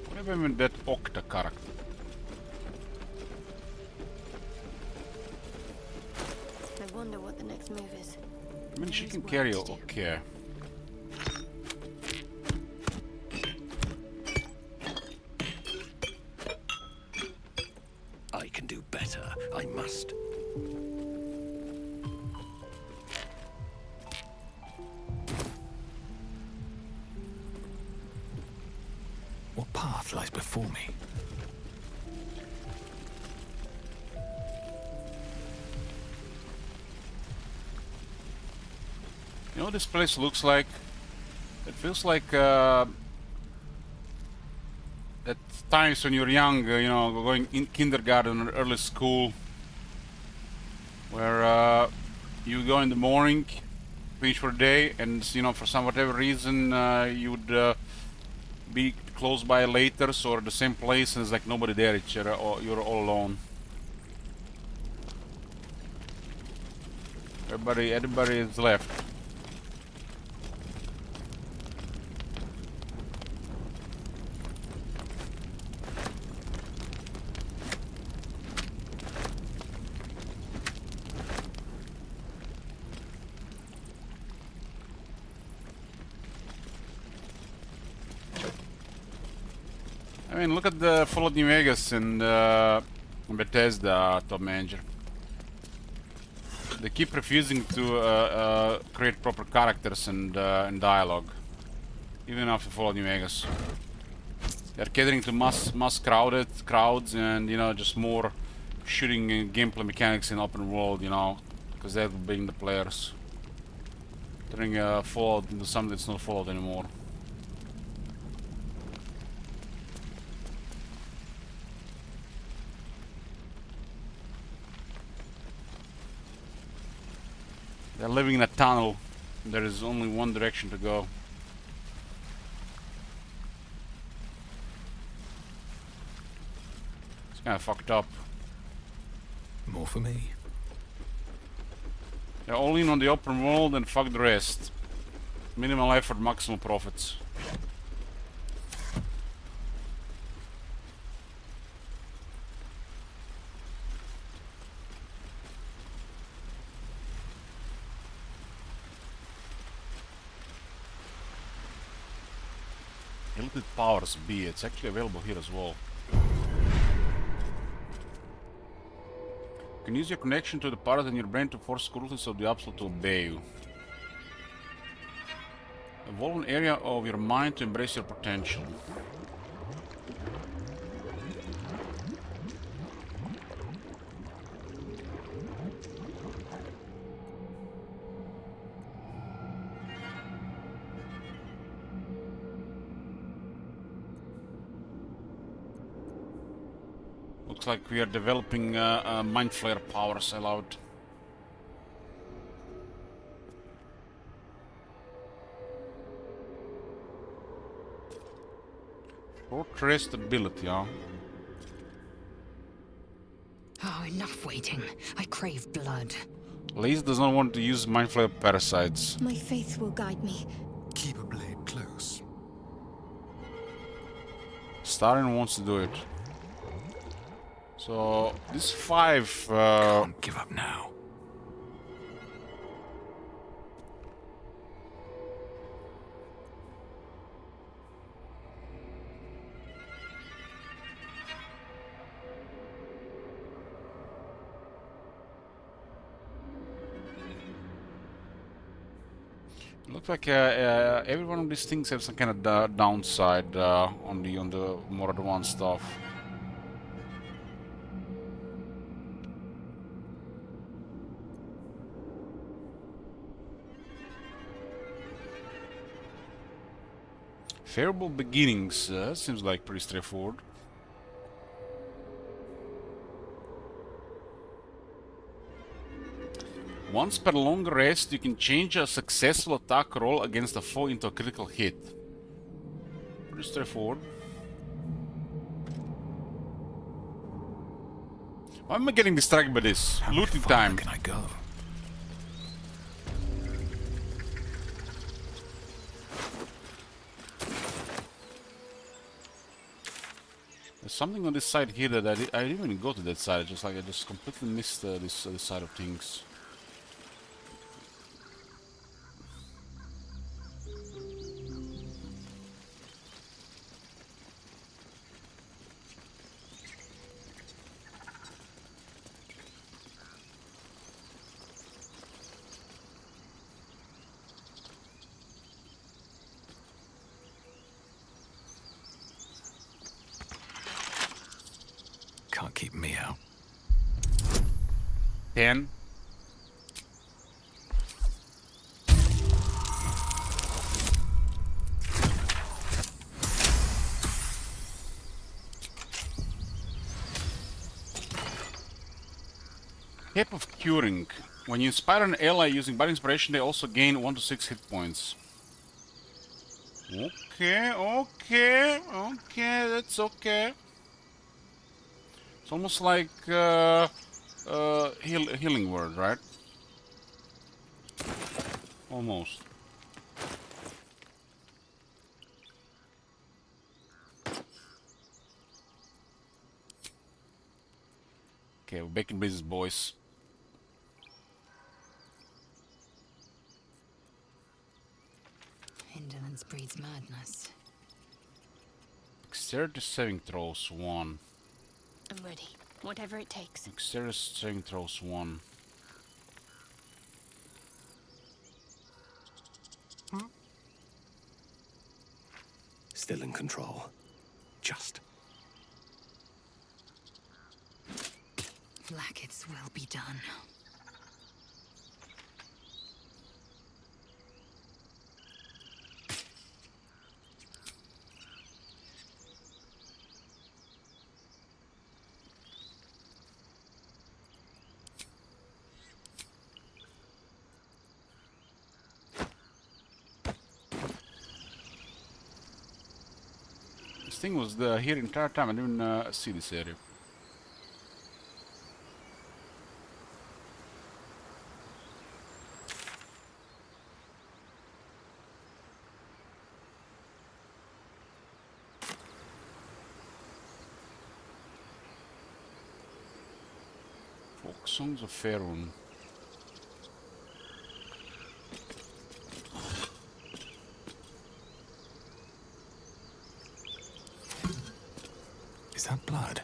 What happened with that Octa character? I wonder what the next move is. I mean, she can carry okay. I can do better. I must. What path lies before me? You know what this place looks like? It feels like at times when you're young, you know, going in kindergarten or early school, where you go in the morning, finish for the day, and you know, for some whatever reason, you would be close by later, or the same place and there's like nobody there, you're all alone. Everybody is left. I mean, look at the Fallout New Vegas and Bethesda, Top Manager. They keep refusing to create proper characters and dialogue, even after Fallout New Vegas. They're catering to mass crowds, and you know, just more shooting and gameplay mechanics in open world, you know, because they're being the players, turning Fallout into something that's not Fallout anymore. They're living in a tunnel. There is only one direction to go. It's kind of fucked up. More for me. They're all in on the open world and fuck the rest. Minimal effort, maximum profits. Limited powers B, it's actually available here as well. You can use your connection to the part in your brain to force scrutiny of the Absolute to obey you. Evolve an area of your mind to embrace your potential. Looks like we are developing mind flare powers allowed. Short rest ability, huh? Oh, enough waiting. I crave blood. Lace does not want to use mind flare parasites. My faith will guide me. Keep a blade close. Starin wants to do it. So this 5 can't give up now. Looks like every one of these things have some kind of downside on the more advanced stuff. Favorable beginnings seems like pretty straightforward. Once per long rest, you can change a successful attack roll against a foe into a critical hit. Pretty straightforward. Why am I getting distracted by this? Looting time. Can I go? There's something on this side here that I didn't even go to that side. Just like I just completely missed this side of things. Can't keep me out. 10. Cape of Curing. When you inspire an ally using Body Inspiration, they also gain 1 to 6 hit points. Okay, okay, okay, that's okay. It's almost like healing word, right? Almost. Okay, we're back in business, boys. Indolence breeds madness. Dexterity saving throws 1. I'm ready. Whatever it takes. Dexterity saving throws 1. Still in control. Just. Blackets will be done. This thing was here the entire time. I didn't see this area. Folk songs of Faerun. Is that blood?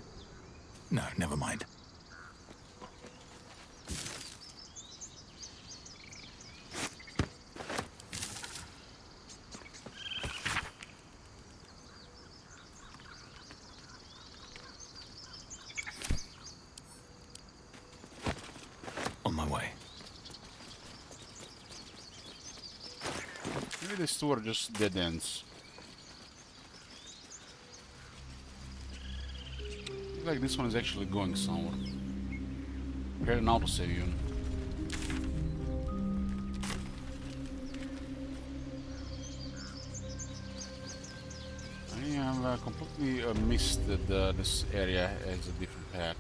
No, never mind. On my way. Maybe these two are just dead ends. Looks like this one is actually going somewhere. Here's an autosave even. I have completely missed that this area has a different path.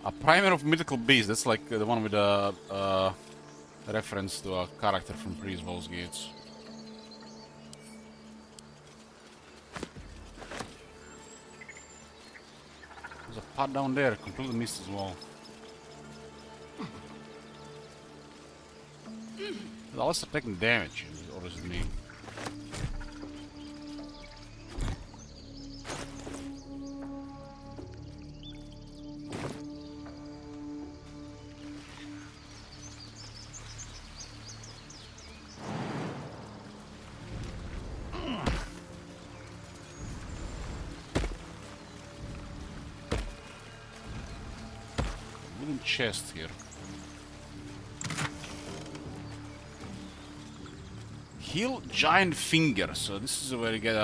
A primer of mythical beast. That's like the one with a reference to a character from previous Baldur's Gates. There's a pot down there, completely missed as well. Is Alistair taking damage, or is it me? Wooden chest here. Heal giant finger. So this is where you get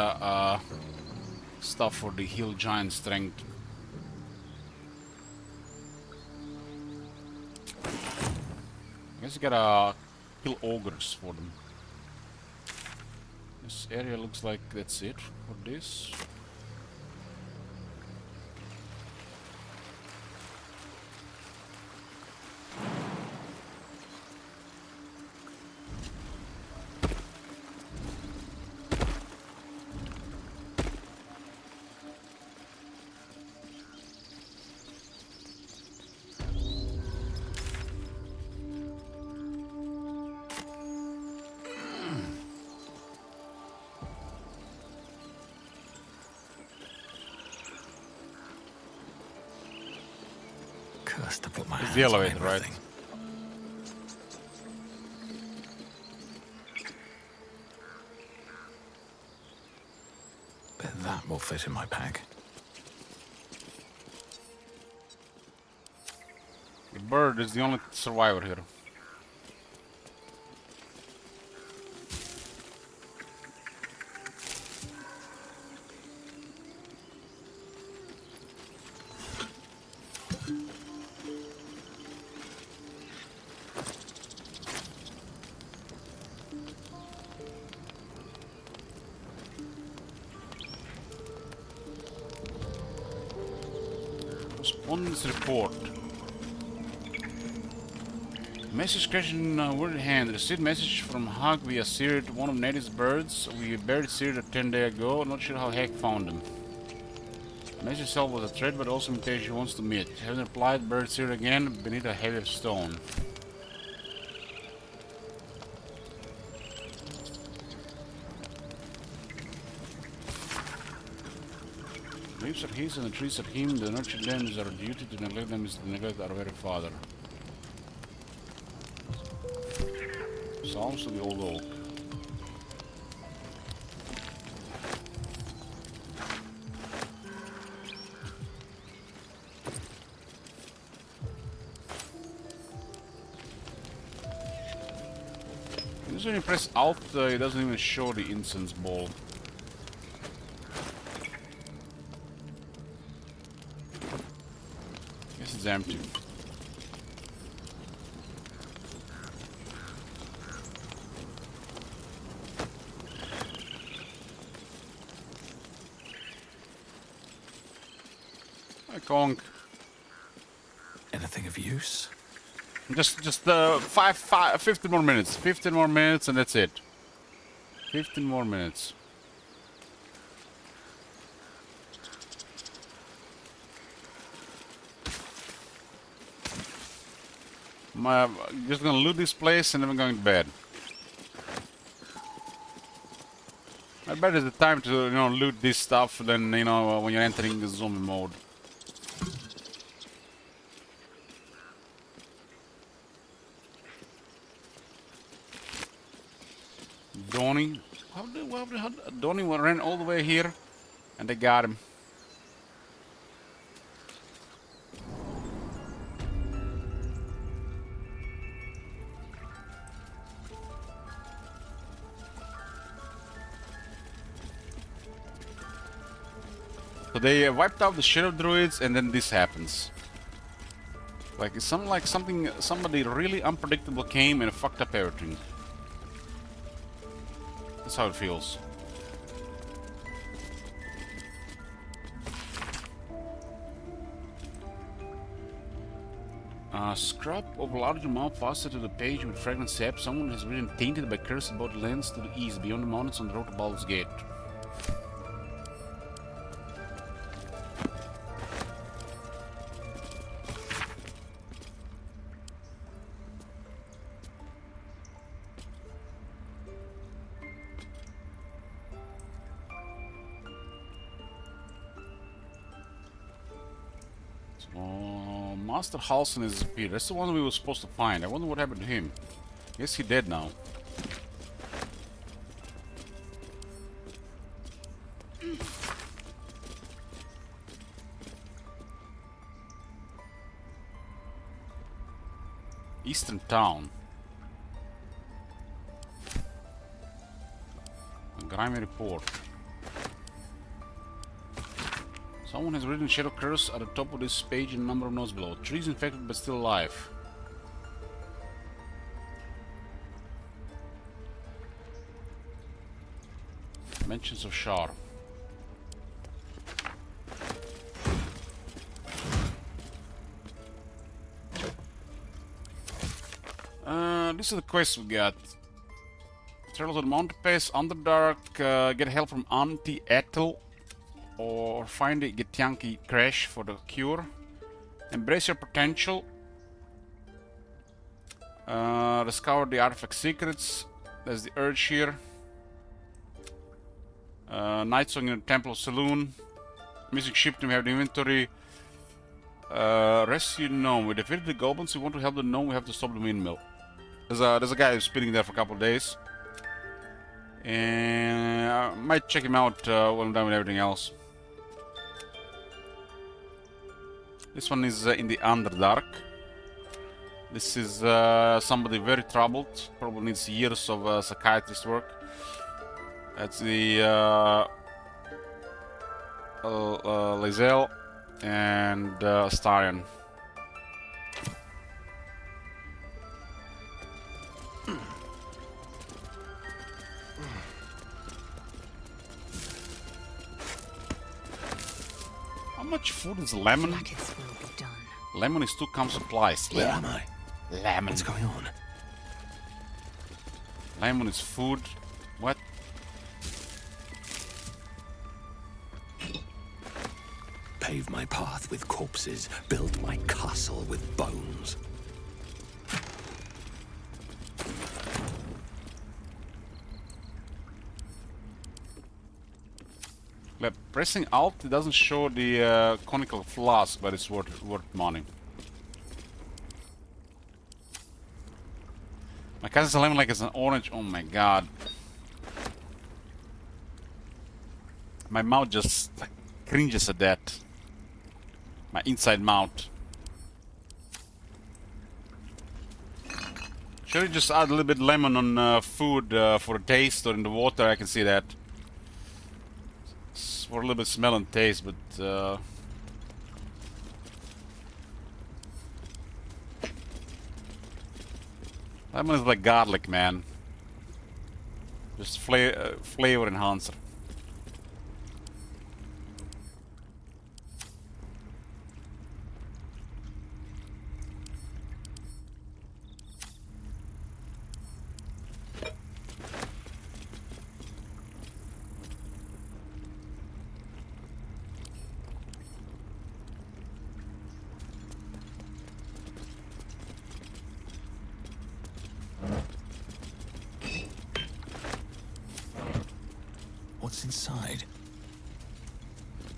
stuff for the heal giant strength. I guess you gotta heal ogres for them. This area looks like that's it for this. Cursed to put my It's hands the on elevator, right? everything. Bet that will fit in my pack. The bird is the only survivor here. On this report. Message question word in hand. Received message from Hug via Seared, one of Native's birds. We buried Seared 10 days ago. Not sure how Heck found them. Message itself was a threat, but also indicates she wants to meet. Having replied, bird Seared again beneath a heavy stone. Leaves are his and the trees are him. To nurture them is our duty, to neglect them is to neglect our very father. Psalms to the old oak. Because when you press Alt, it doesn't even show the incense ball. Guess it's empty. Hi, Kong. Anything of use? Just 15 more minutes. 15 more minutes and that's it. 15 more minutes. Just gonna loot this place and then we're going to bed. I bet it's the time to, you know, loot this stuff than, you know, when you're entering the zombie mode. Donnie. How Donnie ran all the way here and they got him. So they wiped out the sheriff druids and then this happens. Like it's somebody really unpredictable came and fucked up everything. That's how it feels. Scrap of large amount faster to the page with fragrant sap. Someone has written tainted by curse about lands to the east, beyond the mountains on the road to Baldur's Gate. Master Halson has disappeared. That's the one we were supposed to find. I wonder what happened to him. Guess he's dead now. Eastern Town. A grimy report. Someone has written Shadow Curse at the top of this page in a number of notes below. Trees infected but still alive. Mentions of Shar. This is the quest we got. Travel to the Mountain Pass, Underdark, get help from Auntie Ethel. Or find the Githyanki crash for the cure. Embrace your potential. Discover the artifact secrets. There's the urge here. Night Song in the Temple Saloon. Missing ship to have the inventory. Rescue gnome. We defeated the goblins. We want to help the gnome. We have to stop the windmill. There's a guy who's spinning there for a couple of days. And I might check him out when I'm done with everything else. This one is in the Underdark. This is somebody very troubled. Probably needs years of psychiatrist work. That's the Lae'zel and Astarion. How much food is lemon? Blackets will be done. Lemon is 2 comm supplies. Where am I? Lemon. What's going on? Lemon is food. What? Pave my path with corpses, build my castle with bones. Like, pressing Alt, it doesn't show the conical flask, but it's worth money. My cousin's lemon like it's an orange. Oh my god. My mouth just like, cringes at that. My inside mouth. Should we just add a little bit lemon on food for a taste or in the water? I can see that. For a little bit smell and taste, but lemon is like garlic, man. Just flavor enhancer. What's inside?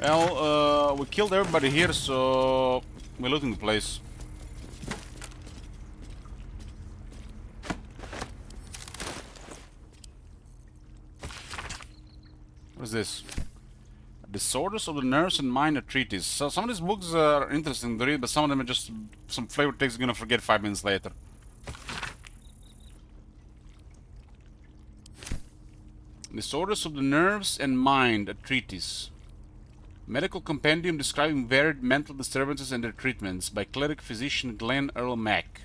Well, we killed everybody here, so we're looting the place. What is this? Disorders of the Nerves and Mind, a treatise. So some of these books are interesting to read, but some of them are just some flavor text you're gonna forget 5 minutes later. Disorders of the Nerves and Mind, a treatise. Medical compendium describing varied mental disturbances and their treatments by cleric physician Glenn Earl Mack.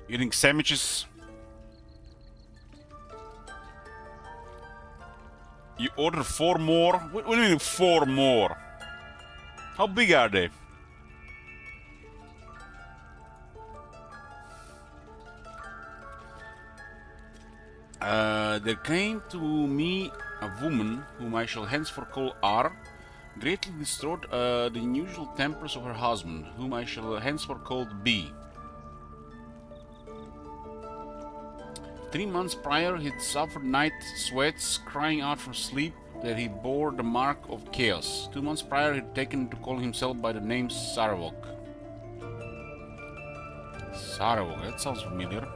Eating sandwiches. You order 4 more? What do you mean 4 more? How big are they? There came to me a woman whom I shall henceforth call R, greatly distraught the unusual tempers of her husband, whom I shall henceforth call B. 3 months prior, he'd suffered night sweats, crying out from sleep that he bore the mark of chaos. 2 months prior, he'd taken to call himself by the name Saravok. Saravok, that sounds familiar.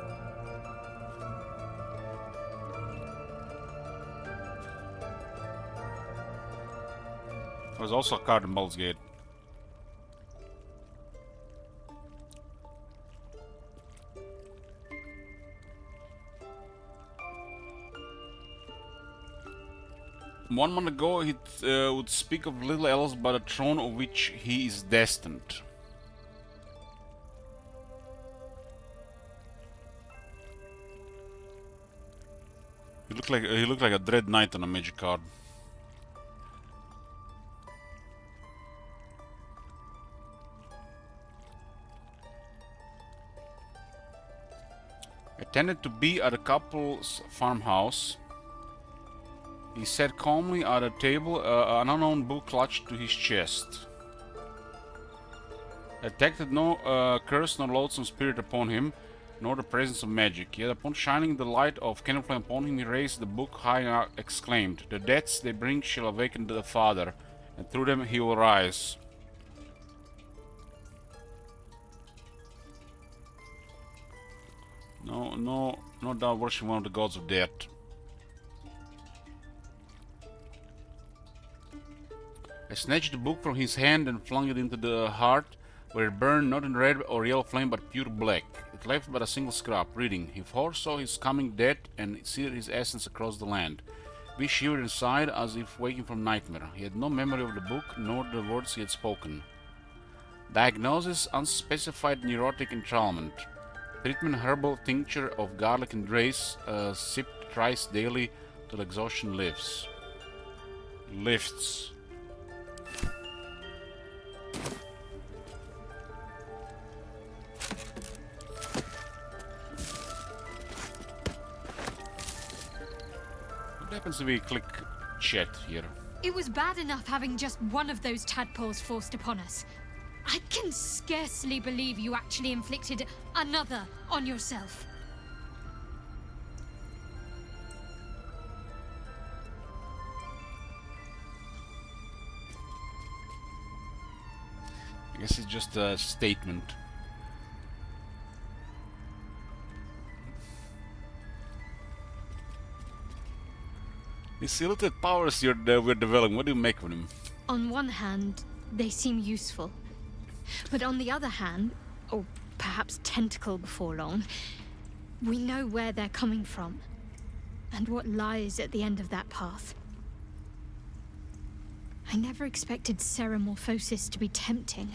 There's also a card in Baldur's Gate. One month ago, he would speak of little else but a throne of which he is destined. He looked like a Dread Knight on a magic card. Attended to be at a couple's farmhouse. He sat calmly at a table, an unknown book clutched to his chest. Detected no curse nor loathsome spirit upon him, nor the presence of magic. Yet upon shining the light of candle flame upon him, he raised the book high and exclaimed, "The deaths they bring shall awaken the Father, and through them he will rise." No doubt worship one of the gods of death. I snatched the book from his hand and flung it into the heart, where it burned not in red or yellow flame, but pure black. It left but a single scrap, reading, "He foresaw his coming death and seared his essence across the land. We shivered inside as if waking from nightmare. He had no memory of the book, nor the words he had spoken. Diagnosis: unspecified neurotic entrapment. Treatment: herbal tincture of garlic and rice, sipped thrice daily till exhaustion lifts. Lifts. What happens if we click chat here? It was bad enough having just one of those tadpoles forced upon us. I can scarcely believe you actually inflicted another on yourself. I guess it's just a statement. These limited powers we're developing, what do you make of them? On one hand, they seem useful. But on the other hand, or perhaps tentacle before long, we know where they're coming from, and what lies at the end of that path. I never expected ceremorphosis to be tempting.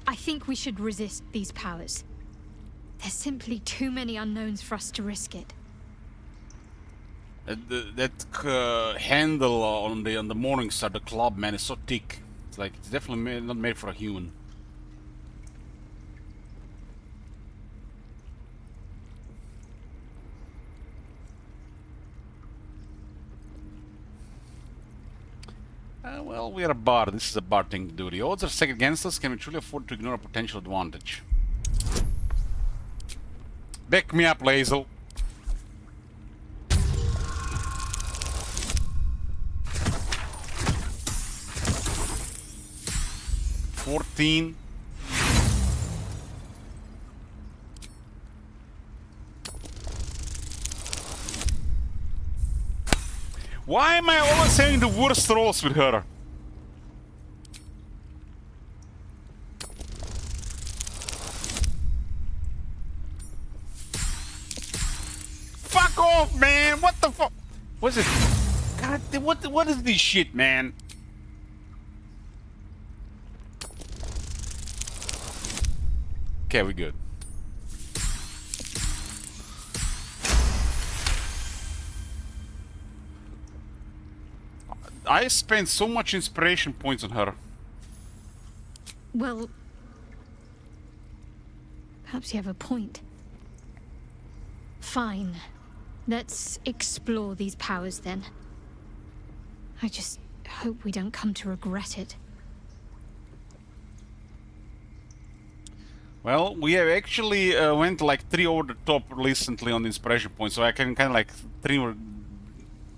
I think we should resist these powers. There's simply too many unknowns for us to risk it. That handle on the morning star, the club, man, is so thick. It's like it's definitely not made for a human. Well, we are a bar. This is a bar thing to do. The odds are stacked against us. Can we truly afford to ignore a potential advantage? Back me up, Lazel. $14. Why am I always having the worst rolls with her? Fuck off, man! What the fuck? What's it? God, what is this shit, man? Okay, we good. I spent so much inspiration points on her. Well, perhaps you have a point. Fine. Let's explore these powers then. I just hope we don't come to regret it. Well, we have actually went like 3 over the top recently on the inspiration points, so I can kind of like 3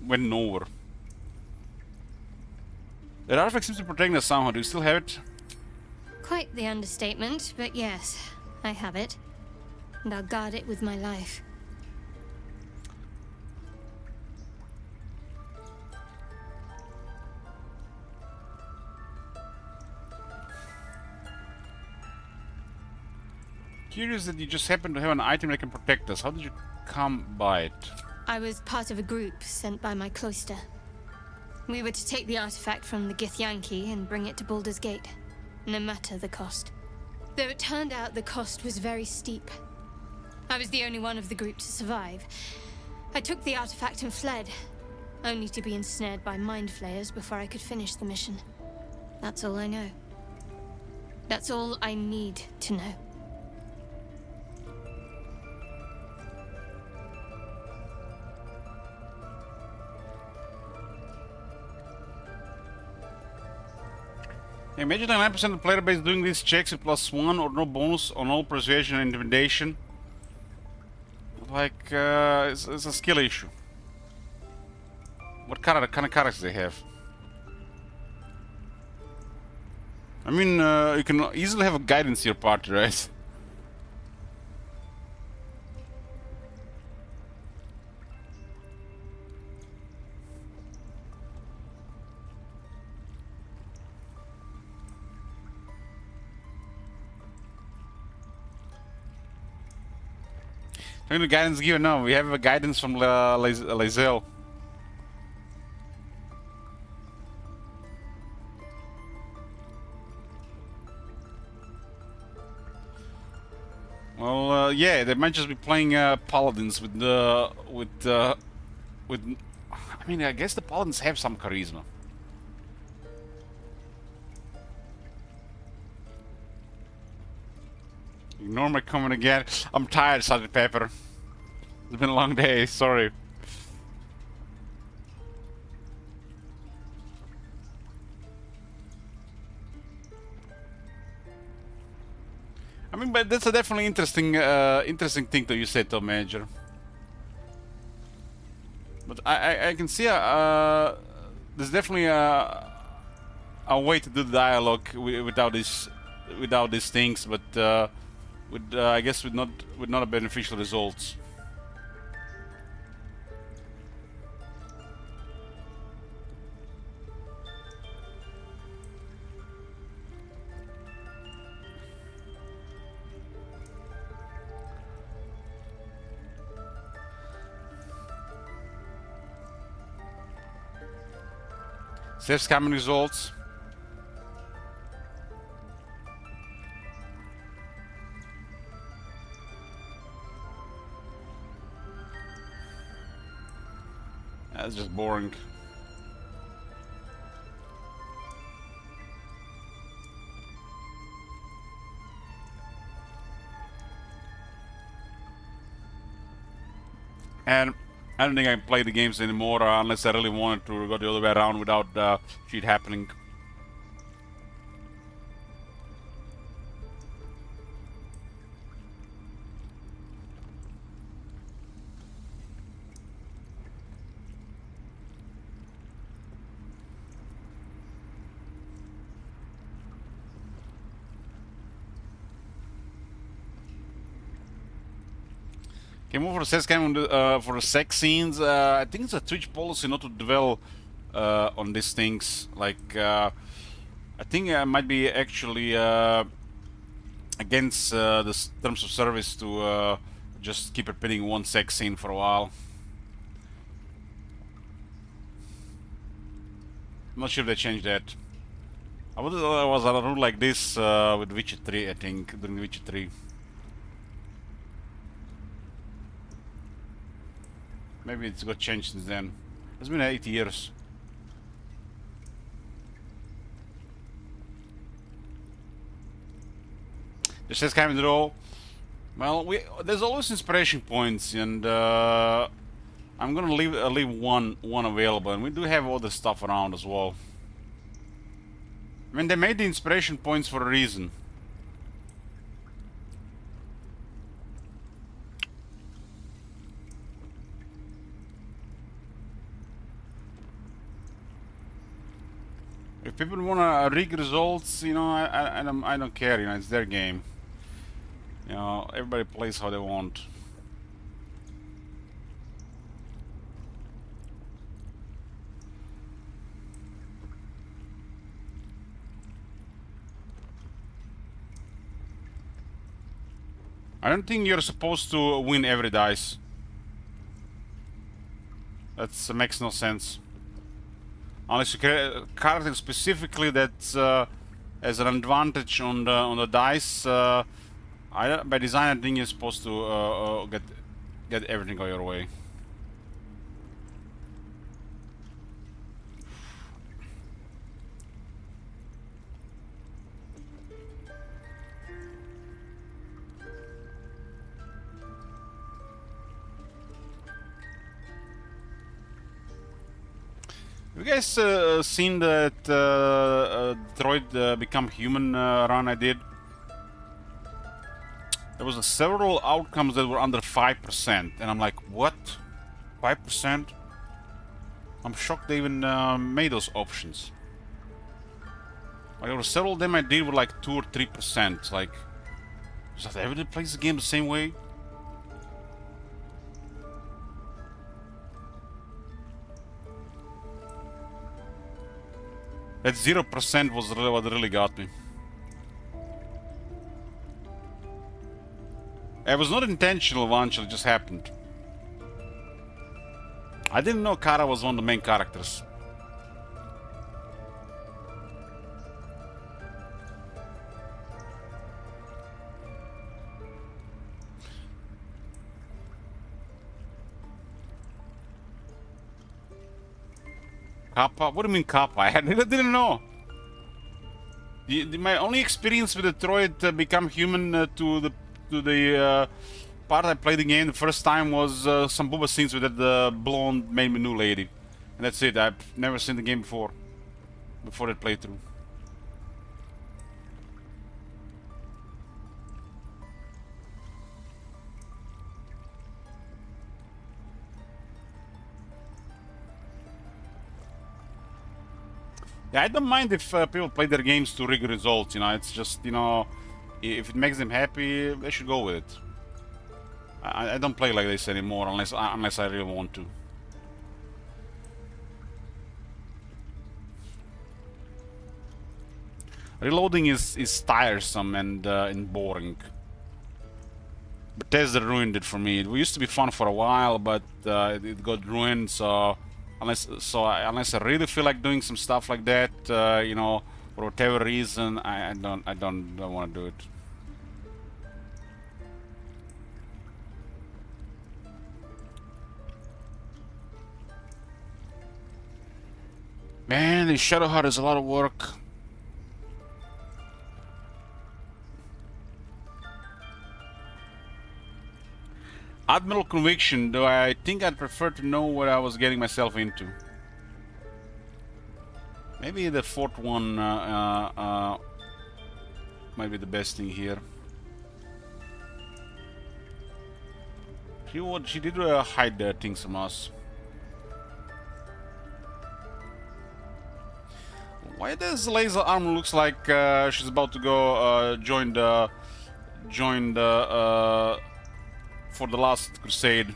went over. The artifact seems to be protecting us somehow. Do you still have it? Quite the understatement, but yes, I have it. And I'll guard it with my life. Curious that you just happen to have an item that can protect us. How did you come by it? I was part of a group sent by my cloister. We were to take the artifact from the Githyanki and bring it to Baldur's Gate, no matter the cost. Though it turned out the cost was very steep. I was the only one of the group to survive. I took the artifact and fled, only to be ensnared by mind flayers before I could finish the mission. That's all I know. That's all I need to know. Imagine 99% of the player base doing these checks with +1 or no bonus on all persuasion and intimidation. Like, it's a skill issue. What kind of characters they have? I mean, you can easily have a guidance to your party, right? The guidance given now. We have a guidance from Lazel. yeah, they might just be playing paladins with I mean, I guess the paladins have some charisma. Ignore my comment again. I'm tired, Sgt. Pepper. It's been a long day. Sorry. I mean, but that's a definitely interesting, interesting thing that you said, Tom Major. But I can see there's definitely a way to do the dialogue without these things, but with I guess with not a beneficial results. Save scamming results. That's just boring. And I don't think I can play the games anymore unless I really wanted to go the other way around without shit happening. Came over to sex cam for the sex scenes. I think it's a Twitch policy not to dwell on these things. Like, I think I might be actually against the terms of service to just keep repeating one sex scene for a while. I'm not sure if they changed that. I was a rule like this with Witcher 3, I think, during Witcher 3. Maybe it's got changed since then. It's been 8 years. The says coming at all. Well, there's always inspiration points, and I'm gonna leave one available, and we do have other stuff around as well. I mean, they made the inspiration points for a reason. If people wanna rig results, you know, I don't care. You know, it's their game. You know, everybody plays how they want. I don't think you're supposed to win every dice. That makes no sense. Unless you create a character specifically that's has an advantage on the dice. By design, I think you're supposed to get everything go your way. Have you guys seen that Detroit Become Human run I did? There was several outcomes that were under 5%, and I'm like, what? 5%? I'm shocked they even made those options. Like, there were several of them I did with like 2 or 3%. Like, is that everybody plays the game the same way? That 0% was really what really got me. It was not intentional once, it just happened. I didn't know Kara was one of the main characters. Kappa? What do you mean Kappa? I didn't know. My only experience with the droid become human to the part I played the game the first time was some booba scenes with that blonde main menu lady. And that's it. I've never seen the game before that playthrough. Yeah, I don't mind if people play their games to rig results, you know, it's just, you know, if it makes them happy, they should go with it. I don't play like this anymore unless I really want to. Reloading is tiresome and boring. Bethesda ruined it for me. It used to be fun for a while, but it got ruined. So unless I really feel like doing some stuff like that, you know, for whatever reason, I don't want to do it. Man, this Shadowheart is a lot of work. Admiral Conviction, though I think I'd prefer to know what I was getting myself into. Maybe the fourth one might be the best thing here. She did hide things from us. Why does Laser Arm looks like she's about to go join the for the last crusade?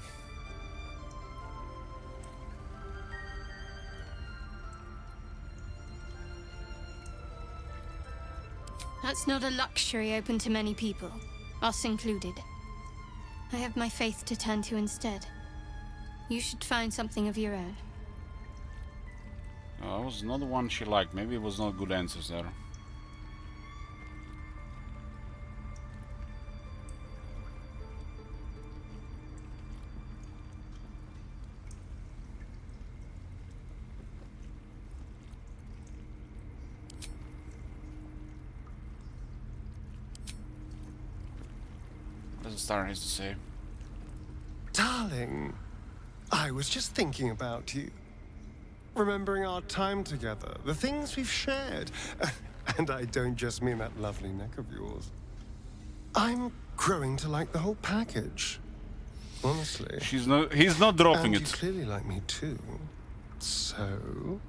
That's not a luxury open to many people, us included. I have my faith to turn to instead. You should find something of your own. That was not the one she liked. Maybe it was not good answers there. What does the star has to say? Darling, I was just thinking about you. Remembering our time together, the things we've shared. And I don't just mean that lovely neck of yours. I'm growing to like the whole package. Honestly. He's not dropping and it. You clearly like me too. So?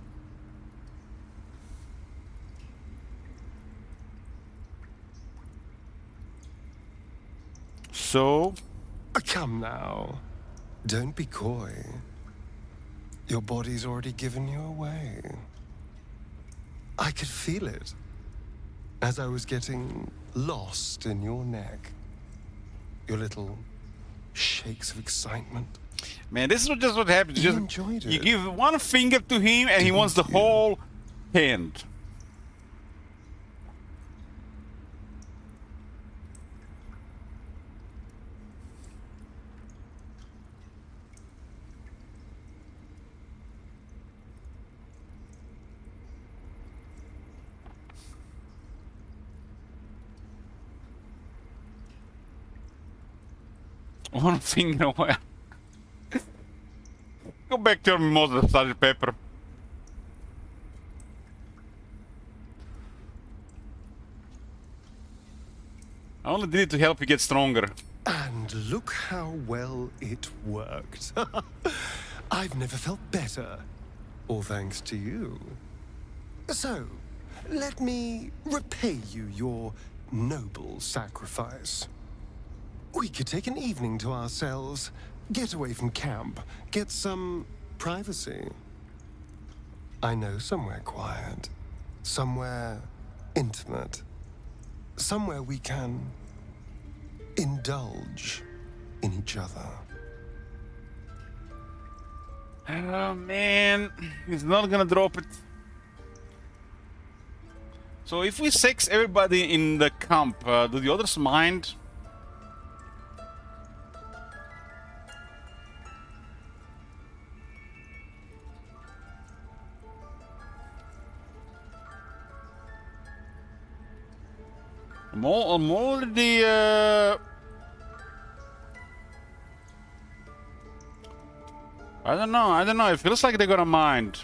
Come now. Don't be coy. Your body's already given you away. I could feel it as I was getting lost in your neck. Your little shakes of excitement. Man, this is just what happens. You enjoyed it. You give one finger to him and he wants the whole hand. One finger away. Go back to your mimosa, Sergeant Pepper. I only did it to help you get stronger. And look how well it worked. I've never felt better. All thanks to you. So, let me repay you your noble sacrifice. We could take an evening to ourselves, get away from camp, get some privacy. I know somewhere quiet, somewhere intimate, somewhere we can indulge in each other. Oh man, he's not gonna drop it. So if we sex everybody in the camp, do the others mind? I'm already I don't know, it feels like they're gonna mind.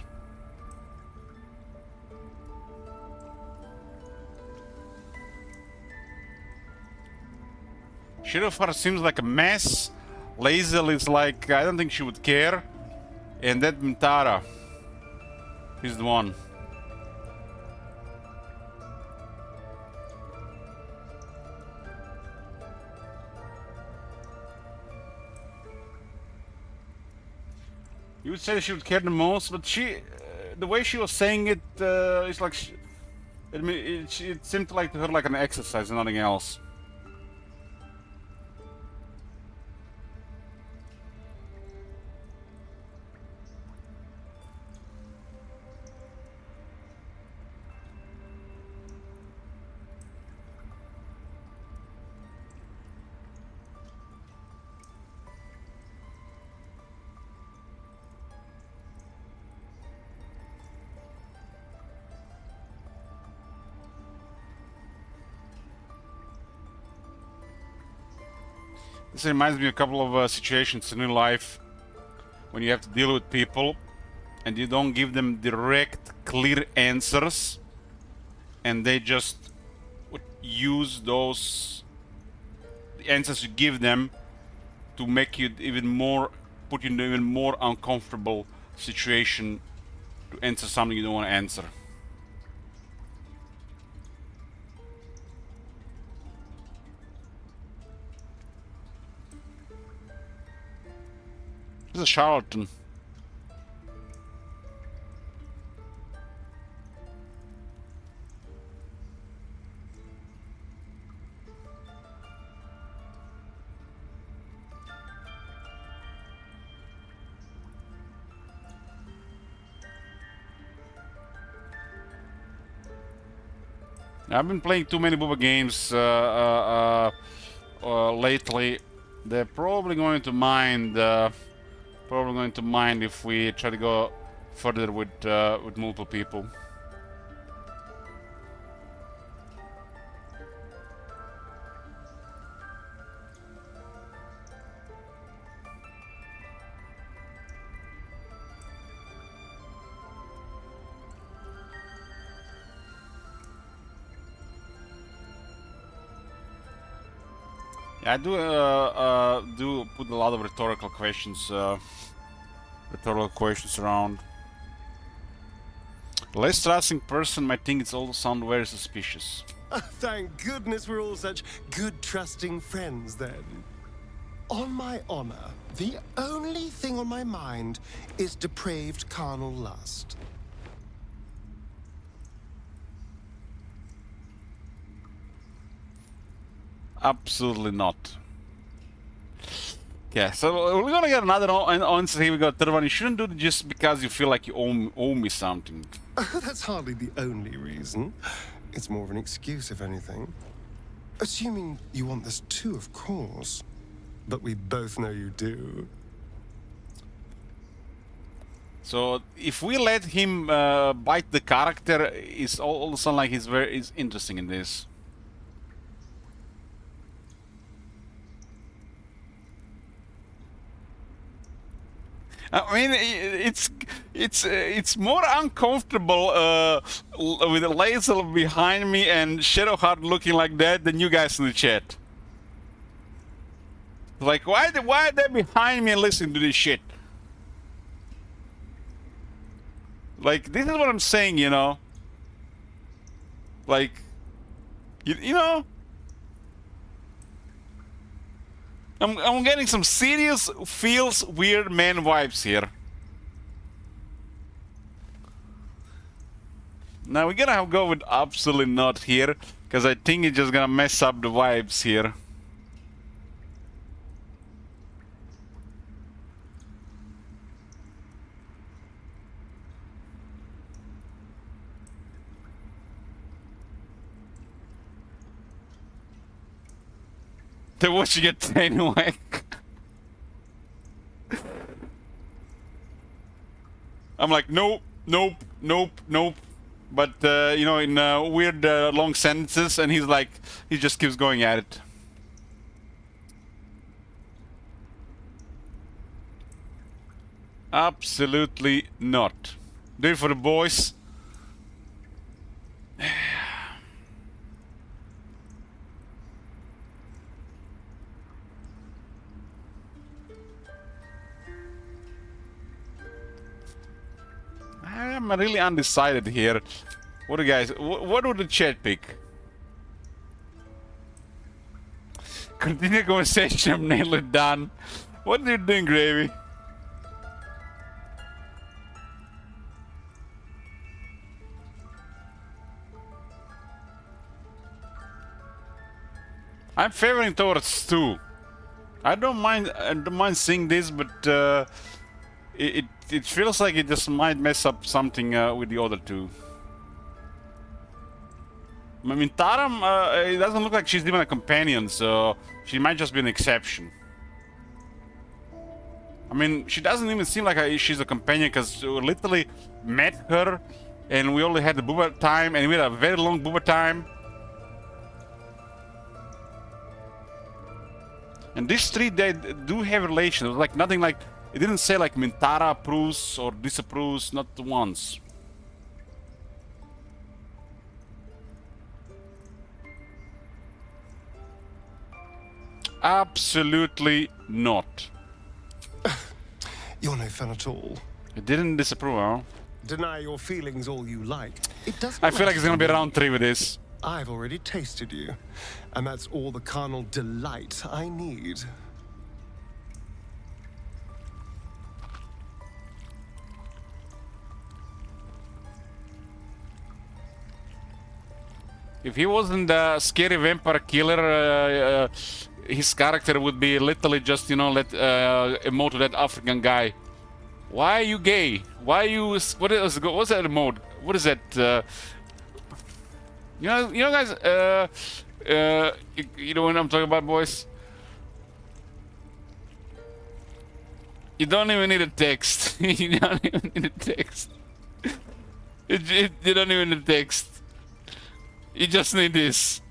Shirofar seems like a mess. Lae'zel is like, I don't think she would care. And that Mintara is the one. You would say she would care the most, but she, the way she was saying it, is like, I mean, it seemed like to her like an exercise and nothing else. This reminds me of a couple of situations in real life when you have to deal with people and you don't give them direct, clear answers, and they just would use those answers you give them to make you even more, put you in an even more uncomfortable situation to answer something you don't want to answer. This is a charlatan. I've been playing too many Booba games lately. They're probably going to mind. If we try to go further with multiple people. Yeah, I do put a lot of rhetorical questions around. Less trusting person might think it's all sound very suspicious. Thank goodness we're all such good, trusting friends, then. On my honor, the only thing on my mind is depraved carnal lust. Absolutely not. Yeah, so we're gonna get another answer here. We got third one. You shouldn't do it just because you feel like you owe me something. That's hardly the only reason. It's more of an excuse, if anything. Assuming you want this too, of course. But we both know you do. So if we let him bite the character, it's all of a sudden like he's interesting in this. I mean, it's more uncomfortable with Lae'zel behind me and Shadowheart looking like that than you guys in the chat. Like, why are they behind me and listening to this shit? Like, this is what I'm saying, you know. Like, you know. I'm getting some serious feels weird man vibes here. Now we're gonna have to go with absolutely not here, because I think it's just gonna mess up the vibes here. They're watching it anyway. I'm like, nope, nope, nope, nope. but you know, in weird long sentences, and he's like, he just keeps going at it. Absolutely not. Do it for the boys. I'm really undecided here. What do you guys? What would the chat pick? Continue conversation. Nail it done. What are you doing, Gravy? I'm favoring towards 2. I don't mind seeing this, but it feels like it just might mess up something with the other 2. I mean, Taram, it doesn't look like she's even a companion, so she might just be an exception. I mean, she doesn't even seem like she's a companion, because we literally met her, and we only had the booba time, and we had a very long booba time. And these 3, they do have relations. Like nothing like, it didn't say like Mintara approves or disapproves, not once. Absolutely not. You're no fun at all. It didn't disapprove, huh? Deny your feelings all you like. It doesn't I feel like it's gonna be matter. round 3 with this. I've already tasted you, and that's all the carnal delight I need. If he wasn't a scary vampire killer, his character would be literally just, you know, emote to that African guy. Why are you gay? Why are you? What's that emote? What is that? You know, guys. You know what I'm talking about, boys. You don't even need a text. You don't even need a text. You don't even need a text. You just need this.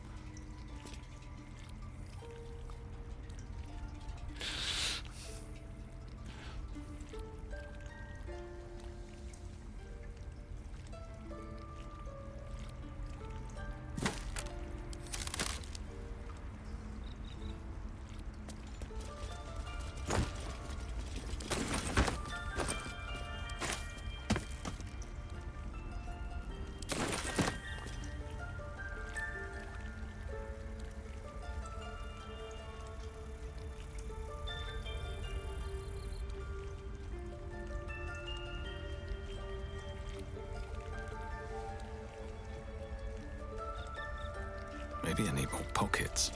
Maybe I need more pockets.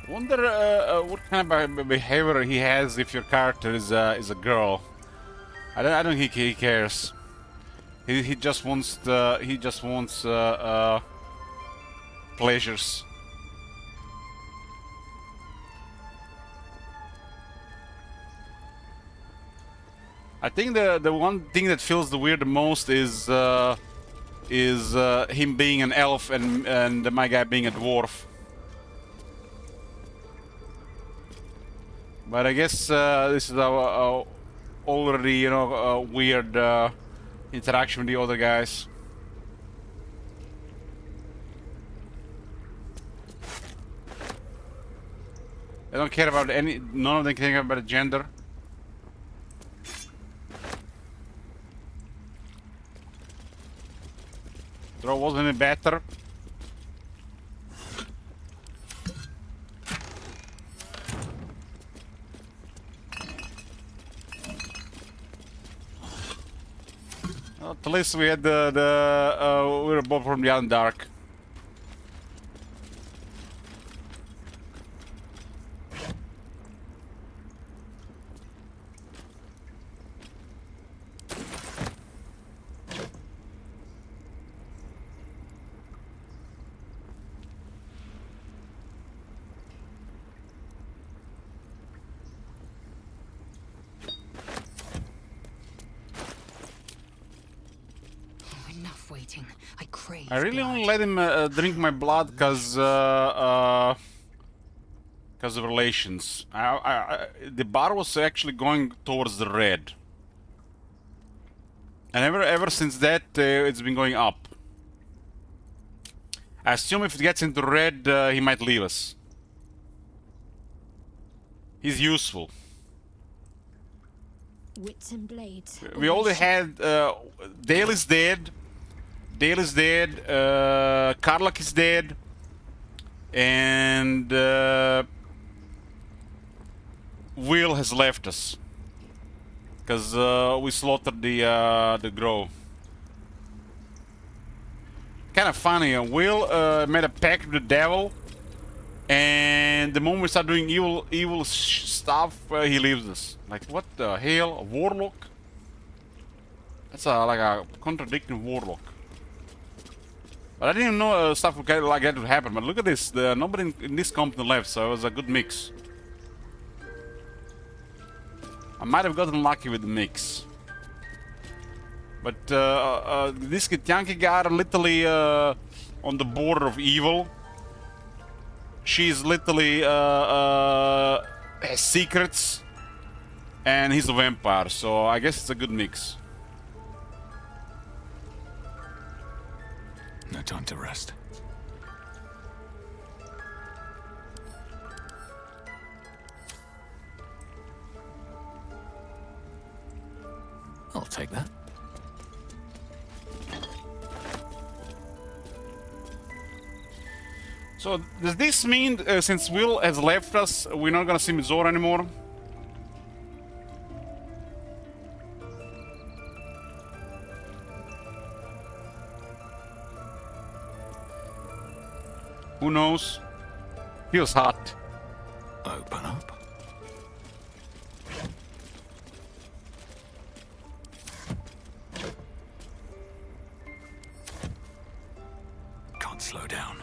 Wonder what kind of behavior he has if your character is a girl. I don't think he cares. He just wants pleasures. I think the one thing that feels the weird the most is him being an elf and my guy being a dwarf. But I guess this is our already, you know, weird interaction with the other guys. I don't care about none of them care about the gender. Draw wasn't any better. Well, at least we had we were both from the Underdark. fighting. I crave I really blood. only let him drink my blood because of relations. The bar was actually going towards the red. And ever since that, it's been going up. I assume if it gets into red, he might leave us. He's useful. Wits and blades. We already had... Dale is dead. Dale is dead. Karlak is dead. And... Will has left us. Because we slaughtered the Grove. Kind of funny. Will made a pact with the devil. And the moment we start doing evil stuff, he leaves us. Like, what the hell? A warlock? That's like a contradicting warlock. But I didn't even know stuff like that would happen. But look at this. Nobody in this company left, so it was a good mix. I might have gotten lucky with the mix. But this Githyanki guy are literally on the border of evil. She's literally has secrets, and he's a vampire, so I guess it's a good mix. No time to rest. I'll take that. So, does this mean, since Will has left us, we're not gonna see Mizora anymore? Who knows? Feels hot. Open up. Can't slow down.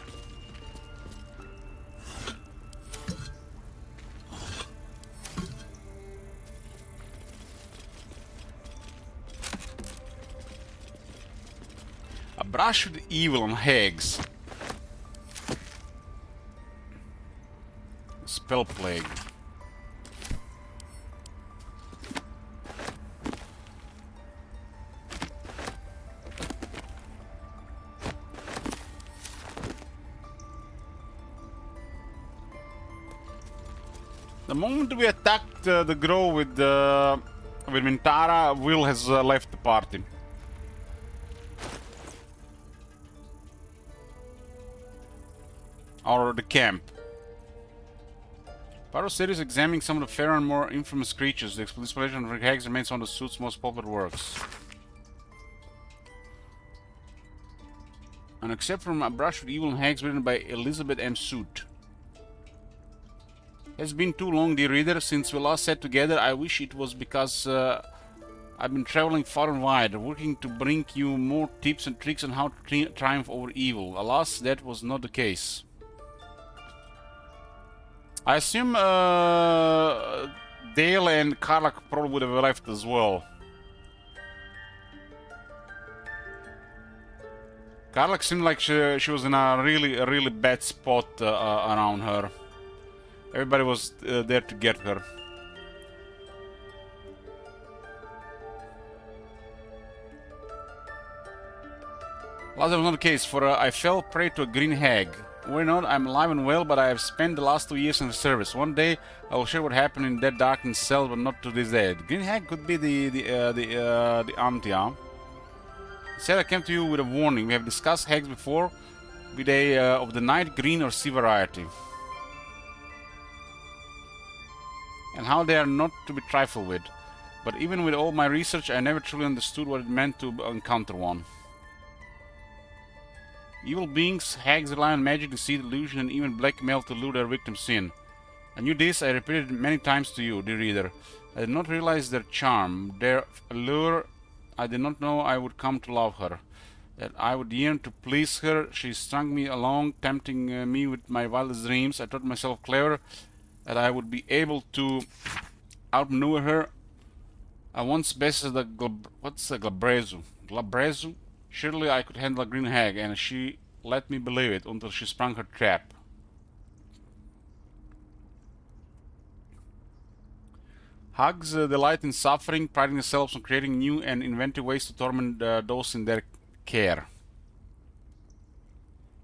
A brush with evil on hags. Spell plague. The moment we attacked the Grove with Mintara, Will has left the party. Or the camp. Paro series examining some of the fairer and more infamous creatures. The exploration of hags remains one of the suit's most popular works. And except from A Brush with Evil and Hags written by Elizabeth M. Soot. It's been too long, dear reader, since we last sat together. I wish it was because I've been traveling far and wide, working to bring you more tips and tricks on how to triumph over evil. Alas, that was not the case. I assume Dale and Karlak probably would have left as well. Karlak seemed like she was in a really bad spot around her. Everybody was there to get her. Last, that was not the case, for I fell prey to a green hag. Why not? I'm alive and well, but I have spent the last 2 years in the service. One day I will share what happened in that darkened cell, but not to this day. The green hag could be the auntie, huh? Said I came to you with a warning. We have discussed hags before, be they of the night, green or sea variety, and how they are not to be trifled with. But even with all my research, I never truly understood what it meant to encounter one. Evil beings, hags rely on magic, deceit, illusion, and even blackmail to lure their victims in. I knew this, I repeated it many times to you, dear reader. I did not realize their charm, their allure. I did not know I would come to love her, that I would yearn to please her. She strung me along, tempting me with my wildest dreams. I thought myself clever, that I would be able to outmaneuver her. I once bested the Glabrezu. Glabrezu? Surely I could handle a green hag, and she let me believe it until she sprung her trap. Hags delight in suffering, priding themselves on creating new and inventive ways to torment those in their care.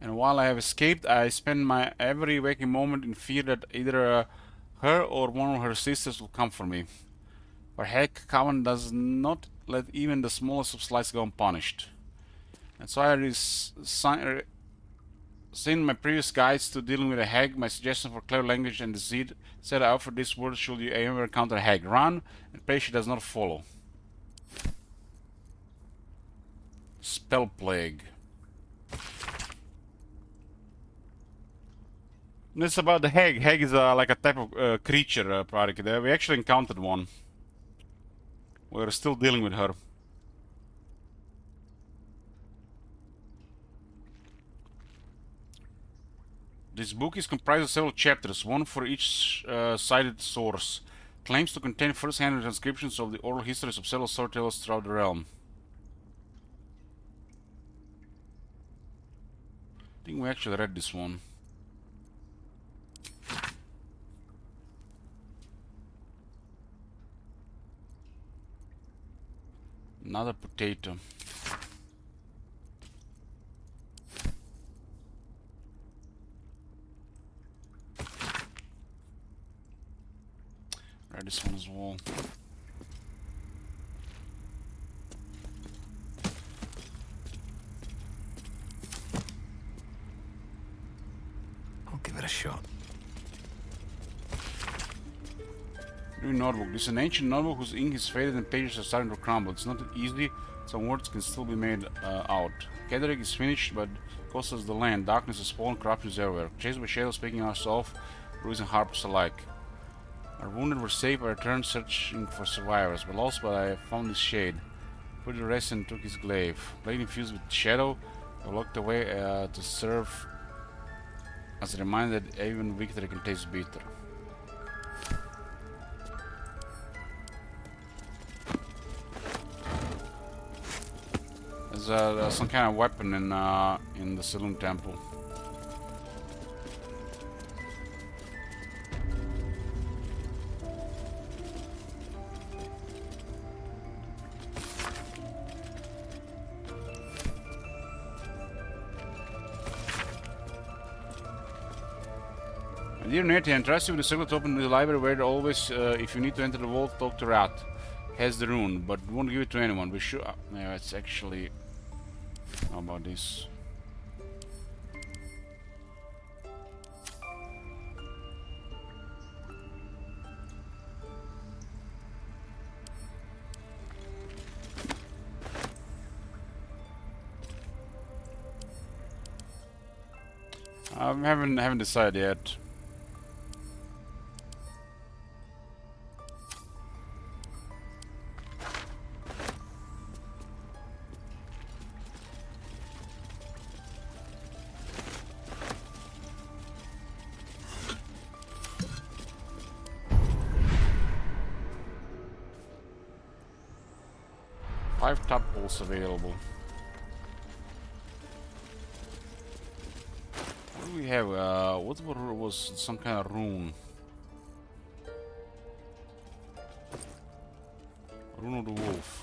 And while I have escaped, I spend my every waking moment in fear that either her or one of her sisters will come for me. For Hag Coven does not let even the smallest of slights go unpunished. And so I seen my previous guides to dealing with a hag, my suggestion for clever language and deceit, said I offer this word should you ever encounter a hag. Run, and pray she does not follow. Spell Plague. And it's about the hag. Hag is like a type of creature, product. We actually encountered one. We're still dealing with her. This book is comprised of several chapters, one for each cited source. Claims to contain first-hand transcriptions of the oral histories of several storytellers throughout the realm. I think we actually read this one. Another potato. Read this one as well. I'll give it a shot. New notebook. This is an ancient notebook whose ink is faded and pages are starting to crumble. It's not easy. Some words can still be made out. Kedrick is finished, but costs us the land. Darkness is fallen, corruption is everywhere. Chased by shadows, picking us off, ruins and harpers alike. Our wounded were safe. I returned searching for survivors, but lost, but I found this shade. Put the rest and took his glaive. Blade infused with shadow, I locked away to serve as a reminder that even victory can taste bitter. There's some kind of weapon in the Saloon Temple. Dear Nettie, I trust you with the circle to open the library where always, if you need to enter the vault, talk to Rat. Has the rune, but won't give it to anyone. We should. No, it's actually. How about this? I haven't decided yet. Five tadpoles available. What do we have? What was some kind of rune? Rune of the Wolf.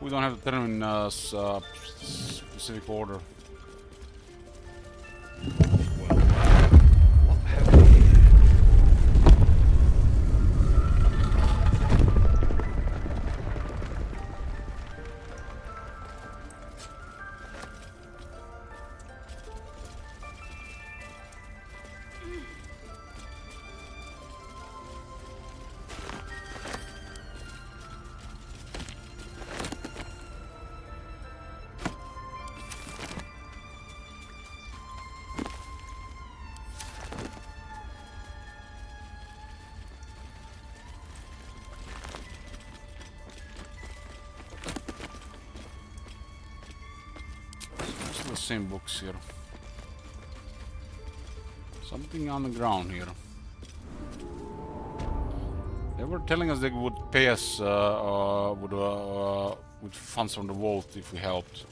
We don't have to turn them in specific order. same books here. Something on the ground here. They were telling us they would pay us with funds from the vault if we helped.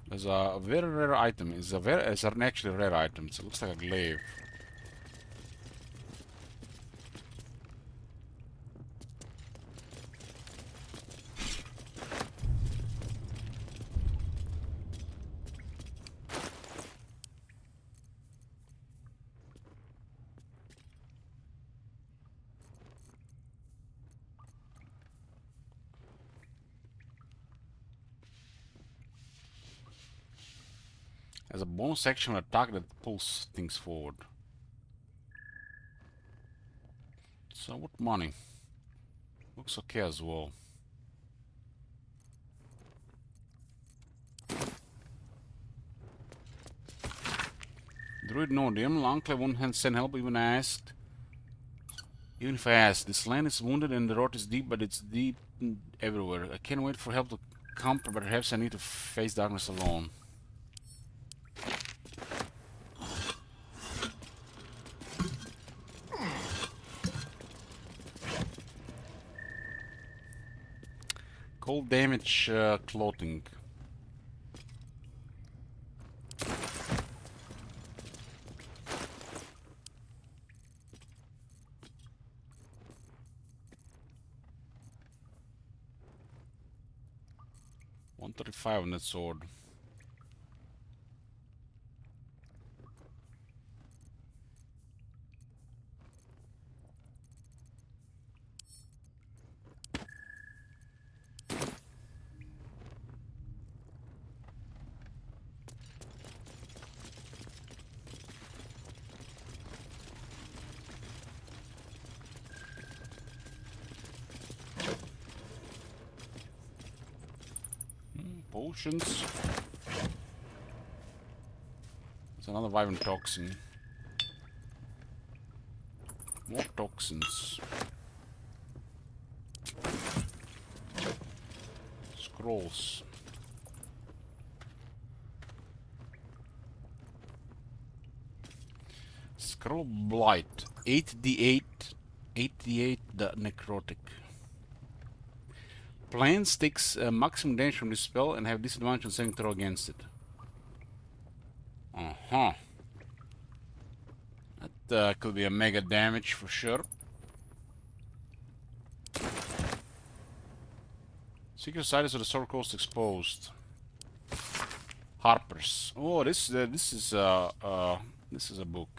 There's a very rare item. It's an actually rare item. It looks like a glaive. There's a bonus action attack that pulls things forward. So what money? Looks okay as well. Druid no dim. Uncle won't send help even asked. Even if I ask, this land is wounded and the rot is deep, but it's deep everywhere. I can't wait for help to come, but perhaps I need to face darkness alone. Cold damage clothing. $135 on that sword. Potions. It's another vibrant toxin. More toxins. Scrolls. Scroll Blight. 8d8. 8d8 the necrotic. Planes takes maximum damage from this spell and have disadvantage on saving throw against it. That could be a mega damage for sure. Secret Societies of the Sword Coast exposed. Harpers. Oh, this is a book.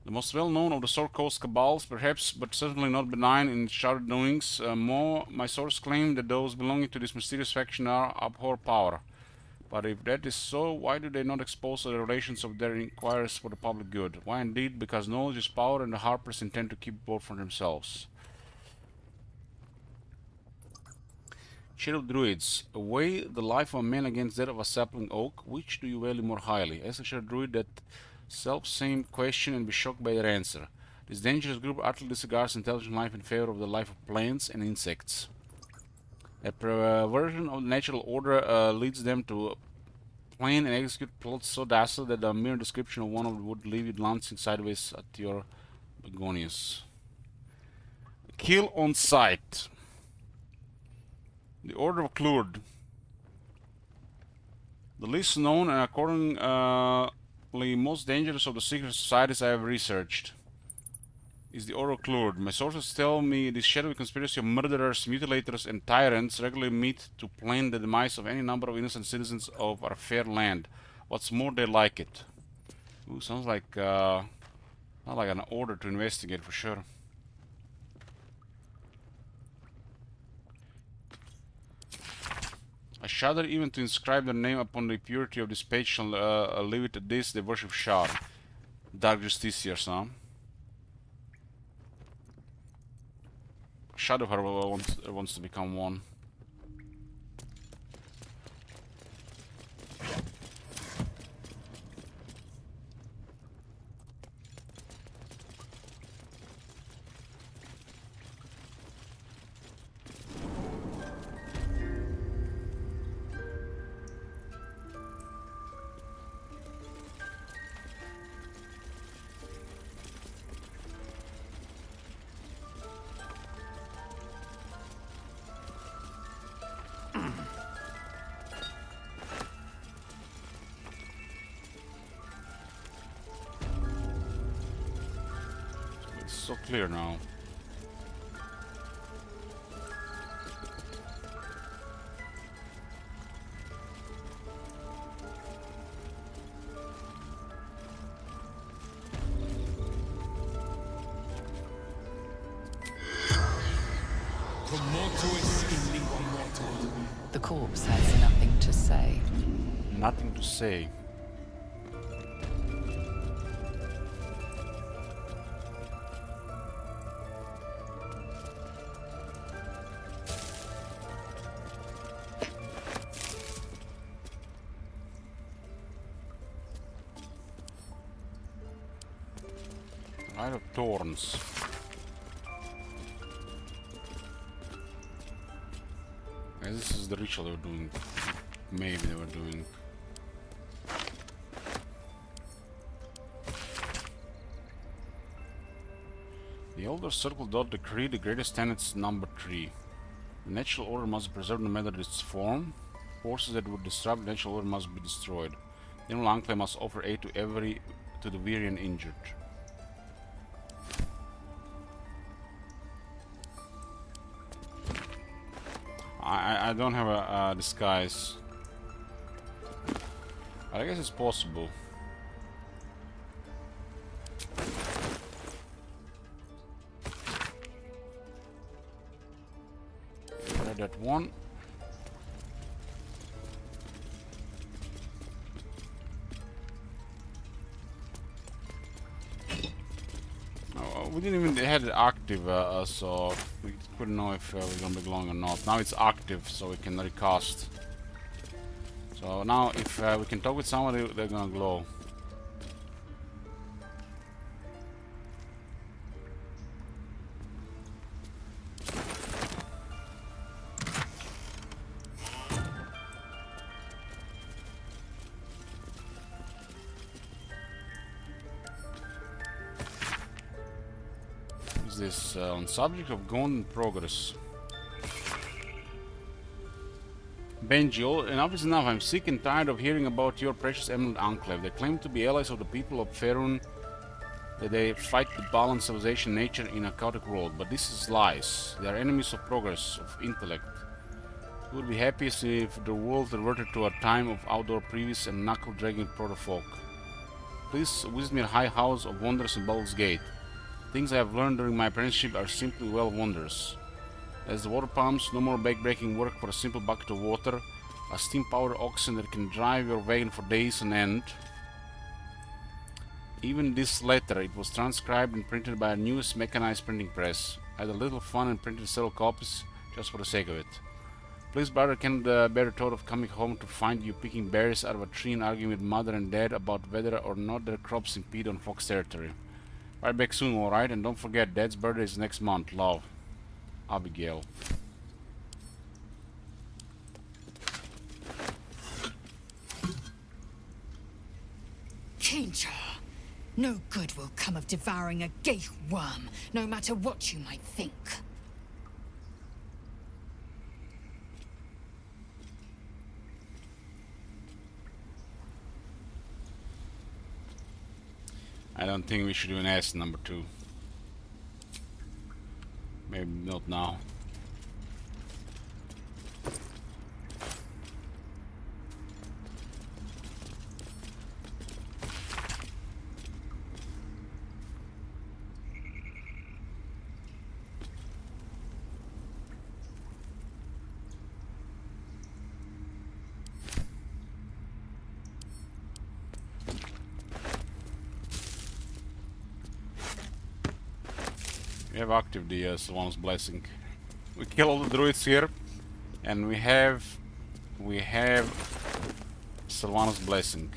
The most well-known of the Sword Coast cabals, perhaps, but certainly not benign in its shrouded doings. My sources claim that those belonging to this mysterious faction are abhor power. But if that is so, why do they not expose the relations of their inquirers for the public good? Why indeed? Because knowledge is power, and the Harpers intend to keep both for themselves. Shadow Druids. Weigh the life of a man against that of a sapling oak. Which do you value more highly? Ask a Shadow Druid that self-same question and be shocked by their answer. This dangerous group utterly disregards intelligent life in favor of the life of plants and insects. A perversion of the natural order leads them to plan and execute plots so dazzling that a mere description of one of them would leave you glancing sideways at your begonias. Kill on sight. The Order of Klurd. The least known and accordingly most dangerous of the secret societies I have researched is the Order of Klurd. My sources tell me this shadowy conspiracy of murderers, mutilators, and tyrants regularly meet to plan the demise of any number of innocent citizens of our fair land. What's more, they like it. Ooh, sounds like not like an order to investigate for sure. I shudder even to inscribe their name upon the purity of this page. Shall leave it at this. They worship Shar. Dark Justiciars, huh? Shadowheart wants to become one. It's all clear now. The corpse has nothing to say. Nothing to say. Light of Thorns. Yeah, this is the ritual they were doing. Maybe they were doing. The Elder Circle dot decree the greatest tenets number 3. The natural order must be preserved no matter its form. Forces that would disrupt the natural order must be destroyed. The General Enclave must offer aid to the weary and injured. I don't have a disguise. I guess it's possible. Read that one. We didn't even had it active, so we couldn't know if we're gonna be glowing or not. Now it's active, so we can recast. So now, if we can talk with somebody, they're gonna glow. This on subject of going in progress. Benji, enough is enough. I'm sick and tired of hearing about your precious Emerald Enclave. They claim to be allies of the people of Faerun, that they fight the balanced civilization nature in a chaotic world, but this is lies. They are enemies of progress, of intellect. We would be happiest if the world reverted to a time of outdoor previes and knuckle-dragging proto-folk. Please visit me at High House of Wonders in Baldur's Gate. Things I have learned during my apprenticeship are simply well wonders. As the water pumps, no more back-breaking work for a simple bucket of water, a steam-powered oxen that can drive your wagon for days on end. Even this letter, it was transcribed and printed by our newest mechanized printing press. I had a little fun and printed several copies just for the sake of it. Please, brother, can't bear the thought of coming home to find you picking berries out of a tree and arguing with mother and dad about whether or not their crops impede on Fox territory. Right back soon, alright? And don't forget, Dad's birthday is next month. Love. Abigail. Kincha! No good will come of devouring a gate worm, no matter what you might think. I don't think we should do an S number 2. Maybe not now. We have active the Sylvanas Blessing. We kill all the druids here, and we have Sylvanas Blessing.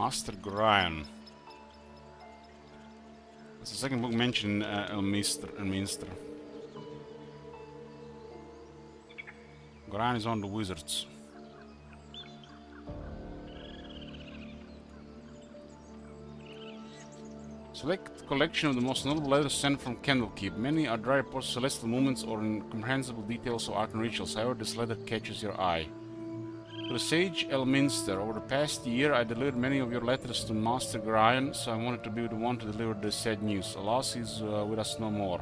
Master Grian. It's the second book mentioned in Elminster. Grian is on the wizards. Select collection of the most notable letters sent from Candlekeep. Many are dry reports of celestial movements or incomprehensible details of arcane rituals. However, this letter catches your eye. To the sage Elminster, over the past year I delivered many of your letters to Master Grian, so I wanted to be the one to deliver the sad news. Alas, he's with us no more.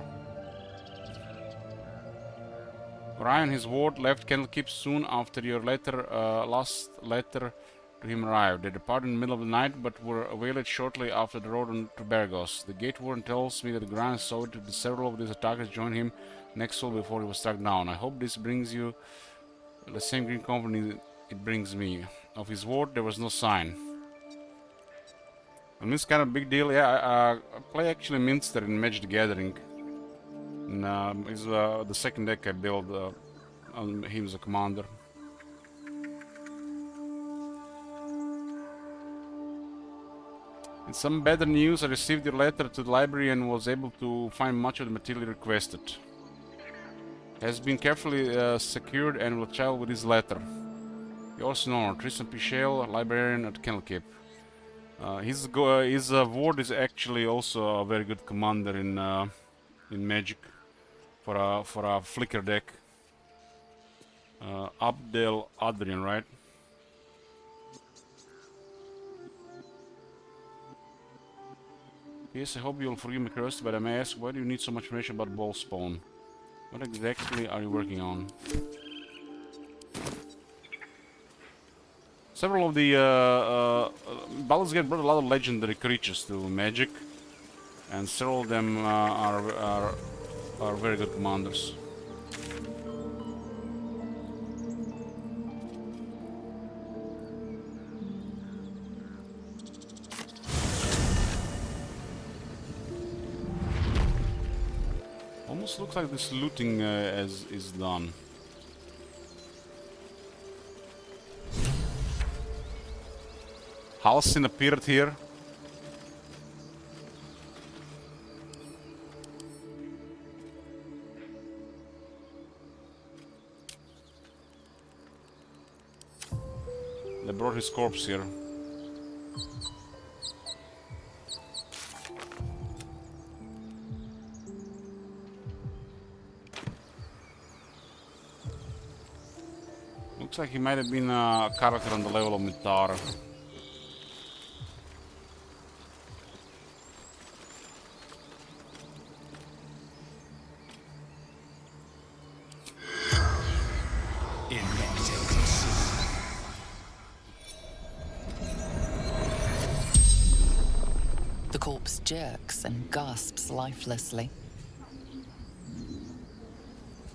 Grian, his ward, left Candlekeep soon after your last letter to him arrived. They departed in the middle of the night, but were availed shortly after the road to Bergos. The gate warden tells me that Grian saw it that several of these attackers joined him next fall before he was struck down. I hope this brings you the same green company it brings me. Of his ward, there was no sign. And this kind of big deal. Yeah, I play actually Minster in Magic the Gathering. And it's the second deck I built on him as a commander. In some better news, I received your letter to the library and was able to find much of the material requested. It has been carefully secured and will travel with this letter. Yours in honor, Tristan Pichel, librarian at Candlekeep. His ward is actually also a very good commander in Magic for a flicker deck. Abdel Adrian, right? Yes, I hope you'll forgive my curiosity, but I may ask, why do you need so much information about ball spawn? What exactly are you working on? Several of the Baldur's Gate brought a lot of legendary creatures to Magic, and several of them are very good commanders. Almost looks like this looting is done. Halcyon appeared here. They brought his corpse here. Looks like he might have been a character on the level of Mitara. The corpse jerks and gasps lifelessly.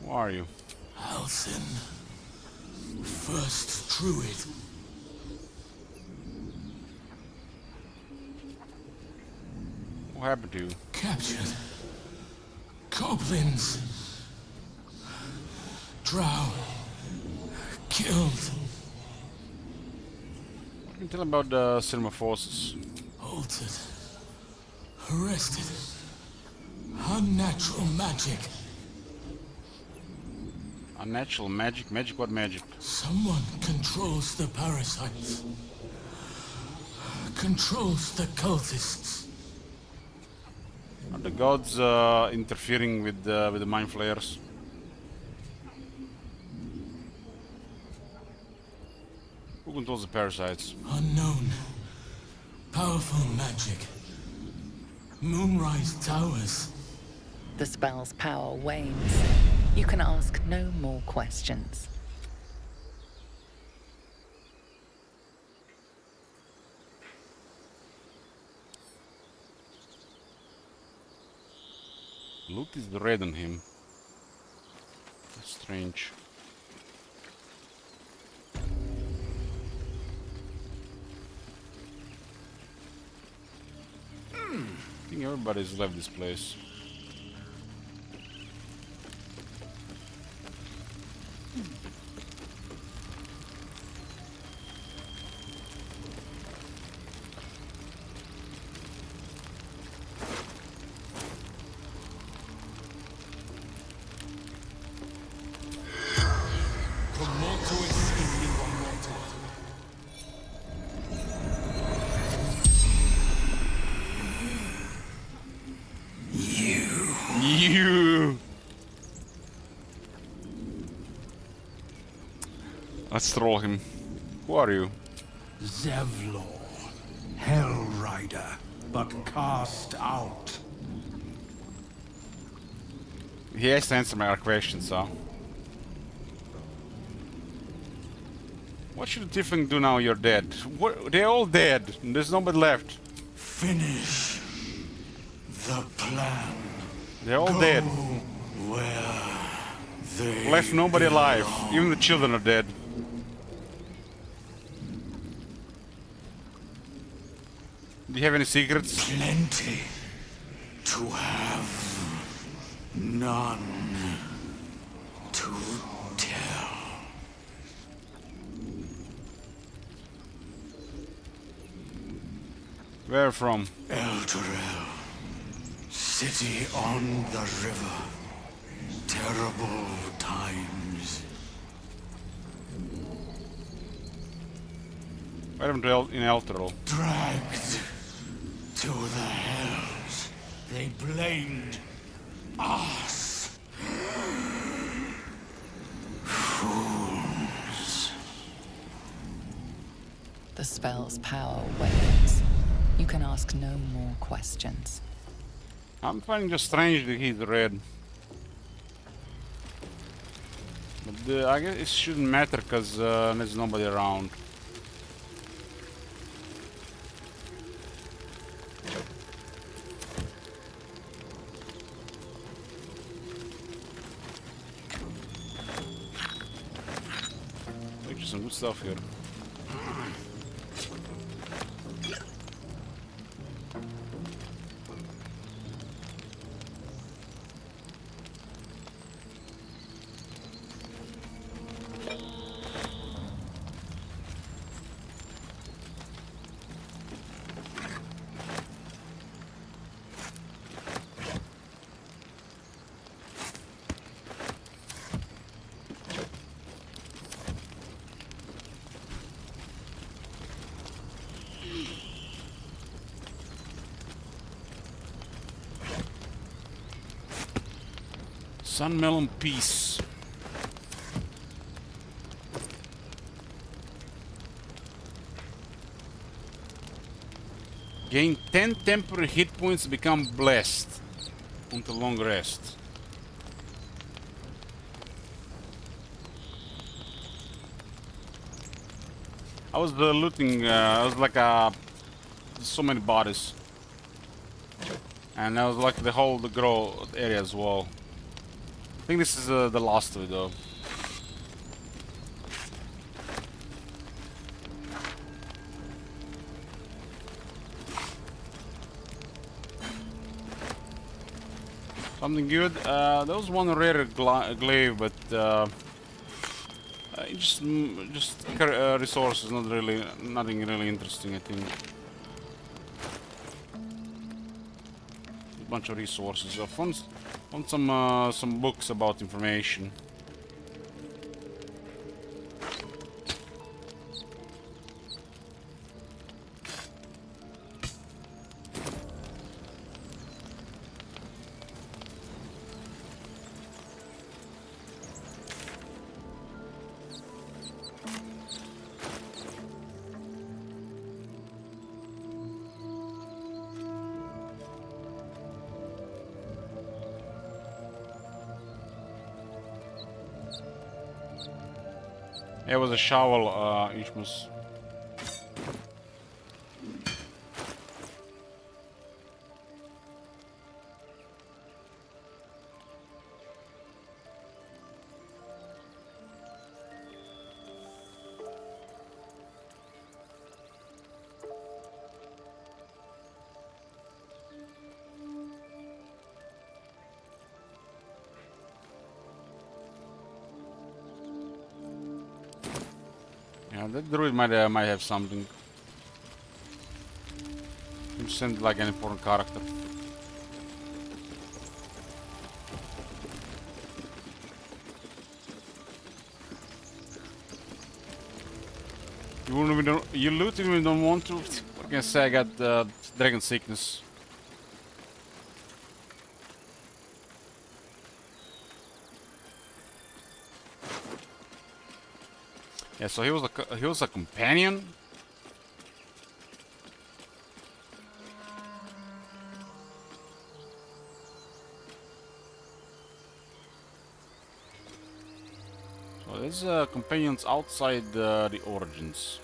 Who are you? Halcyon, first druid. What happened to you? Captured. Goblins. Drow. Killed. What can you tell about the Cinema Forces? Altered. Arrested. Unnatural magic. Unnatural magic? Magic? What magic? Someone controls the parasites. Controls the cultists. Are the gods interfering with the mind flayers? Who controls the parasites? Unknown. Powerful magic. Moonrise towers. The spell's power wanes. You can ask no more questions. Look is red on him. That's strange. I think everybody's left this place. you! Let's troll him. Who are you? Zevlor, Hell Rider, but cast out. He has to answer my question, so. What should Tiefling do now you're dead? What, they're all dead. There's nobody left. Finish the plan. They're all dead. Where they Left nobody alive. Even the children are dead. Do you have any secrets? Plenty to have, none to tell. Where from? Elturel, city on the river. Terrible times. Where in Elturel? Dragged to the hells. They blamed us. Fools. The spell's power wanes. You can ask no more questions. I'm finding just strange that he's red. But I guess it shouldn't matter because there's nobody around. There's some good stuff here. Sunmelon Peace. Gain 10 temporary hit points to become blessed until long rest. I was looting, I was like so many bodies. And I was like the whole grow area as well. I think this is the last of it though. Something good. There was one rare glaive, but just resources, nothing really interesting. I think. A bunch of resources. I found some books about information. It was a shovel, Ishmus. Yeah, that druid might have something. You send like an important character. You loot even don't want to. What can I say? I got dragon sickness. Yeah, so he was a companion. So there's companions outside the origins.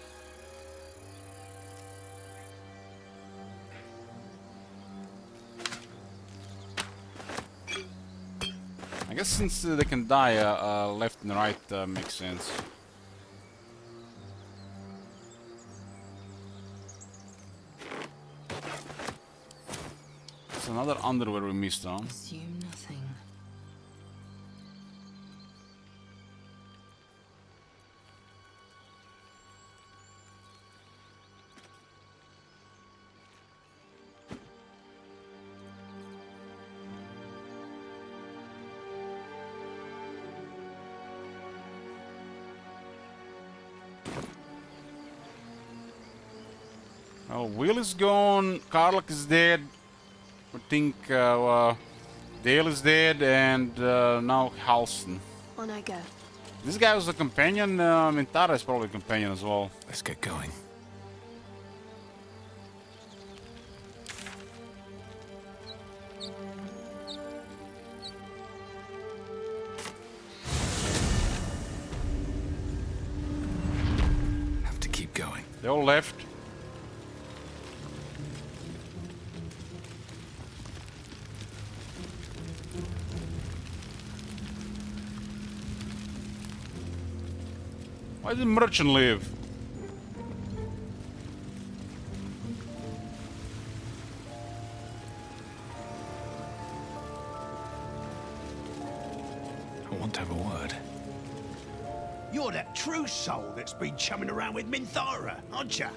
I guess since they can die left and right makes sense. It's another underwear we missed on. Assume nothing. Oh, Will is gone, Karlak is dead, I think Dale is dead, and now Halston. On I go. This guy was a companion, Mintara is probably a companion as well. Let's get going. Have to keep going. They all left. Why did the merchant leave? I want to have a word. You're that true soul that's been chumming around with Minthara, aren't ya?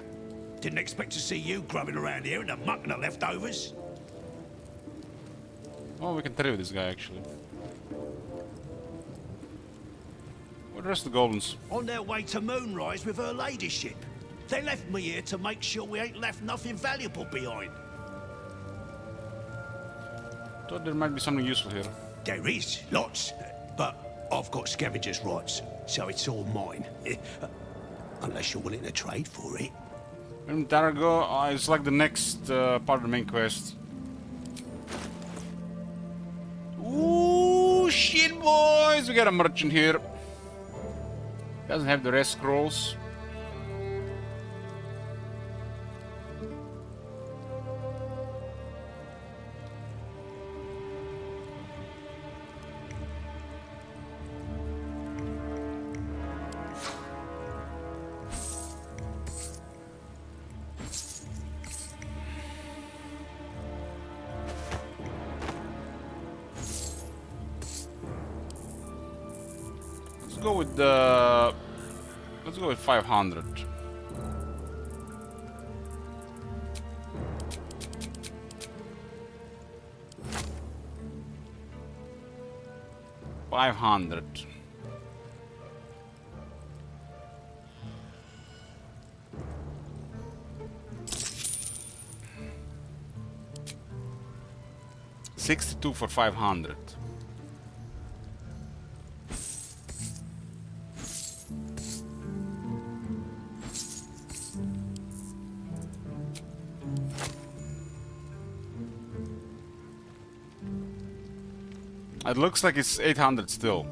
Didn't expect to see you grubbing around here in the muck and the leftovers. Oh, we can trade with this guy actually. Where the rest of the goblins? On their way to Moonrise with her ladyship. They left me here to make sure we ain't left nothing valuable behind. Thought there might be something useful here. There is, lots. But I've got scavenger's rights, so it's all mine. Unless you're willing to trade for it. There we go. It's like the next part of the main quest. Ooh, shit, boys! We got a merchant here. Doesn't have the rest scrolls. Let's go with the... Let's go with 500. $500. $62 for 500. It looks like it's 800 still.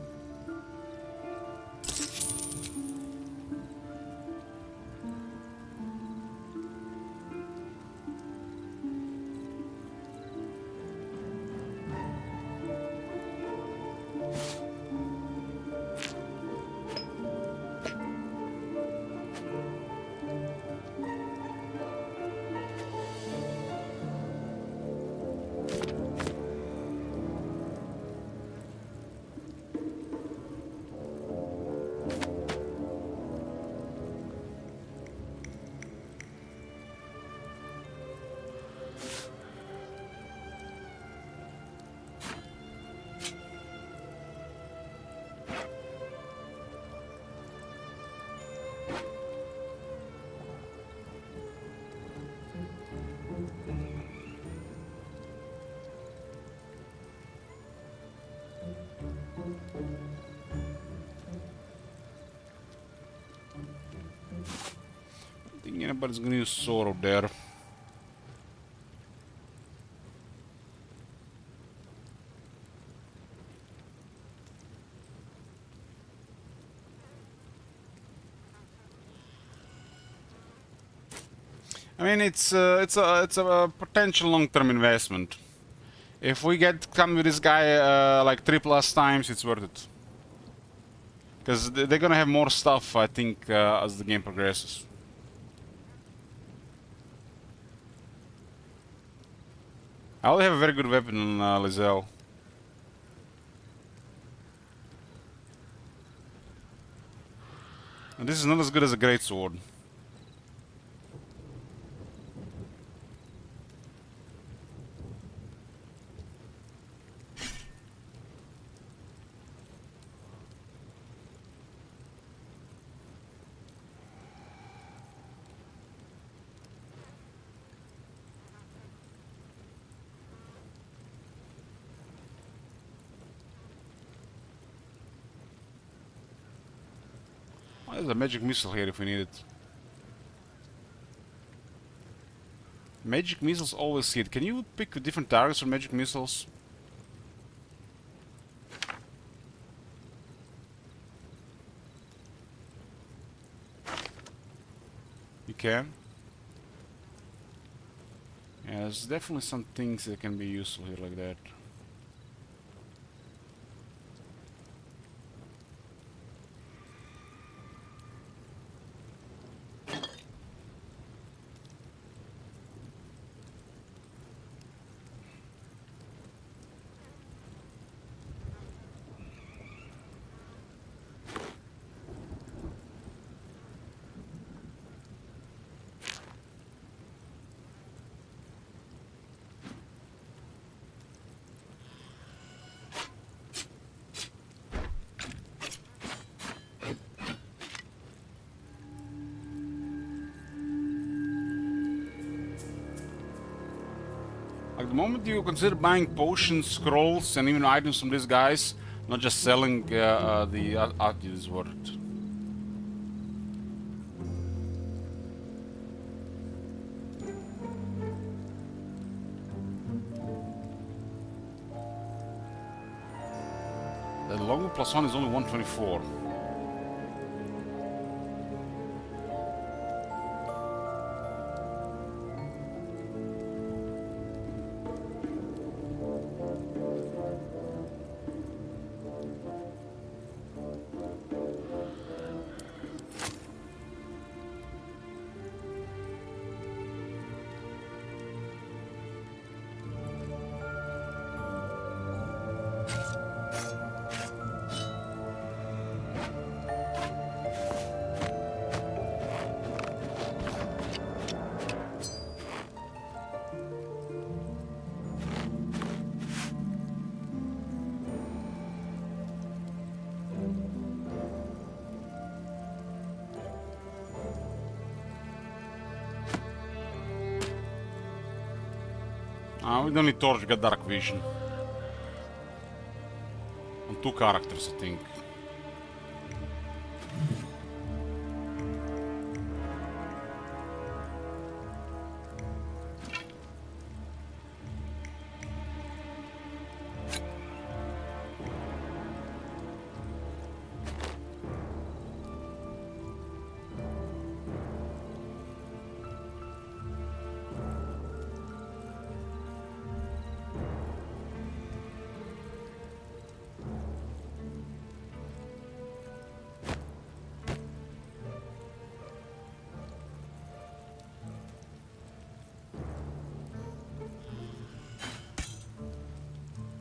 anybody's gonna use sword up there. I mean, it's a potential long-term investment. If we get come with this guy like 3+ times, it's worth it. Because they're gonna have more stuff, I think, as the game progresses. I already have a very good weapon on Lizelle. And this is not as good as a greatsword. There's a magic missile here if we need it. Magic missiles always hit. Can you pick different targets for magic missiles? You can? Yeah, there's definitely some things that can be useful here like that. Like the moment you consider buying potions, scrolls, and even items from these guys, not just selling the art is worth it. The longbow +1 is only 124. We don't need Torch, get Dark Vision. On 2 characters, I think.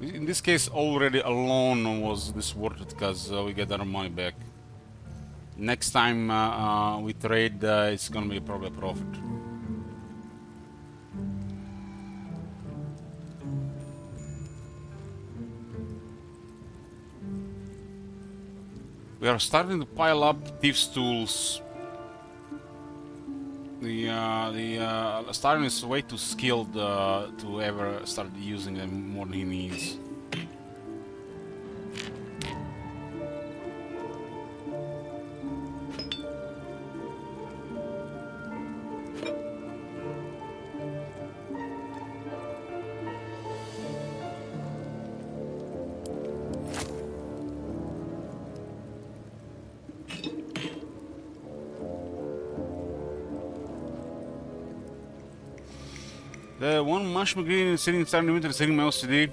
In this case, already alone was this worth it because we get our money back. Next time we trade, it's gonna be probably a profit. We are starting to pile up Thieves' Tools. The Stalin is way too skilled to ever start using them more than he needs. The one mushroom green is sitting inside the winter is hitting my OCD.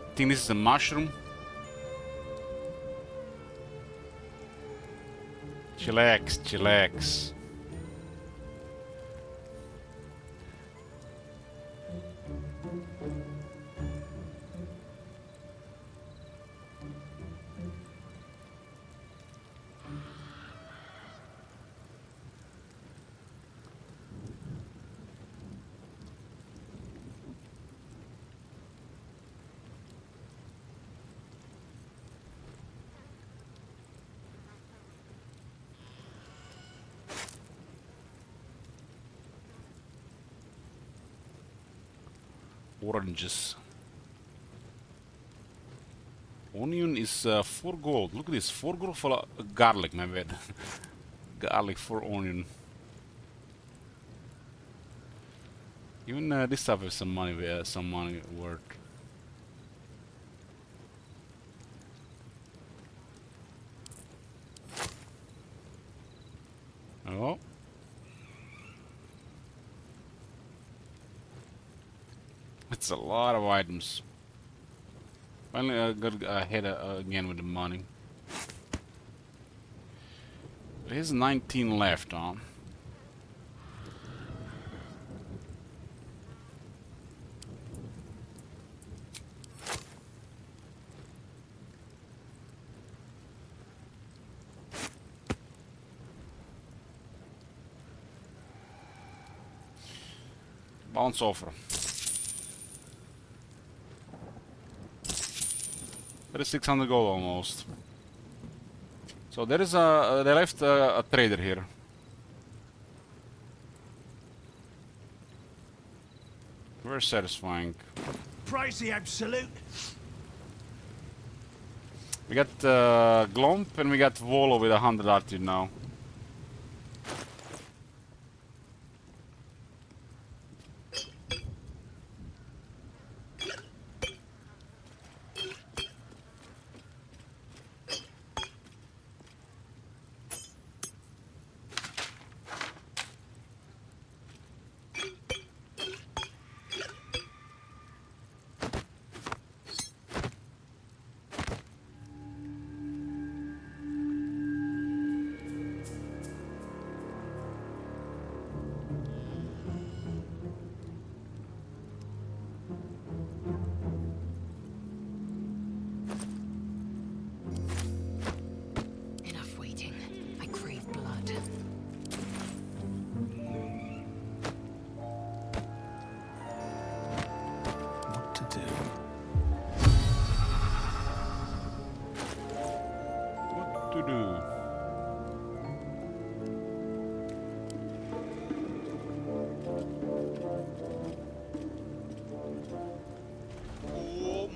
I think this is a mushroom. Chillax, chillax. Oranges. Onion is 4 gold. Look at this, 4 gold for garlic, my bad. Garlic for onion. Even this stuff has some money worth. Oh. It's a lot of items. Finally, I got ahead again with the money. There's 19 left, huh? Bounce offer. 600 gold almost. So there is they left a trader here. Very satisfying. Praise the absolute. We got Glomp and we got Volo with 100 attitude now.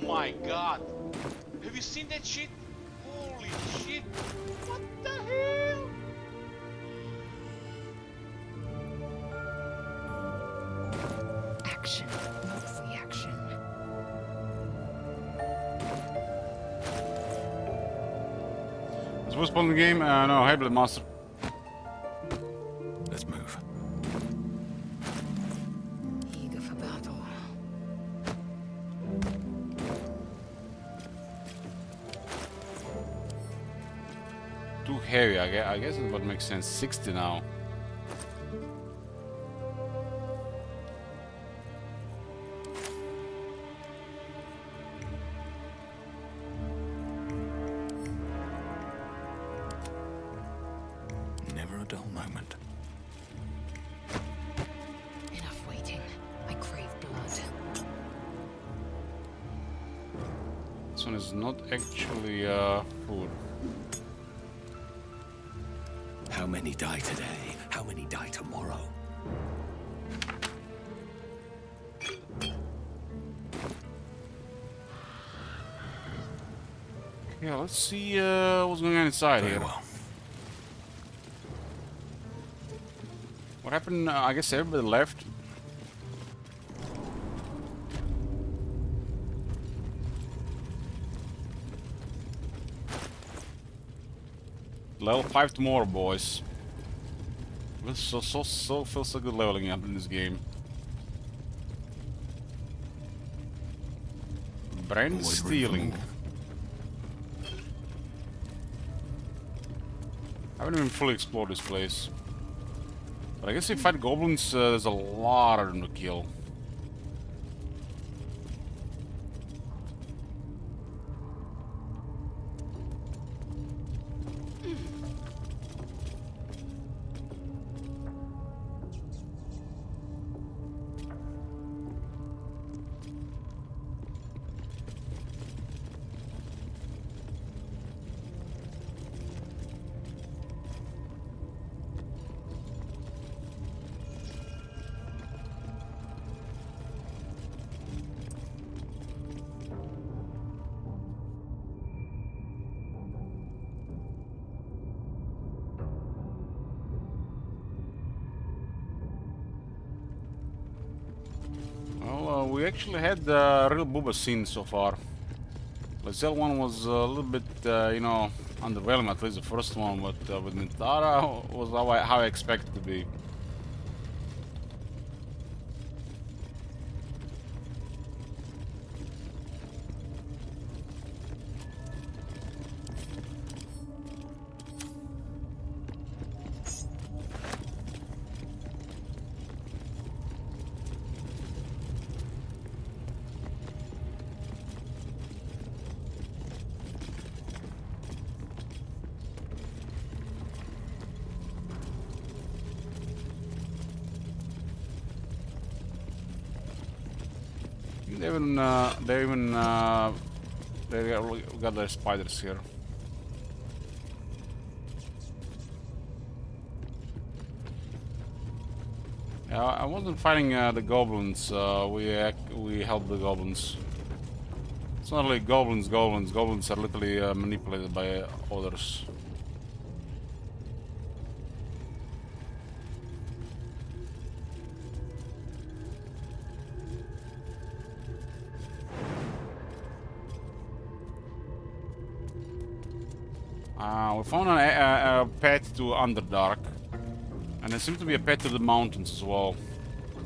My god! Have you seen that shit? Holy shit! What the hell? Action of reaction. Is this spawn the game? No, hey, Blood Master. Let's move. Eager for battle. Too heavy, I guess it would make sense. 60 now. Never a dull moment. Enough waiting. I crave blood. This one is not actually food. How many die today? How many die tomorrow? Yeah, let's see what's going on inside here. Well. What happened? I guess everybody left. level 5 tomorrow, boys. Feels feels so good leveling up in this game. Brand stealing. I haven't even fully explored this place. But I guess if you fight goblins, there's a lot of them to kill. We actually had a real booba scene so far. The Zell one was a little bit, you know, underwhelming, at least the first one, but with Mintara was how I expected it to be. They got their spiders here. Yeah, I wasn't fighting the goblins. We helped the goblins. It's not really goblins. Goblins are literally manipulated by others. We found a path to Underdark, and there seems to be a path to the mountains as well.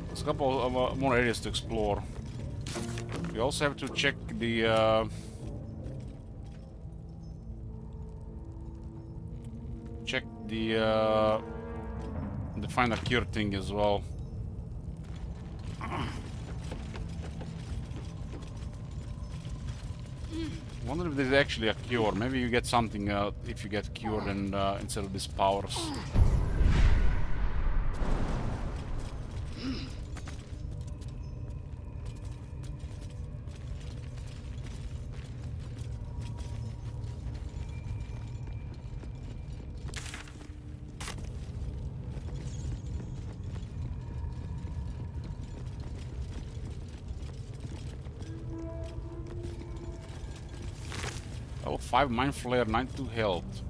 There's a couple of more areas to explore. We also have to check the find a cure thing as well. I wonder if there's actually a cure. Maybe you get something if you get cured and instead of these powers. Oh, 5 Mind Flare, 92 health.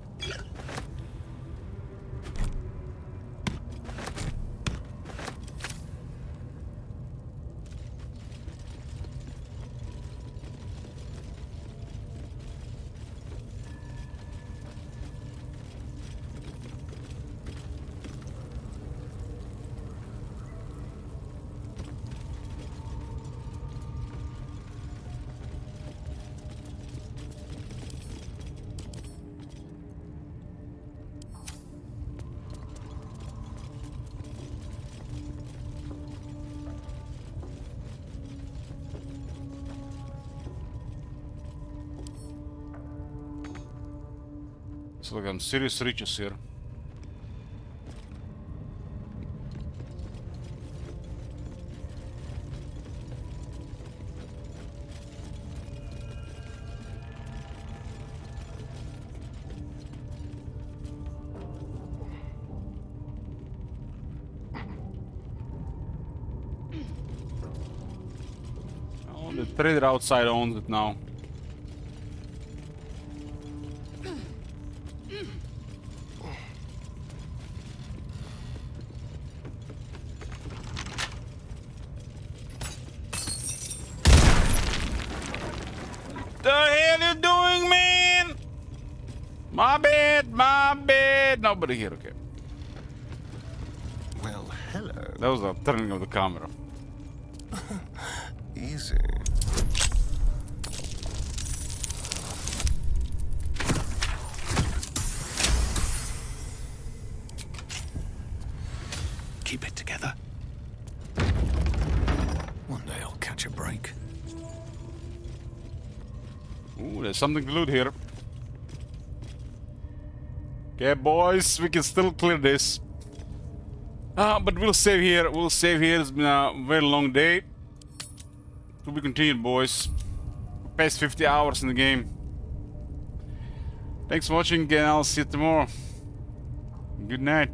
So look, I'm serious riches here. Oh, the trader outside owns it now. My bad, my bad. Nobody here, okay. Well, hello. That was a turning of the camera. Easy. Keep it together. One day I'll catch a break. Ooh, there's something to loot here. Okay, boys, we can still clear this. But we'll save here. We'll save here. It's been a very long day. To be continued, boys. Past 50 hours in the game. Thanks for watching, and I'll see you tomorrow. Good night.